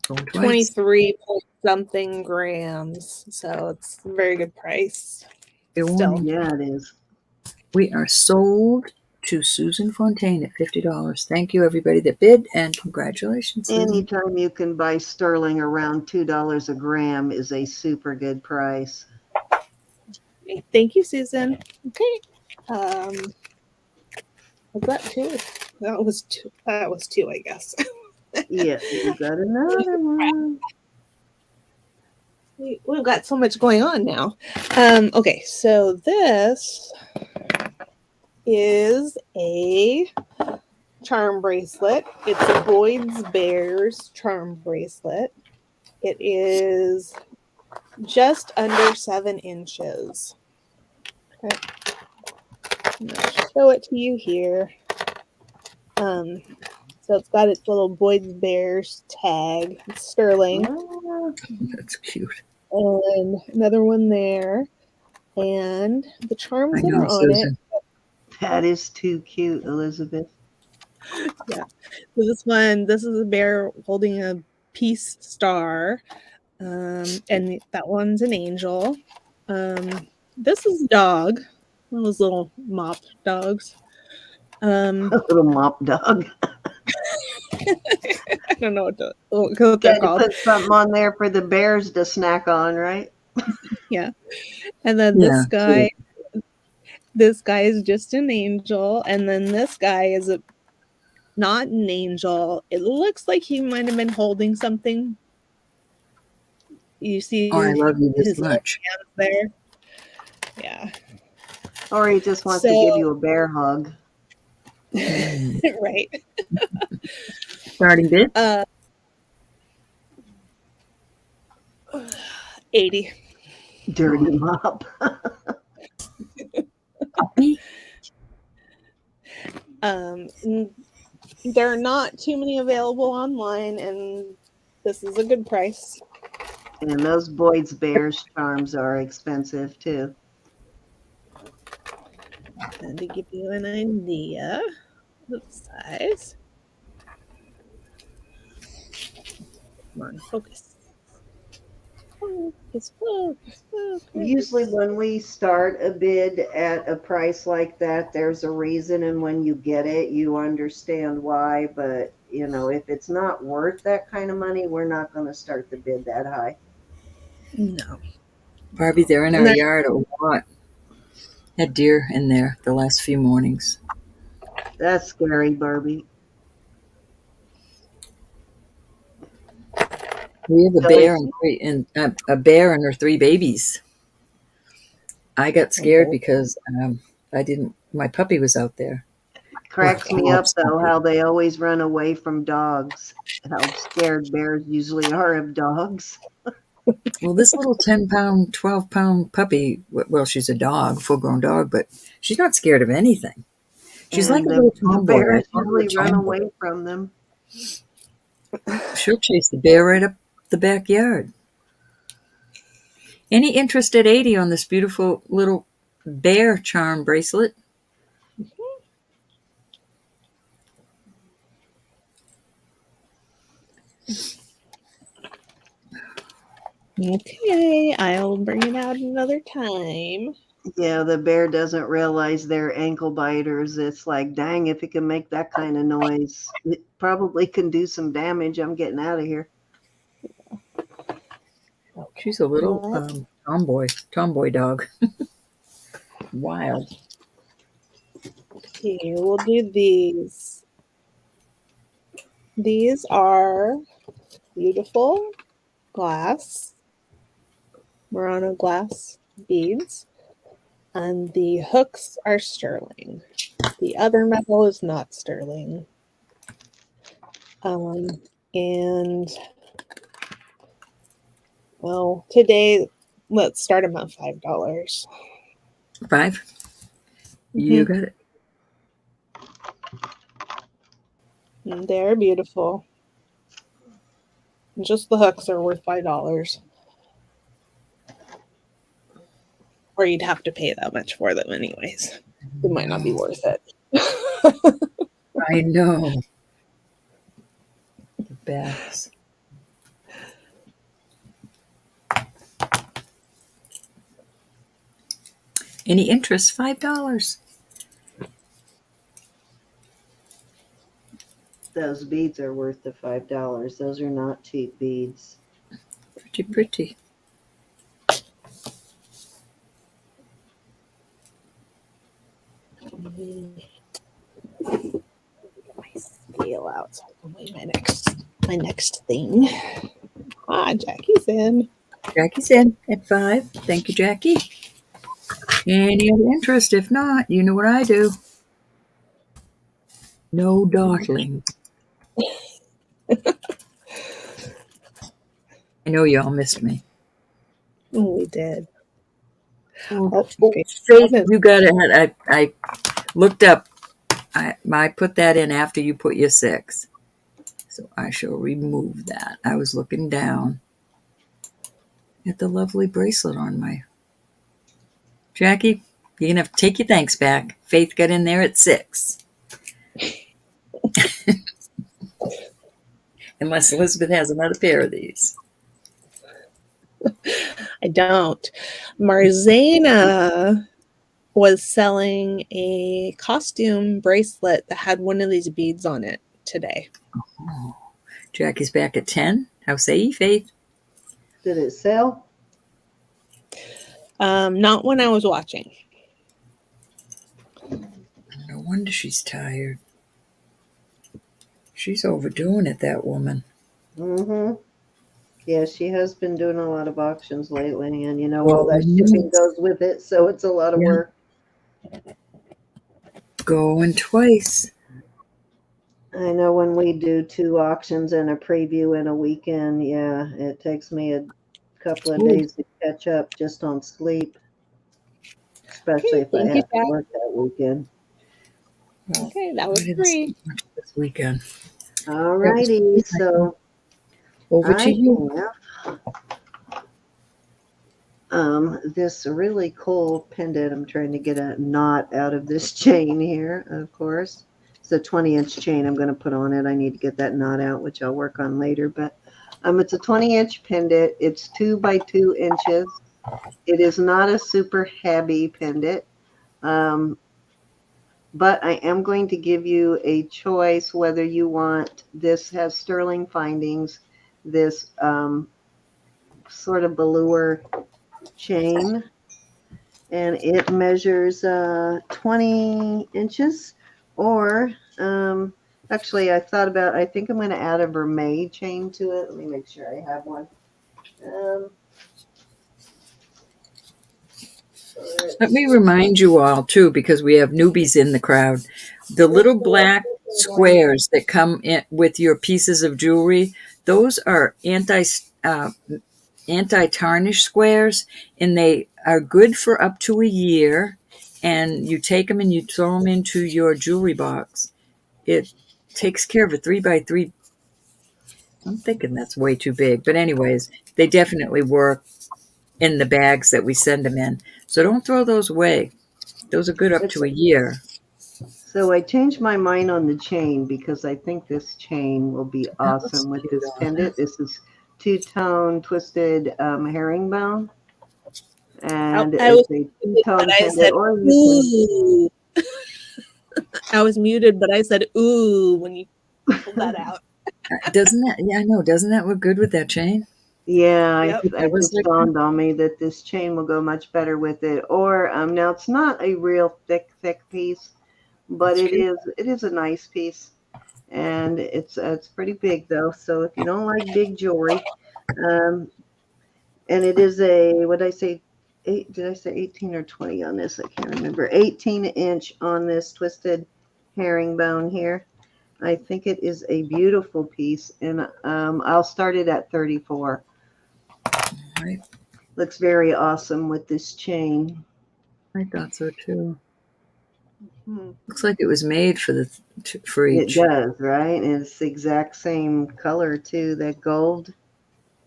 S2: twice.
S3: 23 point something grams, so it's a very good price.
S2: Fair
S3: Still.
S2: warning.
S1: Yeah, it is.
S2: We are sold to Susan Fontaine at $50. Thank you, everybody that bid, and congratulations, Susan.
S1: Anytime you can buy sterling around $2 a gram is a super good price.
S3: Okay, thank you, Susan. Okay. Was that two? That was two. That was two, I guess.
S1: Yeah, you got another one.
S3: We've got so much going on now. Okay, so this is a charm bracelet. It's a Boyd's Bears charm bracelet. It is just under 7 inches. Okay. I'm gonna show it to you here. So it's got its little Boyd's Bears tag. It's sterling.
S1: Ah,
S2: That's cute.
S3: And another one there. And the charms
S2: I
S3: that
S2: know,
S3: are on
S2: Susan.
S1: that is too cute, Elizabeth.
S3: it. Yeah. So this is a bear holding a peace star. And that one's an angel. This is a dog. One of those little mop dogs.
S1: A little mop dog.
S3: I don't know what
S1: Got
S3: they're
S1: to
S3: called.
S1: put something on there for the bears to snack on, right?
S3: Yeah. And then
S2: Yeah,
S3: this guy is just an angel, and then this guy is not an angel. It looks like he might have been holding something. You see
S2: Oh, I love you this
S3: his little
S2: much.
S3: hands there. Yeah.
S1: Or he just wants to give you a bear hug.
S3: Right.
S2: Starting bid?
S3: 80.
S1: Dirty mop.
S2: Puppy?
S3: There are not too many available online, and this is a good price.
S1: And those Boyd's Bears charms are expensive too.
S3: And to give you an idea of the size. Come on, focus. Focus, focus, focus.
S1: Usually when we start a bid at a price like that, there's a reason, and when you get it, you understand why. But, if it's not worth that kind of money, we're not going to start the bid that high.
S3: No.
S2: Barbie, they're in our yard a lot. Had deer in there the last few mornings.
S1: That's scary, Barbie.
S2: We have a
S1: So
S2: bear
S1: it's-
S2: and a bear and her 3 babies. I got scared because my puppy was out there.
S1: cracks me up, though, how they always run away from dogs. How scared bears usually are of dogs.
S2: Well, this little 10-pound, 12-pound puppy, well, she's a dog, full-grown dog, but she's not scared of anything. She's like
S1: And
S2: a little
S1: the
S2: tomboy. I
S1: bears
S2: call her a
S1: usually run
S2: tomboy.
S1: away from them.
S2: She'll chase the bear right up the backyard. Any interest at 80 on this beautiful little bear charm bracelet?
S3: Okay, I'll bring it out another time.
S1: Yeah, the bear doesn't realize they're ankle biters. It's like, dang, if it can make that kind of noise, it probably can do some damage. I'm getting out of here.
S2: She's a little tomboy dog. Wild.
S3: Here, we'll do these. These are beautiful glass, Murano glass beads, and the hooks are sterling. The other metal is not sterling. And well, today let's start them at $5.
S2: 5? You got it.
S3: And they're beautiful. Just the hooks are worth $5. Or you'd have to pay that much for them anyways. It might not be worth it.
S2: I know. The backs. Any interest? $5.
S1: those beads are worth the $5. Those are not cheap beads.
S2: Pretty pretty.
S3: My scale out so I can weigh my next thing. Ah, Jackie's in.
S2: Jackie's in at 5. Thank you, Jackie. Any other interest? If not, you know what I do. No dawdling. I know y'all missed me.
S3: Oh, we did.
S2: Oh,
S3: Okay.
S2: Faith, you got it. I looked up. I put that in after you put your 6. So I shall remove that. I was looking down at the lovely bracelet on my. Jackie, you're going to have to take your thanks back. Faith got in there at 6. Unless Elizabeth has another pair of these.
S3: I don't. Marzana was selling a costume bracelet that had one of these beads on it today.
S2: Oh, Jackie's back at 10. How say ye, Faith?
S1: Did it sell?
S3: Not when I was watching.
S2: No wonder she's tired. She's overdoing it, that woman.
S1: Mm-hmm. Yeah, she has been doing a lot of auctions lately, and you know,
S2: Well,
S1: all that shipping goes with it, so it's a lot of work.
S2: Going twice.
S1: I know when we do 2 auctions and a preview in a weekend, yeah, it takes me a couple of days to catch up just on sleep, especially if I
S3: thank you,
S1: have to work that weekend.
S2: Well,
S3: Okay, that
S2: I
S3: was
S2: didn't
S3: free.
S2: sleep much this weekend.
S1: All righty, so
S2: Over to
S1: I
S2: you.
S1: have this really cool pendant. I'm trying to get a knot out of this chain here, of course. It's a 20-inch chain I'm going to put on it. I need to get that knot out, which I'll work on later. But it's a 20-inch pendant. It's 2 by 2 inches. It is not a super heavy pendant. But I am going to give you a choice whether you want this has sterling findings, this sort of velour chain, and it measures 20 inches, or actually I think I'm going to add a vermeil chain to it. Let me make sure I have one.
S2: Let me remind you all, too, because we have newbies in the crowd. The little black squares that come in with your pieces of jewelry, those are anti-tarnish squares, and they are good for up to a year. And you take them and you throw them into your jewelry box. It takes care of a 3 by 3. I'm thinking that's way too big. But anyways, they definitely work in the bags that we send them in. So don't throw those away. Those are good up to a year.
S1: So I changed my mind on the chain because I think this chain will be awesome with this pendant. This is two-tone twisted herringbone. And
S3: I was
S1: it's a
S3: muted,
S1: two-tone
S3: but I
S1: pendant.
S3: said,
S1: Or you
S3: ooh. I was muted, but I said, ooh, when you pulled that out.
S2: Doesn't that? Yeah, I know. Doesn't that look good with that chain?
S1: Yeah,
S3: Yep.
S1: I just dawned on me that this chain will go much better with it. Or now it's not a real thick piece, but it is a nice piece, and it's pretty big though. So if you don't like big jewelry, and it is a what did I say? Did I say 18 or 20 on this? I can't remember. 18-inch on this twisted herringbone here. I think it is a beautiful piece, and I'll start it at 34.
S2: Right.
S1: Looks very awesome with this chain.
S2: I thought so too. Looks like it was made for each.
S1: It does, right? And it's the exact same color too. That gold.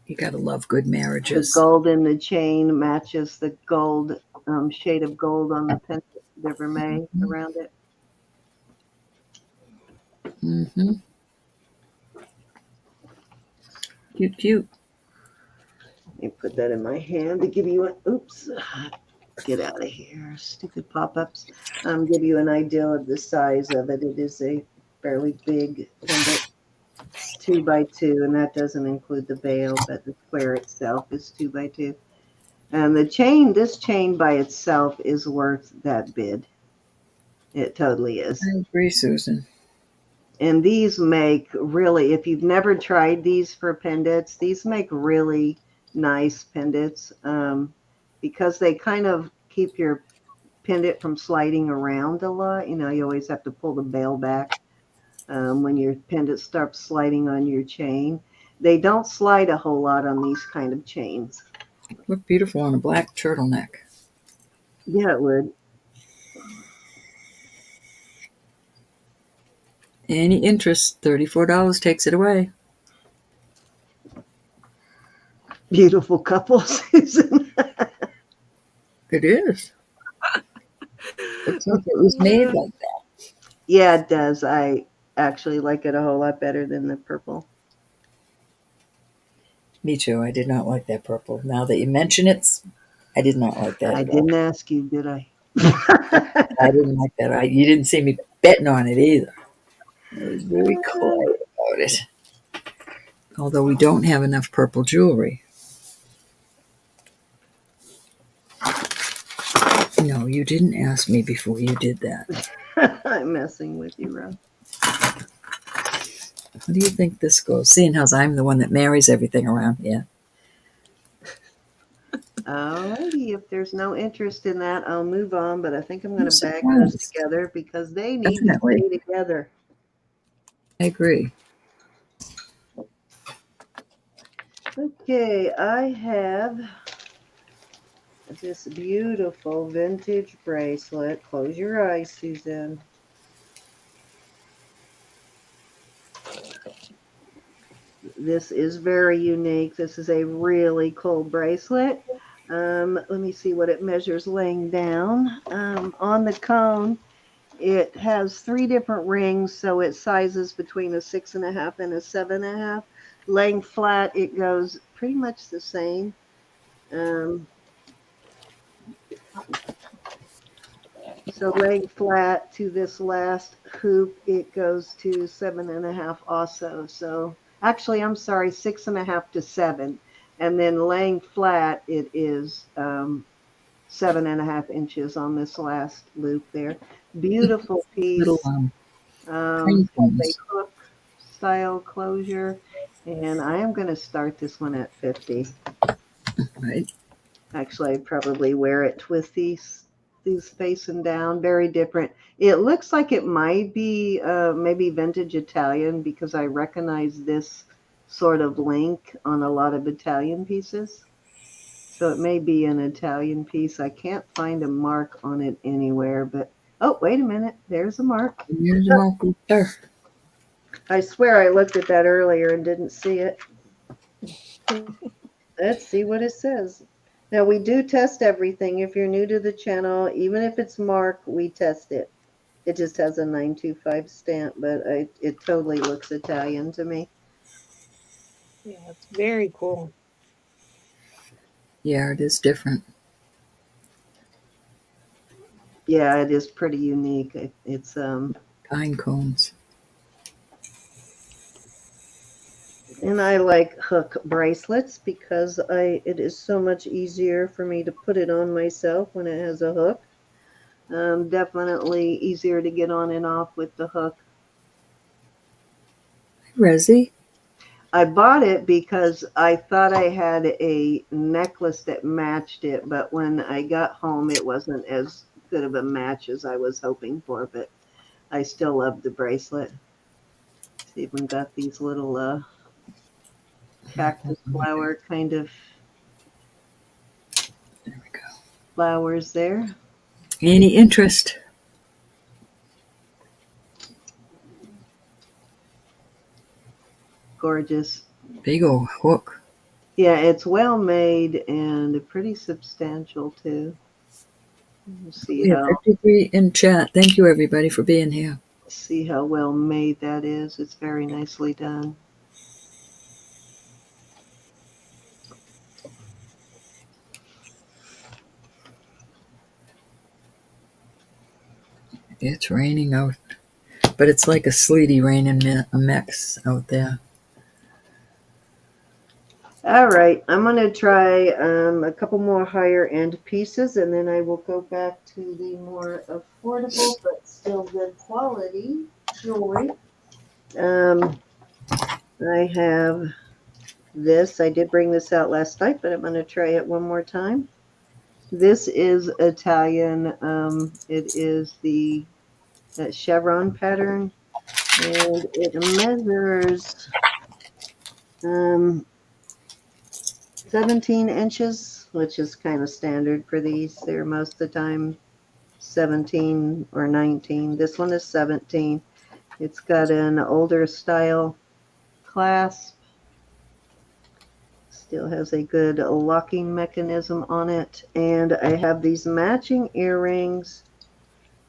S2: You gotta love good marriages.
S1: The gold in the chain matches the gold shade of gold on the pendant, the vermeil around it.
S2: Mm-hmm. Cute, cute.
S1: Let me put that in my hand to give you an oops. Get out of here, stupid pop-ups. Give you an idea of the size of it. It is a fairly big pendant. 2x2, and that doesn't include the bail, but the square itself is 2x2. And this chain by itself is worth that bid. It totally is.
S2: I agree, Susan.
S1: And these make really, if you've never tried these for pendants, these make really nice pendants because they kind of keep your pendant from sliding around a lot. You always have to pull the bail back when your pendant starts sliding on your chain. They don't slide a whole lot on these kind of chains.
S2: Look beautiful on a black turtleneck.
S1: Yeah, it would.
S2: Any interest, $34 takes it away.
S1: Beautiful couple, Susan.
S2: It is. Looks like it was made like that.
S1: Yeah, it does. I actually like it a whole lot better than the purple.
S2: Me too. I did not like that purple. Now that you mention it, I did not like that
S1: I
S2: at all.
S1: didn't ask you, did I?
S2: I didn't like that. You didn't see me betting on it either. I was very quiet about it. Although we don't have enough purple jewelry. No, you didn't ask me before you did that.
S1: I'm messing with you, Rob.
S2: How do you think this goes? Seeing how I'm the one that marries everything around here.
S1: Alrighty, if there's no interest in that, I'll move on, but I think I'm going
S2: I'm
S1: to bag those
S2: surprised.
S1: together because they need
S2: Definitely.
S1: to stay together.
S2: I agree.
S1: Okay, I have this beautiful vintage bracelet. Close your eyes, Susan. This is very unique. This is a really cool bracelet. Let me see what it measures laying down. On the cone, it has 3 different rings, so it sizes between a 6.5 and a 7.5. Laying flat, it goes pretty much the same. So laying flat to this last hoop, it goes to 7.5 also. So actually, I'm sorry, 6.5 to 7. And then laying flat, it is 7.5 inches on this last loop there. Beautiful
S2: Little
S1: piece.
S2: pine
S1: Has a
S2: cones.
S1: hook style closure. And I am going to start this one at 50.
S2: Right.
S1: Actually, I'd probably wear it with these facing down. Very different. It looks like it might be maybe vintage Italian because I recognize this sort of link on a lot of Italian pieces. So it may be an Italian piece. I can't find a mark on it anywhere, but oh, wait a minute. There's a mark.
S2: Here's a mark right there.
S1: I swear I looked at that earlier and didn't see it. Let's see what it says. Now, we do test everything. If you're new to the channel, even if it's marked, we test it. It just has a 925 stamp, but it totally looks Italian to me.
S3: Yeah, it's very cool.
S2: Yeah, it is different.
S1: Yeah, it is pretty unique. It's
S2: Pine cones.
S1: and I like hook bracelets because it is so much easier for me to put it on myself when it has a hook. Definitely easier to get on and off with the hook.
S2: Resi.
S1: I bought it because I thought I had a necklace that matched it, but when I got home, it wasn't as good of a match as I was hoping for, but I still love the bracelet. It's even got these little cactus flower kind of
S2: There we go.
S1: flowers there.
S2: Any interest?
S1: Gorgeous.
S2: Big old hook.
S1: Yeah, it's well made and pretty substantial too.
S2: We have 53 in chat. Thank you, everybody, for being here.
S1: See how well made that is. It's very nicely done.
S2: It's raining out, but it's like a sleety rain and a mix out there.
S1: All right, I'm going to try a couple more higher end pieces and then I will go back to the more affordable but still good quality jewelry. Um, I have this. I did bring this out last night, but I'm going to try it one more time. This is Italian. It is the that chevron pattern, and it measures um, 17 inches, which is kind of standard for these. They're most of the time 17 or 19. This one is 17. It's got an older style clasp. Still has a good locking mechanism on it. And I have these matching earrings.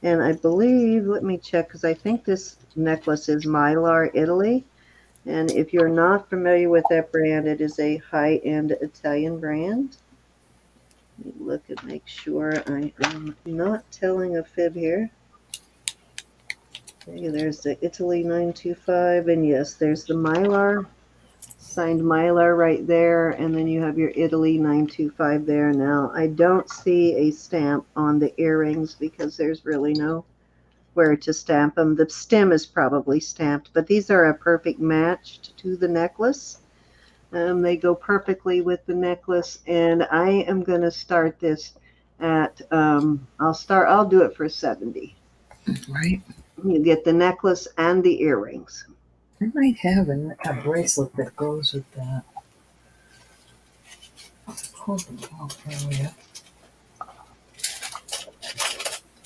S1: And I believe, let me check, because I think this necklace is Mylar, Italy. And if you're not familiar with that brand, it is a high-end Italian brand. Let me look and make sure I am not telling a fib here. Okay, there's the Italy 925, and yes, there's the Mylar, signed Mylar right there, and then you have your Italy 925 there. Now, I don't see a stamp on the earrings because there's really no where to stamp them. The stem is probably stamped, but these are a perfect match to the necklace. They go perfectly with the necklace, and I am going to start this at, I'll do it for 70.
S2: Right.
S1: You get the necklace and the earrings.
S2: I might have a bracelet that goes with that. I pulled them out earlier.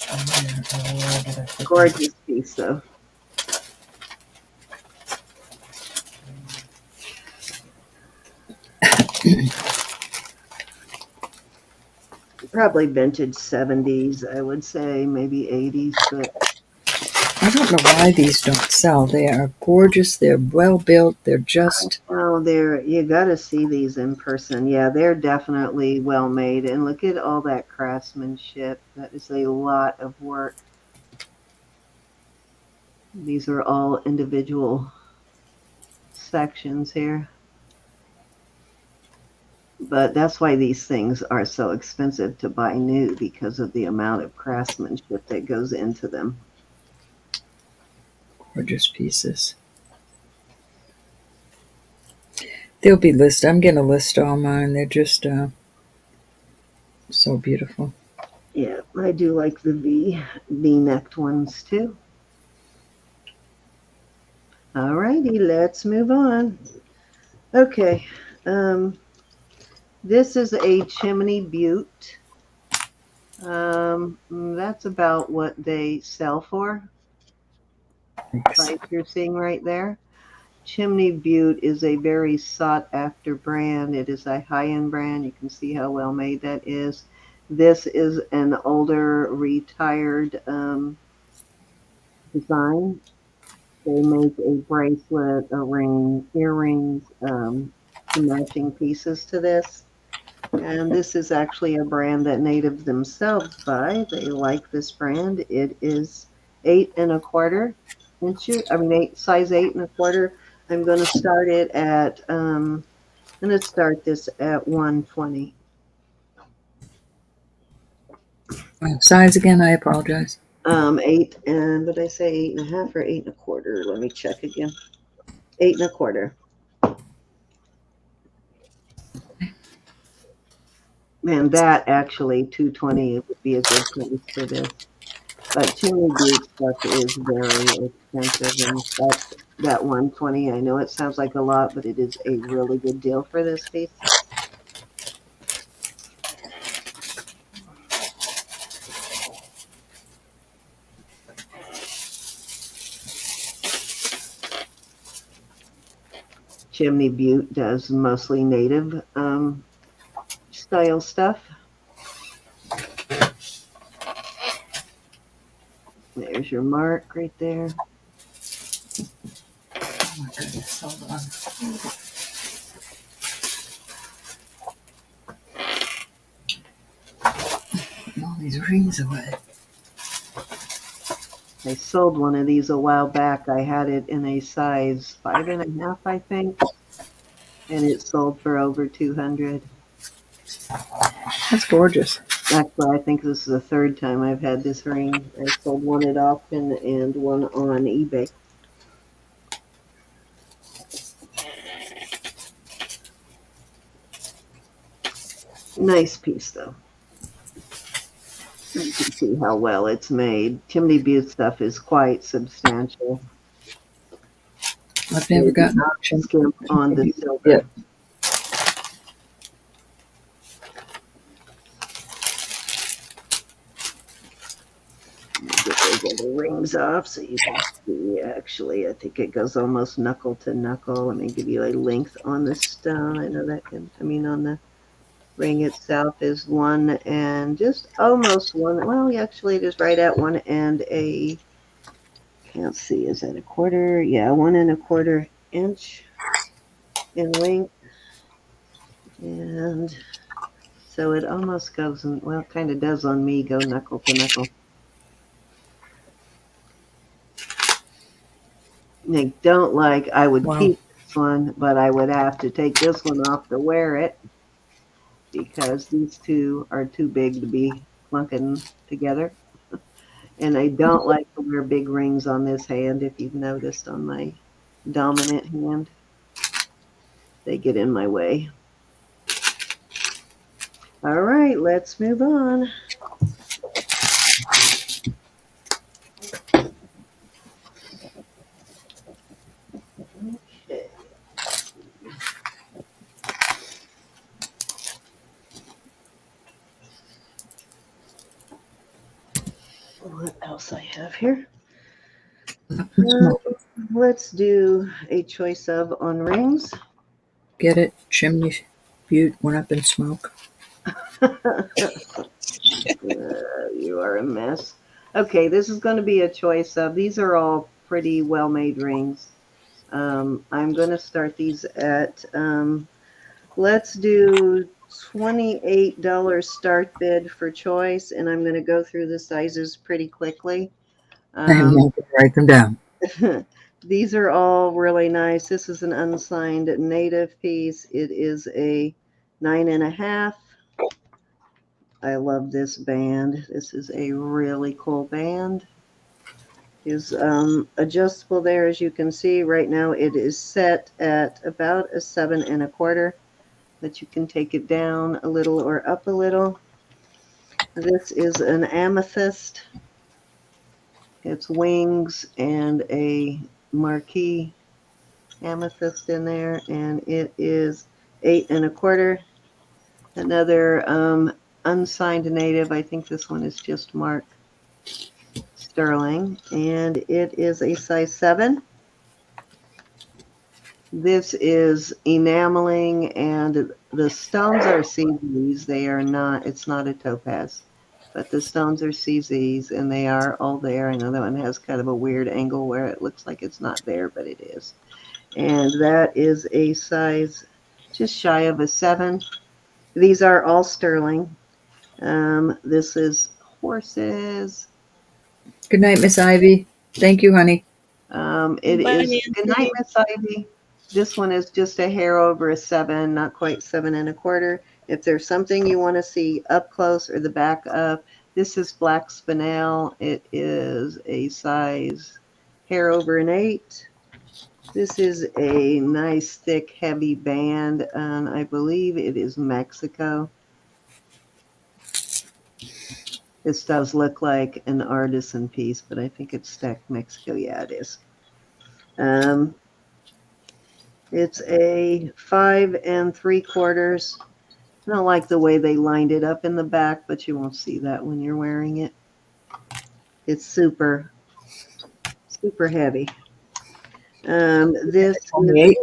S2: Where did I put them?
S1: Gorgeous piece, though. Probably vintage 70s, I would say, maybe 80s, but
S2: I don't know why these don't sell. They are gorgeous. They're well built. They're just.
S1: oh, you got to see these in person. Yeah, they're definitely well made. And look at all that craftsmanship. That is a lot of work. These are all individual sections here. But that's why these things are so expensive to buy new, because of the amount of craftsmanship that goes into them.
S2: Gorgeous pieces. They'll be listed. I'm going to list all mine. They're just so beautiful.
S1: Yeah, I do like the V-necked ones too. All righty, let's move on. Okay, this is a chimney butte. That's about what they sell for. Price you're seeing right there. Chimney Butte is a very sought after brand. It is a high-end brand. You can see how well made that is. This is an older retired design. They make a bracelet, a ring, earrings, matching pieces to this. And this is actually a brand that natives themselves buy. They like this brand. It is 8 1/4 inches. Size 8 1/4. I'm going to start it at. I'm going to start this at 120.
S2: Size again, I apologize.
S1: 8 and did I say 8 1/2 or 8 1/4? Let me check again. 8 1/4. Man, that actually 220 would be a good price for this. But chimney butte stuff is very expensive, and that 120. I know it sounds like a lot, but it is a really good deal for this piece. Chimney Butte does mostly native style stuff. There's your mark right there.
S2: Oh my goodness, hold on. Putting all these rings away.
S1: I sold one of these a while back. I had it in a size 5 1/2, I think. and it sold for over 200.
S2: That's gorgeous.
S1: Actually, I think this is the third time I've had this ring. I sold one at auction and one on eBay. Nice piece, though. You can see how well it's made. Chimney Butte stuff is quite substantial.
S2: I've
S1: They
S2: never
S1: do
S2: gotten
S1: not skimp on the
S2: Yeah.
S1: silver. Get those other rings off so you can see. Actually, I think it goes almost knuckle to knuckle. Let me give you a length on the stone. I know that can, on the ring itself is 1 and just almost 1. Well, actually, it is right at 1 and a, can't see, is that a quarter? Yeah, 1 1/4 inch in length. And so it almost goes, and well, it kind of does on me, go knuckle to knuckle. I would
S2: Wow.
S1: keep this one, but I would have to take this one off to wear it because these two are too big to be clunking together. And I don't like to wear big rings on this hand, if you've noticed on my dominant hand. They get in my way. All right, let's move on. Okay. What else I have here? Let's do a choice of on rings.
S2: Get it? Chimney Butte went up in smoke.
S1: You are a mess. Okay, this is going to be a choice of. These are all pretty well-made rings. I'm going to start these at, let's do $28 start bid for choice, and I'm going to go through the sizes pretty quickly.
S2: I'm not going to write them down.
S1: These are all really nice. This is an unsigned native piece. It is a 9.5. I love this band. This is a really cool band. Is adjustable there, as you can see. Right now it is set at about a 7 1/4, but you can take it down a little or up a little. This is an amethyst. It's wings and a marquee amethyst in there, and it is 8 1/4. Another unsigned native. I think this one is just marked sterling, and it is a size 7. This is enameling, and the stones are CZs. They are not, it's not a topaz, but the stones are CZs, and they are all there. I know that one has kind of a weird angle where it looks like it's not there, but it is. And that is a size just shy of a 7. These are all sterling. This is horses.
S2: Good night, Miss Ivy. Thank you, honey.
S1: It
S3: Bye,
S1: is, good night,
S3: Nancy.
S1: Miss Ivy. This one is just a hair over a 7, not quite 7 1/4. If there's something you want to see up close or the back of, this is black spinel. It is a size hair over an 8. This is a nice, thick, heavy band, and I believe it is Mexico. This does look like an artisan piece, but I think it's stacked Mexico. Yeah, it is. It's a 5 3/4. I don't like the way they lined it up in the back, but you won't see that when you're wearing it. It's super, super heavy. This is
S2: 28.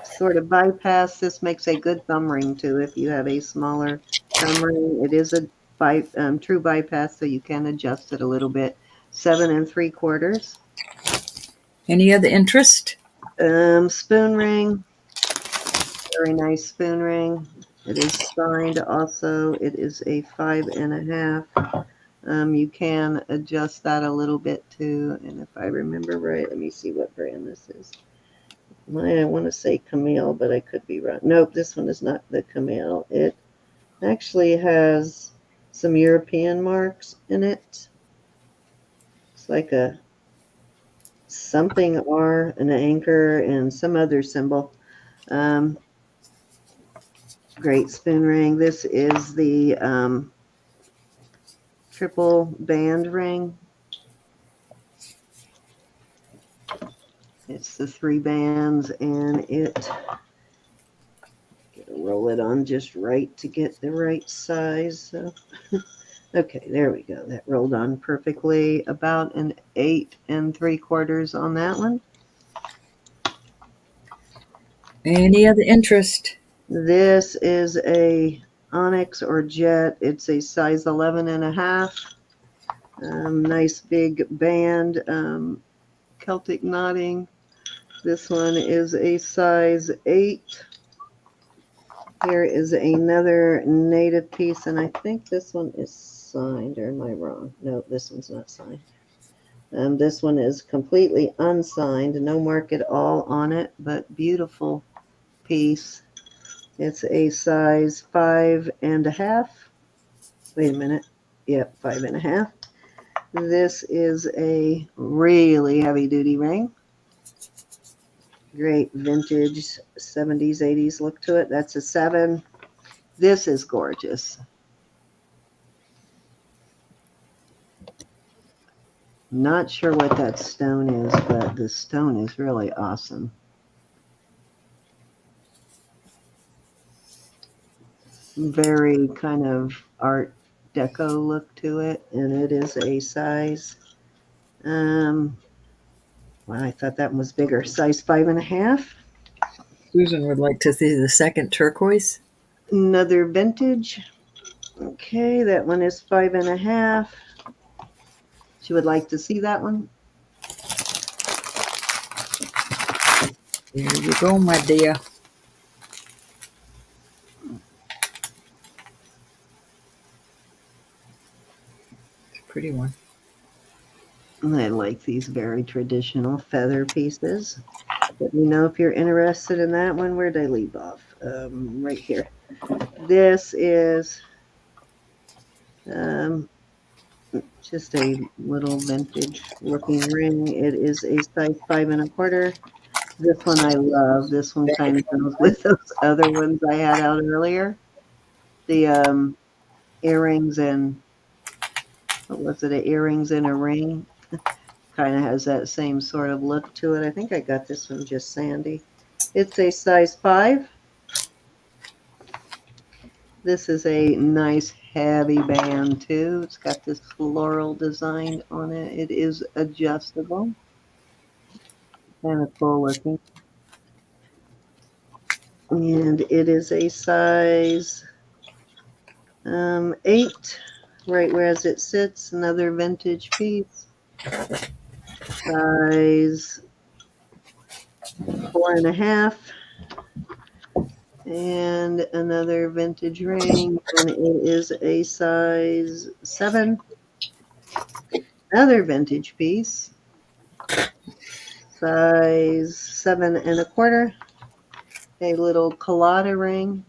S1: sort of bypass. This makes a good thumb ring too if you have a smaller thumb ring. It is a true bypass, so you can adjust it a little bit. 7 3/4.
S2: Any other interest?
S1: Spoon ring. Very nice spoon ring. It is signed also. It is a 5 1/2. You can adjust that a little bit too. And if I remember right, let me see what brand this is. I want to say camille, but I could be wrong. Nope, this one is not the camille. It actually has some European marks in it. It's like a something R, an anchor, and some other symbol. Um, Great spoon ring. This is the triple band ring. It's the 3 bands, and it gotta roll it on just right to get the right size. So, okay, there we go. That rolled on perfectly. About an 8 3/4 on that one.
S2: Any other interest?
S1: This is a onyx or jet. It's a size 11 1/2. Nice big band, Celtic knotting. This one is a size 8. Here is another native piece, and I think this one is signed, or am I wrong? No, this one's not signed. This one is completely unsigned, no mark at all on it, but beautiful piece. It's a size 5 1/2. Wait a minute. Yep, 5 1/2. This is a really heavy duty ring. Great vintage 70s, 80s look to it. That's a 7. This is gorgeous. Not sure what that stone is, but the stone is really awesome. Very kind of art deco look to it, and it is a size, well, I thought that one was bigger, size 5 1/2.
S2: Susan would like to see the second turquoise.
S1: Another vintage. Okay, that one is 5 1/2. She would like to see that one.
S2: There you go, my dear. It's a pretty one.
S1: I like these very traditional feather pieces. Let me know if you're interested in that one. Where'd I leave off? Right here. This is just a little vintage looking ring. It is a size 5 1/4. This one I love. This one kind of goes with those other ones I had out earlier. The earrings and what was it? Earrings and a ring. Kind of has that same sort of look to it. I think I got this one just sandy. It's a size 5. This is a nice heavy band too. It's got this floral design on it. It is adjustable. Kind of cool looking. And it is a size 8, right where as it sits. Another vintage piece. Size 4 1/2. And another vintage ring, and it is a size 7. Another vintage piece, size 7 1/4. A little colada ring.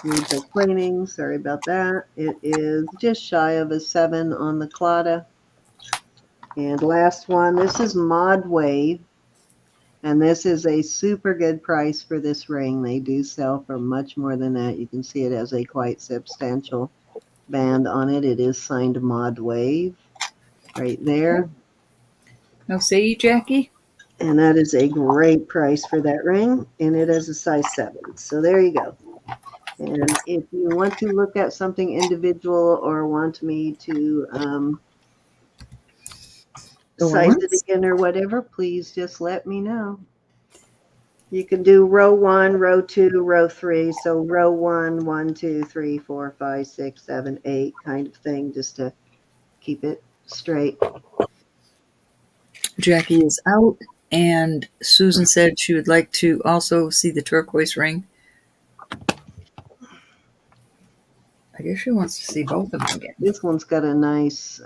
S1: Needs a cleaning. Sorry about that. It is just shy of a 7 on the colada. And last one. This is Mod Wave. And this is a super good price for this ring. They do sell for much more than that. You can see it has a quite substantial band on it. It is signed Mod Wave right there.
S2: Now, say you, Jackie.
S1: And that is a great price for that ring. And it is a size 7. So there you go. And if you want to look at something individual or want me to size it again or whatever, please just let me know. You can do row 1, row 2, row 3. So row 1, 1, 2, 3, 4, 5, 6, 7, 8 kind of thing, just to keep it straight.
S2: Jackie is out, and Susan said she would like to also see the turquoise ring. I guess she wants to see both of them again.
S1: This one's got a nice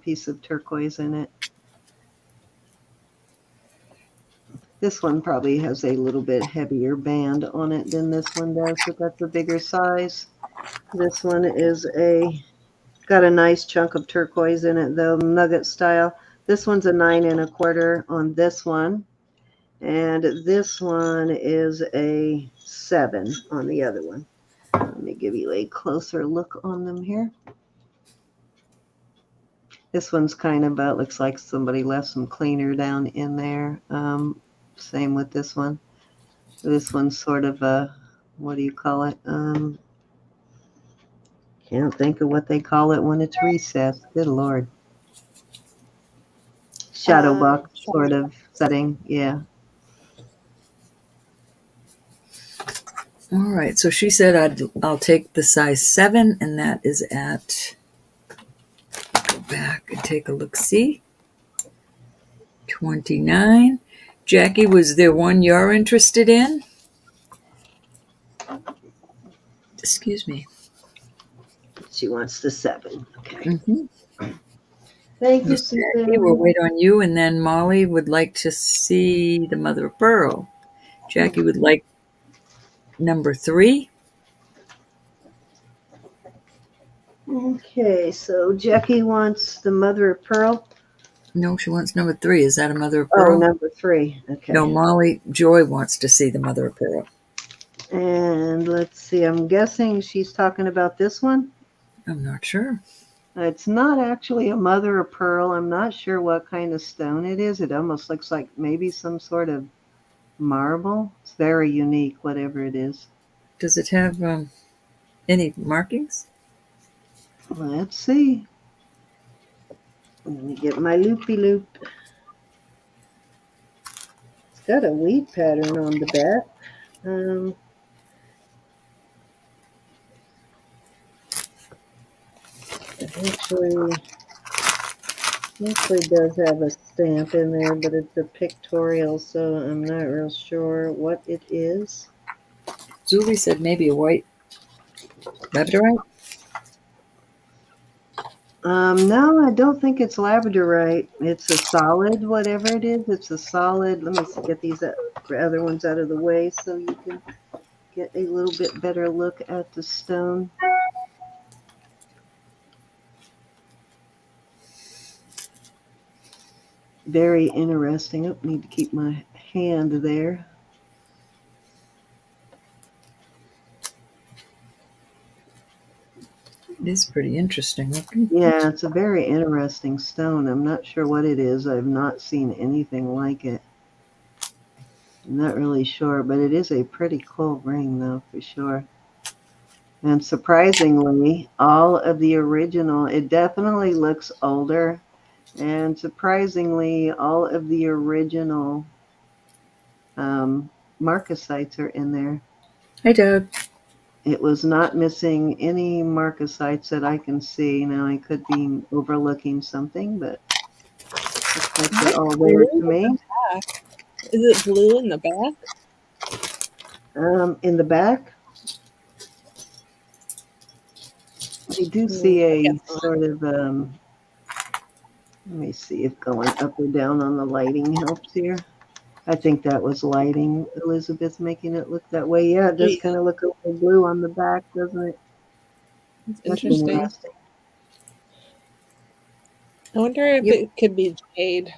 S1: piece of turquoise in it. This one probably has a little bit heavier band on it than this one does, but that's a bigger size. This one is got a nice chunk of turquoise in it though, nugget style. This one's a 9 1/4 on this one. And this one is a 7 on the other one. Let me give you a closer look on them here. This one's kind of looks like somebody left some cleaner down in there. Same with this one. This one's sort of a, what do you call it? Can't think of what they call it when it's recessed. Good Lord. Shadow box sort of setting. Yeah.
S2: All right. So she said I'll take the size 7, and that is at. Go back and take a look. See. 29. Jackie, was there one you're interested in? Excuse me.
S1: She wants the 7. Okay.
S2: Mm-hmm.
S1: Thank you,
S2: Jackie, we'll
S1: Susan.
S2: wait on you, and then Molly would like to see the mother of pearl. Jackie would like number 3.
S1: Okay, so Jackie wants the mother of pearl.
S2: No, she wants number 3. Is that a mother of
S1: Oh,
S2: pearl?
S1: number 3. Okay.
S2: No, Molly Joy wants to see the mother of pearl.
S1: And let's see, I'm guessing she's talking about this one.
S2: I'm not sure.
S1: It's not actually a mother of pearl. I'm not sure what kind of stone it is. It almost looks like maybe some sort of marble. It's very unique, whatever it is.
S2: Does it have any markings?
S1: Let's see. Let me get my loopy loop. It's got a weed pattern on the back. It actually does have a stamp in there, but it's a pictorial, so I'm not real sure what it is.
S2: Julie said maybe a white labradorite.
S1: No, I don't think it's labradorite. It's a solid, whatever it is. It's a solid. Let me get these other ones out of the way so you can get a little bit better look at the stone. Very interesting. Oh, need to keep my hand there.
S2: It is pretty interesting looking.
S1: Yeah, it's a very interesting stone. I'm not sure what it is. I've not seen anything like it. I'm not really sure, but it is a pretty cool ring, though, for sure. And surprisingly, all of the original, it definitely looks older. And surprisingly, all of the original marcasites are in there.
S2: Hey, Doug.
S1: It was not missing any marcasites that I can see. Now, I could be overlooking something, but looks like they're all there to me.
S3: Is it blue in the back?
S1: In the back, I do see a sort of, let me see if going up or down on the lighting helps here. I think that was lighting, Elizabeth, making it look that way. Yeah, it does kind of look a little blue on the back, doesn't it?
S3: It's interesting. I wonder if it could be jade.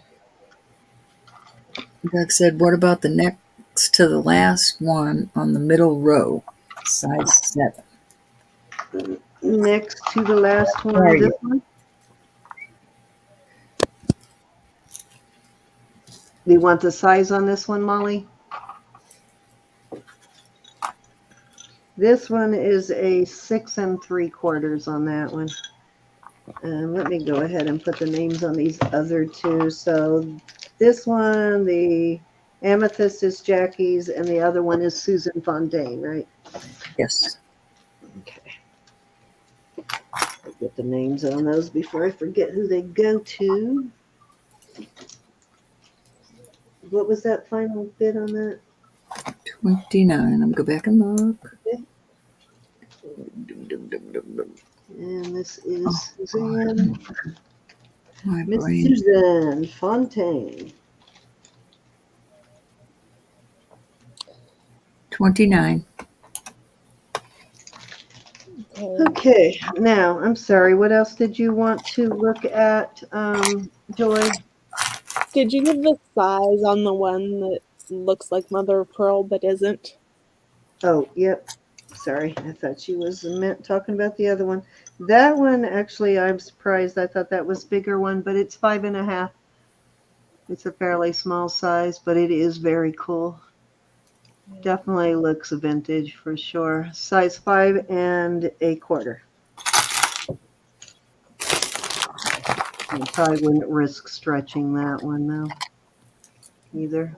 S2: Doug said, what about the next to the last one on the middle row, size 7?
S1: Next to the last one, this one? Do you want the size on this one, Molly? This one is a 6 3/4 on that one. And let me go ahead and put the names on these other two. So this one, the amethyst is Jackie's, and the other one is Susan Fontaine, right?
S2: Yes.
S1: Okay. I'll get the names on those before I forget who they go to. What was that final bid on that?
S2: 29. I'm go back and look.
S1: Okay. And this is Suzanne. Miss Susan Fontaine.
S2: $29.
S3: Okay.
S1: Okay, now I'm sorry. What else did you want to look at, Joy?
S3: Did you give the size on the one that looks like mother of pearl but isn't?
S1: Oh, yep. Sorry, I thought she was talking about the other one. That one, actually, I'm surprised. I thought that was bigger one, but it's 5.5. It's a fairly small size, but it is very cool. Definitely looks vintage for sure. Size 5.25. I probably wouldn't risk stretching that one though, either.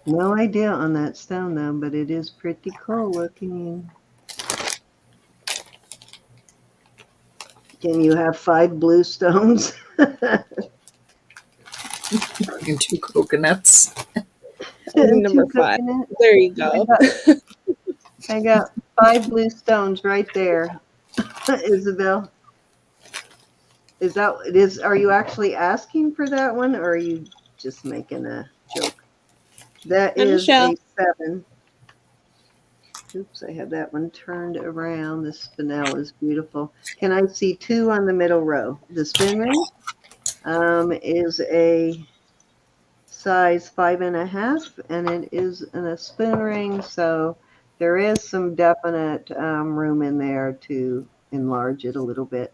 S1: No idea on that stone though, but it is pretty cool looking. Can you have 5 blue stones?
S2: And 2 coconuts.
S1: And 2
S3: Number 5.
S1: coconuts?
S3: There you go.
S1: I got 5 blue stones right there, Isabel. Are you actually asking for that one, or are you just making a joke? That
S3: And
S1: is
S3: Michelle.
S1: a 7. Oops, I have that one turned around. The spinel is beautiful. Can I see 2 on the middle row? The spin ring is a size 5.5, and it is in a spoon ring, so there is some definite room in there to enlarge it a little bit.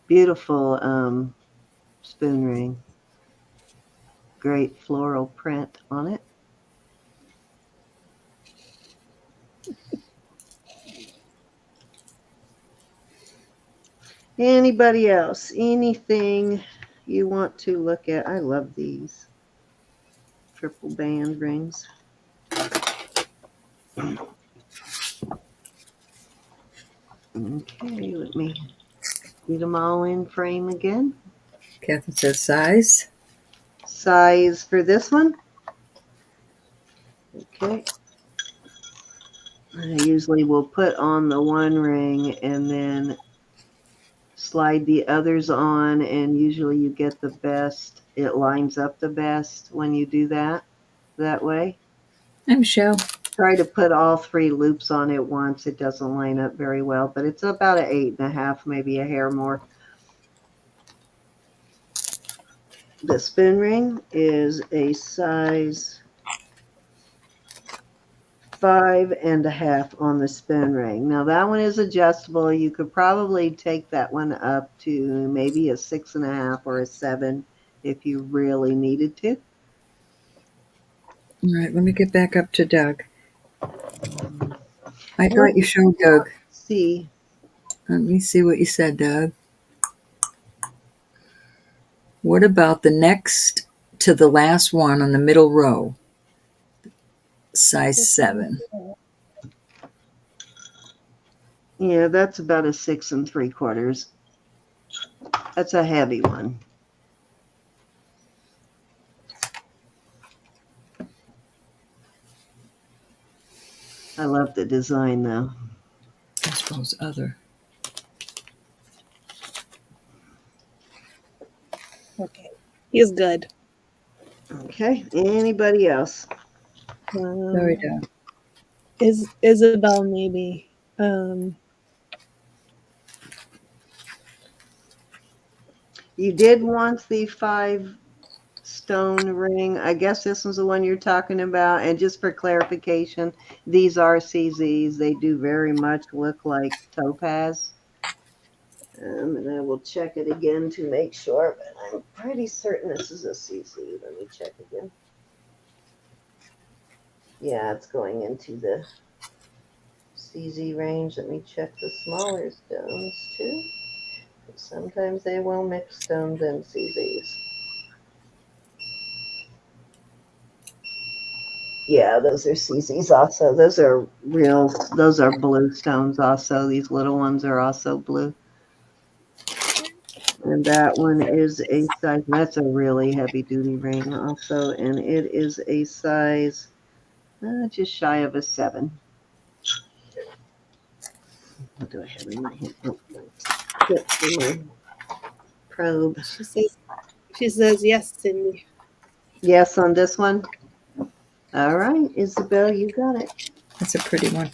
S1: Beautiful spoon ring. Great floral print on it. Anybody else? Anything you want to look at? I love these triple band rings. Okay, let me get them all in frame again.
S2: Catherine says size.
S1: Size for this one. Okay. I usually will put on the one ring and then slide the others on, and usually you get the best. It lines up the best when you do that way.
S2: Hi, Michelle.
S1: Try to put all 3 loops on at once. It doesn't line up very well, but it's about an 8.5, maybe a hair more. The spoon ring is a size 5.5 on the spoon ring. Now that one is adjustable. You could probably take that one up to maybe a 6.5 or a 7 if you really needed to.
S2: All right, let me get back up to Doug. I thought you showed Doug.
S1: See.
S2: Let me see what you said, Doug. What about the next to the last one on the middle row? Size 7.
S1: Yeah, that's about a 6 3/4. That's a heavy one. I love the design though.
S2: I suppose other.
S3: Okay. He's good.
S1: Okay, anybody else?
S2: Sorry, Doug.
S3: Isabel maybe.
S1: You did want the 5 stone ring. I guess this was the one you're talking about. And just for clarification, these are CZs. They do very much look like topaz. And I will check it again to make sure, but I'm pretty certain this is a CZ. Let me check again. Yeah, it's going into the CZ range. Let me check the smaller stones too. Sometimes they will mix stones and CZs. Yeah, those are CZs also. Those are blue stones also. These little ones are also blue. And that one is a size, that's a really heavy duty ring also. And it is a size just shy of a 7. What do I have in my hand? Oh, my probe.
S3: She says yes, Cindy.
S1: Yes on this one. All right, Isabel, you got it.
S2: That's a pretty one.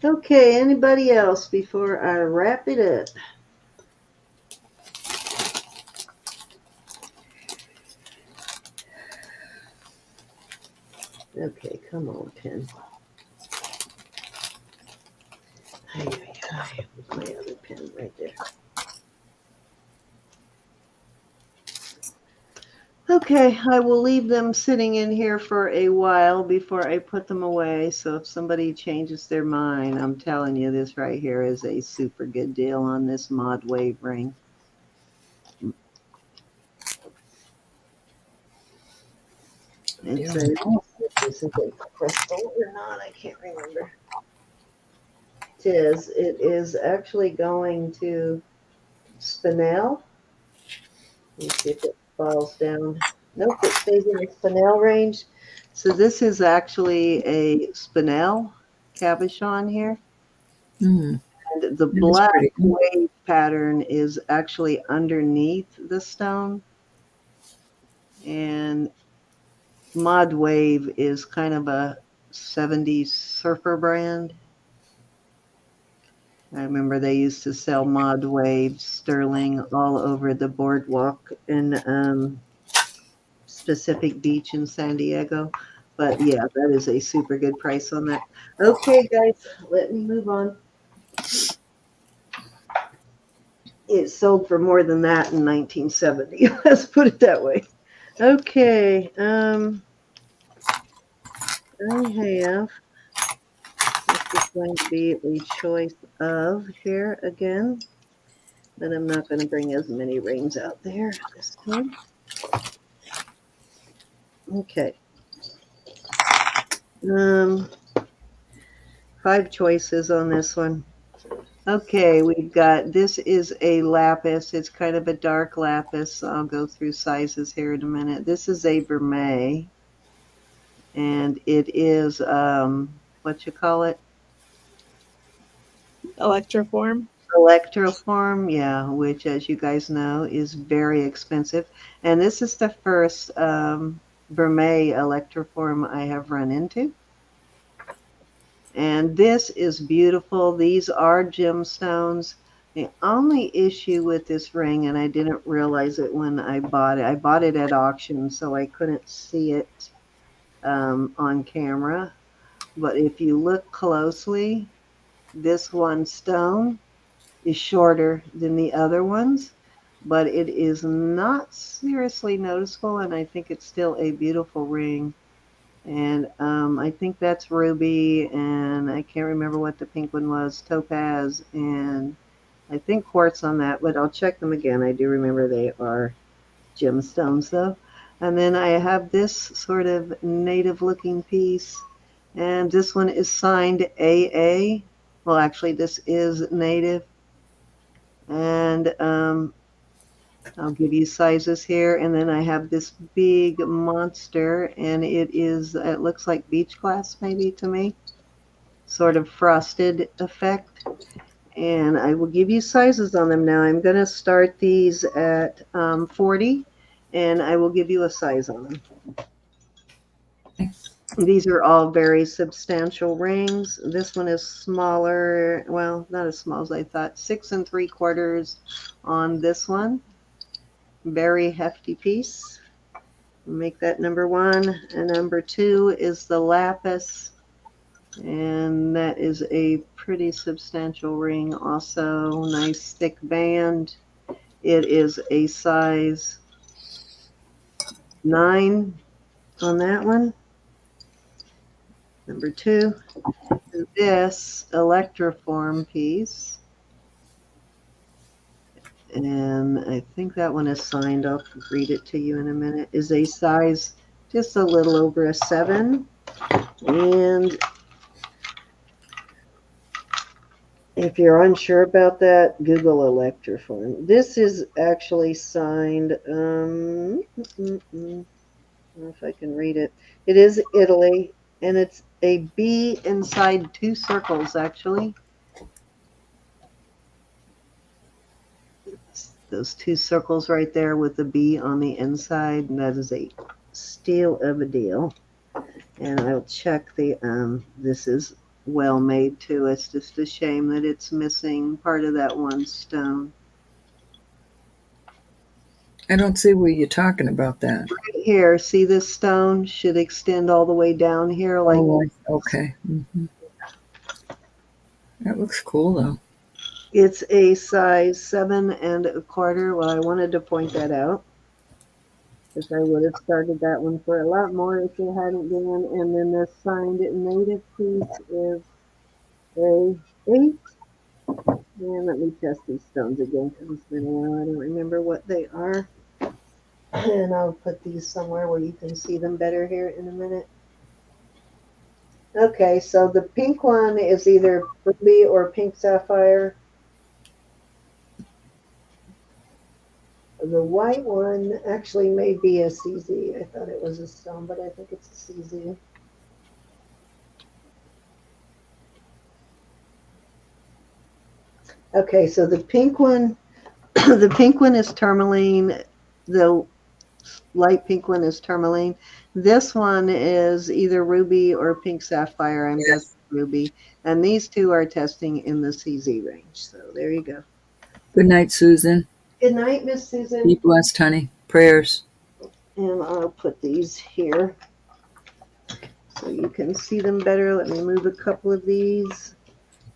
S1: Okay, anybody else before I wrap it up? Okay, come on, pen. Where's my other pen? Right there. Okay, I will leave them sitting in here for a while before I put them away. So if somebody changes their mind, I'm telling you, this right here is a super good deal on this mod wave ring. It's this is a crystal or not, I can't remember. It is actually going to spinel. Let me see if it falls down. Nope, it stays in the spinel range. So this is actually a spinel cabochon here.
S2: Mm,
S1: And the
S2: that is
S1: black
S2: pretty.
S1: wave pattern is actually underneath the stone. And Mod Wave is kind of a 70s surfer brand. I remember they used to sell Mod Wave sterling all over the boardwalk in Pacific Beach in San Diego. But yeah, that is a super good price on that. Okay, guys, let me move on. It sold for more than that in 1970. Let's put it that way. Okay, I have, this is going to be a choice of here again, but I'm not going to bring as many rings out there this time. Okay. 5 choices on this one. Okay, we've got, this is a lapis. It's kind of a dark lapis. I'll go through sizes here in a minute. This is a vermeil, and it is, what you call it?
S3: Electroform.
S1: Electroform, yeah, which, as you guys know, is very expensive. And this is the first vermeil electroform I have run into. And this is beautiful. These are gemstones. The only issue with this ring, and I didn't realize it when I bought it at auction, so I couldn't see it on camera. But if you look closely, this one stone is shorter than the other ones, but it is not seriously noticeable, and I think it's still a beautiful ring. And I think that's ruby, and I can't remember what the pink one was, topaz, and I think quartz on that, but I'll check them again. I do remember they are gemstones, though. And then I have this sort of native-looking piece, and this one is signed AA. Well, actually, this is native. And I'll give you sizes here. And then I have this big monster, and it looks like beach glass maybe to me, sort of frosted effect. And I will give you sizes on them now. I'm going to start these at 40, and I will give you a size on them. These are all very substantial rings. This one is smaller, well, not as small as I thought, 6 3/4 on this one. Very hefty piece. Make that number 1. And number 2 is the lapis, and that is a pretty substantial ring also. Nice thick band. It is a size 9 on that one. Number 2. This electroform piece, and I think that one is signed. I'll read it to you in a minute, is a size just a little over a 7. And If you're unsure about that, Google Electroform. This is actually signed. I don't know if I can read it. It is Italy, and it's a B inside two circles, actually. Those two circles right there with the B on the inside, and that is a steal of a deal. And I'll check this is well made too. It's just a shame that it's missing part of that one stone.
S2: I don't see where you're talking about that.
S1: Right here, see this stone should extend all the way down here like
S2: Okay. That looks cool though.
S1: it's a size 7 1/4. Well, I wanted to point that out because I would have started that one for a lot more if it hadn't been. And then this signed native piece is a 8. And let me test these stones again because it's been a while. I don't remember what they are. And I'll put these somewhere where you can see them better here in a minute. Okay, so the pink one is either ruby or pink sapphire. The white one actually may be a CZ. I thought it was a stone, but I think it's a CZ. Okay, so the pink one, the pink one is tourmaline. The light pink one is tourmaline. This one is either ruby or pink sapphire. I'm guessing ruby. And these two are testing in the CZ range. So there you go.
S2: Good night, Susan.
S1: Good night, Miss Susan.
S2: Be blessed, honey. Prayers.
S1: And I'll put these here so you can see them better. Let me move a couple of these.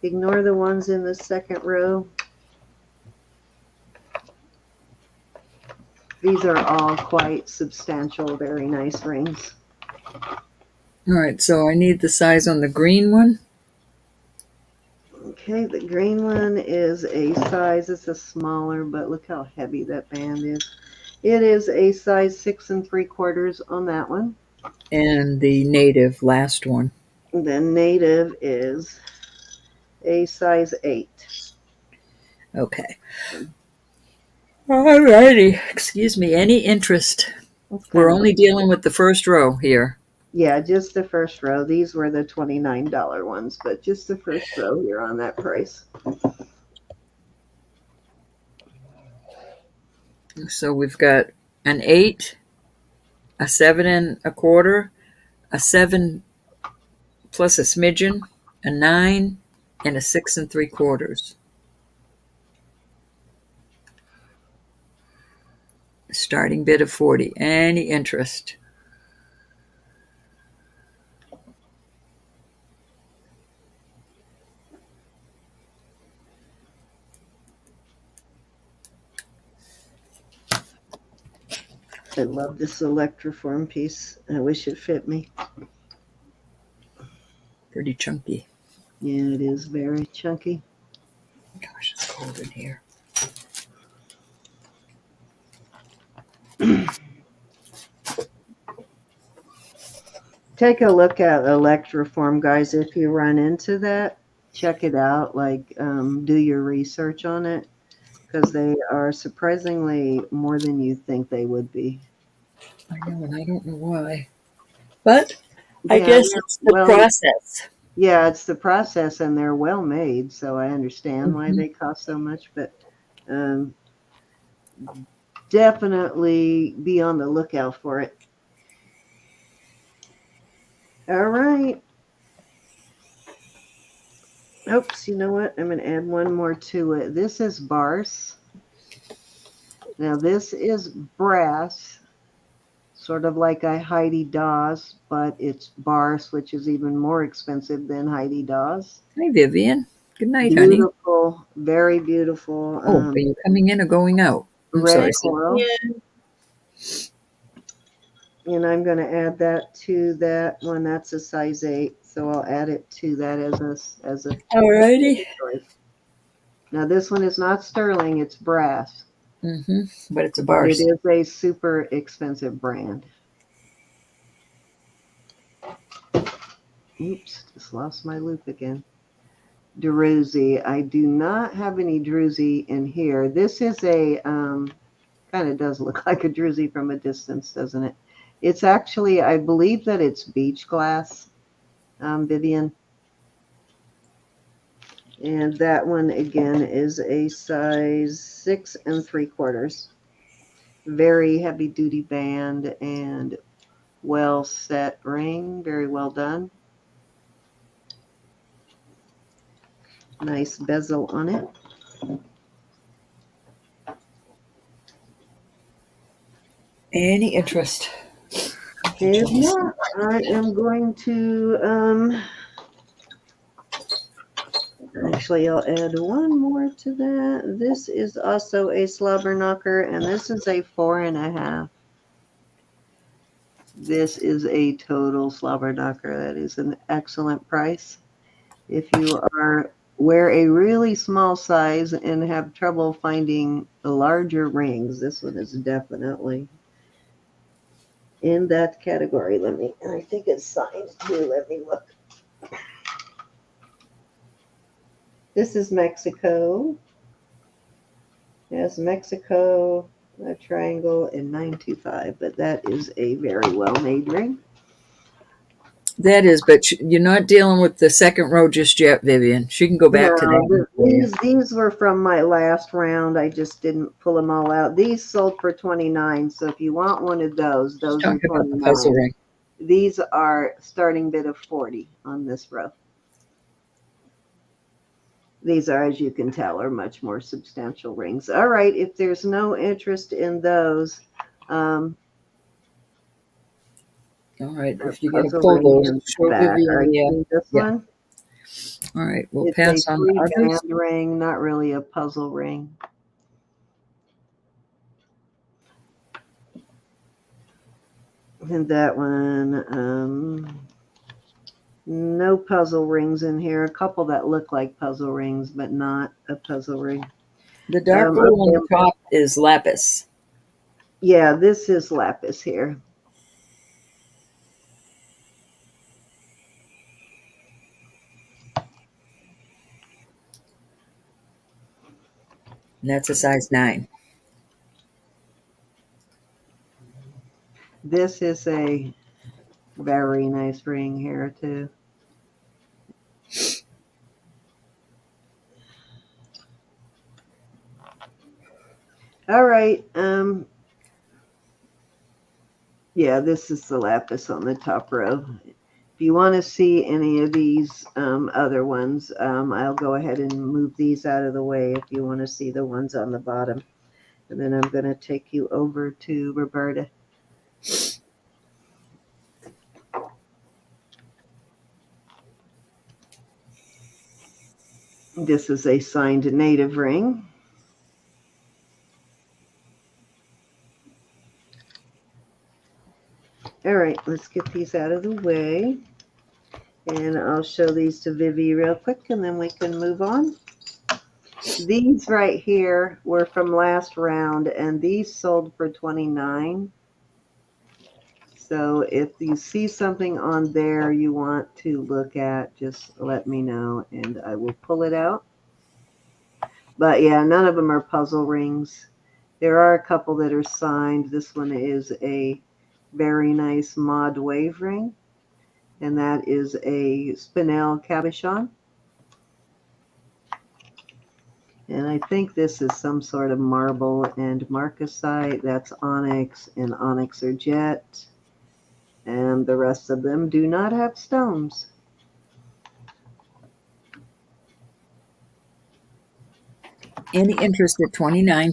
S1: Ignore the ones in the second row. These are all quite substantial, very nice rings.
S2: All right, so I need the size on the green one.
S1: Okay, the green one is a size, it's a smaller, but look how heavy that band is. It is a size 6 3/4 on that one.
S2: And the native last one.
S1: The native is a size 8.
S2: Okay. All righty. Excuse me. Any interest? We're only dealing with the first row here.
S1: Yeah, just the first row. These were the $29 ones, but just the first row here on that price.
S2: So we've got an 8, a 7 1/4, a 7 plus a smidgen, a 9, and a 6 3/4. Starting bid of 40. Any interest?
S1: I love this electroform piece. I wish it fit me.
S2: Pretty chunky.
S1: Yeah, it is very chunky.
S2: Gosh, it's cold in here.
S1: Take a look at electroform, guys. If you run into that, check it out. Like, do your research on it because they are surprisingly more than you think they would be.
S2: I know, and I don't know why. But I
S1: Yeah,
S2: guess it's the process.
S1: Yeah, it's the process, and they're well made, so I understand why they cost so much. But definitely be on the lookout for it. All right. Oops, you know what? I'm going to add one more to it. This is Bars. Now, this is brass, sort of like a Heidi Daws, but it's Bars, which is even more expensive than Heidi Daws.
S2: Hi, Vivian. Good night, honey.
S1: Beautiful, very beautiful.
S2: Oh, are you coming in or going out? I'm
S1: red
S2: sorry.
S1: coral.
S3: Yeah.
S1: And I'm going to add that to that one. That's a size 8, so I'll add it to that as a
S2: Alrighty.
S1: choice. Now this one is not sterling; it's brass.
S2: But it's a
S1: But
S2: Bars.
S1: it is a super expensive brand. Oops, just lost my loop again. druzy. I do not have any druzy in here. This is a, kind of does look like a druzy from a distance, doesn't it? It's actually, I believe that it's beach glass, Vivian. And that one again is a size 6 3/4. Very heavy duty band and well set ring. Very well done. Nice bezel on it.
S2: Any interest?
S1: If not, I am going to, actually, I'll add one more to that. This is also a slobber knocker, and this is a 4.5. This is a total slobber knocker. That is an excellent price. If you wear a really small size and have trouble finding the larger rings, this one is definitely in that category. I think it's signed too. Let me look. This is Mexico. Yes, Mexico, a triangle in 925, but that is a very well-made ring.
S2: That is, but you're not dealing with the second row just yet, Vivian. She can go back to that.
S1: These were from my last round. I just didn't pull them all out. These sold for 29, so if you want one of those are
S2: Talk about the puzzle
S1: 29.
S2: ring.
S1: These are starting bid of 40 on this row. These are, as you can tell, are much more substantial rings. All right, if there's no interest in those,
S2: All right, if you get a
S1: puzzle
S2: pull
S1: ring
S2: those,
S1: in
S2: show
S1: the back. All right,
S2: Vivian.
S1: see this
S2: Yeah.
S1: one?
S2: All right, we'll
S1: It's
S2: pass
S1: a
S2: on the others.
S1: three-band ring, not really a puzzle ring. And that one, no puzzle rings in here. A couple that look like puzzle rings, but not a puzzle ring.
S2: The dark blue on the top is lapis.
S1: Yeah, this is lapis here.
S2: And that's a size 9.
S1: This is a very nice ring here too. All right. Yeah, this is the lapis on the top row. If you want to see any of these other ones, I'll go ahead and move these out of the way if you want to see the ones on the bottom. And then I'm going to take you over to Roberta. This is a signed native ring. All right, let's get these out of the way. And I'll show these to Vivi real quick, and then we can move on. These right here were from last round, and these sold for 29. So if you see something on there you want to look at, just let me know, and I will pull it out. But yeah, none of them are puzzle rings. There are a couple that are signed. This one is a very nice mod wave ring, and that is a spinel cabochon. And I think this is some sort of marble and marcasite. That's onyx and onyx or jet. And the rest of them do not have stones.
S2: Any interest at 29?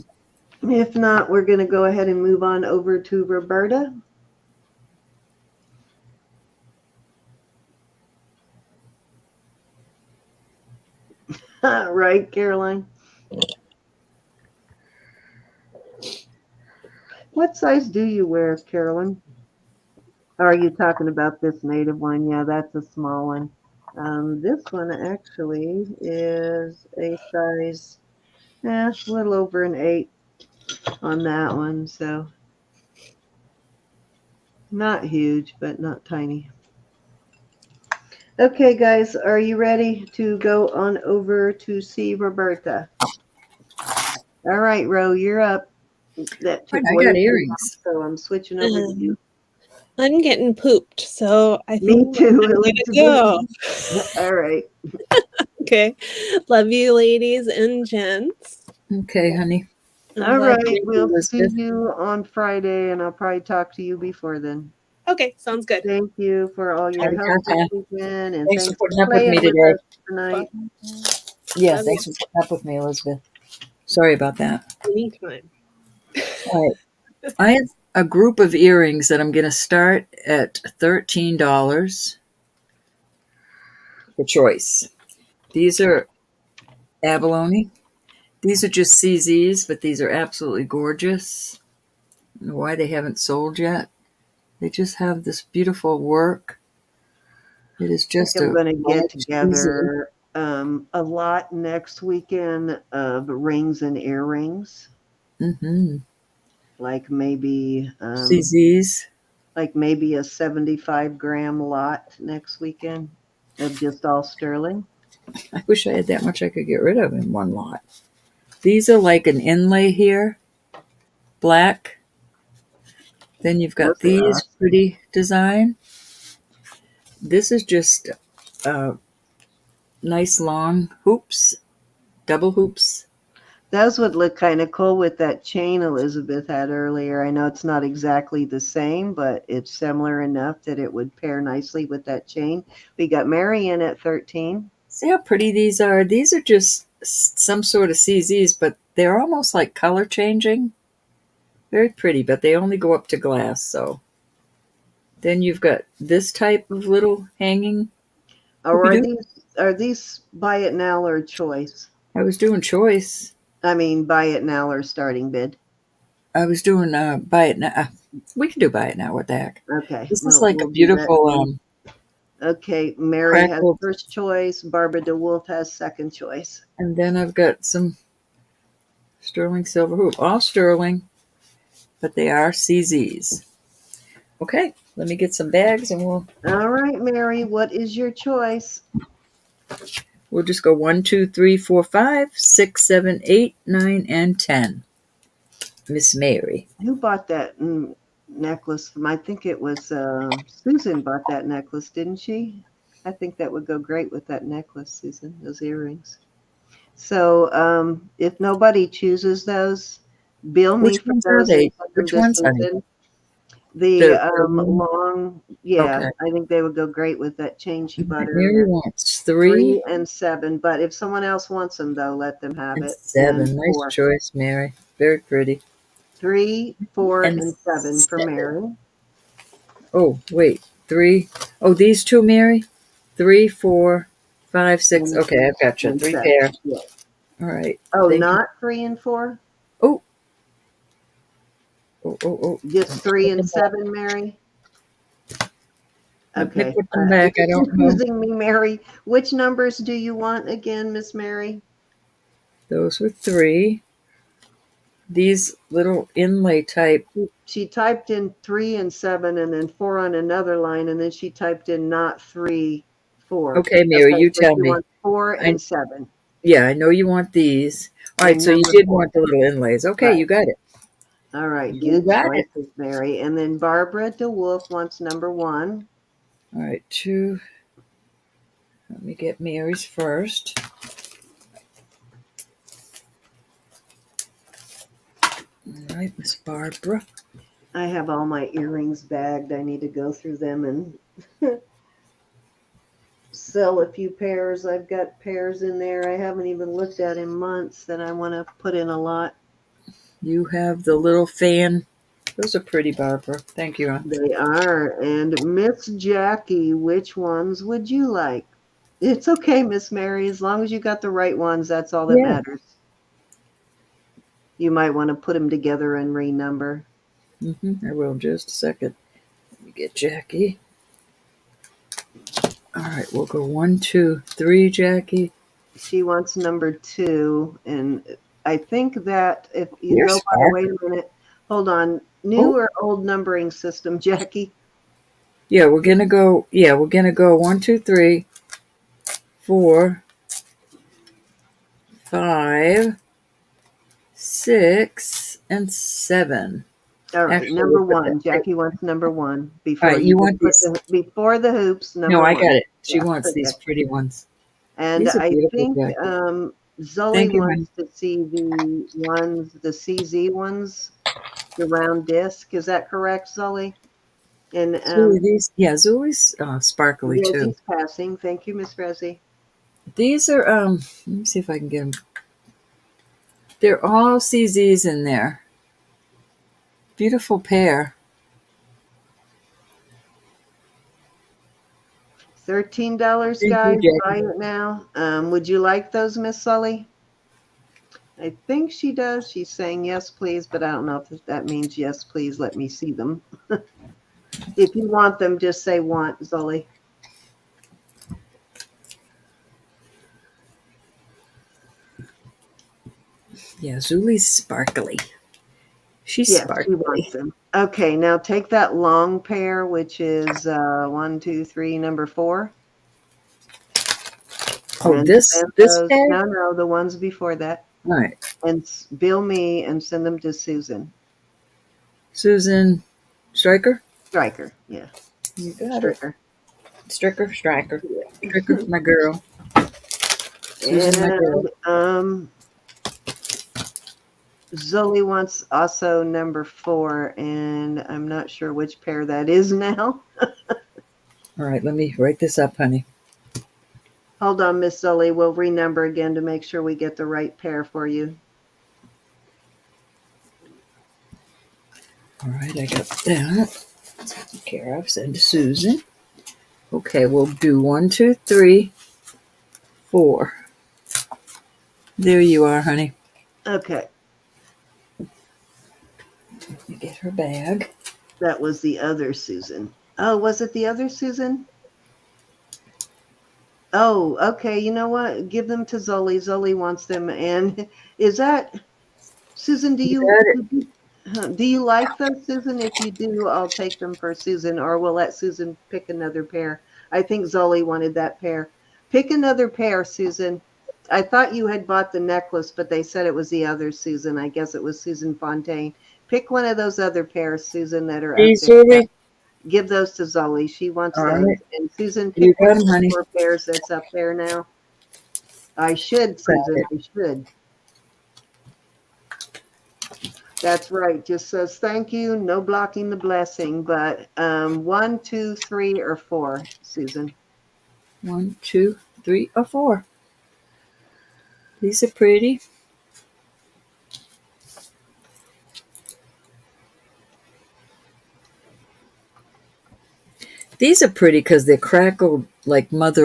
S1: If not, we're going to go ahead and move on over to Roberta. Right, Caroline? What size do you wear, Carolyn? Or are you talking about this native one? Yeah, that's a small one. This one actually is a size, a little over an 8 on that one. So not huge, but not tiny. Okay, guys, are you ready to go on over to see Roberta? All right, Ro, you're up. That
S2: Fine,
S1: took
S2: I
S1: way
S2: got
S1: too long,
S2: earrings.
S1: so I'm switching over to you.
S3: I'm getting pooped, so I
S1: Me
S3: think
S1: too,
S3: I'm gonna
S1: Elizabeth.
S3: go.
S1: All right.
S3: Okay. Love you, ladies and gents.
S2: Okay, honey.
S3: I'm
S1: All
S3: glad
S1: right.
S3: you.
S1: We'll see
S2: Elizabeth.
S1: you on Friday, and I'll probably talk to you before then.
S3: Okay, sounds good.
S1: Thank you for all your help this
S2: Aritata.
S1: weekend, and
S2: Thanks for
S1: thanks for
S2: putting up with me
S1: playing with
S2: today.
S1: us tonight.
S2: Yeah,
S3: Love you.
S2: thanks for putting up with me, Elizabeth. Sorry about that.
S3: Anytime.
S2: All right. I have a group of earrings that I'm going to start at $13 for choice. These are abalone. These are just CZs, but these are absolutely gorgeous. I don't know why they haven't sold yet. They just have this beautiful work. It is
S1: I think
S2: just
S1: I'm
S2: a
S1: going to get
S2: large CZ.
S1: together a lot next weekend of rings and earrings,
S2: Mm-hmm.
S1: like maybe
S2: CZs.
S1: a 75-gram lot next weekend of just all sterling.
S2: I wish I had that much I could get rid of in one lot. These are like an inlay here, black. Then you've
S1: Those
S2: got
S1: are
S2: these
S1: awesome.
S2: pretty design. This is just nice long hoops, double hoops.
S1: Those would look kind of cool with that chain Elizabeth had earlier. I know it's not exactly the same, but it's similar enough that it would pair nicely with that chain. We got Mary in at 13.
S2: See how pretty these are? These are just some sort of CZs, but they're almost like color changing. Very pretty, but they only go up to glass. So then you've got this type of little hanging
S1: Or
S2: hoopy
S1: are
S2: doo.
S1: these buy it now or choice?
S2: I was doing choice.
S1: I mean, buy it now or starting bid.
S2: I was doing buy it now. We can do buy it now. What the heck?
S1: Okay,
S2: This is
S1: well,
S2: like a
S1: we'll do that
S2: beautiful
S1: then. Okay, Mary has
S2: crackled,
S1: first choice. Barbara DeWolf has second choice.
S2: and then I've got some sterling silver hoop, all sterling, but they are CZs. Okay, let me get some bags, and
S1: All right, Mary, what is your choice?
S2: we'll just go 1, 2, 3, 4, 5, 6, 7, 8, 9, and 10. Miss Mary.
S1: Who bought that necklace? I think it was Susan bought that necklace, didn't she? I think that would go great with that necklace, Susan, those earrings. So if nobody chooses those, bill me
S2: Which
S1: for
S2: ones are
S1: those and
S2: they?
S1: send them
S2: Which
S1: to
S2: ones, honey?
S1: Susan. The
S2: The
S1: long, yeah,
S2: okay.
S1: I think they would go great with that chain she bought
S2: Mary
S1: earlier.
S2: wants
S1: 3
S2: 3
S1: and 7, but if someone else wants them, though, let them have
S2: and
S1: it. And
S2: 7. Nice
S1: 4.
S2: choice, Mary. Very pretty.
S1: 3, 4,
S2: And
S1: and 7 for
S2: 7.
S1: Mary.
S2: Oh, wait. 3. Oh, these two, Mary? 3, 4, 5, 6.
S1: And,
S2: Okay, I've got you.
S1: and
S2: 3
S1: 7.
S2: pair.
S1: Yeah.
S2: All right.
S1: Oh,
S2: Thank you.
S1: not 3 and 4?
S2: Oh, oh.
S1: Just 3
S2: Put
S1: and
S2: them back.
S1: 7, Mary?
S2: Let me
S1: Okay.
S2: put them back. I
S1: You're
S2: don't know.
S1: confusing me, Mary. Which numbers do you want again, Miss Mary?
S2: Those were 3. These little inlay type.
S1: She typed in 3 and 7 and then 4 on another line, and then she typed in not 3, 4.
S2: Okay, Mary,
S1: Okay,
S2: you
S1: so
S2: tell
S1: she
S2: me.
S1: wants 4
S2: I
S1: and 7.
S2: Yeah, I know you want these. All right,
S1: And
S2: so you
S1: number
S2: did
S1: 4.
S2: want the little inlays. Okay,
S1: Right.
S2: you got it.
S1: All right.
S2: You
S1: Good
S2: got it.
S1: choices, Mary. And then Barbara DeWolf wants number 1.
S2: All right, 2. Let me get Mary's first. All right, Miss Barbara.
S1: I have all my earrings bagged. I need to go through them and sell a few pairs. I've got pairs in there I haven't even looked at in months that I want to put in a lot.
S2: You have the little fan. Those are pretty, Barbara. Thank you.
S1: They are. And Miss Jackie, which ones would you like? It's okay, Miss Mary. As long as you got the right ones, that's all that
S2: Yeah.
S1: matters. You might want to put them together and renumber.
S2: I will in just a second. Let me get Jackie. All right, we'll go 1, 2, 3, Jackie.
S1: She wants number 2. And I think that if you
S2: You're
S1: go by,
S2: smart.
S1: wait a minute, hold on. New
S2: Oh,
S1: or old numbering system, Jackie?
S2: yeah, we're gonna go. Yeah, we're gonna go 1, 2, 3. 4, 5, 6, and 7.
S1: All right,
S2: Actually, we'll
S1: number
S2: put that
S1: one.
S2: right.
S1: Jackie wants number one
S2: All
S1: before
S2: right,
S1: you
S2: you
S1: just
S2: want
S1: put
S2: these?
S1: before the hoops.
S2: No,
S1: Number
S2: I
S1: one.
S2: got it. She
S1: Yeah.
S2: wants
S1: Okay.
S2: these pretty ones.
S1: And
S2: These are
S1: I
S2: beautiful,
S1: think
S2: Jackie.
S1: Zoe
S2: Thank you, honey.
S1: wants to see the ones, the CZ ones, the round disc. Is that correct, Zoe? And
S2: Zoe, these, yeah, Zoe's sparkly too.
S1: Rosie's passing. Thank you, Miss Rosie.
S2: These are, let me see if I can get them. They're all CZs in there. Beautiful pair.
S1: $13,
S2: Thank you,
S1: guys. Buy
S2: Jackie.
S1: it now. Would you like those, Miss Sully? I think she does. She's saying yes, please, but I don't know if that means yes, please. Let me see them. If you want them, just say want, Zully.
S2: Yeah, Zulie's sparkly. She's
S1: Yes, she wants
S2: sparkly.
S1: them. Okay, now take that long pair, which is 1, 2, 3, number 4,
S2: Oh,
S1: and
S2: this
S1: send
S2: this
S1: those.
S2: pair?
S1: No, the ones before that,
S2: All right.
S1: and bill me and send them to Susan
S2: Susan Stryker?
S1: Stryker. Yeah,
S2: You got it.
S1: Stricker.
S2: Striker.
S1: Yeah.
S2: Stricker, my girl. Susan, my girl.
S1: And Zoe wants also number 4, and I'm not sure which pair that is now.
S2: All right, let me write this up, honey.
S1: Hold on, Miss Zoe. We'll renumber again to make sure we get the right pair for you.
S2: All right, I got that. Taken care of. Send to Susan. Okay, we'll do 1, 2, 3, 4. There you are, honey.
S1: Okay,
S2: Let me get her bag.
S1: that was the other Susan. Oh, was it the other Susan? Oh, okay. You know what? Give them to Zoe. Zoe wants them. And is that Susan?
S2: You got it.
S1: Do you like those, Susan? If you do, I'll take them for Susan, or we'll let Susan pick another pair. I think Zoe wanted that pair. Pick another pair, Susan. I thought you had bought the necklace, but they said it was the other Susan. I guess it was Susan Fontaine. Pick one of those other pairs, Susan, that are up
S2: These,
S1: there.
S2: Zoe?
S1: Give those to Zoe. She wants
S2: All
S1: those.
S2: right.
S1: And Susan,
S2: You
S1: pick one
S2: got
S1: of
S2: them,
S1: the
S2: honey.
S1: 4 pairs that's up there now. I should,
S2: Got
S1: Susan.
S2: it.
S1: I should. That's right. Just says thank you. No blocking the blessing. But 1, 2, 3, or 4, Susan.
S2: 1, 2, 3, or 4. These are pretty. These are pretty because they're crackled like not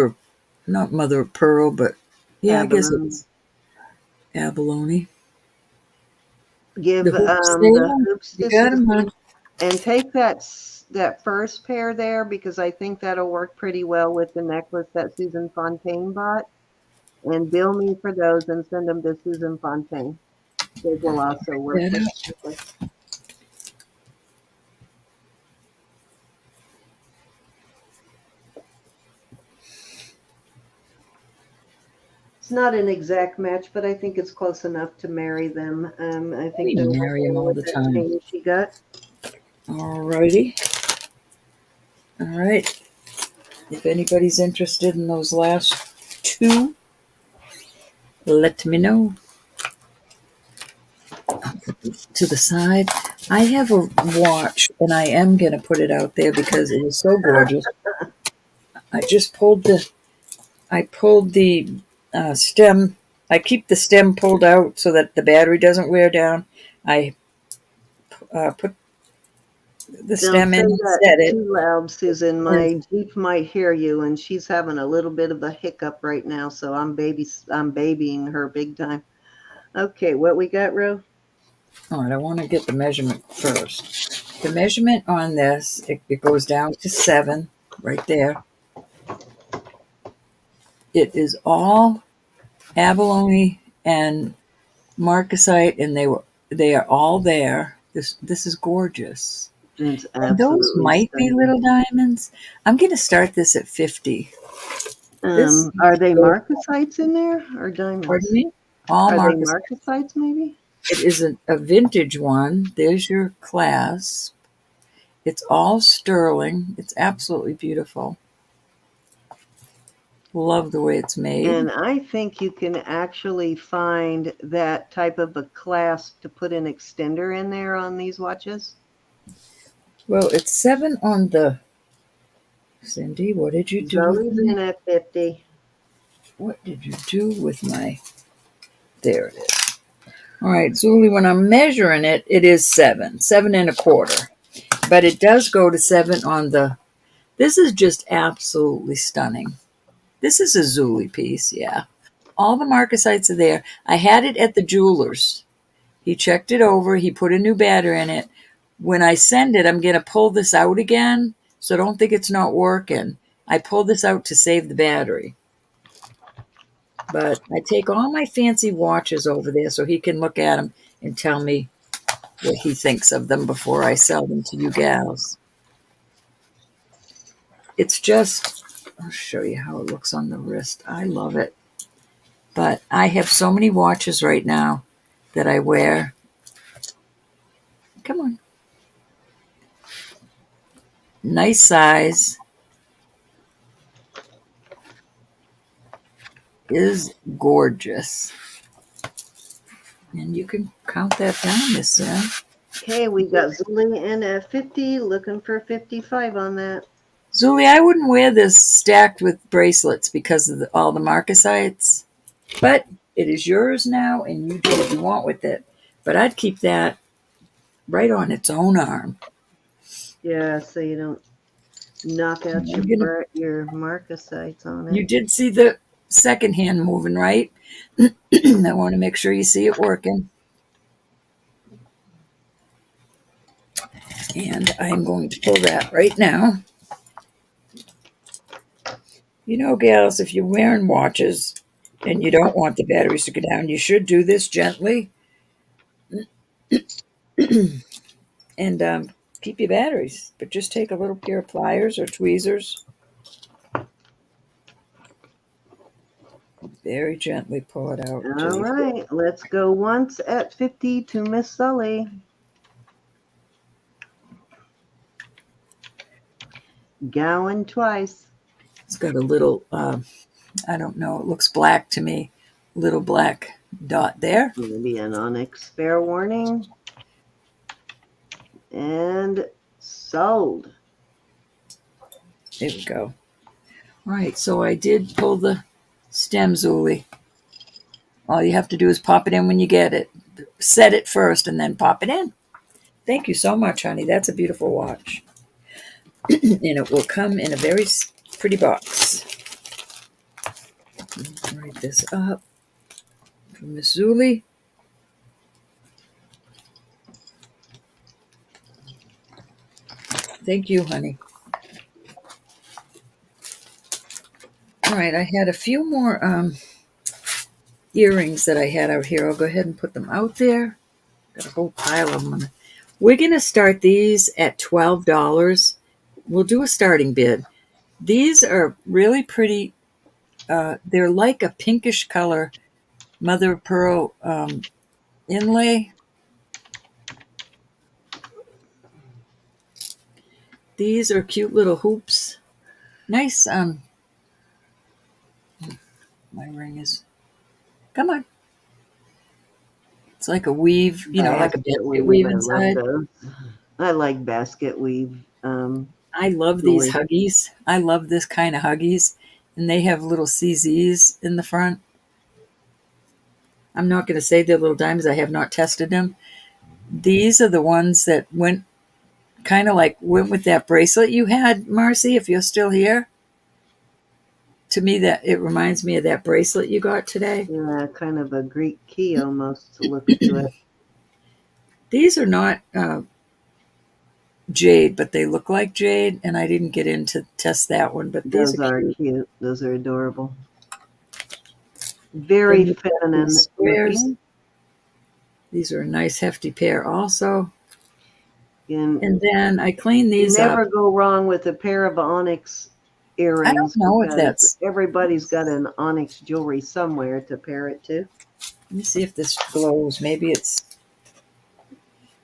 S2: mother of pearl, but yeah, I guess
S1: Abalone.
S2: it's abalone.
S1: Give
S2: The hoops
S1: the
S2: there.
S1: hoops
S2: You
S1: to
S2: got them,
S1: Susan,
S2: hon.
S1: and take that first pair there because I think that'll work pretty well with the necklace that Susan Fontaine bought. And bill me for those and send them to Susan Fontaine. Those will also work
S2: That
S1: with
S2: up.
S1: the necklace. It's not an exact match, but I think it's close enough to marry them. I think
S2: We
S1: they'll work
S2: marry them
S1: well
S2: all
S1: with
S2: the
S1: that
S2: time.
S1: chain she got.
S2: Alrighty. All right. If anybody's interested in those last 2, let me know. To the side. I have a watch, and I am going to put it out there because it is so gorgeous. I just pulled the stem. I keep the stem pulled out so that the battery doesn't wear down. I put the
S1: Don't
S2: stem
S1: say
S2: in and
S1: that
S2: set it.
S1: too loud, Susan.
S2: And
S1: My Jeep might hear you, and she's having a little bit of a hiccup right now, so I'm babying her big time. Okay, what we got, Ro?
S2: all right, I want to get the measurement first. The measurement on this, it goes down to 7 right there. It is all abalone and marcasite, and they are all there. This is gorgeous.
S1: It's
S2: And those
S1: absolutely
S2: might be
S1: stunning.
S2: little diamonds. I'm going to start this at 50. This,
S1: Are they marcasites in there or
S2: pardon
S1: diamonds?
S2: me, all
S1: Are they
S2: marcus.
S1: marcasites maybe?
S2: It is a vintage one. There's your clasp. It's all sterling. It's absolutely beautiful. Love the way it's made.
S1: And I think you can actually find that type of a clasp to put an extender in there on these watches.
S2: Well, it's 7 on the. Cindy, what did you do with
S1: Zoe's
S2: me?
S1: in at 50.
S2: What did you do with my? There it is. All right, Zuli, when I'm measuring it, it is 7 and a quarter. But it does go to 7 on the. This is just absolutely stunning. This is a Zuli piece, yeah. All the marcasites are there. I had it at the jeweler's. He checked it over. He put a new battery in it. When I send it, I'm going to pull this out again, so don't think it's not working. I pull this out to save the battery. But I take all my fancy watches over there so he can look at them and tell me what he thinks of them before I sell them to you gals. It's just, I'll show you how it looks on the wrist. I love it. But I have so many watches right now that I wear. Come on. Nice size. Is gorgeous. And you can count that down, Miss Sam.
S1: Okay, we got Zuli in at 50, looking for 55 on that.
S2: Zuli, I wouldn't wear this stacked with bracelets because of all the marcasites. But it is yours now, and you do what you want with it. But I'd keep that right on its own arm.
S1: Yeah, so you don't knock out your marcasites on it.
S2: You did see the second hand moving, right? I want to make sure you see it working. And I'm going to pull that right now. You know, gals, if you're wearing watches and you don't want the batteries to go down, you should do this gently and keep your batteries. But just take a little pair of pliers or tweezers. Very gently pull it out.
S1: All right, let's go once at 50 to Miss Sully. Going twice.
S2: It's got a little, I don't know, it looks black to me. Little black dot there.
S1: Maybe an onyx fair warning. And sold.
S2: There we go. All right, so I did pull the stem, Zuli. All you have to do is pop it in when you get it. Set it first and then pop it in. Thank you so much, honey. That's a beautiful watch. And it will come in a very pretty box. Write this up for Miss Zuli. Thank you, honey. All right, I had a few more earrings that I had out here. I'll go ahead and put them out there. Got a whole pile of them. We're going to start these at $12. We'll do a starting bid. These are really pretty. They're like a pinkish color mother of pearl inlay. These are cute little hoops. Nice. My ring is. Come on. It's like a weave, like a basket weave inside.
S1: I like basket weave.
S2: I love these Huggies. I love this kind of Huggies. And they have little CZs in the front. I'm not going to say they're little diamonds. I have not tested them. These are the ones that went with that bracelet you had, Marcy, if you're still here. To me, that it reminds me of that bracelet you got today.
S1: Yeah, kind of a Greek key almost to look to it.
S2: These are not jade, but they look like jade, and I didn't get in to test that one. But
S1: those are cute. Those are adorable. Very feminine looking.
S2: These are a nice hefty pair also.
S1: And
S2: then I clean these
S1: up. You never
S2: up.
S1: go wrong with a pair of onyx
S2: I don't
S1: earrings
S2: know if
S1: because
S2: that's.
S1: everybody's got an onyx jewelry somewhere to pair it to.
S2: Let me see if this glows. Maybe it's.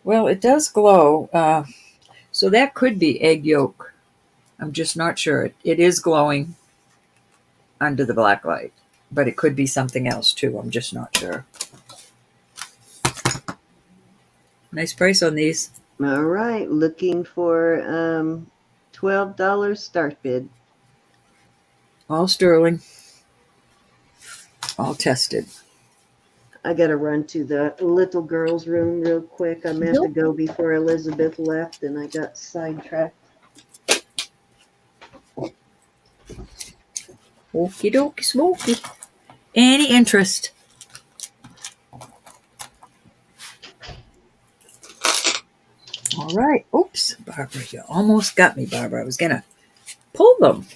S2: Well, it does glow. So that could be egg yolk. I'm just not sure. It is glowing under the black light, but it could be something else too. I'm just not sure. Nice price on these.
S1: All right, looking for $12 start bid.
S2: All sterling. All tested.
S1: I got to run to the little girl's room real quick. I meant to go before Elizabeth left, and I got sidetracked.
S2: Okie dokie smoky. Any interest? All right. Oops, Barbara, you almost got me, Barbara. I was going to pull them.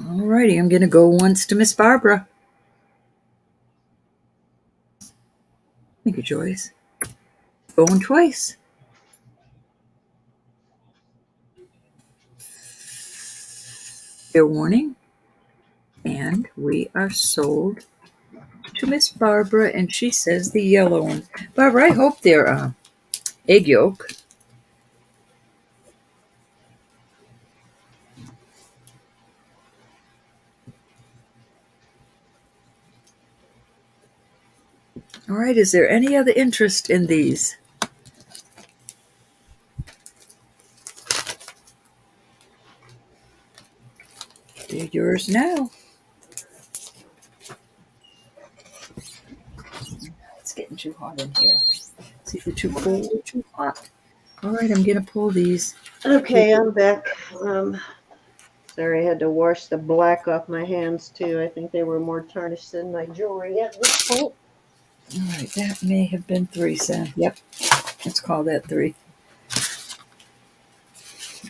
S2: All righty, I'm going to go once to Miss Barbara. Thank you, Joyce. Going twice. Fair warning. And we are sold to Miss Barbara, and she says the yellow one. Barbara, I hope they're egg yolk. All right, is there any other interest in these? They're yours now. It's getting too hot in here. It's either too cold or too hot. All right, I'm going to pull these.
S1: Okay, I'm back. Sorry, I had to wash the black off my hands too. I think they were more tarnished than my jewelry at this point.
S2: All right, that may have been 3, Sam. Yep, let's call that 3.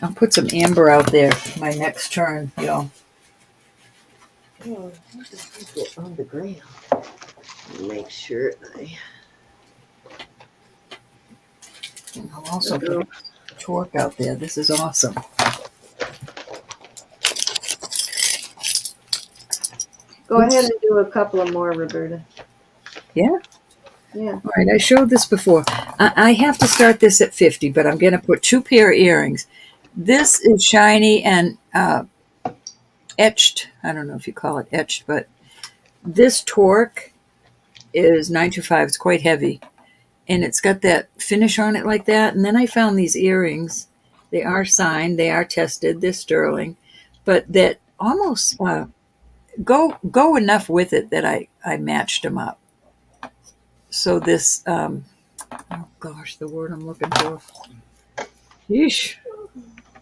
S2: I'll put some amber out there my next turn, y'all.
S1: Oh, let's get on the ground. Make sure
S2: I'll also put torque out there. This is awesome.
S1: Go ahead and do a couple of more, Roberta.
S2: Yeah?
S1: Yeah.
S2: All right, I showed this before. I have to start this at 50, but I'm going to put 2 pair of earrings. This is shiny and etched. I don't know if you call it etched, but this torque is 925. It's quite heavy. And it's got that finish on it like that. And then I found these earrings. They are signed. They are tested. They're sterling. But that almost go enough with it that I matched them up. So this, oh gosh, the word I'm looking for. Yeesh.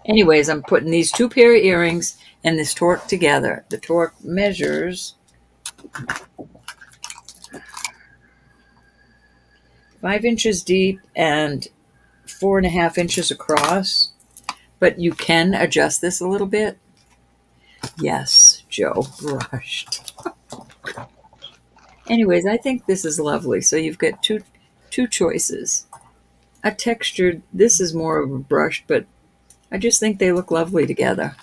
S2: Anyways, I'm putting these 2 pair of earrings and this torque together. The torque measures 5 inches deep and 4.5 inches across. But you can adjust this a little bit. Yes, Joe brushed. Anyways, I think this is lovely. So you've got two choices. A textured, this is more of a brushed, but I just think they look lovely together.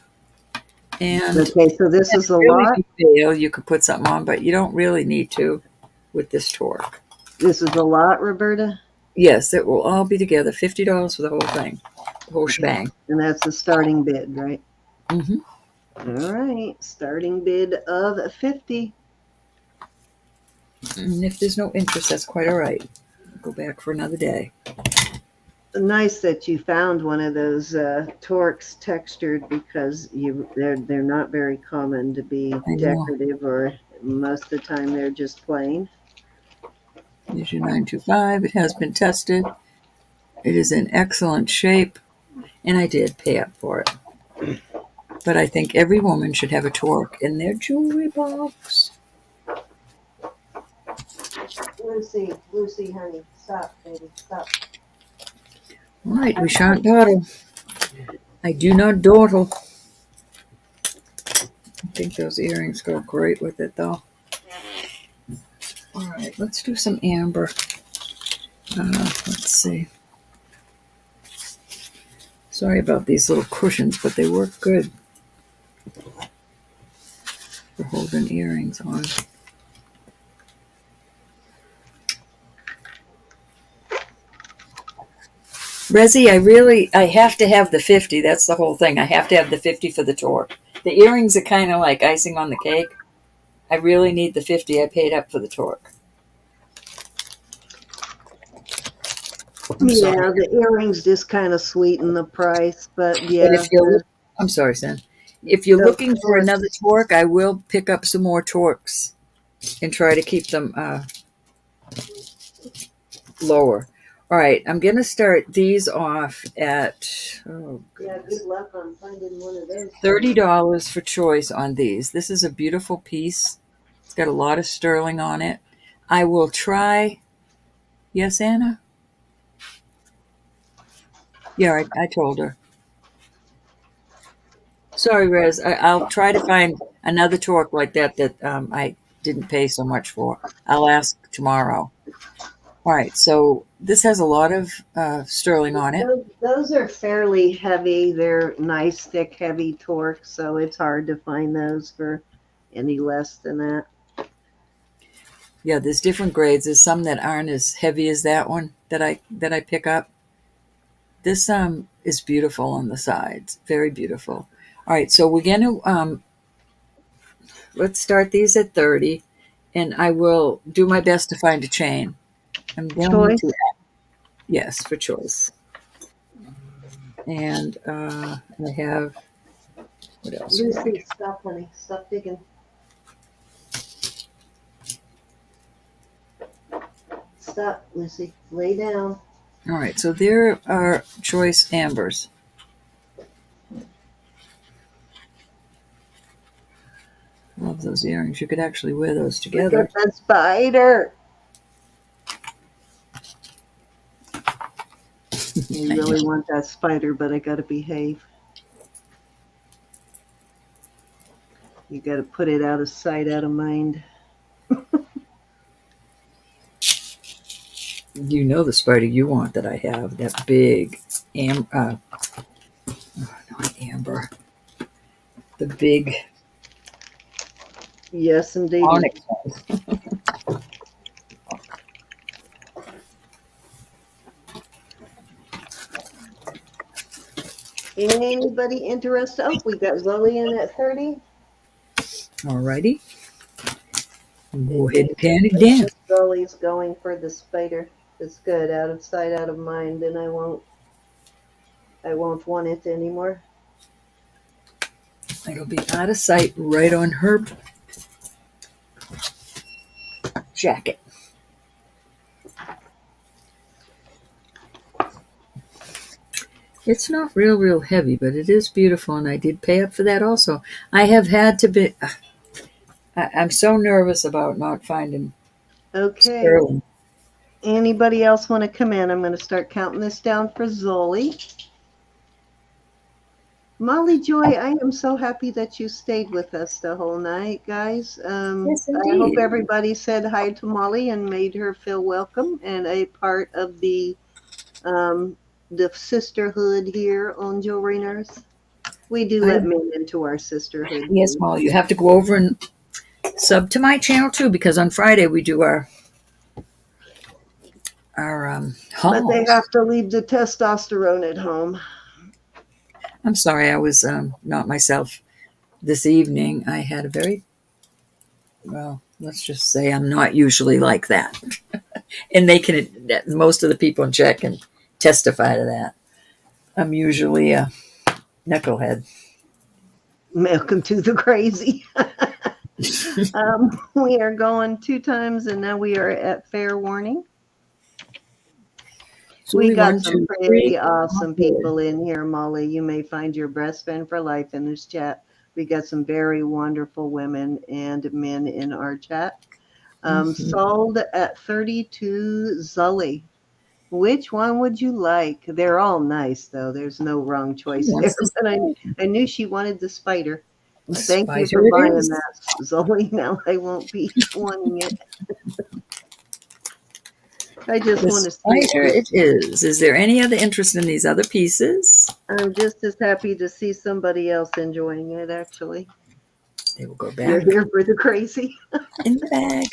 S2: And
S1: Okay, so this is a
S2: really,
S1: lot.
S2: if you fail, you could put something on, but you don't really need to with this torque.
S1: This is a lot, Roberta.
S2: Yes, it will all be together. $50 for the whole thing, the whole shebang.
S1: And that's the starting bid, right?
S2: Mm-hmm.
S1: All right, starting bid of 50.
S2: And if there's no interest, that's quite all right. Go back for another day.
S1: Nice that you found one of those torques textured because they're not very common to be decorative, or most of the time they're just plain.
S2: Here's your 925. It has been tested. It is in excellent shape, and I did pay up for it. But I think every woman should have a torque in their jewelry box.
S1: Lucy, honey, stop, baby, stop.
S2: All right, we shan't dawdle. I do not dawdle. I think those earrings go great with it, though. All right, let's do some amber. Let's see. Sorry about these little cushions, but they work good for holding earrings on. Resi, I have to have the 50. That's the whole thing. I have to have the 50 for the torque. The earrings are kind of like icing on the cake. I really need the 50. I paid up for the torque. I'm
S1: Yeah,
S2: sorry.
S1: the earrings just kind of sweeten the price, but
S2: And
S1: yeah,
S2: I'm sorry, Sam. If you're
S1: the
S2: looking for another
S1: torques.
S2: torque, I will pick up some more torques and try to keep them lower. All right, I'm going to start these off at
S1: Yeah, good luck on finding one of those.
S2: $30 for choice on these. This is a beautiful piece. It's got a lot of sterling on it. I will try. Yes, Anna? Yeah, I told her. Sorry, Rez. I'll try to find another torque like that I didn't pay so much for. I'll ask tomorrow. All right, so this has a lot of sterling on it.
S1: Those are fairly heavy. They're nice, thick, heavy torques, so it's hard to find those for any less than that.
S2: Yeah, there's different grades. There's some that aren't as heavy as that one that I pick up. This is beautiful on the sides, very beautiful. All right, so we're going to let's start these at 30, and I will do my best to find a chain. I'm going
S1: Choice.
S2: to yes for choice, and I have what else?
S1: Lucy, stop, honey. Stop digging. Stop, Lucy. Lay down.
S2: All right, so there are choice ambers. Love those earrings. You could actually wear those
S1: Look
S2: together.
S1: at that spider. You really want that spider, but I gotta behave. You gotta put it out of sight, out of mind.
S2: You know the spider you want that I have, that big not amber, the big
S1: Yes, indeed.
S2: onyx.
S1: Anybody interested? Oh, we got Zoe in at 30.
S2: All righty. Go ahead and pan it down.
S1: Zoe's going for the spider. It's good, out of sight, out of mind, and I won't want it anymore.
S2: It'll be out of sight right on her jacket. It's not real heavy, but it is beautiful, and I did pay up for that also. I have had to be. I'm so nervous about not finding
S1: Okay.
S2: sterling.
S1: Anybody else want to come in? I'm going to start counting this down for Zoe. Molly Joy, I am so happy that you stayed with us the whole night, guys.
S2: Yes,
S1: I hope
S2: indeed.
S1: everybody said hi to Molly and made her feel welcome and a part of the sisterhood here on Jewelry Nurse. We do let men into our sisterhood.
S2: Yes, Molly, you have to go over and sub to my channel too, because on Friday we do our
S1: But they
S2: hauls.
S1: have to leave the testosterone at home.
S2: I'm sorry, I was not myself this evening. I had a very, well, let's just say I'm not usually like that. And most of the people in chat can testify to that. I'm usually a knucklehead.
S1: Welcome to the crazy. We are going 2 times, and now we are at fair warning.
S2: So
S1: We got
S2: 1,
S1: some
S2: 2,
S1: pretty
S2: 3.
S1: awesome people in here, Molly. You may find your best friend for life in this chat. We got some very wonderful women and men in our chat. Sold at 32, Zully. Which one would you like? They're all nice, though. There's no wrong choice there. But I knew she wanted the spider. Thank you for buying that, Zoe. Now I won't be wanting it. I just
S2: The
S1: want to see
S2: spider
S1: it.
S2: it is. Is there any other interest in these other pieces?
S1: I'm just as happy to see somebody else enjoying it, actually.
S2: They will go
S1: You're
S2: back
S1: here for the crazy.
S2: in the bag.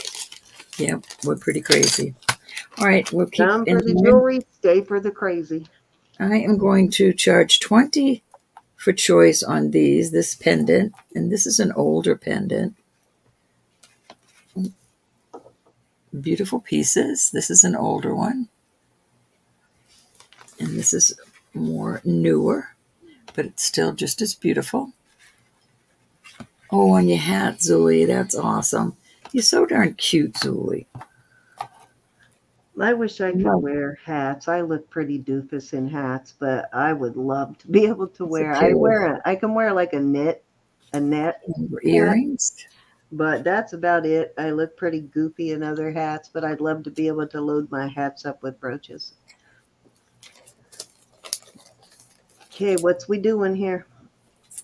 S2: Yep, we're pretty crazy. All right, we'll keep
S1: Come for the
S2: enjoying.
S1: jewelry, stay for the crazy.
S2: I am going to charge 20 for choice on these, this pendant, and this is an older pendant. Beautiful pieces. This is an older one, and this is more newer, but it's still just as beautiful. Oh, on your hat, Zuli, that's awesome. You're so darn cute, Zuli.
S1: I wish I could
S2: Love
S1: wear hats. I look pretty doofus in hats, but I would love to be able to
S2: it's a
S1: wear.
S2: kid.
S1: I can wear like a net hat,
S2: Earrings.
S1: but that's about it. I look pretty goofy in other hats, but I'd love to be able to load my hats up with brooches. Okay, what's we doing here?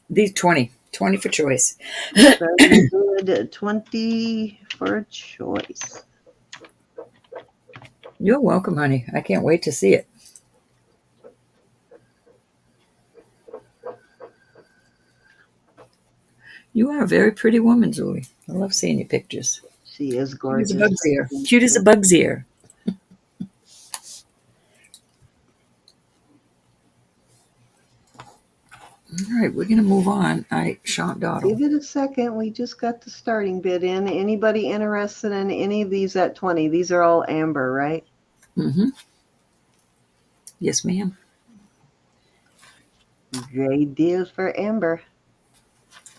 S2: These 20 for choice.
S1: Very good. 20 for choice.
S2: You're welcome, honey. I can't wait to see it. You are a very pretty woman, Zuli. I love seeing your pictures.
S1: She is
S2: Cute as a
S1: gorgeous.
S2: bug's ear. Cute as a bug's ear. All right, we're going to move on. I shan't dawdle.
S1: Give it a second. We just got the starting bid in. Anybody interested in any of these at 20? These are all amber, right?
S2: Mm-hmm. Yes, ma'am.
S1: Great deals for amber.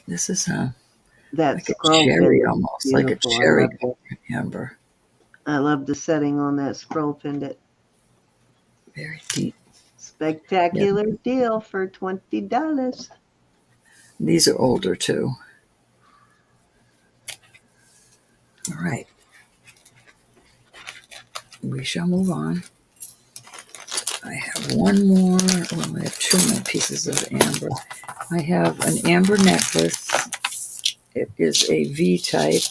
S2: This is
S1: That
S2: like a
S1: scroll
S2: cherry
S1: pendant is
S2: almost, like a
S1: beautiful.
S2: cherry
S1: I love it.
S2: amber.
S1: I love the setting on that scroll pendant.
S2: Very deep. Yeah,
S1: Spectacular deal for $20.
S2: these are older too. All right. We shall move on. I have one more. Well, I have two more pieces of amber. I have an amber necklace. It is a V type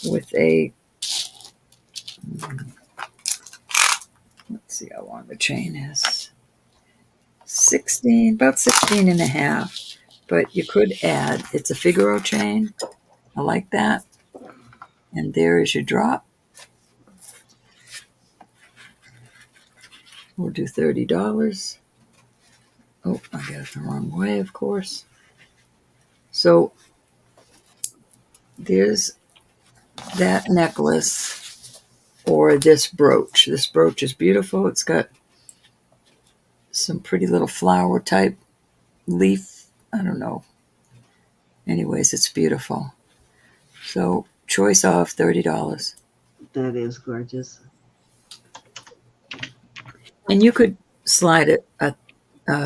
S2: with a, let's see how long the chain is. 16, about 16 and a half. But you could add, it's a Figaro chain. I like that. And there is your drop. We'll do $30. Oh, I got it the wrong way, of course. So there's that necklace or this brooch. This brooch is beautiful. It's got some pretty little flower type leaf. I don't know. Anyways, it's beautiful. So choice off $30.
S1: That is gorgeous.
S2: And you could slide a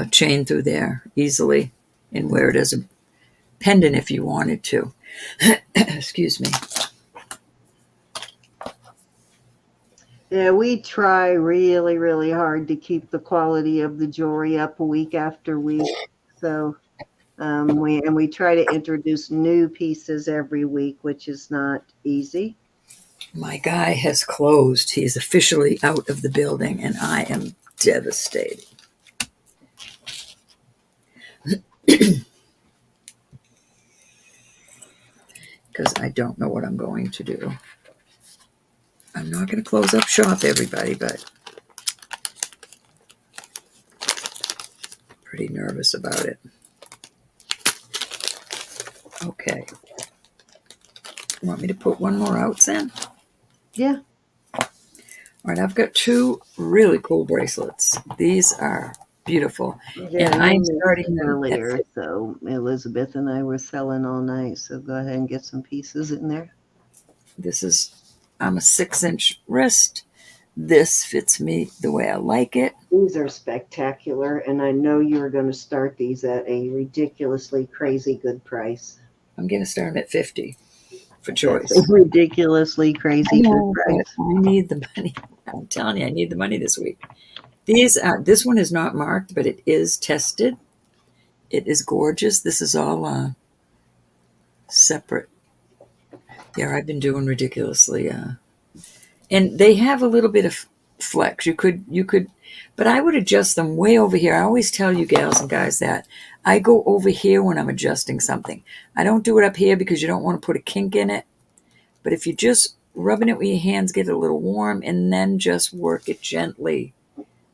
S2: chain through there easily and wear it as a pendant if you wanted to. Excuse me.
S1: Yeah, we try really, really hard to keep the quality of the jewelry up week after week. So we try to introduce new pieces every week, which is not easy.
S2: My guy has closed. He's officially out of the building, and I am devastated. Because I don't know what I'm going to do. I'm not going to close up shop, everybody, but pretty nervous about it. Okay. Want me to put one more out, Sam?
S1: Yeah.
S2: All right, I've got two really cool bracelets. These are beautiful.
S1: Yeah,
S2: And I'm starting them
S1: earlier.
S2: at,
S1: So Elizabeth and I were selling all night. So go ahead and get some pieces in there.
S2: I'm a 6-inch wrist. This fits me the way I like it.
S1: These are spectacular, and I know you're going to start these at a ridiculously crazy good price.
S2: I'm going to start them at 50 for
S1: That's
S2: choice.
S1: a ridiculously crazy good
S2: But
S1: price.
S2: I need the money. I'm telling you, I need the money this week. This one is not marked, but it is tested. It is gorgeous. This is all separate. Yeah, I've been doing ridiculously And they have a little bit of flex. You could, but I would adjust them way over here. I always tell you gals and guys that I go over here when I'm adjusting something. I don't do it up here because you don't want to put a kink in it. But if you just rubbing it with your hands, get it a little warm, and then just work it gently.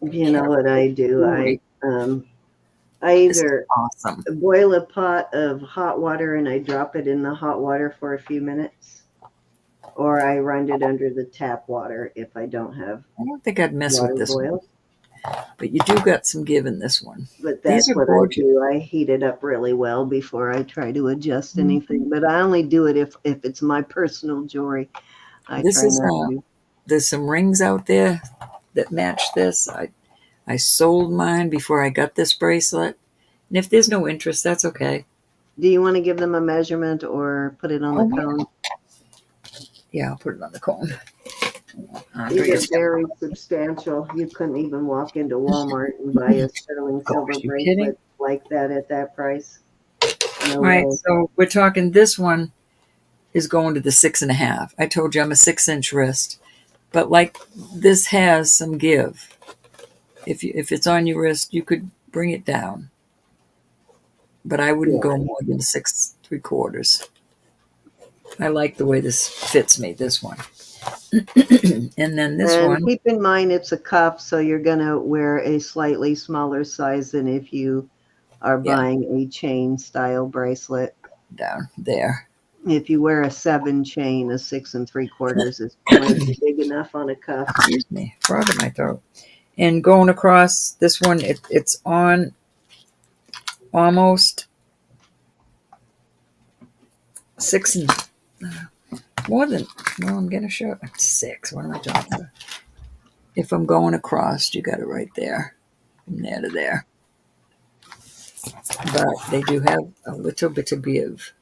S1: You know what I do? I
S2: This is
S1: either
S2: awesome.
S1: boil a pot of hot water and I drop it in the hot water for a few minutes, or I run it under the tap water if I don't have
S2: I don't think I'd mess with
S1: water
S2: this one,
S1: boiled.
S2: but you do got some give in this one.
S1: But
S2: These
S1: that's
S2: are
S1: what I
S2: gorgeous.
S1: do. I heat it up really well before I try to adjust anything. But I only do it if it's my personal jewelry. I
S2: This
S1: try
S2: is
S1: not to.
S2: there's some rings out there that match this. I sold mine before I got this bracelet. And if there's no interest, that's okay.
S1: Do you want to give them a measurement or put it on the
S2: Oh,
S1: cone?
S2: yeah, I'll put it on the cone.
S1: These are
S2: Andrea's
S1: very substantial. You couldn't even walk into Walmart and buy a sterling silver
S2: gosh, you kidding?
S1: bracelet like that at that price. No
S2: All right,
S1: way.
S2: so we're talking this one is going to the 6.5. I told you I'm a 6-inch wrist, but like this has some give. If it's on your wrist, you could bring it down, but I wouldn't
S1: Yeah.
S2: go more than 6.75. I like the way this fits me. This one, and then this
S1: And
S2: one,
S1: keep in mind it's a cuff, so you're going to wear a slightly smaller size than if you are
S2: yeah,
S1: buying a chain style bracelet.
S2: down there.
S1: If you wear a 7 chain, a 6 3/4 is plenty big enough on a cuff.
S2: Excuse me, frog in my throat. And going across this one, it's on almost 6 and more than. Well, I'm gonna show 6. What am I talking about? If I'm going across, you got it right there, from there to there. But they do have a little bit of give.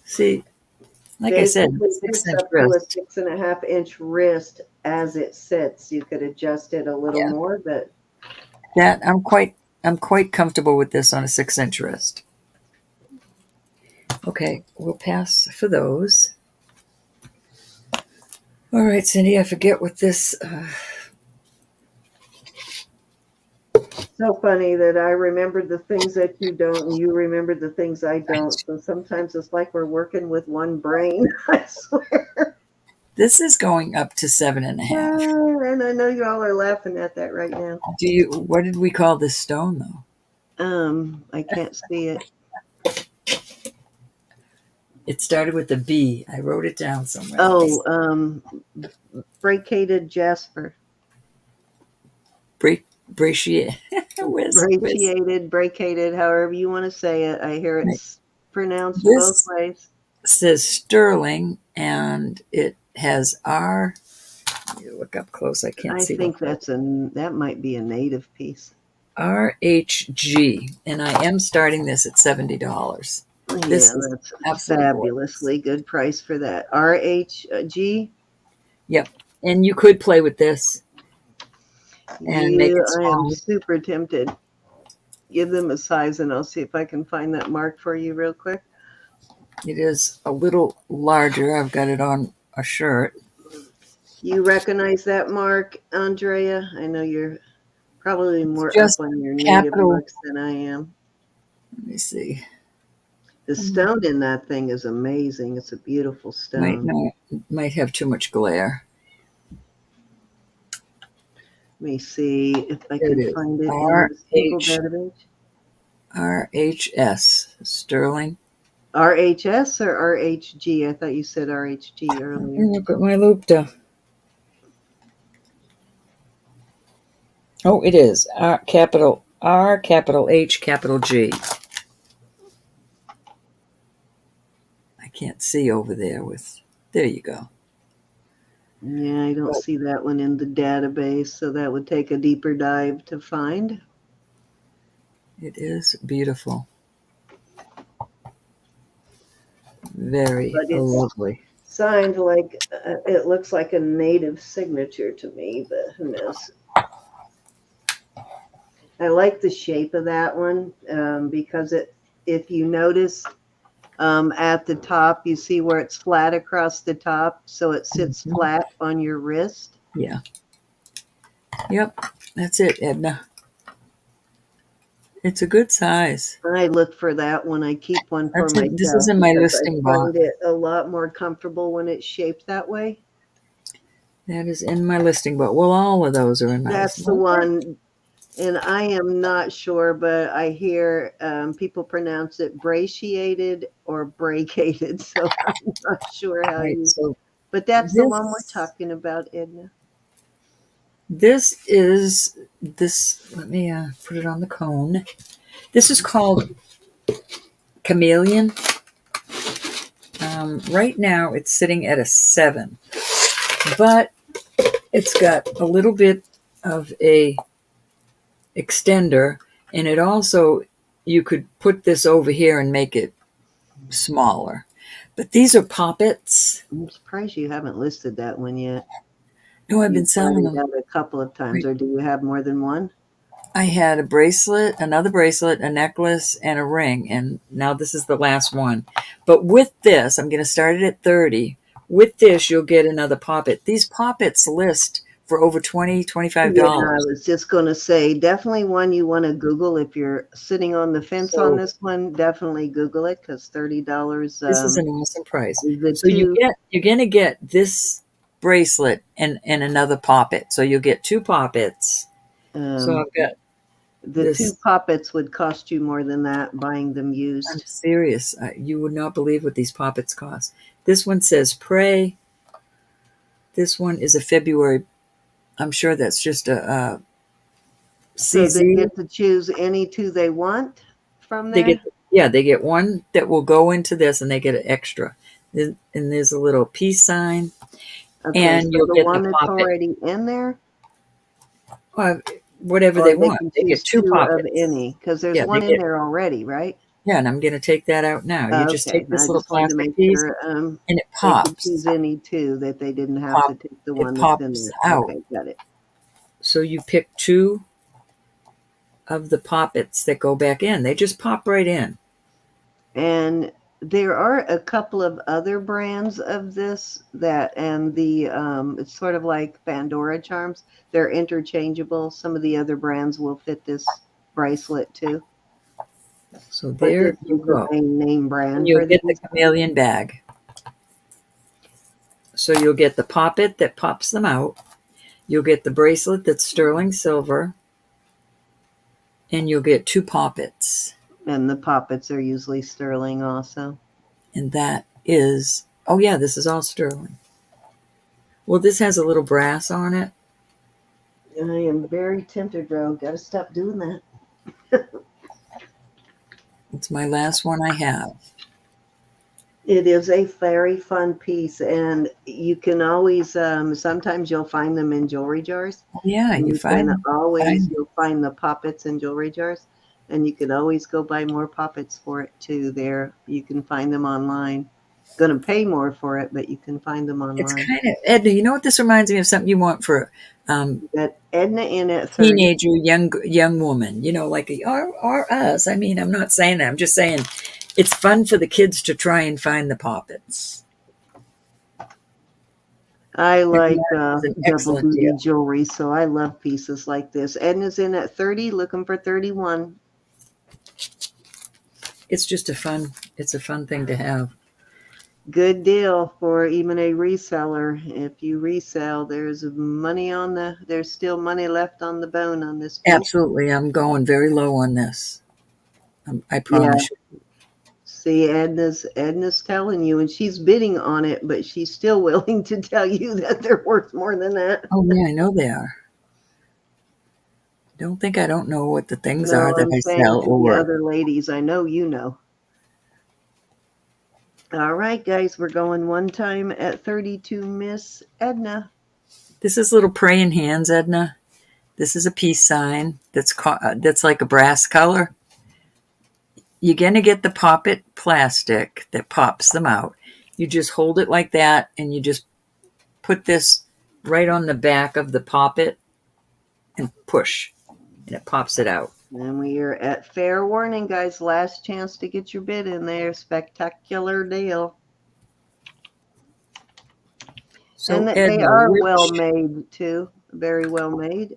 S2: See, like I said,
S1: Basically,
S2: 6-inch
S1: up to a
S2: wrist.
S1: 6.5 inch wrist as it sits. You could adjust it a little
S2: Yeah,
S1: more, but
S2: that I'm quite comfortable with this on a 6-inch wrist. Okay, we'll pass for those. All right, Cindy, I forget what this.
S1: so funny that I remember the things that you don't, and you remember the things I don't. So sometimes it's like we're working with one brain. I swear.
S2: This is going up to 7.5.
S1: And I know you all are laughing at that right now.
S2: Do you? What did we call this stone though?
S1: I can't see it.
S2: It started with a B. I wrote it down somewhere.
S1: Oh, brachiated jasper.
S2: Brachiated.
S1: Brachiated, however you want to say it. I hear it's pronounced both
S2: This
S1: ways.
S2: says sterling, and it has R. You look up close. I can't
S1: I
S2: see.
S1: think that might be a native piece.
S2: RHG, and I am starting this at $70. This
S1: Yeah,
S2: is
S1: that's
S2: absolutely
S1: fabulously good price for that. RHG.
S2: Yep, and you could play with this and make it
S1: I am
S2: small.
S1: super tempted. Give them a size, and I'll see if I can find that mark for you real quick.
S2: It is a little larger. I've got it on a shirt.
S1: You recognize that mark, Andrea? I know you're probably more up
S2: Just
S1: on your native
S2: capital.
S1: marks than I am.
S2: Let me see.
S1: The stone in that thing is amazing. It's a beautiful stone.
S2: Might have too much glare.
S1: Let me see if I
S2: There it
S1: can
S2: is.
S1: find it in the sample database.
S2: RHS sterling.
S1: RHS or RHG? I thought you said RHG earlier.
S2: Look at my loop though. Oh, it is capital R, capital H, capital G. I can't see over there with. There you go.
S1: Yeah, I don't see that one in the database, so that would take a deeper dive to find.
S2: It is beautiful. Very lovely.
S1: Signed like it looks like a native signature to me, but who knows? I like the shape of that one because if you notice, At the top, you see where it's flat across the top, so it sits
S2: Mhm.
S1: flat on your wrist.
S2: Yeah. Yep. That's it, Edna. It's a good size.
S1: I look for that when I keep one for
S2: That's it. This is
S1: myself
S2: in my
S1: because I
S2: listing
S1: find
S2: box.
S1: it a lot more comfortable when it's shaped that way.
S2: That is in my listing book. Well, all of those are in my
S1: That's
S2: listing
S1: the
S2: book.
S1: one, and I am not sure, but I hear people pronounce it brachiated or brachiated, so I'm not sure how
S2: Right.
S1: you.
S2: So
S1: But that's the one we're
S2: this
S1: talking about, Edna.
S2: this is this. Let me put it on the cone. This is called Chameleon. Right now, it's sitting at a 7, but it's got a little bit of a extender, and it also you could put this over here and make it smaller. But these are poppets.
S1: I'm surprised you haven't listed that one yet.
S2: No, I've been
S1: You've
S2: selling
S1: tried it
S2: them.
S1: out a couple of times,
S2: Right.
S1: or do you have more than one?
S2: I had a bracelet, another bracelet, a necklace, and a ring, and now this is the last one. But with this, I'm going to start it at 30. With this, you'll get another poppet. These poppets list for over $20,
S1: Yeah, I
S2: $25.
S1: was just going to say, definitely one you want to Google if you're sitting on the fence on
S2: So
S1: this one. Definitely Google it because $30
S2: this is an awesome price.
S1: the
S2: So
S1: two.
S2: you're going to get this bracelet and another poppet. So you'll get two poppets. So
S1: Um,
S2: I've got
S1: the two
S2: this.
S1: poppets would cost you more than that buying them
S2: I'm
S1: used.
S2: serious. You would not believe what these poppets cost. This one says pray. This one is a February. I'm sure that's just a
S1: So they
S2: CZ.
S1: get to choose any two they want from
S2: They get
S1: there.
S2: they get one that will go into this, and they get an extra. And there's a little peace sign,
S1: Okay,
S2: and
S1: so
S2: you'll
S1: the
S2: get the
S1: one that's
S2: poppet.
S1: already in there,
S2: Uh, Whatever
S1: or
S2: they
S1: they
S2: want.
S1: can
S2: They
S1: choose
S2: get two
S1: two of
S2: poppets.
S1: any, because there's
S2: Yeah, they
S1: one in
S2: get
S1: there already, right?
S2: yeah, and I'm going to take that out now. You just
S1: Okay,
S2: take
S1: I
S2: this little
S1: just wanted to
S2: plastic
S1: make
S2: piece,
S1: sure
S2: and it
S1: they could
S2: pops.
S1: choose any two, that they didn't have to take the
S2: It
S1: one that's in
S2: pops
S1: there.
S2: out.
S1: Okay, got it.
S2: So you pick two of the poppets that go back in. They just pop right in.
S1: And there are a couple of other brands of this that, and the it's sort of like Pandora charms. They're interchangeable. Some of the other brands will fit this bracelet too,
S2: So
S1: but
S2: there
S1: this
S2: you
S1: is the
S2: go.
S1: main name
S2: And
S1: brand
S2: you'll
S1: for
S2: get the
S1: these.
S2: chameleon bag. So you'll get the poppet that pops them out. You'll get the bracelet that's sterling silver. And you'll get two poppets.
S1: And the poppets are usually sterling also.
S2: And that is, oh yeah, this is all sterling. Well, this has a little brass on it.
S1: I am very tempted, bro. Got to stop doing that.
S2: It's my last one I have.
S1: It is a very fun piece, and you can always, sometimes you'll find them in jewelry jars.
S2: Oh, yeah,
S1: And
S2: you
S1: you can always,
S2: find
S1: you'll find the poppets in jewelry jars, and you can always go buy more poppets for it too. There, you can find them online. Going to pay more for it, but you can find them
S2: it's
S1: online.
S2: kind of Edna. You know what this reminds me of? Something you want for
S1: Got Edna in at 30.
S2: teenager, young woman. You know, like or us. I mean, I'm not saying that. I'm just saying it's fun for the kids to try and find the poppets.
S1: I
S2: And
S1: like
S2: that is an
S1: double
S2: excellent deal.
S1: duty jewelry, so I love pieces like this. Edna's in at 30, looking for 31.
S2: It's just it's a fun thing to have.
S1: Good deal for even a reseller. If you resell, there's still money left on the bone on this piece.
S2: Absolutely. I'm going very low on this. I
S1: Yeah.
S2: promise you.
S1: See, Edna's telling you, and she's bidding on it, but she's still willing to tell you that they're worth more than that.
S2: Oh, yeah, I know they are. Don't think I don't know what the things
S1: No,
S2: are that
S1: I'm
S2: I
S1: saying
S2: sell
S1: to
S2: or
S1: the
S2: worth.
S1: other ladies, I know you know. All right, guys, we're going one time at 32, Miss Edna.
S2: This is little praying hands, Edna. This is a peace sign that's like a brass color. You're going to get the poppet plastic that pops them out. You just hold it like that, and you just put this right on the back of the poppet and push, and it pops it out.
S1: And we are at fair warning, guys. Last chance to get your bid in there. Spectacular deal.
S2: So
S1: And they
S2: Edna,
S1: are well made too. Very well made.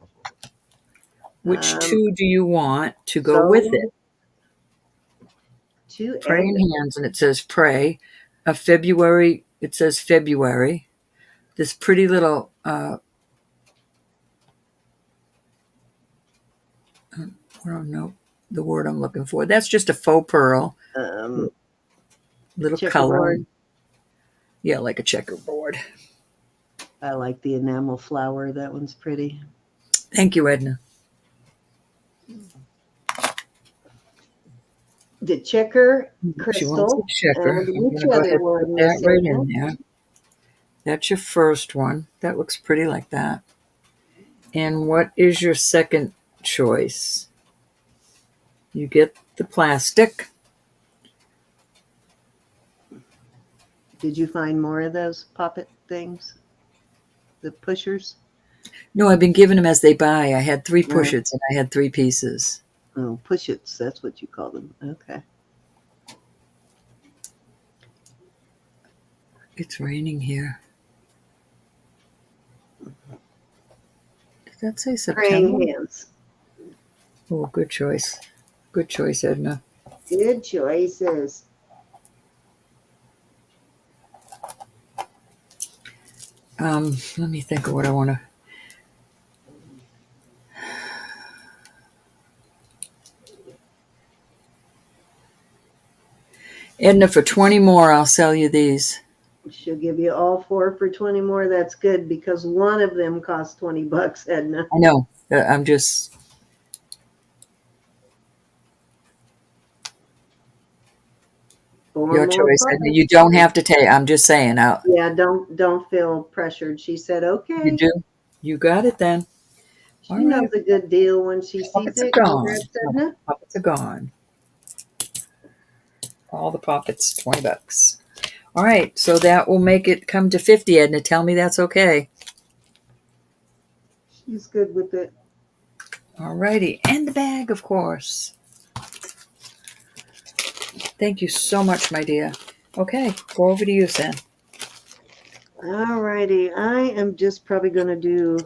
S2: which two do you want to go with
S1: So
S2: it?
S1: to
S2: Praying
S1: Edna.
S2: hands, and it says pray. A February, it says February. This pretty little, I don't know the word I'm looking for. That's just a faux pearl, little
S1: Checkerboard.
S2: coloring. Yeah, like a checkerboard.
S1: I like the enamel flower. That one's pretty.
S2: Thank you, Edna.
S1: The checker
S2: She wants a
S1: crystal.
S2: checker.
S1: And
S2: I'm going
S1: which
S2: to go
S1: other
S2: ahead and put
S1: one,
S2: that
S1: Miss
S2: right
S1: Edna?
S2: in there. That's your first one. That looks pretty like that. And what is your second choice? You get the plastic.
S1: Did you find more of those poppet things? The pushers?
S2: No, I've been giving them as they buy. I had 3
S1: Right.
S2: push-its and I had 3 pieces.
S1: Oh, push-its. That's what you call them. Okay.
S2: It's raining here. Did that say September?
S1: Praying hands.
S2: Oh, good choice. Good choice, Edna.
S1: Good choices.
S2: Let me think of what I want to. Edna, for 20 more, I'll sell you these.
S1: She'll give you all 4 for 20 more. That's good because one of them costs 20 bucks, Edna.
S2: I know. I'm just.
S1: 4
S2: Your
S1: more
S2: choice, Edna.
S1: puppets.
S2: You don't have to take. I'm just saying.
S1: Yeah, don't feel pressured. She said, okay.
S2: You do. You got it then.
S1: She
S2: All
S1: knows
S2: right.
S1: a good deal when she sees
S2: Pockets are
S1: it.
S2: gone.
S1: Congrats, Edna.
S2: Pockets are gone. All the pockets, 20 bucks. All right. So that will make it come to 50, Edna. Tell me that's okay.
S1: She's good with it.
S2: All righty. And the bag, of course. Thank you so much, my dear. Okay. Go over to you, Sam.
S1: All righty. I am just probably going to do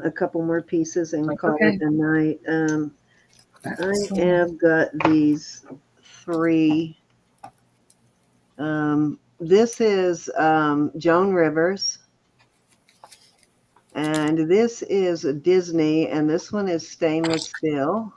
S1: a couple more pieces and
S2: That's
S1: call
S2: okay.
S1: it a night. I have got these 3. This is Joan Rivers. And this is Disney. And this one is stainless steel.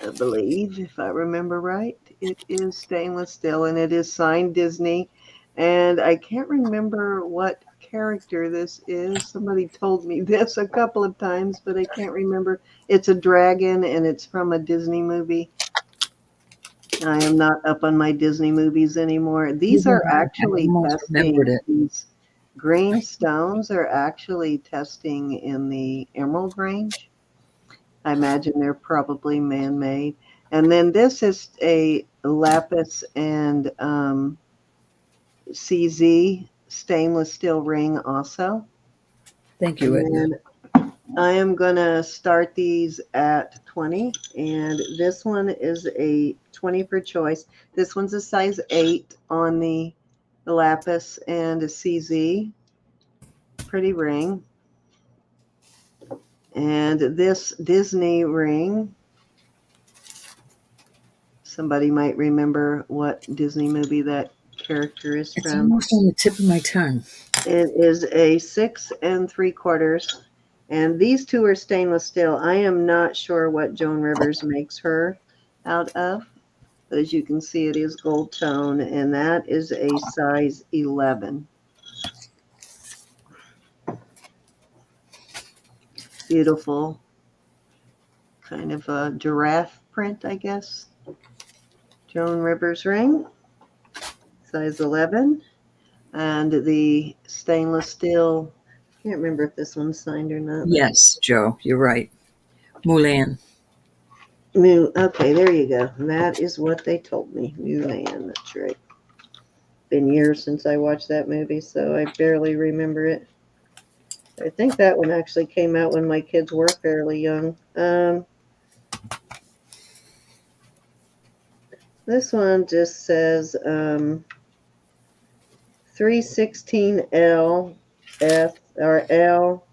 S1: I believe, if I remember right. It is stainless steel. And it is signed Disney. And I can't remember what character this is. Somebody told me this a couple of times, but I can't remember. It's a dragon, and it's from a Disney movie. I am not up on my Disney movies anymore. These are actually
S2: almost remembered
S1: testing.
S2: it.
S1: These green stones are actually testing in the emerald range. I imagine they're probably man-made. And then this is a lapis and CZ stainless steel ring also.
S2: Thank you, Edna.
S1: And I am going to start these at 20. And this one is a 20 for choice. This one's a size 8 on the lapis and a CZ. Pretty ring. And this Disney ring, somebody might remember what Disney movie that character is
S2: It's
S1: from.
S2: almost on the tip of my tongue.
S1: It is a 6 3/4, and these 2 are stainless steel. I am not sure what Joan Rivers makes her out of, but as you can see, it is gold tone, and that is a size 11. Beautiful, kind of a giraffe print, I guess. Joan Rivers ring, size 11. And the stainless steel, I can't remember if this one's signed or not.
S2: Yes, Joe, you're right. Mulan.
S1: Okay, there you go. That is what they told me. Mulan, that's right. Been years since I watched that movie, so I barely remember it. I think that one actually came out when my kids were fairly young. This one just says 316L F or L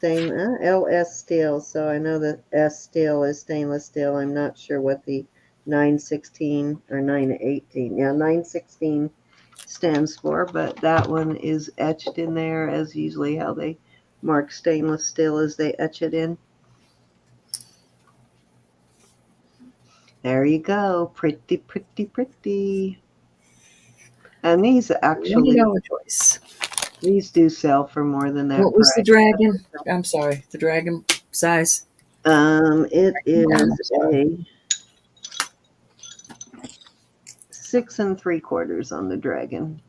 S1: LS steel. So I know that S steel is stainless steel. I'm not sure what the 916 or 918. Yeah, 916 stands for, but that one is etched in there as usually how they mark stainless steel as they etch it in. There you go. Pretty, pretty, pretty. And these actually,
S2: $20 choice.
S1: these do sell for more than that
S2: What was the
S1: price.
S2: dragon? I'm sorry, the dragon size.
S1: It
S2: I'm
S1: is
S2: sorry.
S1: a 6 3/4 on the dragon.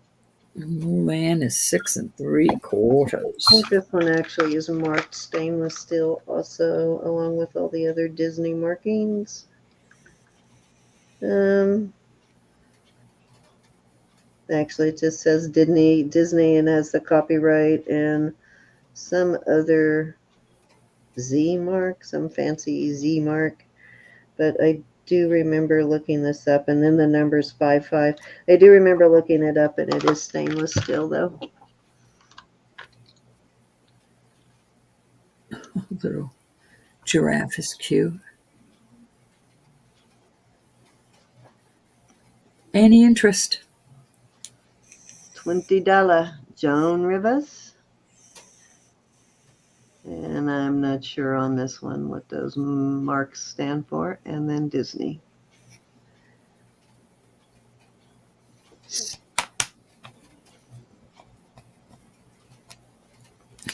S2: Mulan is 6 3/4.
S1: I think this one actually is marked stainless steel also, along with all the other Disney markings. Actually, it just says Disney and has the copyright and some other Z mark, some fancy Z mark. But I do remember looking this up, and then the number's 55. I do remember looking it up, and it is stainless steel, though.
S2: Little giraffe is cute. Any interest?
S1: $20 Joan Rivers. And I'm not sure on this one what those marks stand for. And then Disney.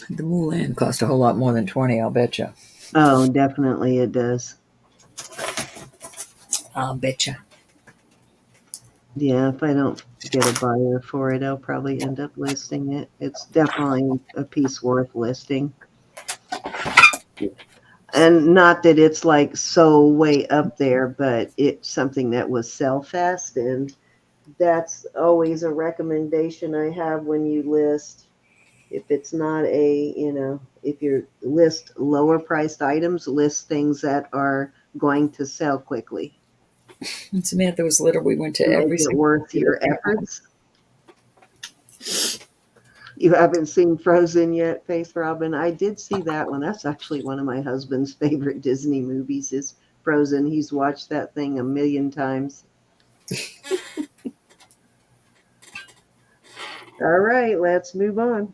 S2: The Mulan cost a whole lot more than 20, I'll bet you.
S1: Oh, definitely it does.
S2: I'll bet you.
S1: Yeah, if I don't get a buyer for it, I'll probably end up listing it. It's definitely a piece worth listing. And not that it's like so way up there, but it's something that will sell fast. And that's always a recommendation I have when you list. If it's not if you list lower priced items, list things that are going to sell quickly.
S2: When Samantha was little, we went to
S1: Make
S2: every
S1: it
S2: single
S1: worth your efforts. You haven't seen Frozen yet, Faith Robin? I did see that one. That's actually one of my husband's favorite Disney movies is Frozen. He's watched that thing a million times. All right, let's move on.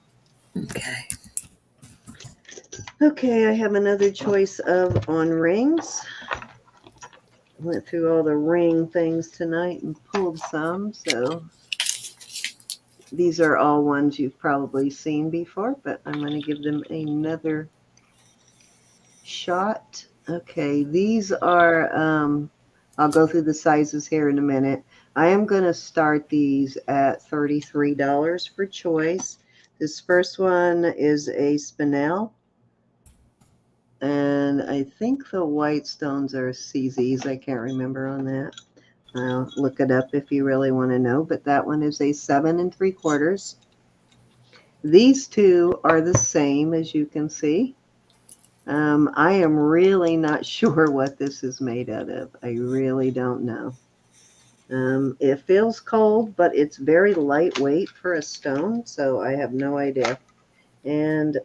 S2: Okay.
S1: Okay, I have another choice on rings. Went through all the ring things tonight and pulled some, so these are all ones you've probably seen before, but I'm going to give them another shot. Okay, these are, I'll go through the sizes here in a minute. I am going to start these at $33 for choice. This first one is a spinel. And I think the white stones are CZs. I can't remember on that. I'll look it up if you really want to know. But that one is a 7 3/4. These two are the same, as you can see. I am really not sure what this is made out of. I really don't know. It feels cold, but it's very lightweight for a stone, so I have no idea. And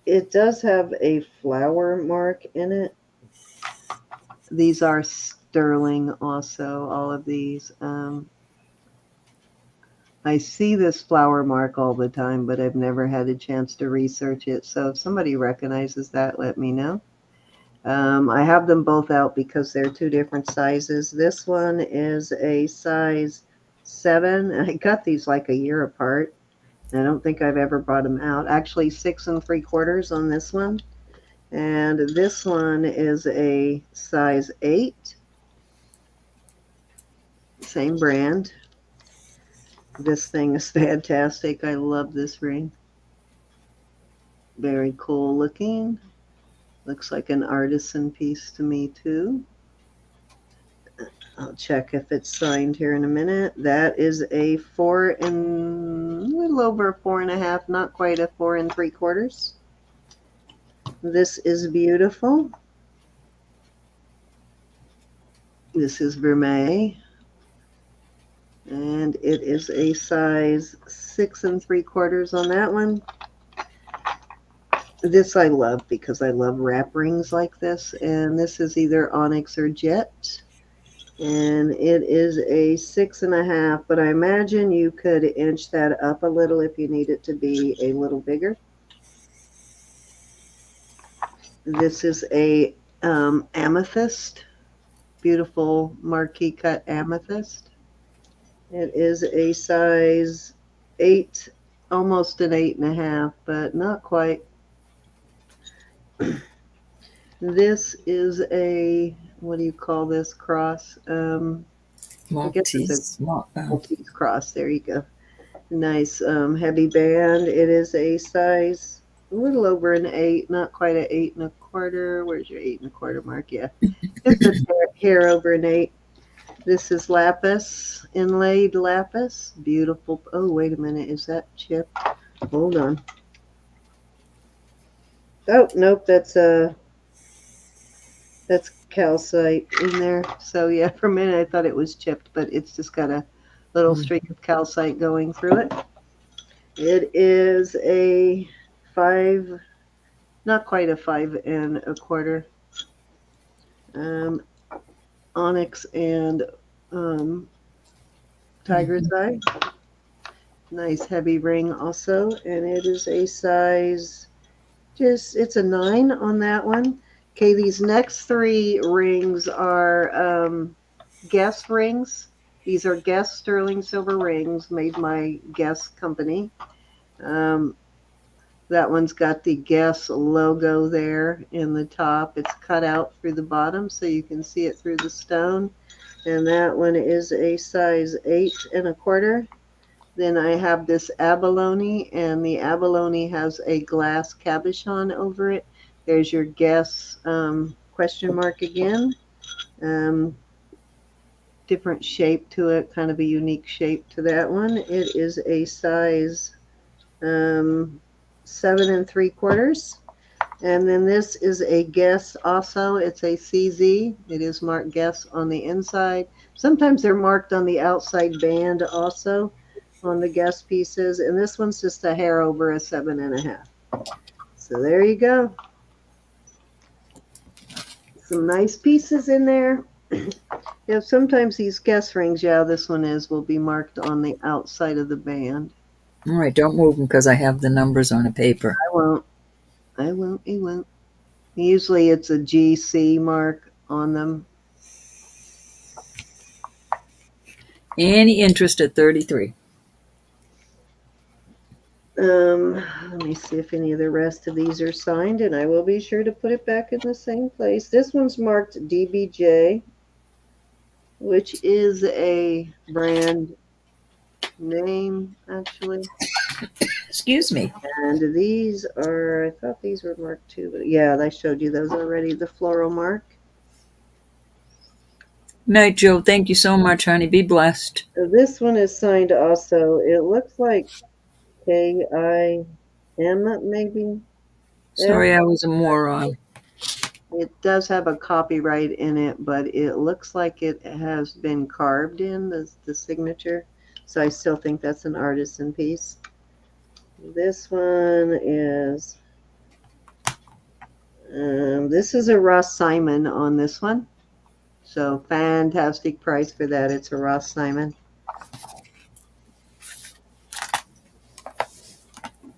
S1: it does have a flower mark in it. These are sterling also, all of these. I see this flower mark all the time, but I've never had a chance to research it. So if somebody recognizes that, let me know. I have them both out because they're two different sizes. This one is a size 7. I got these like a year apart. I don't think I've ever brought them out. Actually, 6 3/4 on this one. And this one is a size 8. Same brand. This thing is fantastic. I love this ring. Very cool looking. Looks like an artisan piece to me too. I'll check if it's signed here in a minute. That is a 4 and a little over 4.5, not quite a 4 3/4. This is beautiful. This is vermeil, and it is a size 6 3/4 on that one. This I love because I love wrap rings like this, and this is either onyx or jet, and it is a 6 1/2. But I imagine you could inch that up a little if you need it to be a little bigger. This is a amethyst, beautiful marquee cut amethyst. It is a size 8, almost an 8 1/2, but not quite. This is a, what do you call this cross? I guess it's a Maltese cross. There you go. Nice heavy band. It is a size a little over an 8, not quite an 8 1/4. Where's your 8 1/4 mark? Yeah, just a hair over an 8. This is lapis, inlaid lapis. Beautiful. Oh, wait a minute. Is that chipped? Hold on. Oh, nope. That's calcite in there. So yeah, for a minute I thought it was chipped, but it's just got a little streak of calcite going through it. It is a 5, not quite a 5 1/4. Onyx and tiger's eye. Nice heavy ring also, and it is a size, it's a 9 on that one. Okay, these next 3 rings are Guess rings. These are Guess sterling silver rings made by Guess company. That one's got the Guess logo there in the top. It's cut out through the bottom so you can see it through the stone. And that one is a size 8 1/4. Then I have this abalone, and the abalone has a glass cabochon over it. There's your Guess question mark again. Different shape to it, kind of a unique shape to that one. It is a size 7 3/4. And then this is a Guess also. It's a CZ. It is marked Guess on the inside. Sometimes they're marked on the outside band also on the Guess pieces. And this one's just a hair over a 7 1/2. So there you go. Some nice pieces in there. Yeah, sometimes these Guess rings, yeah, this one will be marked on the outside of the band.
S2: All right, don't move them because I have the numbers on a paper.
S1: I won't. Usually it's a GC mark on them.
S2: Any interest at 33?
S1: Let me see if any of the rest of these are signed, and I will be sure to put it back in the same place. This one's marked DBJ, which is a brand name, actually.
S2: Excuse me.
S1: And these are, I thought these were marked too, but yeah, I showed you those already, the floral mark.
S2: Night, Joe. Thank you so much, honey. Be blessed.
S1: So this one is signed also. It looks like KIM, maybe.
S2: Sorry, I was a moron.
S1: It does have a copyright in it, but it looks like it has been carved in the signature. So I still think that's an artisan piece. This one is, this is a Ross Simon on this one. So fantastic price for that. It's a Ross Simon.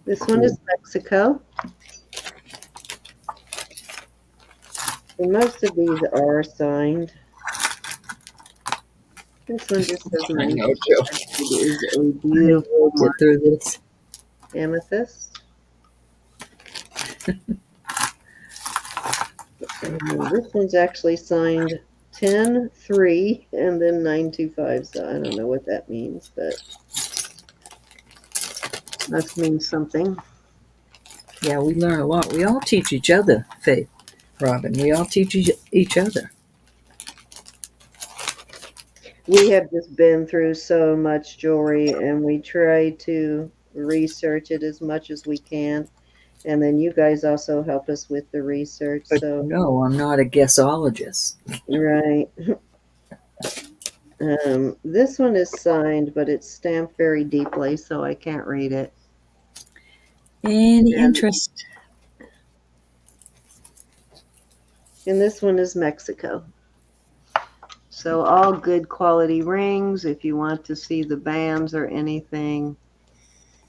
S1: This one is Mexico. And most of these are signed. This one just says
S2: I know, Joe.
S1: it is a beautiful
S2: Get through this.
S1: amethyst. This one's actually signed 10-3 and then 925. So I don't know what that means, but must mean something.
S2: Yeah, we learn a lot. We all teach each other, Faith, Robin. We all teach each other.
S1: We have just been through so much jewelry, and we try to research it as much as we can. And then you guys also help us with the research.
S2: But
S1: so
S2: no, I'm not a guessologist.
S1: right. This one is signed, but it's stamped very deeply, so I can't read it.
S2: Any
S1: And,
S2: interest?
S1: and this one is Mexico. So all good quality rings. If you want to see the bands or anything,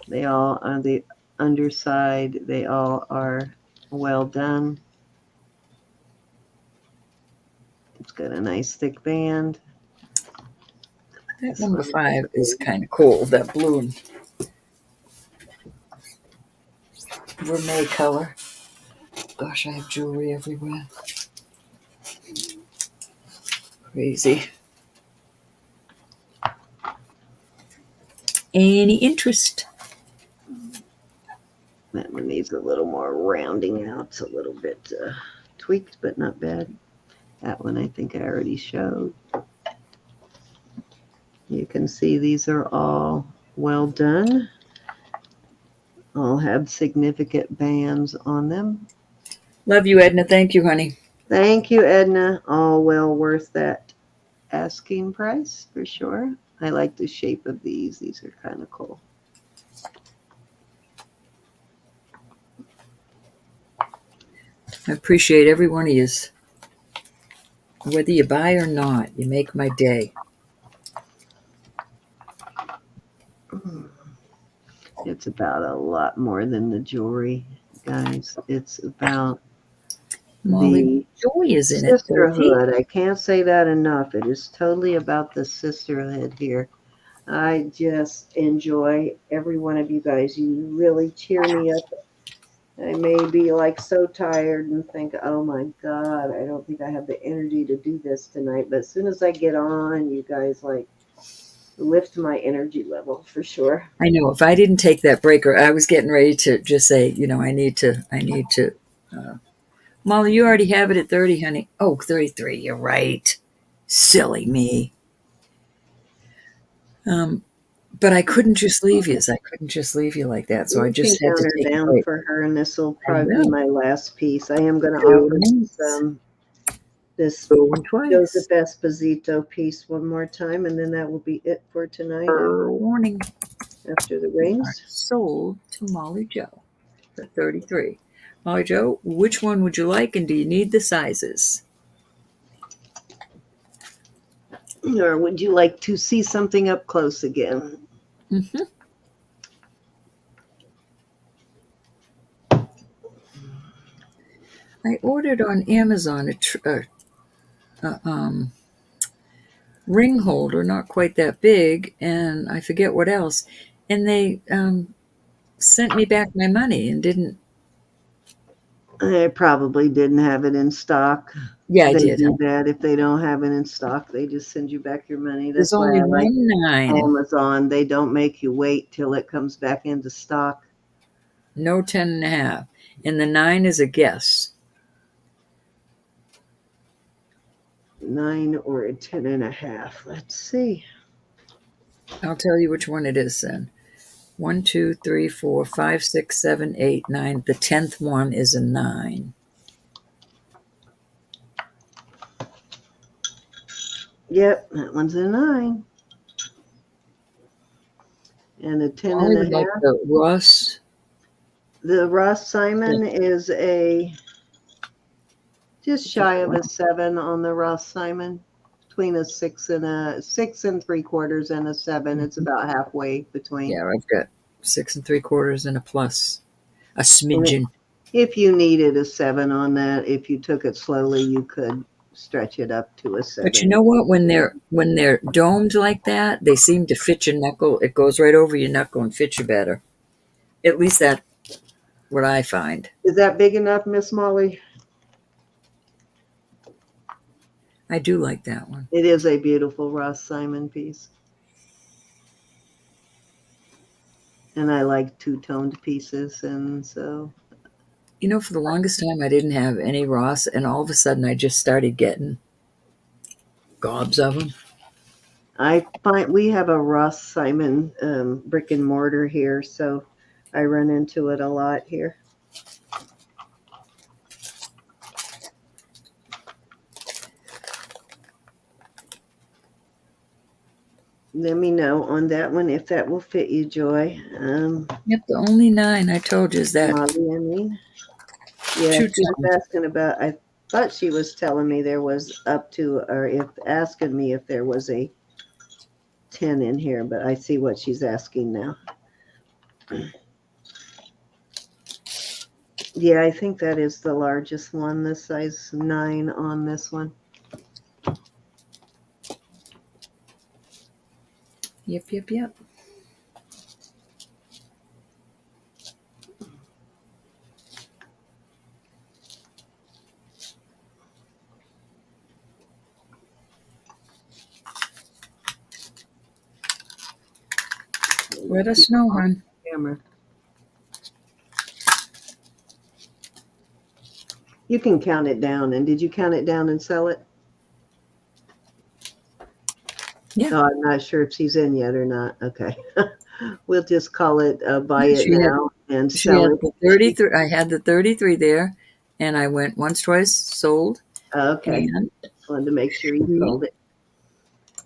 S1: they all on the underside, they all are well done. It's got a nice thick band.
S2: That
S1: This
S2: number
S1: one
S2: 5 is kind of cool. That blue and vermeil color. Gosh, I have jewelry everywhere. Crazy. Any interest?
S1: That one needs a little more rounding out. It's a little bit tweaked, but not bad. That one I think I already showed. You can see these are all well done. All have significant bands on them.
S2: Love you, Edna. Thank you, honey.
S1: Thank you, Edna. All well worth that asking price for sure. I like the shape of these. These are kind of cool.
S2: I appreciate every one of yous. Whether you buy or not, you make my day.
S1: It's about a lot more than the jewelry, guys. It's about
S2: Molly
S1: the
S2: Joy is in it, Dorothy.
S1: sisterhood. I can't say that enough. It is totally about the sisterhood here. I just enjoy every one of you guys. You really cheer me up. I may be like so tired and think, oh my God, I don't think I have the energy to do this tonight. But as soon as I get on, you guys like lift my energy level for sure.
S2: I know if I didn't take that breaker, I was getting ready to just say, I need to. Molly, you already have it at 30, honey. Oh, 33, you're right. Silly me. But I couldn't just leave you. I couldn't just leave you like that. So I
S1: You can
S2: just had
S1: count
S2: to
S1: her
S2: take a
S1: down
S2: break.
S1: for her, and this will
S2: I
S1: probably be
S2: will.
S1: my last piece. I am going to
S2: Go
S1: offer
S2: once,
S1: this
S2: going twice.
S1: Joseph Esposito piece one more time, and then that will be it for tonight
S2: Warning.
S1: after the
S2: They are
S1: rings.
S2: sold to Molly Joe for 33. Molly Joe, which one would you like, and do you need the sizes?
S1: Or would you like to see something up close again?
S2: Mm-hmm. I ordered on Amazon a ring holder, not quite that big, and I forget what else. And they sent me back my money and didn't.
S1: I probably didn't have it in stock.
S2: Yeah, I
S1: They
S2: did.
S1: do that. If they don't have it in stock, they just send you back your money.
S2: There's
S1: That's why
S2: only
S1: I like
S2: one 9,
S1: Amazon. They don't make you wait till it comes back into stock.
S2: no 10.5, and the 9 is a guess.
S1: 9 or a 10.5. Let's see.
S2: I'll tell you which one it is then. 1, 2, 3, 4, 5, 6, 7, 8, 9. The 10th one is a 9.
S1: Yep, that one's a 9. And a 10
S2: Molly
S1: and a
S2: would like
S1: half.
S2: the Ross.
S1: The Ross Simon is a just shy of a 7 on the Ross Simon. Between a 6 and 3/4 and a 7. It's about halfway between.
S2: Yeah, I've got 6 3/4 and a plus, a
S1: And
S2: smidgen.
S1: if you needed a 7 on that, if you took it slowly, you could stretch it up to a 7.
S2: But you know what? When they're domed like that, they seem to fit your knuckle. It goes right over your knuckle and fits you better. At least that's what I find.
S1: Is that big enough, Miss Molly?
S2: I do like that one.
S1: It is a beautiful Ross Simon piece. And I like two-toned pieces, and so
S2: For the longest time, I didn't have any Ross, and all of a sudden, I just started getting gobs of them.
S1: I find we have a Ross Simon brick and mortar here, so I run into it a lot here. let me know on that one if that will fit you, Joy.
S2: Yep, the only 9 I told you is that
S1: Molly, I mean. Yeah, she was
S2: two-tone.
S1: asking about, I thought she was telling me there was up to, or if asking me if there was a 10 in here, but I see what she's asking now. Yeah, I think that is the largest one, the size 9 on this one.
S2: Yep, yep, yep. Let us know, hon.
S1: Camera. You can count it down. And did you count it down and sell it?
S2: Yeah.
S1: No, I'm not sure if she's in yet or not. Okay. We'll just call it buy
S2: Yeah,
S1: it now and
S2: She
S1: sell
S2: had
S1: it.
S2: the 33. I had the 33 there, and I went once, twice, sold.
S1: Okay.
S2: And
S1: Wanted to make sure you sold it.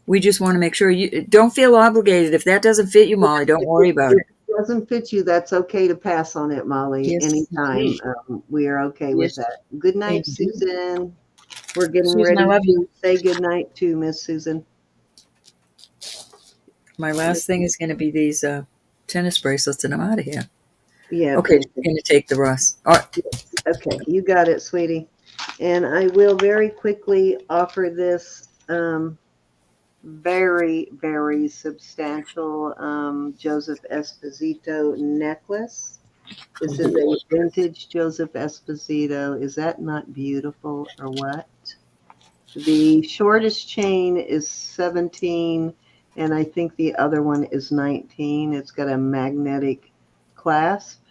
S2: we just want to make sure you don't feel obligated. If that doesn't fit you, Molly, don't worry about
S1: If
S2: it.
S1: it doesn't fit you, that's okay to pass on it, Molly.
S2: Yes,
S1: Anytime.
S2: indeed.
S1: We are okay with
S2: Yes,
S1: that. Good night,
S2: indeed.
S1: Susan. We're getting
S2: Susan, I
S1: ready
S2: love you.
S1: to say good night to Miss Susan.
S2: My last thing is going to be these tennis bracelets, and I'm out of here.
S1: Yeah,
S2: Okay,
S1: thank
S2: she's
S1: you.
S2: going to take the Ross. All right.
S1: Okay, you got it, sweetie. And I will very quickly offer this very, very substantial Joseph Esposito necklace. This is a vintage Joseph Esposito. Is that not beautiful or what? The shortest chain is 17, and I think the other one is 19. It's got a magnetic clasp.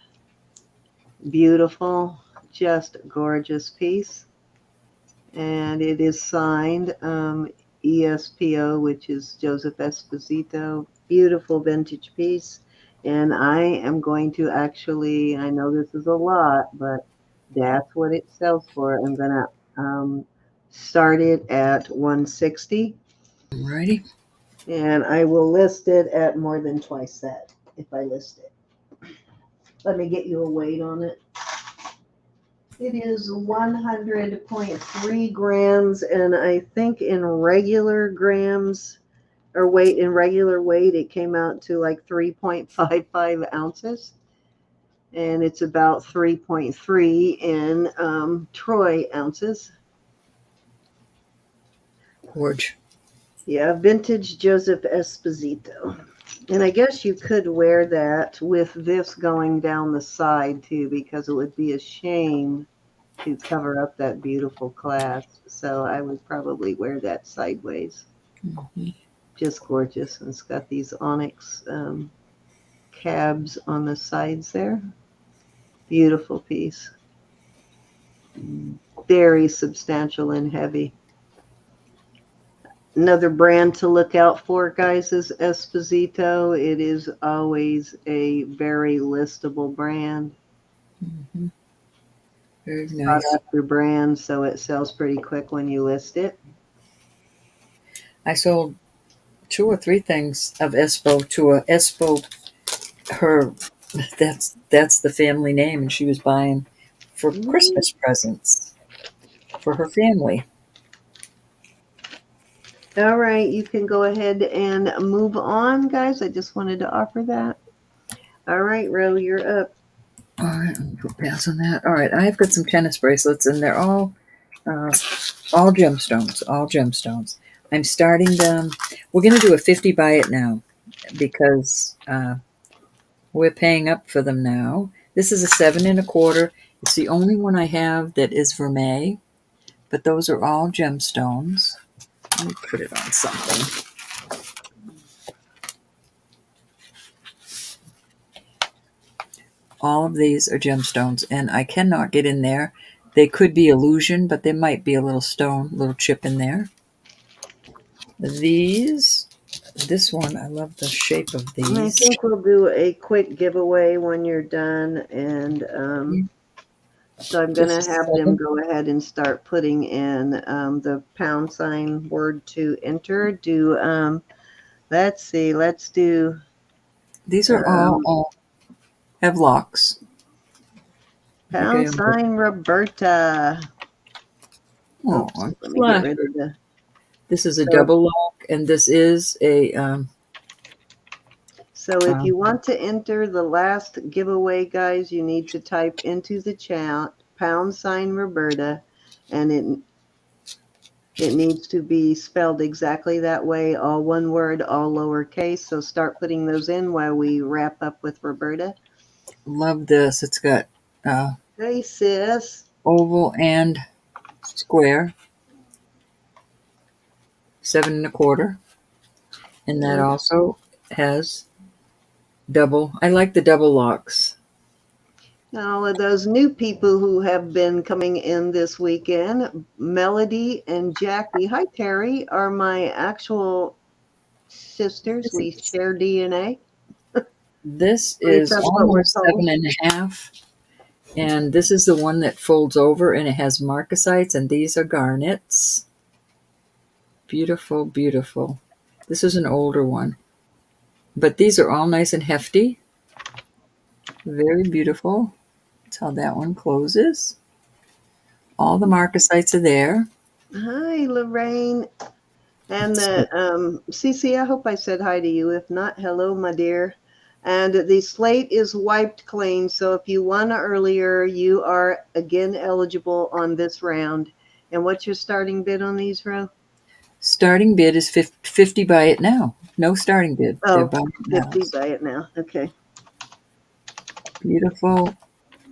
S1: Beautiful, just gorgeous piece. And it is signed ESPO, which is Joseph Esposito. Beautiful vintage piece. And I am going to actually, I know this is a lot, but that's what it sells for. I'm going to start it at 160,
S2: Alrighty.
S1: and I will list it at more than twice that if I list it. Let me get you a weight on it. It is 100.3 grams, and I think in regular grams or weight, in regular weight, it came out to like 3.55 ounces, and it's about 3.3 in Troy ounces.
S2: Gorge.
S1: Yeah, vintage Joseph Esposito. And I guess you could wear that with this going down the side too, because it would be a shame to cover up that beautiful clasp. So I would probably wear that sideways.
S2: Mm-hmm.
S1: Just gorgeous. And it's got these onyx cabs on the sides there. Beautiful piece. Very substantial and heavy. Another brand to look out for, guys, is Esposito. It is always a very listable brand.
S2: Mm-hmm. Very
S1: Sought
S2: nice.
S1: after brand, so it sells pretty quick when you list it.
S2: I sold 2 or 3 things of Espo to a Espo. Her, that's the family name, and she was buying for Christmas presents for her family.
S1: All right, you can go ahead and move on, guys. I just wanted to offer that. All right, Ro, you're up.
S2: All right, I'll put pass on that. All right, I've got some tennis bracelets, and they're all gemstones. All gemstones. I'm starting them. We're going to do a 50 buy it now because we're paying up for them now. This is a 7 1/4. It's the only one I have that is vermeil, but those are all gemstones. Let me put it on something. All of these are gemstones, and I cannot get in there. They could be illusion, but there might be a little stone, little chip in there. This one, I love the shape of
S1: I
S2: these.
S1: think we'll do a quick giveaway when you're done. And so I'm going
S2: Just a
S1: to have them
S2: second.
S1: go ahead and start putting in the pound sign word to enter. Do Let's see. Let's do
S2: These are
S1: um,
S2: all have locks. Okay.
S1: pound sign Roberta.
S2: Oh,
S1: Oops. Let me get
S2: flush.
S1: rid of the.
S2: This is a
S1: So,
S2: double lock, and this is a
S1: so if
S2: um,
S1: you want to enter the last giveaway, guys, you need to type into the chat pound sign Roberta, and it needs to be spelled exactly that way, all one word, all lowercase. So start putting those in while we wrap up with Roberta.
S2: love this. It's got
S1: Hey, sis.
S2: oval and square, 7 1/4, and that
S1: Mm.
S2: also has double. I like the double locks.
S1: All of those new people who have been coming in this weekend, Melody and Jackie. Hi, Terry, are my actual sisters. We share DNA.
S2: This
S1: At least
S2: is
S1: that's what we're
S2: almost
S1: told.
S2: 7 1/2, and this is the one that folds over, and it has marcasites, and these are garnets. Beautiful, beautiful. This is an older one, but these are all nice and hefty. Very beautiful. That's how that one closes. All the marcasites are there.
S1: Hi, Lorraine. And
S2: So
S1: Cece, I hope I said hi to you. If not, hello, my dear. And the slate is wiped clean. So if you won earlier, you are again eligible on this round. And what's your starting bid on these, Ro?
S2: starting bid is 50 buy it now. No starting bid. They're
S1: Oh,
S2: buy it now.
S1: 50, buy it now. Okay.
S2: Beautiful.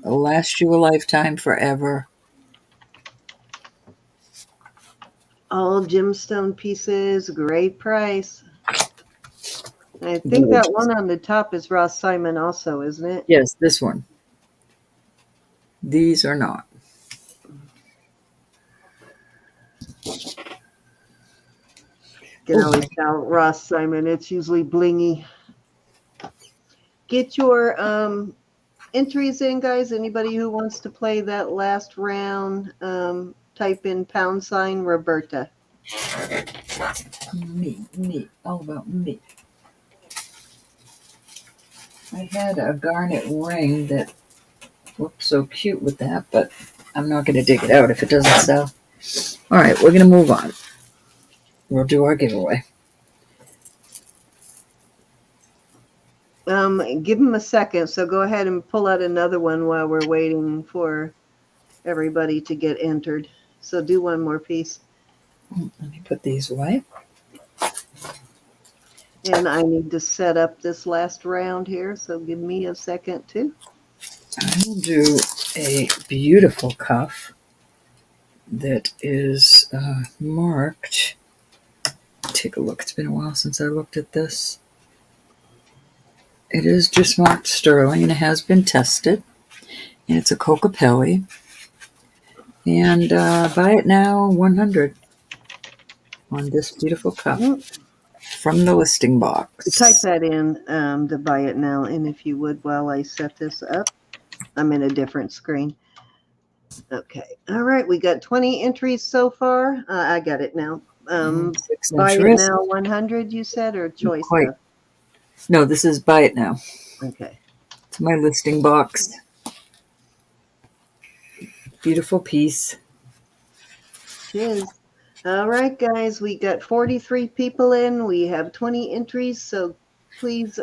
S2: It'll last you a lifetime forever.
S1: All gemstone pieces, great price. I think that
S2: Gorgeous.
S1: one on the top is Ross Simon also, isn't it?
S2: Yes, this one. These are not.
S1: You can
S2: Oh,
S1: always tell Ross Simon. It's usually blingy. Get your entries in, guys. Anybody who wants to play that last round, type in pound sign Roberta.
S2: me, all about me. I had a garnet ring that looked so cute with that, but I'm not going to dig it out if it doesn't sell. All right, we're going to move on. We'll do our giveaway.
S1: Give them a second. So go ahead and pull out another one while we're waiting for everybody to get entered. So do one more piece.
S2: Let me put these away.
S1: And I need to set up this last round here. So give me a second too.
S2: I will do a beautiful cuff that is marked. Take a look. It's been a while since I looked at this. It is just marked sterling, and it has been tested. And it's a Cocapelli. And buy it now 100 on this beautiful cuff from the listing box.
S1: Type that in to buy it now. And if you would, while I set this up, I'm in a different screen. Okay. All right. We got 20 entries so far. I got it now.
S2: 6-inch
S1: Buy it
S2: wrist.
S1: now 100, you said, or choice
S2: Quite.
S1: stuff?
S2: No, this is buy it now.
S1: Okay.
S2: It's my listing box. Beautiful piece.
S1: Cheers. All right, guys. We got 43 people in. We have 20 entries. So please,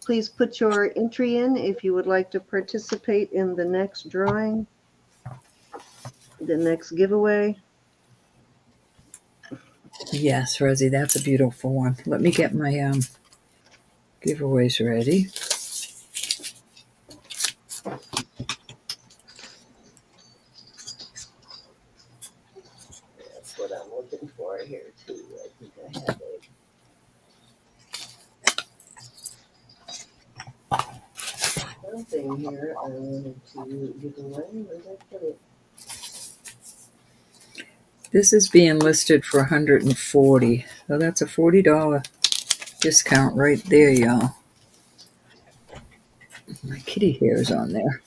S1: please put your entry in if you would like to participate in the next drawing, the next giveaway.
S2: Yes, Rosie, that's a beautiful one. Let me get my giveaways ready.
S1: That's what I'm looking for here, too. I think I have something here I wanted to give away. Where did I put it?
S2: This is being listed for $140. So that's a $40 discount right there, y'all. My kitty hair is on there.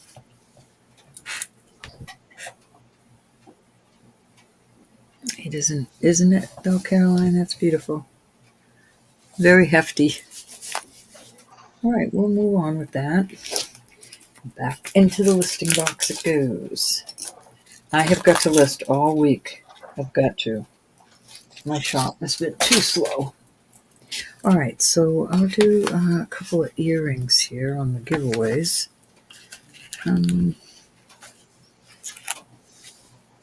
S2: It isn't it though, Caroline? That's beautiful. Very hefty. All right, we'll move on with that. Back into the listing box it goes. I have got to list all week. I've got to. My shop has been too slow. All right, so I'll do a couple of earrings here on the giveaways.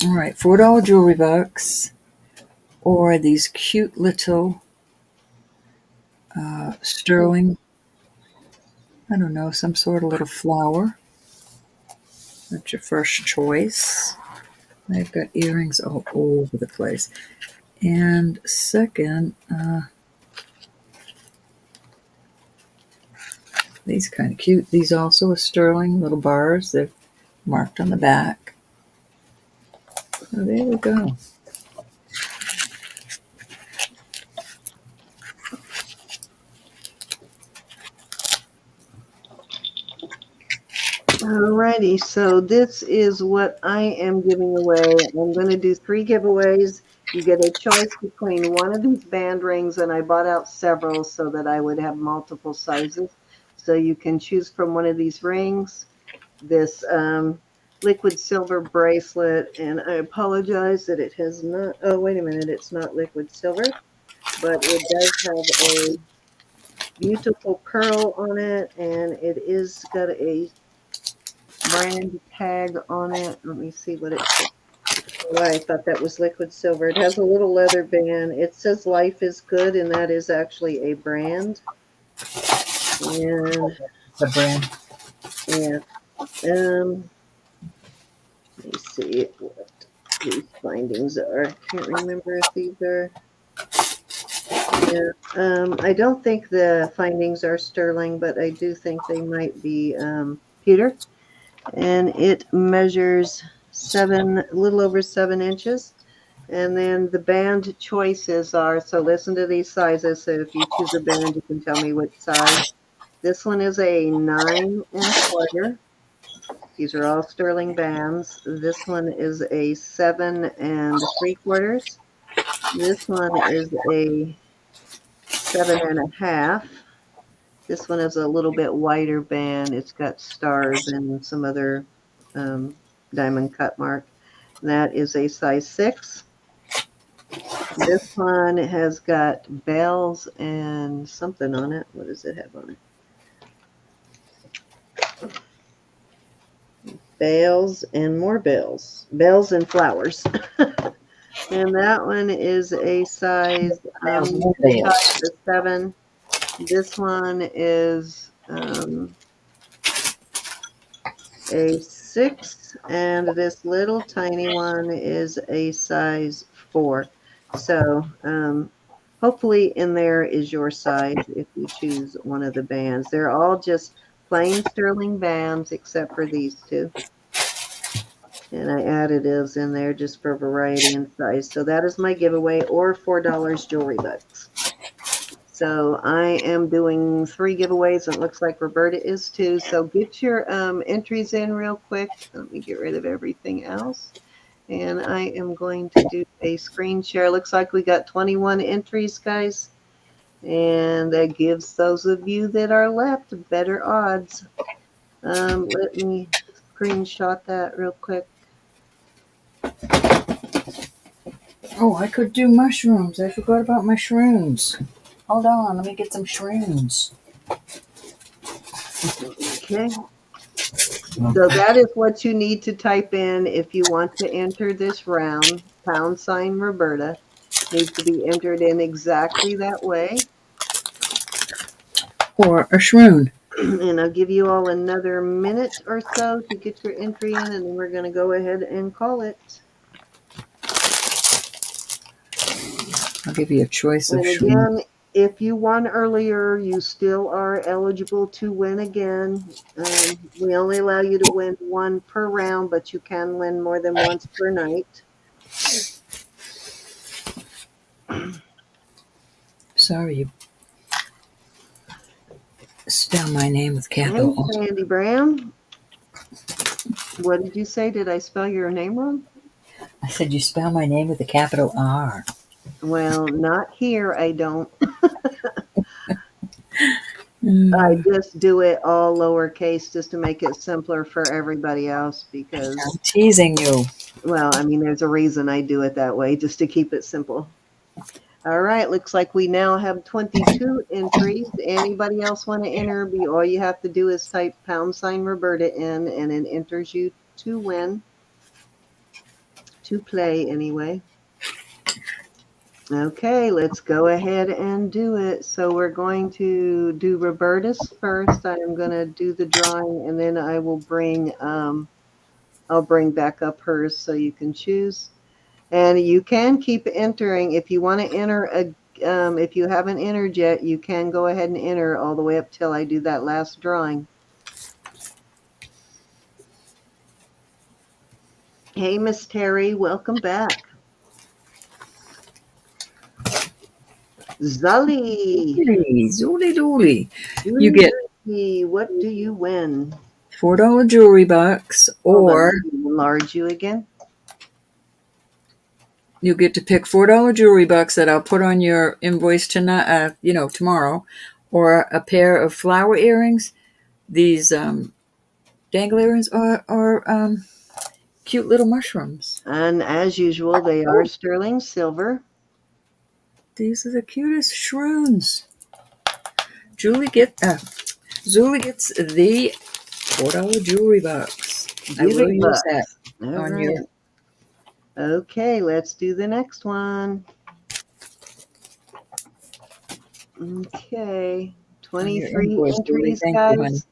S2: All right, $4 jewelry box, or these cute little sterling, I don't know, some sort of little flower. That's your first choice. I've got earrings all over the place. And second, these kind of cute. These also are sterling little bars. They're marked on the back. Oh, there we go.
S1: Alrighty, so this is what I am giving away. I'm going to do 3 giveaways. You get a choice between one of these band rings, and I bought out several so that I would have multiple sizes. So you can choose from one of these rings, this liquid silver bracelet, and I apologize that it has not, oh, wait a minute, it's not liquid silver, but it does have a beautiful pearl on it, and it is got a brand tag on it. Let me see what it says. Why I thought that was liquid silver. It has a little leather band. It says Life is Good, and that is actually a brand. And
S2: The brand.
S1: yeah, let me see what these findings are. I can't remember if these are. Yeah, I don't think the findings are sterling, but I do think they might be pewter. And it measures a little over 7 inches. And then the band choices are, so listen to these sizes. So if you choose a band, you can tell me which size. This one is a 9 1/4. These are all sterling bands. This one is a 7 3/4. This one is a 7 1/2. This one is a little bit wider band. It's got stars and some other diamond cut mark. That is a size 6. This one has got bells and something on it. What does it have on it? Bells and more bells. Bells and flowers. And that one is a size, size 7. This one is a 6, and this little tiny one is a size 4. So hopefully in there is your size if you choose one of the bands. They're all just plain sterling bands except for these 2. And I added those in there just for variety and size. So that is my giveaway, or $4 jewelry bucks. So I am doing 3 giveaways, and it looks like Roberta is too. So get your entries in real quick. Let me get rid of everything else. And I am going to do a screen share. Looks like we got 21 entries, guys. And that gives those of you that are left better odds. Let me screenshot that real quick.
S2: Oh, I could do mushrooms. I forgot about my shrooms. Hold on, let me get some shrooms.
S1: Okay. So that is what you need to type in if you want to enter this round. # Roberta needs to be entered in exactly that way.
S2: Or a shroom.
S1: And I'll give you all another minute or so to get your entry in, and then we're going to go ahead and call it.
S2: I'll give you a choice of
S1: And
S2: shrooms.
S1: again, if you won earlier, you still are eligible to win again. We only allow you to win 1 per round, but you can win more than once per night.
S2: Sorry, you spell my name with
S1: Hey,
S2: capital O.
S1: Sandy Brown. What did you say? Did I spell your name wrong?
S2: I said you spell my name with a capital R.
S1: Well, not here, I don't. I
S2: I'm
S1: just do it all lowercase just to make it simpler for everybody else because,
S2: teasing you.
S1: well, I mean, there's a reason I do it that way, just to keep it simple. All right, looks like we now have 22 entries. Anybody else want to enter? All you have to do is type # Roberta in, and it enters you to win, to play anyway. Okay, let's go ahead and do it. So we're going to do Roberta's first. I am going to do the drawing, and then I will I'll bring back up hers so you can choose. And you can keep entering if you want to enter if you haven't entered yet, you can go ahead and enter all the way up till I do that last drawing. Hey, Miss Terry, welcome back. Zully,
S2: Zooly dooly. You
S1: Julie,
S2: get
S1: what do you win?
S2: $4 jewelry box,
S1: Hold on, let
S2: or
S1: me enlarge you again.
S2: you get to pick $4 jewelry box that I'll put on your invoice tonight, tomorrow, or a pair of flower earrings, these dangle earrings, or cute little mushrooms.
S1: And as usual, they are sterling silver.
S2: These are the cutest shroons. Zuli gets the $4 jewelry box. I will
S1: Jewelry
S2: use that
S1: bucks. All
S2: on
S1: right.
S2: your.
S1: Okay, let's do the next one. Okay,
S2: On your
S1: 23
S2: invoice, Julie.
S1: entries,
S2: Thank you, honey.
S1: guys.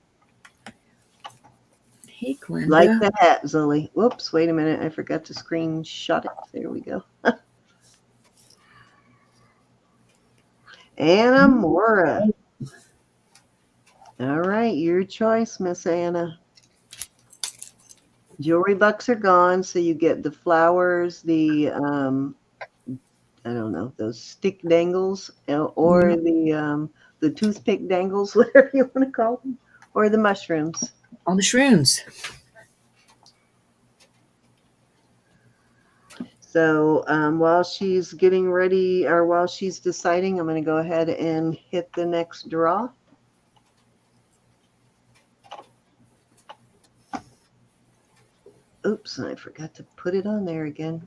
S2: Hey, Glenda.
S1: Like the hat, Zully. Whoops, wait a minute. I forgot to screenshot it. There we go. Anna Mora. All right, your choice, Miss Anna. Jewelry bucks are gone, so you get the flowers, the I don't know, those stick dangles, or the toothpick dangles, whatever you want to call them, or the mushrooms.
S2: On the shrooms.
S1: So while she's getting ready, or while she's deciding, I'm going to go ahead and hit the next draw. Oops, I forgot to put it on there again.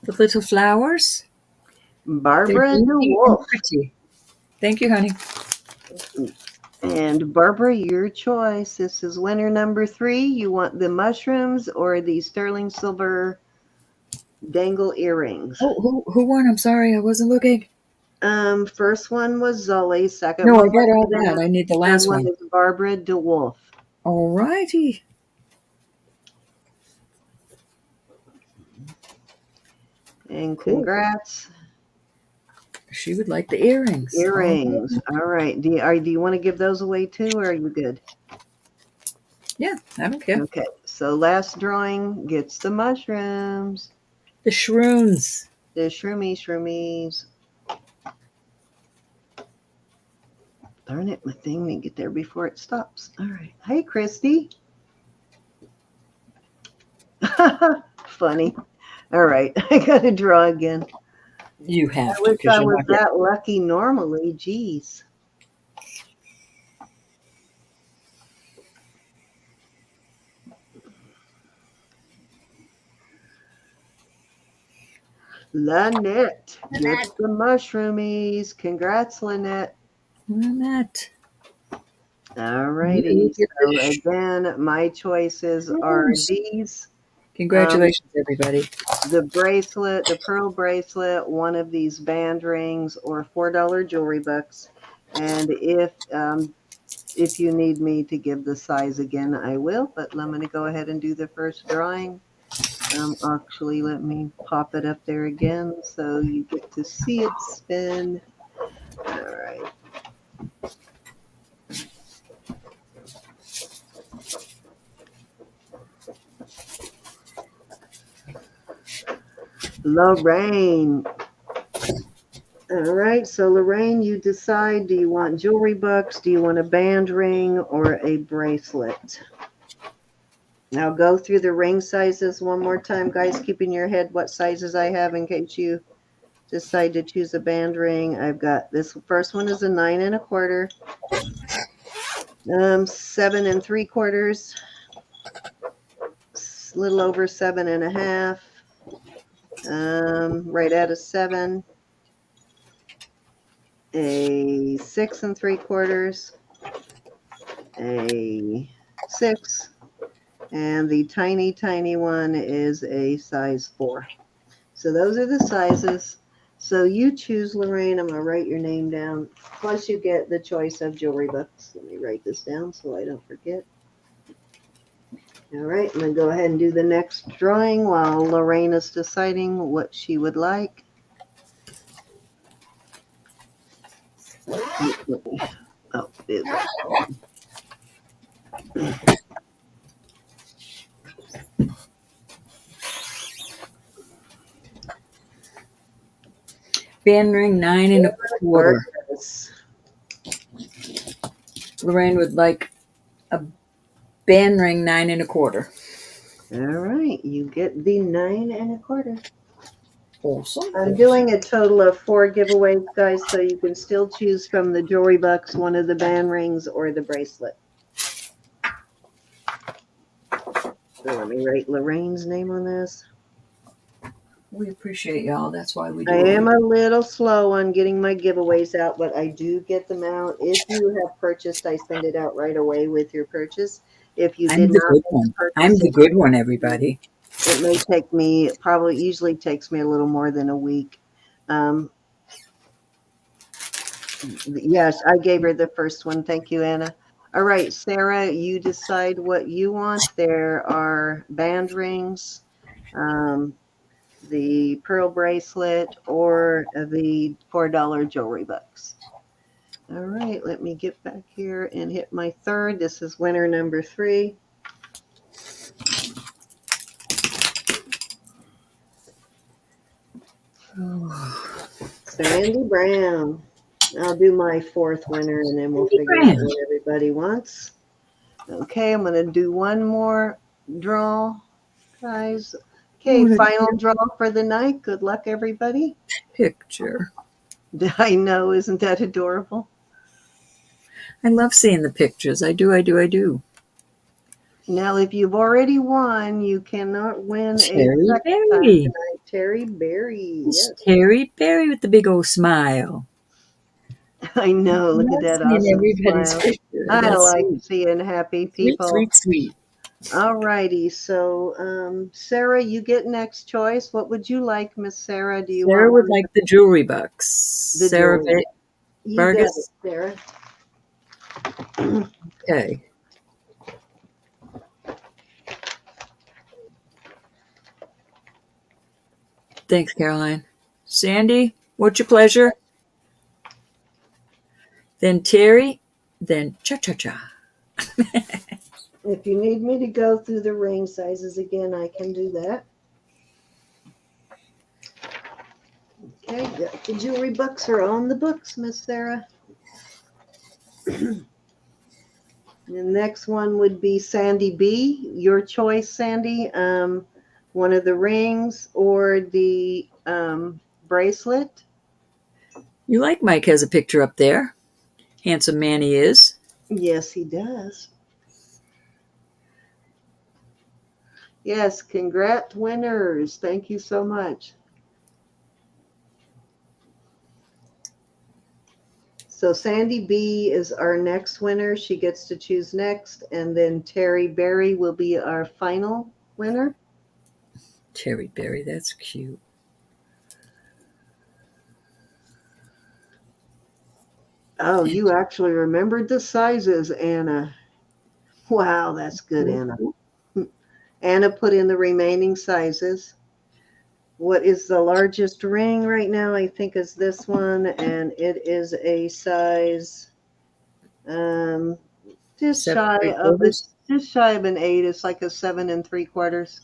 S2: The little flowers.
S1: Barbara
S2: They're beauty and
S1: DeWolf.
S2: pretty. Thank you, honey.
S1: And Barbara, your choice. This is winner number 3. You want the mushrooms or the sterling silver dangle earrings?
S2: Who won? I'm sorry, I wasn't looking.
S1: First one was Zully. Second
S2: No, I
S1: one
S2: got all
S1: was
S2: that. I need the
S1: third
S2: last
S1: one
S2: one.
S1: is Barbara DeWolf.
S2: All righty.
S1: And
S2: Cool.
S1: congrats.
S2: She would like the earrings.
S1: Earrings. All right. Do you want to give those away too, or are you good?
S2: Yeah, I don't care.
S1: Okay. So last drawing gets the mushrooms.
S2: The shrooms.
S1: The shroomies. Darn it, my thing didn't get there before it stops. All right. Hey, Christy. Funny. All right. I got to draw again.
S2: You have
S1: I
S2: to,
S1: wish
S2: because
S1: I
S2: you're
S1: was
S2: not getting.
S1: that lucky normally. Geez. Lynette gets the mushroomies. Congrats, Lynette.
S2: Lynette.
S1: All righty.
S2: You
S1: So again, my choices are these.
S2: Congratulations, everybody.
S1: The bracelet, the pearl bracelet, one of these band rings, or $4 jewelry bucks. And if you need me to give the size again, I will. But I'm going to go ahead and do the first drawing. Actually, let me pop it up there again so you get to see it spin. All right. Lorraine. All right, so Lorraine, you decide, do you want jewelry bucks, do you want a band ring, or a bracelet? Now go through the ring sizes one more time, guys, keep in your head what sizes I have in case you decide to choose a band ring, I've got this first one is a 9 1/4, 7 3/4, a little over 7 1/2, right at a 7, a 6 3/4, a 6, and the tiny one is a size 4. So those are the sizes. So you choose, Lorraine. I'm going to write your name down. Plus you get the choice of jewelry books. Let me write this down so I don't forget. All right, I'm going to go ahead and do the next drawing while Lorraine is deciding what she would like. Oh, there we go.
S2: Band ring 9 1/4. Lorraine would like a band ring 9 1/4.
S1: All right, you get the 9 1/4.
S2: Awesome.
S1: I'm doing a total of 4 giveaways, guys, so you can still choose from the jewelry box, one of the band rings, or the bracelet. So let me write Lorraine's name on this.
S2: We appreciate y'all. That's why we do
S1: I
S2: it.
S1: am a little slow on getting my giveaways out, but I do get them out. If you have purchased, I send it out right away with your purchase. If you
S2: I'm
S1: did
S2: the
S1: not
S2: good one.
S1: purchase
S2: I'm the
S1: it,
S2: good one, everybody.
S1: it may take me, probably usually takes me a little more than a week. Yes, I gave her the first one. Thank you, Anna. All right, Sarah, you decide what you want. There are band rings, the pearl bracelet, or the $4 jewelry box. All right, let me get back here and hit my third. This is winner number 3. Sandy Brown. I'll do my 4th winner and then we'll figure out what everybody wants. Okay, I'm going to do one more draw, guys. Okay, final draw for the night. Good luck, everybody.
S2: Picture.
S1: I know, isn't that adorable?
S2: I love seeing the pictures. I do.
S1: Now, if you've already won, you cannot win
S2: Terry
S1: a second time
S2: Berry.
S1: tonight. Terry Berry.
S2: It's
S1: Yes.
S2: Terry Berry with the big old smile.
S1: I know. Look at that awesome
S2: everybody's
S1: smile.
S2: picture.
S1: I
S2: That's
S1: like
S2: sweet.
S1: seeing happy people.
S2: Sweet.
S1: All righty. So, Sarah, you get next choice. What would you like, Miss Sarah? Do you
S2: Sarah
S1: want
S2: would like the jewelry box.
S1: the
S2: Sarah
S1: jewelry? You got it,
S2: Vargas.
S1: Sarah.
S2: Okay. Thanks, Caroline. Sandy, what's your pleasure? Then Terry, then cha-cha-cha.
S1: If you need me to go through the ring sizes again, I can do that. Okay, the jewelry books are on the books, Miss Sarah. The next one would be Sandy B. Your choice, Sandy. One of the rings or the bracelet.
S2: You like Mike has a picture up there. Handsome man he is.
S1: Yes, he does. Yes, congrats, winners. Thank you so much. So Sandy B is our next winner. She gets to choose next. And then Terry Berry will be our final winner.
S2: Terry Berry, that's cute.
S1: Oh, you actually remembered the sizes, Anna. Wow, that's good, Anna. Anna put in the remaining sizes. What is the largest ring right now? I think is this one, and it is a size just shy of an 8. It's like a 7 3/4.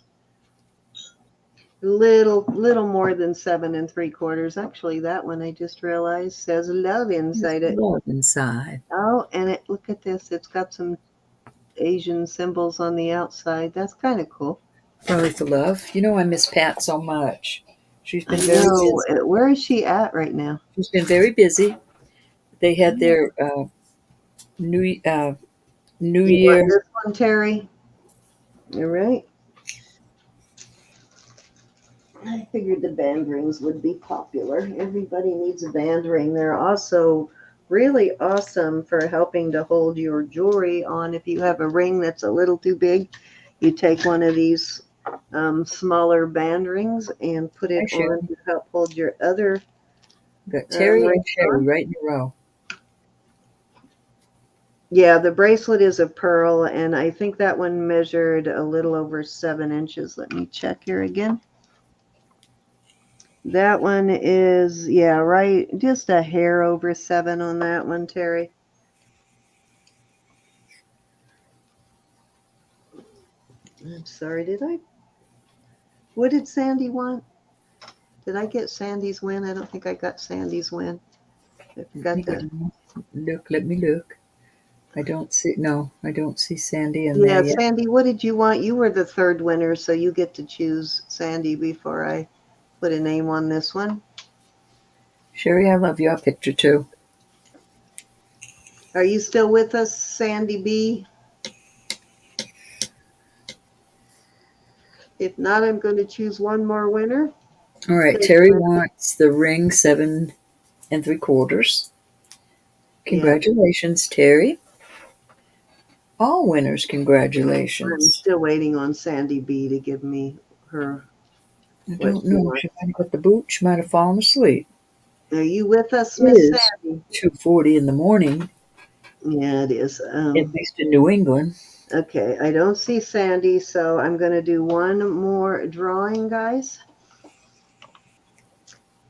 S1: Little more than 7 3/4. Actually, that one I just realized says love inside it.
S2: Love inside.
S1: Oh, and look at this. It's got some Asian symbols on the outside. That's kind of cool.
S2: Probably for love. You know I miss Pat so much. She's
S1: I
S2: been very
S1: know.
S2: busy.
S1: Where is she at right now?
S2: She's been very busy. They had their New New
S1: You want
S2: Year.
S1: this one, Terry? All right. I figured the band rings would be popular. Everybody needs a band ring. They're also really awesome for helping to hold your jewelry on. If you have a ring that's a little too big, you take one of these smaller band rings and put
S2: Hi,
S1: it on
S2: Sherry.
S1: to help hold your other
S2: Got Terry
S1: ring
S2: and Sherry
S1: on.
S2: right in a row.
S1: Yeah, the bracelet is a pearl, and I think that one measured a little over 7 inches. Let me check here again. That one is, yeah, right, just a hair over 7 on that one, Terry. I'm sorry, what did Sandy want? Did I get Sandy's win? I don't think I got Sandy's win. I
S2: I
S1: forgot
S2: think I
S1: to.
S2: look. Let me look. I don't see. No, I don't see Sandy in there
S1: Yeah,
S2: yet.
S1: Sandy, what did you want? You were the third winner, so you get to choose Sandy before I put a name on this one.
S2: Sherry, I love your picture too.
S1: Are you still with us, Sandy B? If not, I'm going to choose one more winner.
S2: All right, Terry wants the ring 7 3/4.
S1: Yeah,
S2: Congratulations, Terry. All winners,
S1: I'm
S2: congratulations.
S1: still waiting on Sandy B to give me her
S2: I
S1: what
S2: don't
S1: she
S2: know.
S1: wants.
S2: She might have got the boot. She might have fallen asleep.
S1: Are you with us,
S2: It
S1: Miss
S2: is
S1: Sandy?
S2: 2:40 in the morning,
S1: Yeah, it is.
S2: at least in New England.
S1: Okay, I don't see Sandy, so I'm going to do one more drawing, guys.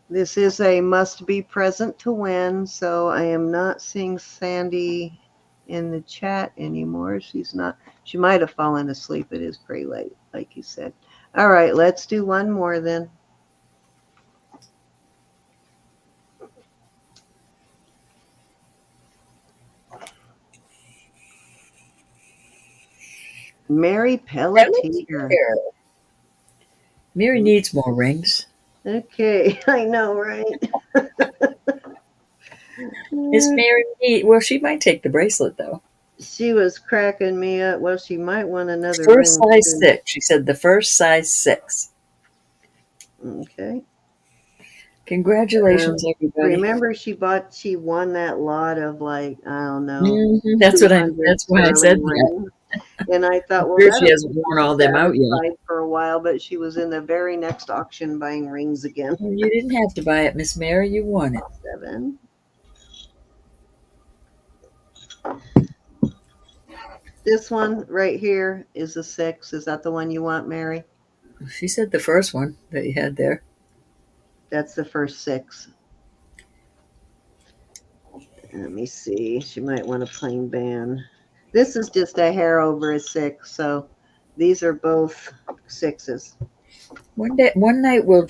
S1: This is a must be present to win, so I am not seeing Sandy in the chat anymore. She's not, she might have fallen asleep. It is pretty late, like you said. All right, let's do one more then. Mary
S2: Hello,
S1: Pelletier.
S2: there. Mary needs more rings.
S1: Okay, I know, right?
S2: Miss Mary, well, she might take the bracelet though.
S1: She was cracking me up. Well, she might want another
S2: First
S1: ring
S2: size
S1: too.
S2: 6. She said the first size 6.
S1: Okay.
S2: Congratulations, everybody.
S1: Remember, she won that lot of like, I don't know,
S2: That's what I.
S1: 200
S2: That's why I said
S1: sterling
S2: that.
S1: rings. And I
S2: I'm
S1: thought, well,
S2: sure she
S1: that'll
S2: hasn't
S1: keep
S2: worn
S1: me
S2: all them out yet.
S1: satisfied for a while. But she was in the very next auction buying rings again.
S2: Well, you didn't have to buy it, Miss Mary. You won it.
S1: 7. This one right here is a 6. Is that the one you want, Mary?
S2: She said the first one that you had there.
S1: That's the first 6. Let me see. She might want a plain band. This is just a hair over a 6. So these are both 6s.
S2: One night we'll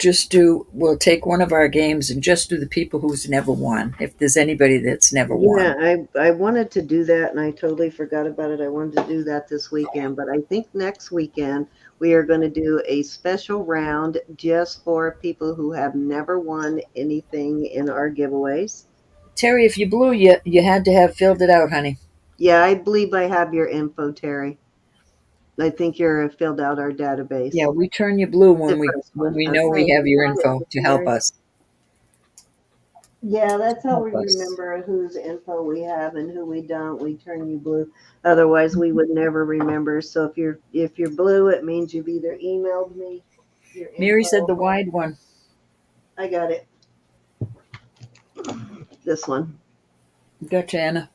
S2: take one of our games and just do the people who's never won. If there's anybody that's never
S1: Yeah,
S2: won.
S1: I wanted to do that and I totally forgot about it. I wanted to do that this weekend, but I think next weekend we are going to do a special round just for people who have never won anything in our giveaways.
S2: Terry, if you blew, you had to have filled it out, honey.
S1: Yeah, I believe I have your info, Terry. I think you're filled out our database.
S2: Yeah, we turn you blue
S1: The
S2: when we
S1: first
S2: when
S1: one.
S2: we know
S1: Okay,
S2: we have
S1: you
S2: your
S1: got it,
S2: info
S1: Miss
S2: to help
S1: Mary.
S2: us.
S1: Yeah, that's how
S2: Help
S1: we
S2: us.
S1: remember whose info we have and who we don't. We turn you blue. Otherwise, we would never remember. So if you're blue, it means you've either emailed me your
S2: Mary said
S1: info.
S2: the wide one.
S1: I got it. This one.
S2: Gotcha, Anna.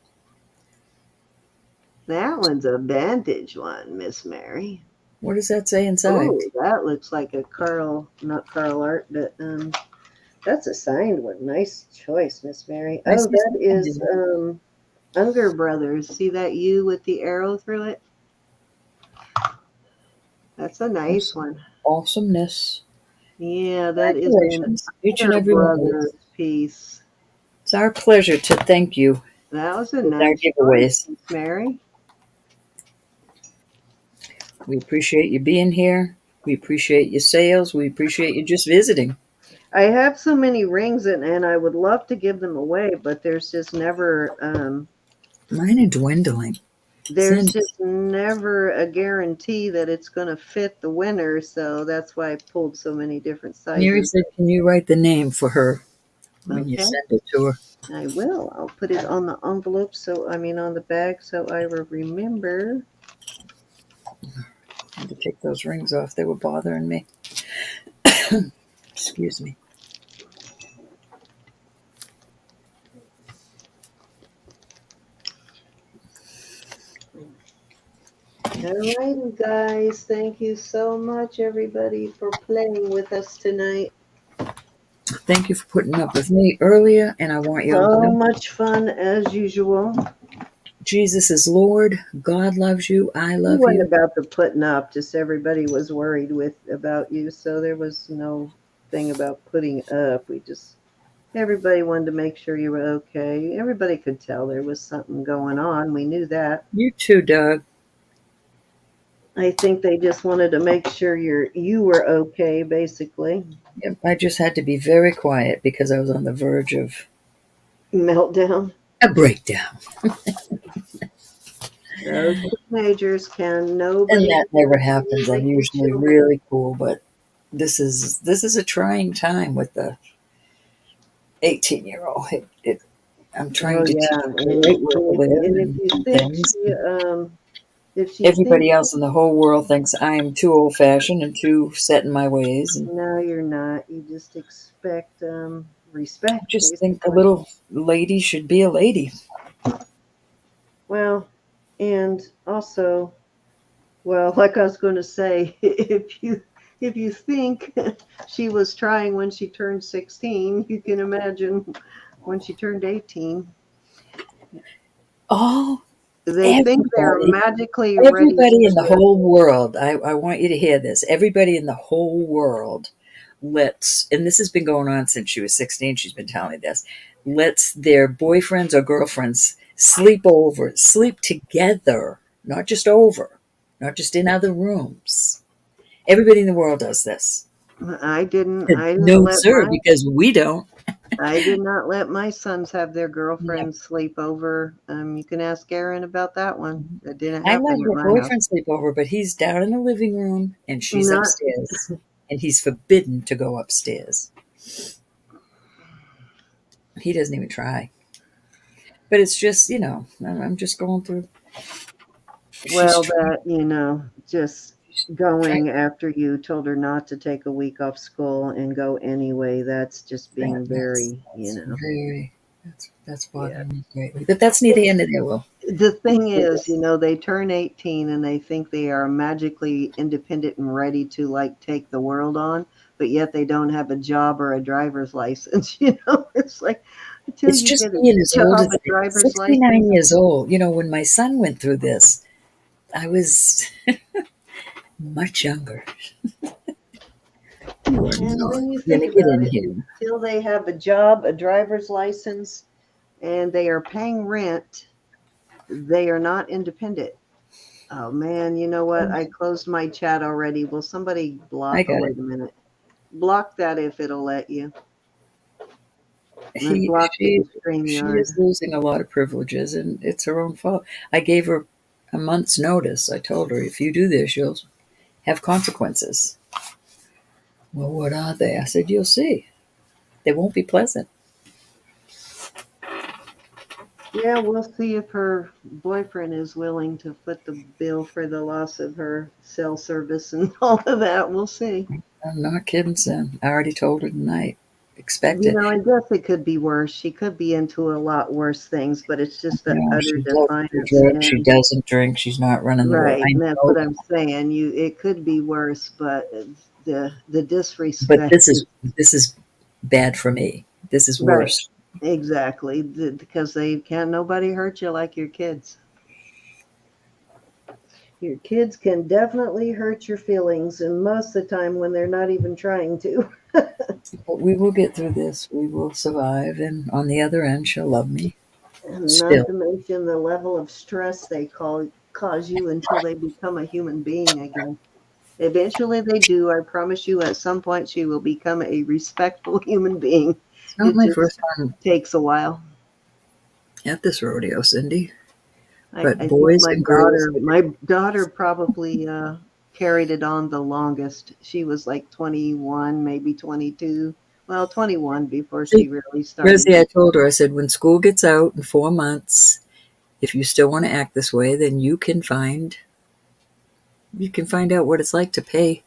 S1: That one's a vintage one, Miss Mary.
S2: What does that say inside?
S1: Oh, that looks like a Carl, not Carl art, but that's a signed one. Nice choice, Miss Mary.
S2: I
S1: Oh,
S2: see
S1: that
S2: something
S1: is
S2: in it.
S1: Unger Brothers. See that U with the arrow through it? That's a nice one.
S2: Awesomeness.
S1: Yeah, that is an
S2: Congratulations, each and
S1: Unger
S2: every one of
S1: Brothers
S2: us.
S1: piece.
S2: It's our pleasure to thank you
S1: That was a
S2: with our
S1: nice choice,
S2: giveaways.
S1: Miss Mary.
S2: We appreciate you being here. We appreciate your sales. We appreciate you just visiting.
S1: I have so many rings and I would love to give them away, but
S2: Mine are dwindling.
S1: there's
S2: Since
S1: just never a guarantee that it's going to fit the winner. So that's why I pulled so many different
S2: Mary
S1: sizes.
S2: said, can you write the name for her when you
S1: Okay,
S2: send it to her?
S1: I will. I'll put it on the envelope. On the bag, so I will remember.
S2: I had to take those rings off. They were bothering me. Excuse me.
S1: All righty, guys. Thank you so much, everybody, for playing with us tonight.
S2: Thank you for putting up with me earlier, and I want you all to
S1: So
S2: know
S1: much fun as usual.
S2: Jesus is Lord. God loves you. I
S1: You
S2: love
S1: wasn't
S2: you.
S1: about the putting up, just everybody was worried about you, so there was no thing about putting up. Everybody wanted to make sure you were okay. Everybody could tell there was something going on. We knew that.
S2: You too, Doug.
S1: I think they just wanted to make sure you were okay, basically.
S2: Yep, I just had to be very quiet because I was on the verge of
S1: Meltdown.
S2: a breakdown.
S1: Those teenagers can
S2: And
S1: nobody
S2: that never happens. I'm
S1: like the
S2: usually
S1: children.
S2: really cool, but this is a trying time with the 18-year-old. I'm trying
S1: Oh
S2: to teach
S1: yeah,
S2: her the right way to live
S1: and
S2: and do things.
S1: if she thinks
S2: Everybody else in the whole world thinks I am too old-fashioned and too set in my ways, and
S1: no, you're not. You just expect
S2: I
S1: respect,
S2: just think a
S1: basically.
S2: little lady should be a lady.
S1: Well, and also, well, like I was going to say, if you think she was trying when she turned 16, you can imagine when she turned 18.
S2: Oh,
S1: They think they're
S2: everybody.
S1: magically ready
S2: Everybody in the
S1: to.
S2: whole world, I want you to hear this. Everybody in the whole world and this has been going on since she was 16, she's been telling me this, lets their boyfriends or girlfriends sleep together, not just over, not just in other rooms. Everybody in the world does this.
S1: I didn't. I didn't
S2: No,
S1: let
S2: sir,
S1: my
S2: because we don't.
S1: I did not let my sons have their
S2: No.
S1: girlfriends sleep over. You can ask Aaron about that one. That didn't
S2: I let
S1: happen at
S2: her
S1: my house.
S2: boyfriend sleep over, but he's down in the living room and she's
S1: Not.
S2: upstairs, and he's forbidden to go upstairs. He doesn't even try. But it's just, I'm just going through. She's
S1: Well,
S2: trying.
S1: just going after you told her not to take a week off school and go anyway. That's just being
S2: That's very, that's
S1: yeah.
S2: bothering me greatly. But that's neither here nor there, Will.
S1: The thing is, they turn 18 and they think they are magically independent and ready to like take the world on, but yet they don't have a job or a driver's license. It's like until
S2: It's
S1: you
S2: just
S1: get a
S2: being as old
S1: job,
S2: as
S1: a driver's
S2: 69
S1: license.
S2: years old. When my son went through this, I was much younger. You are
S1: And
S2: not
S1: when you
S2: going
S1: think
S2: to get
S1: about
S2: in
S1: it,
S2: here.
S1: until they have a job, a driver's license, and they are paying rent, they are not independent. Oh man, you know what? I closed my chat already. Will somebody
S2: I
S1: block? Oh,
S2: got it.
S1: wait a minute. Block that if it'll let you. And
S2: He,
S1: block the
S2: she, she is
S1: StreamYard.
S2: losing a lot of privileges, and it's her own fault. I gave her a month's notice. I told her, if you do this, you'll have consequences. Well, what are they? I said, you'll see. They won't be pleasant.
S1: Yeah, we'll see if her boyfriend is willing to foot the bill for the loss of her cell service and all of that. We'll see.
S2: I'm not kidding, Sam. I already told her tonight. Expect it.
S1: I guess it could be worse. She could be into a lot worse things, but it's just the
S2: No,
S1: utter
S2: she doesn't
S1: defiance.
S2: drink. She
S1: And
S2: doesn't drink. She's not running the world.
S1: right,
S2: I
S1: and that's
S2: know
S1: what
S2: that.
S1: I'm saying. It could be worse, but the
S2: But
S1: disrespect
S2: this
S1: is
S2: is this is bad for me. This is
S1: right.
S2: worse.
S1: Exactly, because they can't nobody hurt you like your kids. Your kids can definitely hurt your feelings, and most of the time when they're not even trying to.
S2: But we will get through this. We will survive. And on the other end, she'll love me
S1: And not
S2: still.
S1: to mention the level of stress they cause you until they become a human being again. Eventually they do. I promise you, at some point she will become a respectful human being.
S2: It's not
S1: It
S2: my
S1: just
S2: first time
S1: takes a while.
S2: at this rodeo, Cindy. But
S1: I think
S2: boys and girls,
S1: my daughter probably carried it on the longest. She was like 21, maybe 22. Well, 21 before she
S2: see,
S1: really started.
S2: Rosie, I told her, I said, when school gets out in 4 months, if you still want to act this way, then you can find out what it's like to pay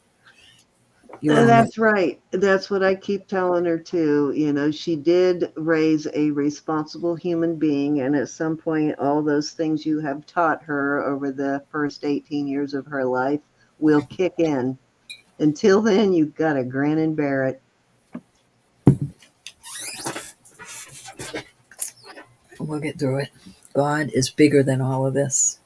S2: your own way.
S1: That's right. That's what I keep telling her too. You know, she did raise a responsible human being, and at some point, all those things you have taught her over the first 18 years of her life will kick in. Until then, you've got to grin and bear it.
S2: We'll get through it. God is bigger than all of this.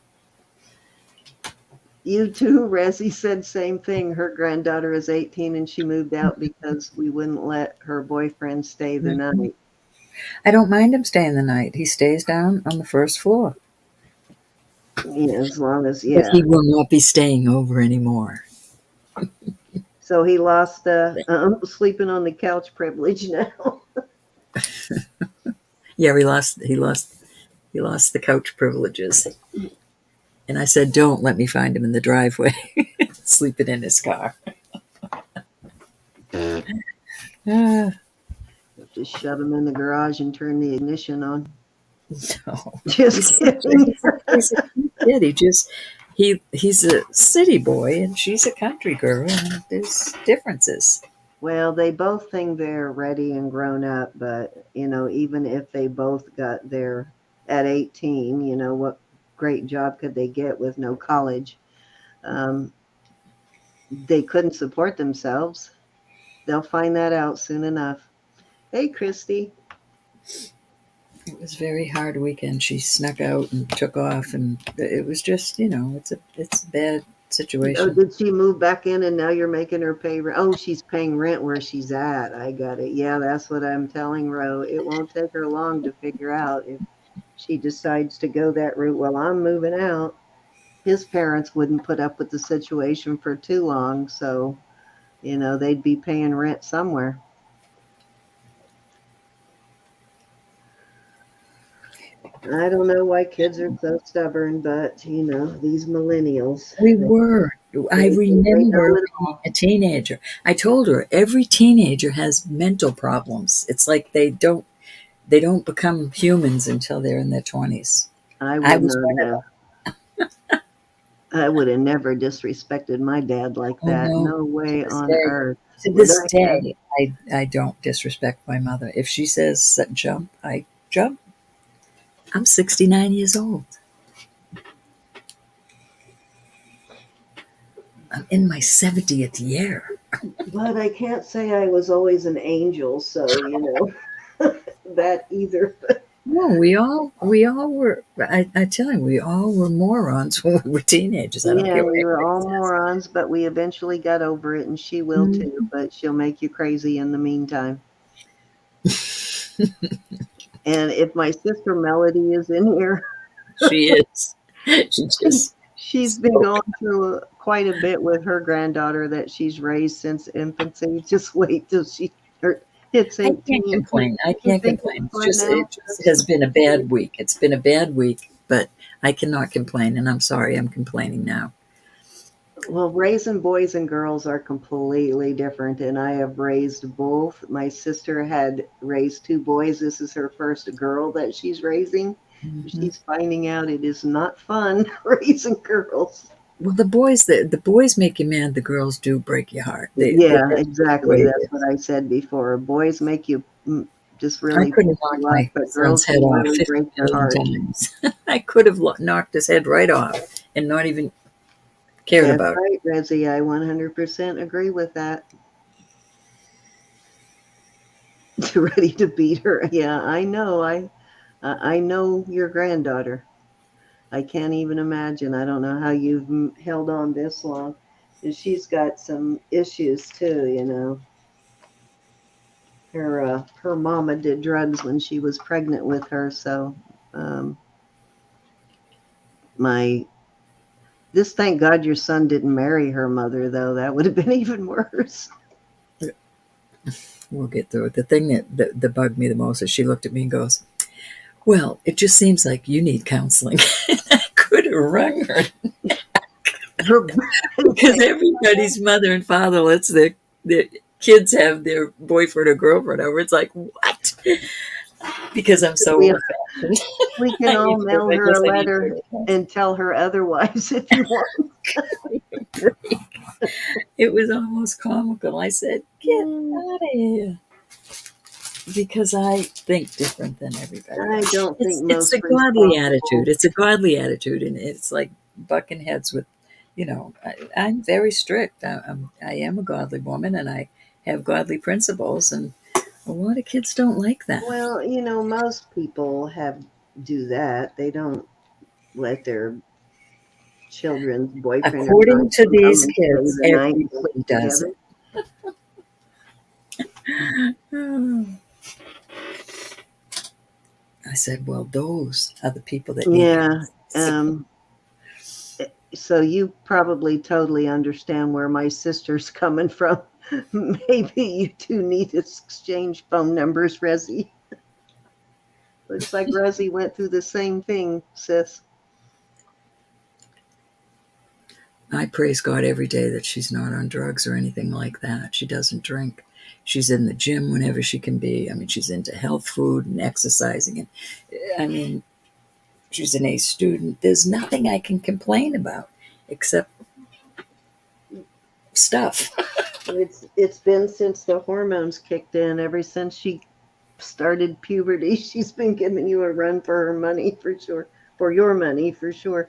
S1: You too, Resi said same thing. Her granddaughter is 18 and she moved out because we wouldn't let her boyfriend stay the
S2: Mhm.
S1: night.
S2: I don't mind him staying the night. He stays down on the first floor.
S1: Yeah, as long as,
S2: But
S1: yeah.
S2: he will not be staying over anymore.
S1: So he lost sleeping on the couch privilege now.
S2: Yeah, he lost the couch privileges. And I said, don't let me find him in the driveway, sleeping in his car. Ah,
S1: Just shove him in the garage and turn the ignition on.
S2: no.
S1: Just kidding.
S2: He's a cute kid. He's a city boy and she's a country girl, and there's differences.
S1: Well, they both think they're ready and grown up, but even if they both got there at 18, what great job could they get with no college? Um, they couldn't support themselves. They'll find that out soon enough. Hey, Christy.
S2: It was a very hard weekend. She snuck out and took off, and it was just, it's a bad
S1: Oh,
S2: situation.
S1: did she move back in and now you're making her pay rent? Oh, she's paying rent where she's at. I got it. Yeah, that's what I'm telling Ro. It won't take her long to figure out if she decides to go that route. Well, I'm moving out. His parents wouldn't put up with the situation for too long, so, they'd be paying rent somewhere. I don't know why kids are so stubborn, but, these millennials,
S2: We were. I
S1: they know
S2: remember
S1: it
S2: being
S1: all.
S2: a teenager. I told her every teenager has mental problems. It's like they don't become humans until they're in their 20s.
S1: I
S2: I
S1: would
S2: was
S1: not
S2: one of
S1: have. I would have never disrespected my dad like
S2: them. Oh
S1: that.
S2: no,
S1: No
S2: to
S1: way
S2: this
S1: on
S2: day.
S1: earth
S2: To
S1: would
S2: this
S1: I have.
S2: day, I don't disrespect my mother. If she says jump, I jump. I'm 69 years old. I'm in my 70th year.
S1: But I can't say I was always an angel, so that either.
S2: No, we all were. I tell you, we all were morons when we were teenagers. I don't
S1: Yeah,
S2: care what
S1: we were
S2: anybody
S1: all morons, but we eventually got over it, and she will too.
S2: says.
S1: But she'll make you crazy in the meantime. And if my sister Melody is in here,
S2: She is. She just
S1: she's been
S2: spoke.
S1: going through quite a bit with her granddaughter that she's raised since infancy. Just wait till she hits
S2: I can't
S1: 18.
S2: complain. I
S1: You
S2: can't
S1: think it's
S2: complain.
S1: fun now?
S2: It just has been a bad week. It's been a bad week, but I cannot complain, and I'm sorry I'm complaining now.
S1: Well, raising boys and girls are completely different, and I have raised both. My sister had raised two boys. This is her first girl that she's raising.
S2: Hmm.
S1: She's finding out it is not fun raising girls.
S2: Well, the boys make you mad. The girls do break your heart.
S1: Yeah,
S2: That's just the way
S1: exactly.
S2: it
S1: That's what
S2: is.
S1: I said before. Boys make you just
S2: I
S1: really
S2: could have
S1: piss
S2: knocked
S1: you off,
S2: my
S1: but
S2: son's
S1: girls
S2: head
S1: can
S2: off
S1: really
S2: 50
S1: break your
S2: million
S1: heart.
S2: times. I could have knocked his head right off and not even cared
S1: That's
S2: about it.
S1: right, Rezzy. I 100% agree with that. Ready to beat her. Yeah, I know. I know your granddaughter. I can't even imagine. I don't know how you've held on this long. And she's got some issues too. Her mama did drugs when she was pregnant with her, so um, my This, thank God your son didn't marry her mother, though. That would have been even worse.
S2: We'll get through it. The thing that bugged me the most is she looked at me and goes, "Well, it just seems like you need counseling." I could have rung her because everybody's mother and father lets their kids have their boyfriend or girlfriend over. It's like, what? Because I'm so
S1: we,
S2: old fashioned.
S1: we can
S2: I
S1: all
S2: need to go.
S1: mail
S2: I
S1: her
S2: guess
S1: a
S2: I need to
S1: letter
S2: go to
S1: and tell her otherwise if you want.
S2: break. It was almost comical. I said, "Get out of here," because I think different than everybody
S1: I
S2: else.
S1: don't think
S2: It's a
S1: most
S2: godly attitude.
S1: responsible.
S2: It's a godly attitude, and it's like bucking heads with, I'm very strict. I am a godly woman, and I have godly principles, and a lot of kids don't like that.
S1: Well, most people do that. They don't let their children's boyfriend or
S2: According to
S1: girlfriend come
S2: these
S1: and stay
S2: kids,
S1: the night and
S2: everybody
S1: sleep
S2: does
S1: together.
S2: it. I said, well, those are the people that need
S1: Yeah.
S2: support.
S1: So you probably totally understand where my sister's coming from. Maybe you two need to exchange phone numbers, Resi. Looks like Resi went through the same thing, sis.
S2: I praise God every day that she's not on drugs or anything like that. She doesn't drink. She's in the gym whenever she can be. I mean, she's into health food and exercising. And I mean, she's an A student. There's nothing I can complain about except stuff.
S1: It's been since the hormones kicked in. Ever since she started puberty, she's been giving you a run for her money for sure. For your money for sure.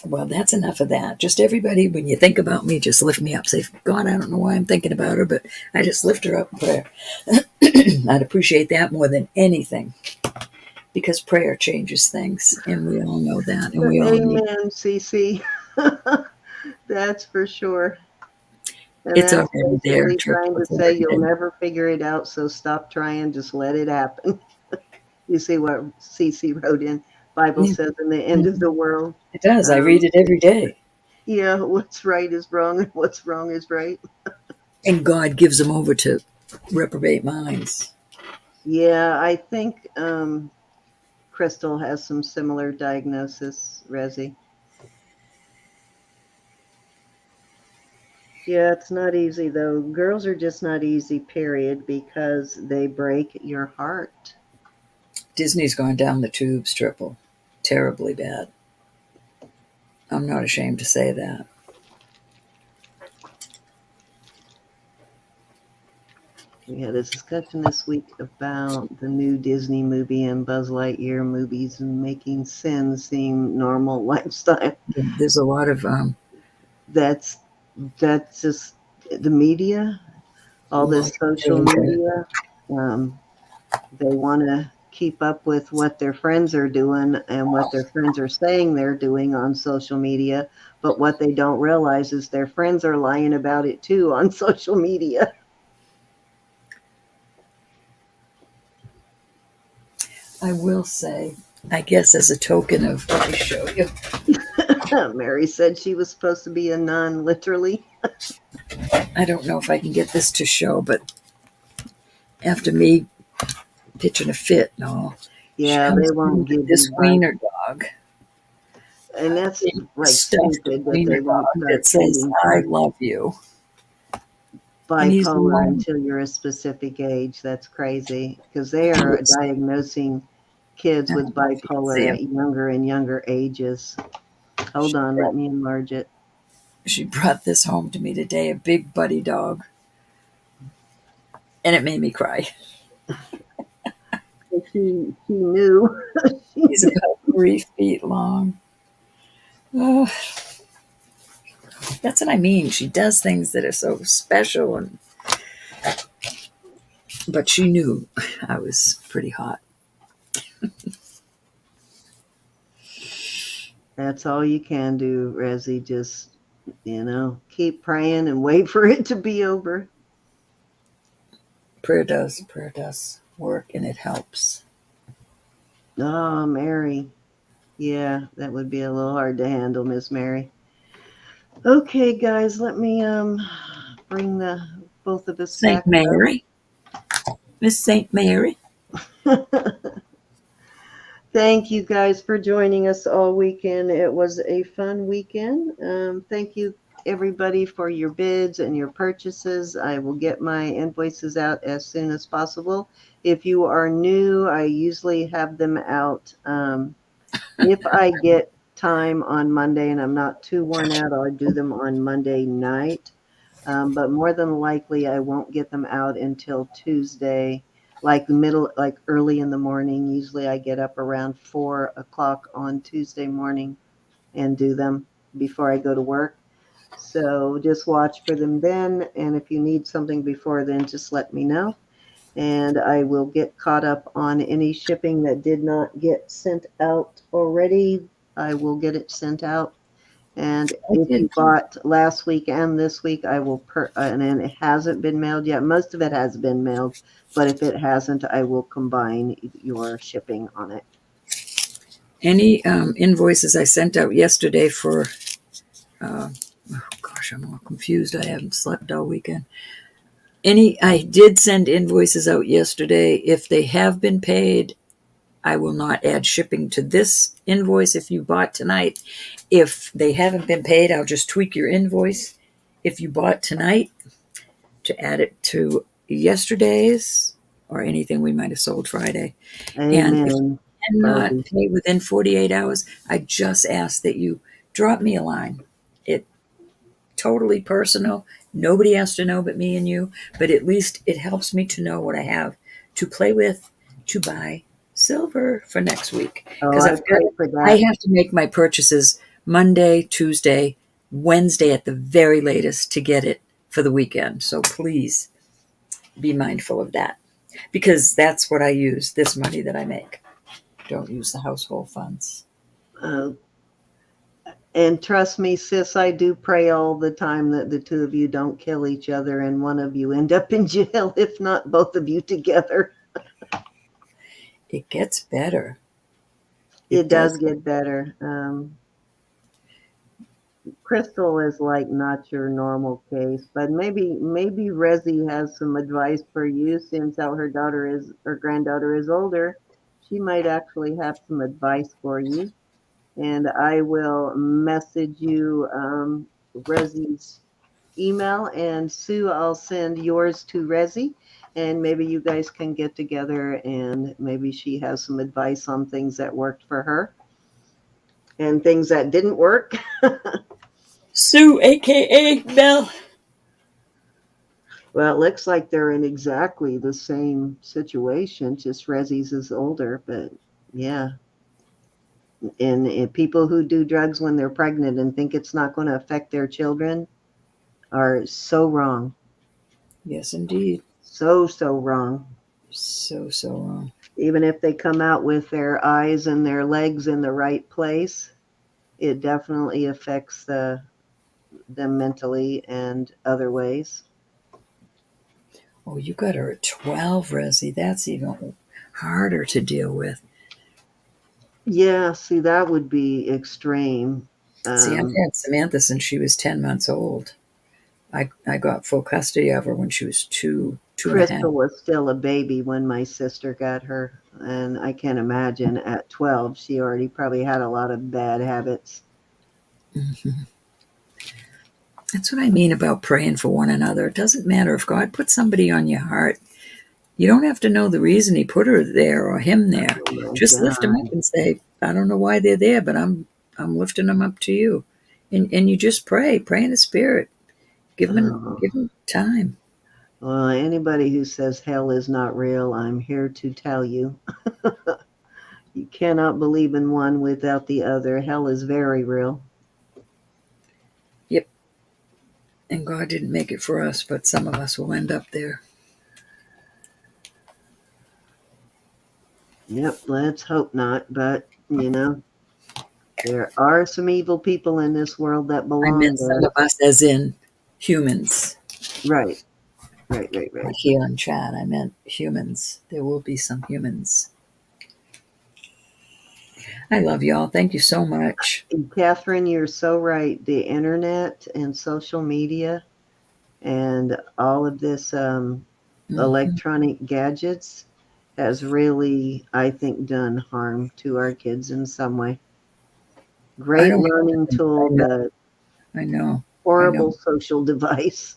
S2: Well, that's enough of that. Just everybody, when you think about me, just lift me up. Say, God, I don't know why I'm thinking about her, but I just lift her up in prayer. I'd appreciate that more than anything because prayer changes things, and we all know that, and we all need.
S1: Amen, CC. That's for sure. And
S2: It's
S1: that's
S2: already there.
S1: basically
S2: Church
S1: trying to
S2: was
S1: say
S2: already
S1: you'll
S2: there.
S1: never figure it out, so stop trying, just let it happen. You see what CC wrote in Bible
S2: Yeah,
S1: says in the end of the world.
S2: it does. I read
S1: Um,
S2: it every day,
S1: yeah, what's right is wrong and what's wrong is right.
S2: and God gives them over to reprobate minds.
S1: Yeah, I think Crystal has some similar diagnosis, Resi. Yeah, it's not easy though. Girls are just not easy, period, because they break your heart.
S2: Disney's gone down the tubes, triple, terribly bad. I'm not ashamed to say that.
S1: We had a discussion this week about the new Disney movie and Buzz Lightyear movies and making sin seem normal lifestyle.
S2: There's a lot of
S1: That's that's just the media, all
S2: well,
S1: this social media. Um, they want to keep up with what their friends are doing and what their friends are saying they're doing on social media. But what they don't realize is their friends are lying about it too on social media.
S2: I will say, I guess as a token of, let me show you.
S1: Mary said she was supposed to be a nun, literally.
S2: I don't know if I can get this to show, but after me pitching a fit and all, she
S1: Yeah, they
S2: comes in
S1: won't
S2: with
S1: give
S2: this
S1: you
S2: wiener dog,
S1: and that's
S2: big
S1: like
S2: stuffed
S1: stupid that
S2: wiener
S1: they won't
S2: dog that
S1: start
S2: says,
S1: treating
S2: I love you. And he's
S1: bipolar
S2: alone.
S1: until you're a specific age. That's crazy because they are diagnosing kids
S2: I
S1: with
S2: don't know if you can see
S1: bipolar
S2: him.
S1: at younger and younger ages. Hold
S2: She
S1: on, let
S2: brought,
S1: me enlarge it.
S2: she brought this home to me today, a big buddy dog, and it made me cry.
S1: She knew.
S2: He's about 3 feet long. Oh, that's what I mean. She does things that are so special, and but she knew I was pretty hot.
S1: That's all you can do, Resi. Just keep praying and wait for it to be over.
S2: Prayer does work, and it helps.
S1: Oh, Mary. Yeah, that would be a little hard to handle, Miss Mary. Okay, guys, let me bring the both of us
S2: Saint
S1: back
S2: Mary, Miss Saint Mary.
S1: up. Thank you guys for joining us all weekend. It was a fun weekend. Thank you, everybody, for your bids and your purchases. I will get my invoices out as soon as possible. If you are new, I usually have them out. If I get time on Monday and I'm not too worn out, I'll do them on Monday night. But more than likely, I won't get them out until Tuesday, like like early in the morning. Usually, I get up around 4 o'clock on Tuesday morning and do them before I go to work. So just watch for them then. And if you need something before then, just let me know. And I will get caught up on any shipping that did not get sent out already. I will get it sent out. And
S2: I
S1: if
S2: did
S1: you bought last week and this week, I will and then it hasn't been mailed yet. Most of it has been mailed, but if it hasn't, I will combine your shipping on it.
S2: any invoices I sent out yesterday for. Oh gosh, I'm all confused. I haven't slept all weekend. I did send invoices out yesterday. If they have been paid, I will not add shipping to this invoice if you bought tonight. If they haven't been paid, I'll just tweak your invoice if you bought tonight to add it to yesterday's or anything we might have sold Friday. And if
S1: Amen,
S2: you cannot
S1: Barbie.
S2: pay within 48 hours, I just ask that you drop me a line. It totally personal. Nobody has to know but me and you, but at least it helps me to know what I have to play with to buy silver for next week.
S1: Oh,
S2: Because
S1: I pray for
S2: I
S1: that.
S2: have to make my purchases Monday, Tuesday, Wednesday at the very latest to get it for the weekend. So please be mindful of that because that's what I use this money that I make. Don't use the household funds.
S1: Uh, and trust me, sis, I do pray all the time that the two of you don't kill each other and one of you end up in jail, if not both of you together.
S2: It gets better.
S1: It
S2: It
S1: does
S2: does.
S1: get better. Crystal is like not your normal case, but maybe Resi has some advice for you since how her granddaughter is older. She might actually have some advice for you, and I will message you Resi's email, and Sue, I'll send yours to Resi, and maybe you guys can get together, and maybe she has some advice on things that worked for her and things that didn't work.
S2: Sue, aka Belle.
S1: Well, it looks like they're in exactly the same situation, just Resi's is older, but yeah. And people who do drugs when they're pregnant and think it's not going to affect their children are so wrong.
S2: Yes, indeed.
S1: So wrong.
S2: So wrong.
S1: Even if they come out with their eyes and their legs in the right place, it definitely affects them mentally and other ways.
S2: Oh, you got her at 12, Resi. That's even harder to deal with.
S1: Yeah, see, that would be extreme.
S2: See, I've had Samantha since she was 10 months old. I got full custody of her when she was two and a half.
S1: Crystal was still a baby when my sister got her, and I can imagine at 12 she already probably had a lot of bad habits.
S2: Mhm. That's what I mean about praying for one another. It doesn't matter if God put somebody on your heart. You don't have to know the reason he put her there or him there.
S1: Oh my
S2: Just lift them up
S1: God.
S2: and say, I don't know why they're there, but I'm lifting them up to you. And you just pray in the spirit.
S1: Oh.
S2: Give them time.
S1: Well, anybody who says hell is not real, I'm here to tell you. You cannot believe in one without the other. Hell is very real.
S2: Yep. And God didn't make it for us, but some of us will end up there.
S1: Yep, let's hope not, but there are some evil people in this world that
S2: I
S1: belong
S2: meant some
S1: there.
S2: of us as in humans.
S1: Right, right,
S2: Not
S1: right.
S2: here in chat. I meant humans. There will be some humans. I love y'all. Thank you so much.
S1: And Catherine, you're so right. The internet and social media and all of this
S2: Mhm.
S1: electronic gadgets has really, I think, done harm to our kids in some way.
S2: I
S1: Great
S2: don't.
S1: learning
S2: I
S1: tool,
S2: know.
S1: but
S2: I know. I know.
S1: horrible social device.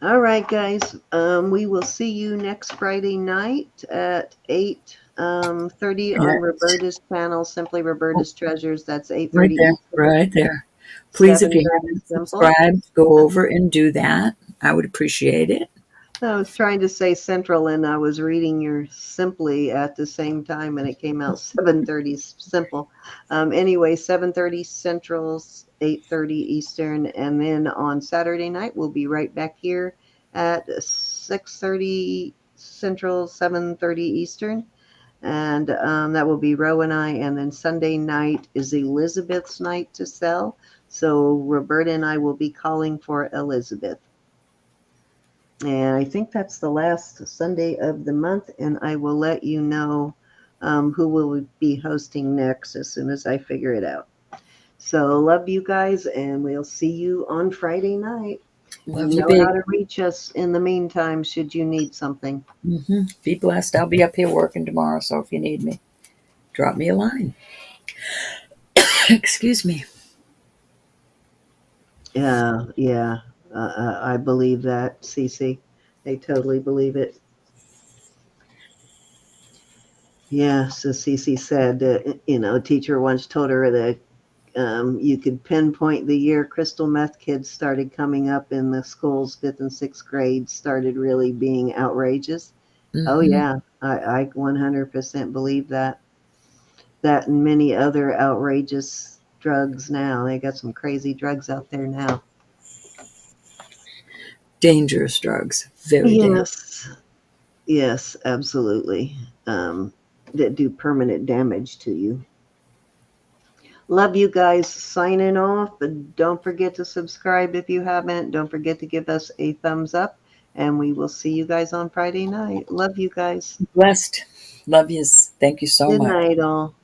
S1: All right, guys. We will see you next Friday night at 8:30 on
S2: Yes.
S1: Roberta's channel, simply Roberta's Treasures. That's
S2: Right
S1: 8:30
S2: there.
S1: Eastern,
S2: Right there. Please, if you
S1: 7:30
S2: haven't
S1: Simple.
S2: subscribed, go over and do that. I would appreciate it.
S1: I was trying to say Central, and I was reading your Simply at the same time, and it came out 7:30 Simple. Anyway, 7:30 Central, 8:30 Eastern, and then on Saturday night we'll be right back here at 6:30 Central, 7:30 Eastern, and that will be Ro and I. And then Sunday night is Elizabeth's night to sell, so Roberta and I will be calling for Elizabeth. And I think that's the last Sunday of the month, and I will let you know who will be hosting next as soon as I figure it out. So, love you guys, and we'll see you on Friday night. You
S2: Love you
S1: know
S2: big.
S1: how to reach us in the meantime, should you need something.
S2: Be blessed. I'll be up here working tomorrow, so if you need me, drop me a line. Excuse me.
S1: Yeah, I believe that, Cece. I totally believe it. Yeah, so Cece said, teacher once told her that you could pinpoint the year crystal meth kids started coming up in the schools, fifth and sixth grade, started really being outrageous. Oh,
S2: Hmm.
S1: yeah, I 100% believe that. That and many other outrageous drugs now. They got some crazy drugs out there now.
S2: Dangerous drugs. Very dangerous.
S1: Yes, absolutely. Um, that do permanent damage to you. Love you guys. Signing off. But don't forget to subscribe if you haven't. Don't forget to give us a thumbs up. And we will see you guys on Friday night. Love you guys.
S2: Blessed. Love yous. Thank you so
S1: Good
S2: much.
S1: night, all.